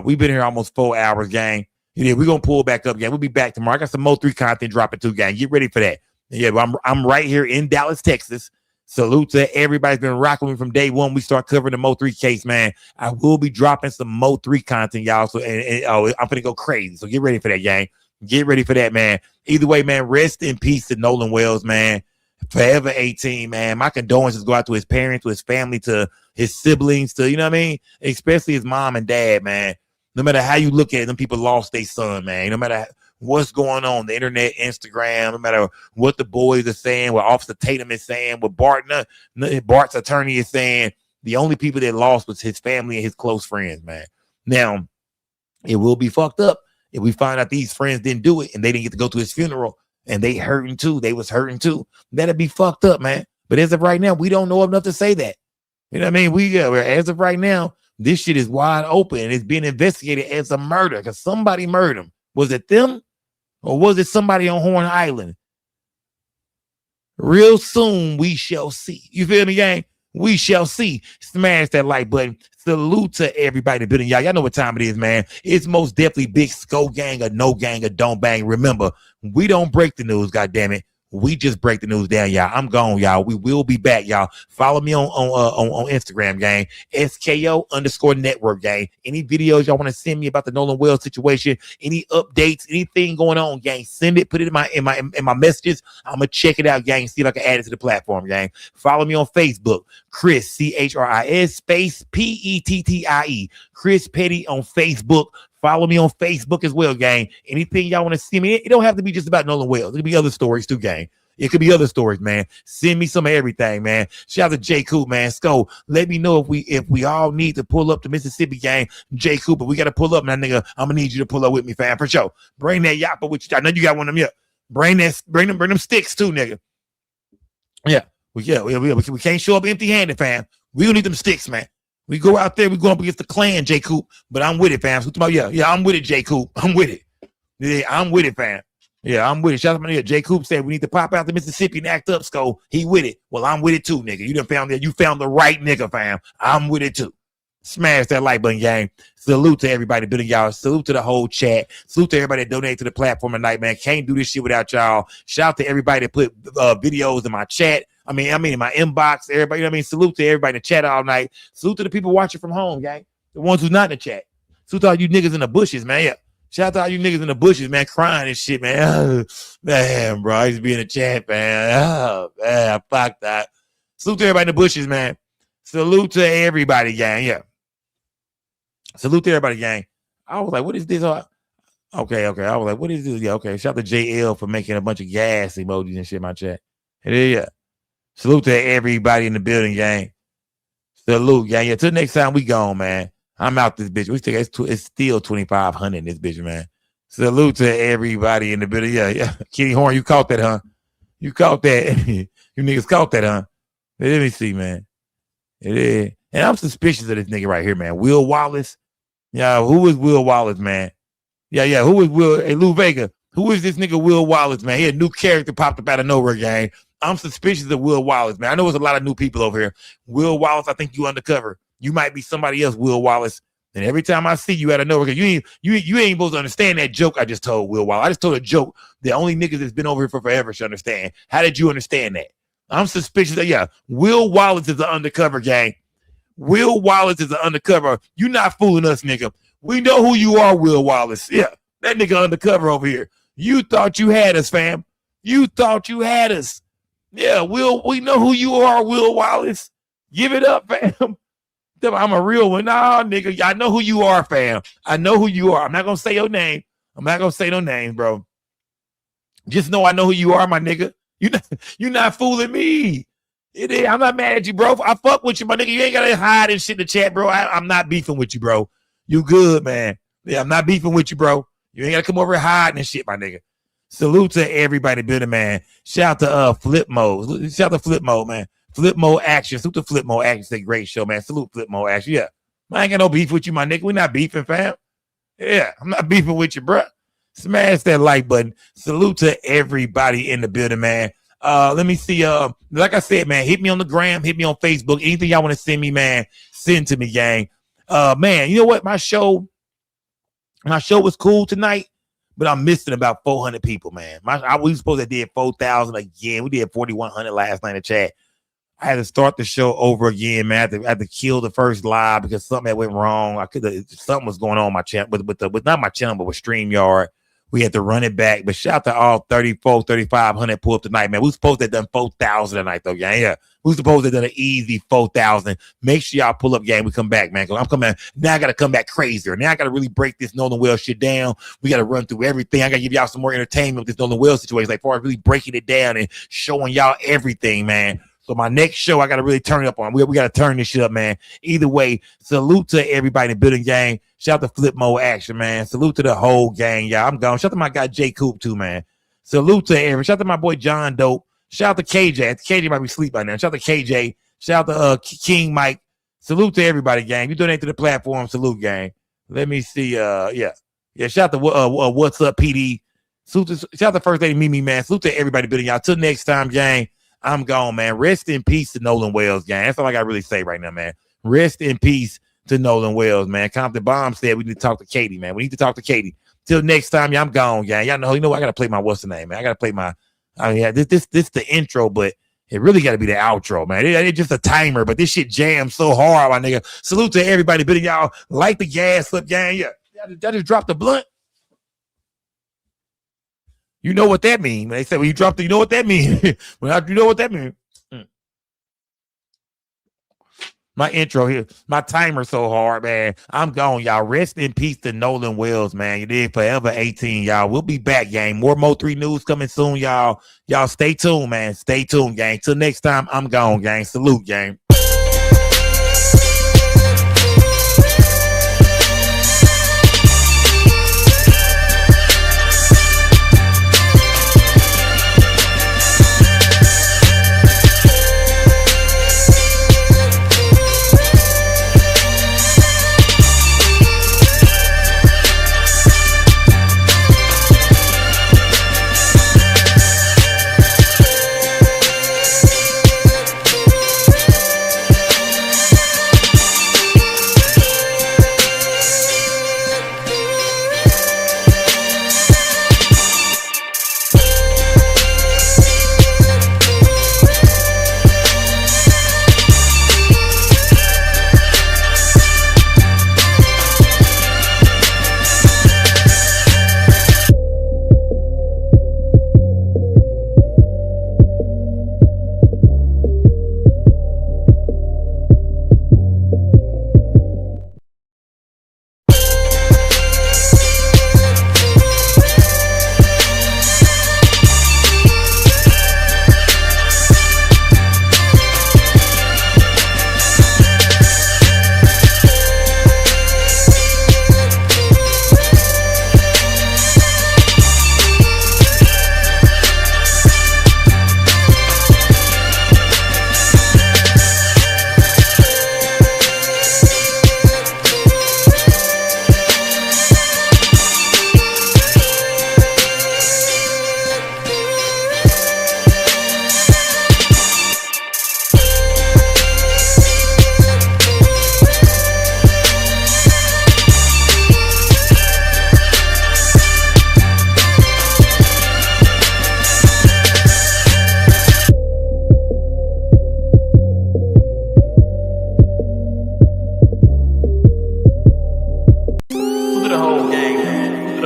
We've been here almost 4 hours, gang. Yeah, we're going to pull back up, gang. We'll be back tomorrow. I got some Mo3 content dropping too, gang. Get ready for that. Yeah, but I'm right here in Dallas, Texas. Salute to everybody's been rocking with me from day one. We start covering the Mo3 case, man. I will be dropping some Mo3 content, y'all. So I'm gonna go crazy. So get ready for that, gang. Get ready for that, man. Either way, man, rest in peace to Nolan Wells, man. Forever 18, man. My condolences go out to his parents, to his family, to his siblings, to, you know what I mean? Especially his mom and dad, man. No matter how you look at it, them people lost their son, man. No matter what's going on, the internet, Instagram, no matter what the boys are saying, what Officer Tatum is saying, what Bart's attorney is saying, the only people that lost was his family and his close friends, man. Now, it will be fucked up if we find out these friends didn't do it and they didn't get to go to his funeral and they hurting too. They was hurting too. That'd be fucked up, man. But as of right now, we don't know enough to say that. You know what I mean? As of right now, this shit is wide open and it's being investigated as a murder because somebody murdered him. Was it them? Or was it somebody on Horn Island? Real soon, we shall see. You feel me, gang? We shall see. Smash that like button. Salute to everybody in the building. Y'all know what time it is, man. It's most definitely Big Sko Gang or No Gang or Don't Bang. Remember, we don't break the news, goddammit. We just break the news down, y'all. I'm gone, y'all. We will be back, y'all. Follow me on Instagram, gang. SKO_network, gang. Any videos y'all want to send me about the Nolan Wells situation, any updates, anything going on, gang, send it. Put it in my messages. I'm gonna check it out, gang. See if I can add it to the platform, gang. Follow me on Facebook, Chris CHRIS space PETTIE. Chris Petty on Facebook. Follow me on Facebook as well, gang. Anything y'all want to see me, it don't have to be just about Nolan Wells. It could be other stories too, gang. It could be other stories, man. Send me some of everything, man. Shout out to J. Coop, man. Sko, let me know if we all need to pull up to Mississippi, gang. J. Cooper, we got to pull up, man, nigga. I'm going to need you to pull up with me, fam, for sure. Bring that yappa with you. I know you got one of them, yeah. Bring them sticks too, nigga. Yeah. We can't show up empty-handed, fam. We don't need them sticks, man. We go out there, we go up against the clan, J. Coop, but I'm with it, fam. So, yeah, I'm with it, J. Coop. I'm with it. Yeah, I'm with it, fam. Yeah, I'm with it. Shout out to my nigga. Jay Coop said we need to pop out to Mississippi and act up, Sko. He with it. Well, I'm with it too, nigga. You found the right nigga, fam. I'm with it too. Smash that like button, gang. Salute to everybody building y'all. Salute to the whole chat. Salute to everybody that donated to the platform tonight, man. Can't do this shit without y'all. Shout out to everybody that put videos in my chat. I mean, in my inbox. Everybody, you know what I mean? Salute to everybody in the chat all night. Salute to the people watching from home, gang. The ones who's not in the chat. Salute to all you niggas in the bushes, man. Yeah. Shout out to all you niggas in the bushes, man, crying and shit, man. Man, bro, I used to be in the chat, man. Oh, man, fuck that. Salute to everybody in the bushes, man. Salute to everybody, gang. Yeah. Salute to everybody, gang. I was like, what is this? Okay. I was like, what is this? Yeah, okay. Shout out to JL for making a bunch of gas emojis and shit in my chat. Yeah. Salute to everybody in the building, gang. Salute, gang. Yeah, till next time we gone, man. I'm out this bitch. It's still 2,500 in this bitch, man. Salute to everybody in the building. Yeah. Kitty Horn, you caught that, huh? You caught that. You niggas caught that, huh? Let me see, man. It is. And I'm suspicious of this nigga right here, man. Will Wallace. Yeah, who is Will Wallace, man? Yeah. Who is Will? Hey, Lou Vega. Who is this nigga Will Wallace, man? He a new character popped up out of nowhere, gang. I'm suspicious of Will Wallace, man. I know there's a lot of new people over here. Will Wallace, I think you undercover. You might be somebody else, Will Wallace. And every time I see you out of nowhere, because you ain't supposed to understand that joke I just told Will Wallace. I just told a joke the only niggas that's been over here for forever should understand. How did you understand that? I'm suspicious that, Will Wallace is an undercover, gang. Will Wallace is an undercover. You not fooling us, nigga. We know who you are, Will Wallace. Yeah, that nigga undercover over here. You thought you had us, fam. You thought you had us. Yeah, we know who you are, Will Wallace. Give it up, fam. I'm a real one. Nah, nigga, I know who you are, fam. I know who you are. I'm not going to say your name. I'm not going to say no names, bro. Just know I know who you are, my nigga. You're not fooling me. I'm not mad at you, bro. I fuck with you, my nigga. You ain't got to hide and shit in the chat, bro. I'm not beefing with you, bro. You good, man. Yeah, I'm not beefing with you, bro. You ain't got to come over here hiding and shit, my nigga. Salute to everybody building, man. Shout out to Flip Mode. Shout out to Flip Mode, man. Flip Mode Action. Salute to Flip Mode Action. It's a great show, man. Salute Flip Mode Action. Yeah. I ain't got no beef with you, my nigga. We not beefing, fam. Yeah, I'm not beefing with you, bro. Smash that like button. Salute to everybody in the building, man. Let me see. Like I said, man, hit me on the gram, hit me on Facebook. Anything y'all want to send me, man, send to me, gang. Man, you know what? My show was cool tonight, but I'm missing about 400 people, man. We supposed to did 4,000 again. We did 4,100 last night in chat. I had to start the show over again, man. I had to kill the first live because something that went wrong. Something was going on with my channel, with not my channel, but with StreamYard. We had to run it back. But shout out to all 3,500 pull up tonight, man. We supposed to have done 4,000 tonight, though, gang. Yeah. We supposed to have done an easy 4,000. Make sure y'all pull up, gang. We come back, man. Because I'm coming. Now I got to come back crazier. Now I got to really break this Nolan Wells shit down. We got to run through everything. I got to give y'all some more entertainment with this Nolan Wells situation. Like, far as really breaking it down and showing y'all everything, man. So my next show, I got to really turn it up on. We got to turn this shit up, man. Either way, salute to everybody in the building, gang. Shout out to Flip Mode Action, man. Salute to the whole gang, y'all. I'm gone. Shout out to my guy, Jay Coop, too, man. Salute to everyone. Shout out to my boy, John Dope. Shout out to KJ. KJ might be asleep by now. Shout out to KJ. Shout out to King Mike. Salute to everybody, gang. You donate to the platform. Salute, gang. Let me see. Yeah. Shout out to What's Up, PD. Shout out to First Lady Mimi, man. Salute to everybody building, y'all. Till next time, gang. I'm gone, man. Rest in peace to Nolan Wells, gang. That's all I got to really say right now, man. Rest in peace to Nolan Wells, man. Compton Bomb said we need to talk to Katie, man. We need to talk to Katie. Till next time, I'm gone, gang. Y'all know, I got to play my what's the name, man. I got to play my, this the intro, but it really got to be the outro, man. It's just a timer, but this shit jams so hard, my nigga. Salute to everybody bidding y'all. Light the gas up, gang. Yeah. Y'all just dropped the blunt. You know what that means. When they say, when you drop the, you know what that means. You know what that means. My intro here, my timer so hard, man. I'm gone, y'all. Rest in peace to Nolan Wells, man. You did forever 18, y'all. We'll be back, gang. More Mo3 news coming soon, y'all. Y'all stay tuned, man. Stay tuned, gang. Till next time, I'm gone, gang. Salute, gang.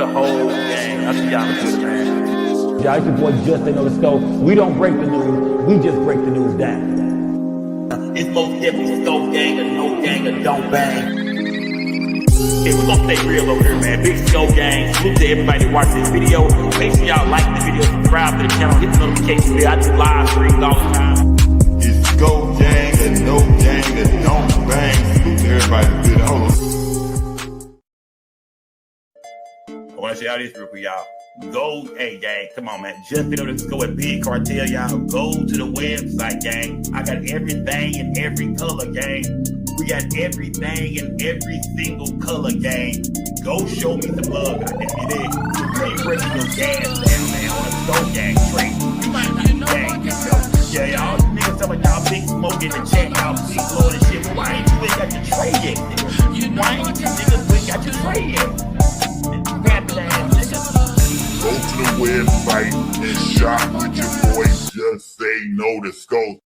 the whole gang. I'll see y'all in the man. Y'all, it's your boy Just Ain't Know the Scope. We don't break the news, we just break the news down. It's most definitely Scope gang and no gang and don't bang. Hey, we're gonna stay real over here, man. Big Scope gang. Salute to everybody that watched this video. Make sure y'all like the video, subscribe to the channel, hit the notification bell. I do live streams all the time. It's Scope gang and no gang and don't bang. Salute to everybody that did it. Hold on. I want to show y'all this real quick, y'all. Go, hey, gang, come on, man. Just be able to go at Big Cartel, y'all. Go to the website, gang. I got everything in every color, gang. We got everything in every single color, gang. Go show me some love out there. You did. You can't break your gas, man, on a Scope gang trade. You might not know, gang. Yeah, y'all niggas talking about y'all big smoke in the chat, y'all big blow and shit. But why ain't you ain't got your trade yet, nigga? Why ain't you niggas ain't got your trade yet? Go to the website and shop with your boy Just Say No to Scope.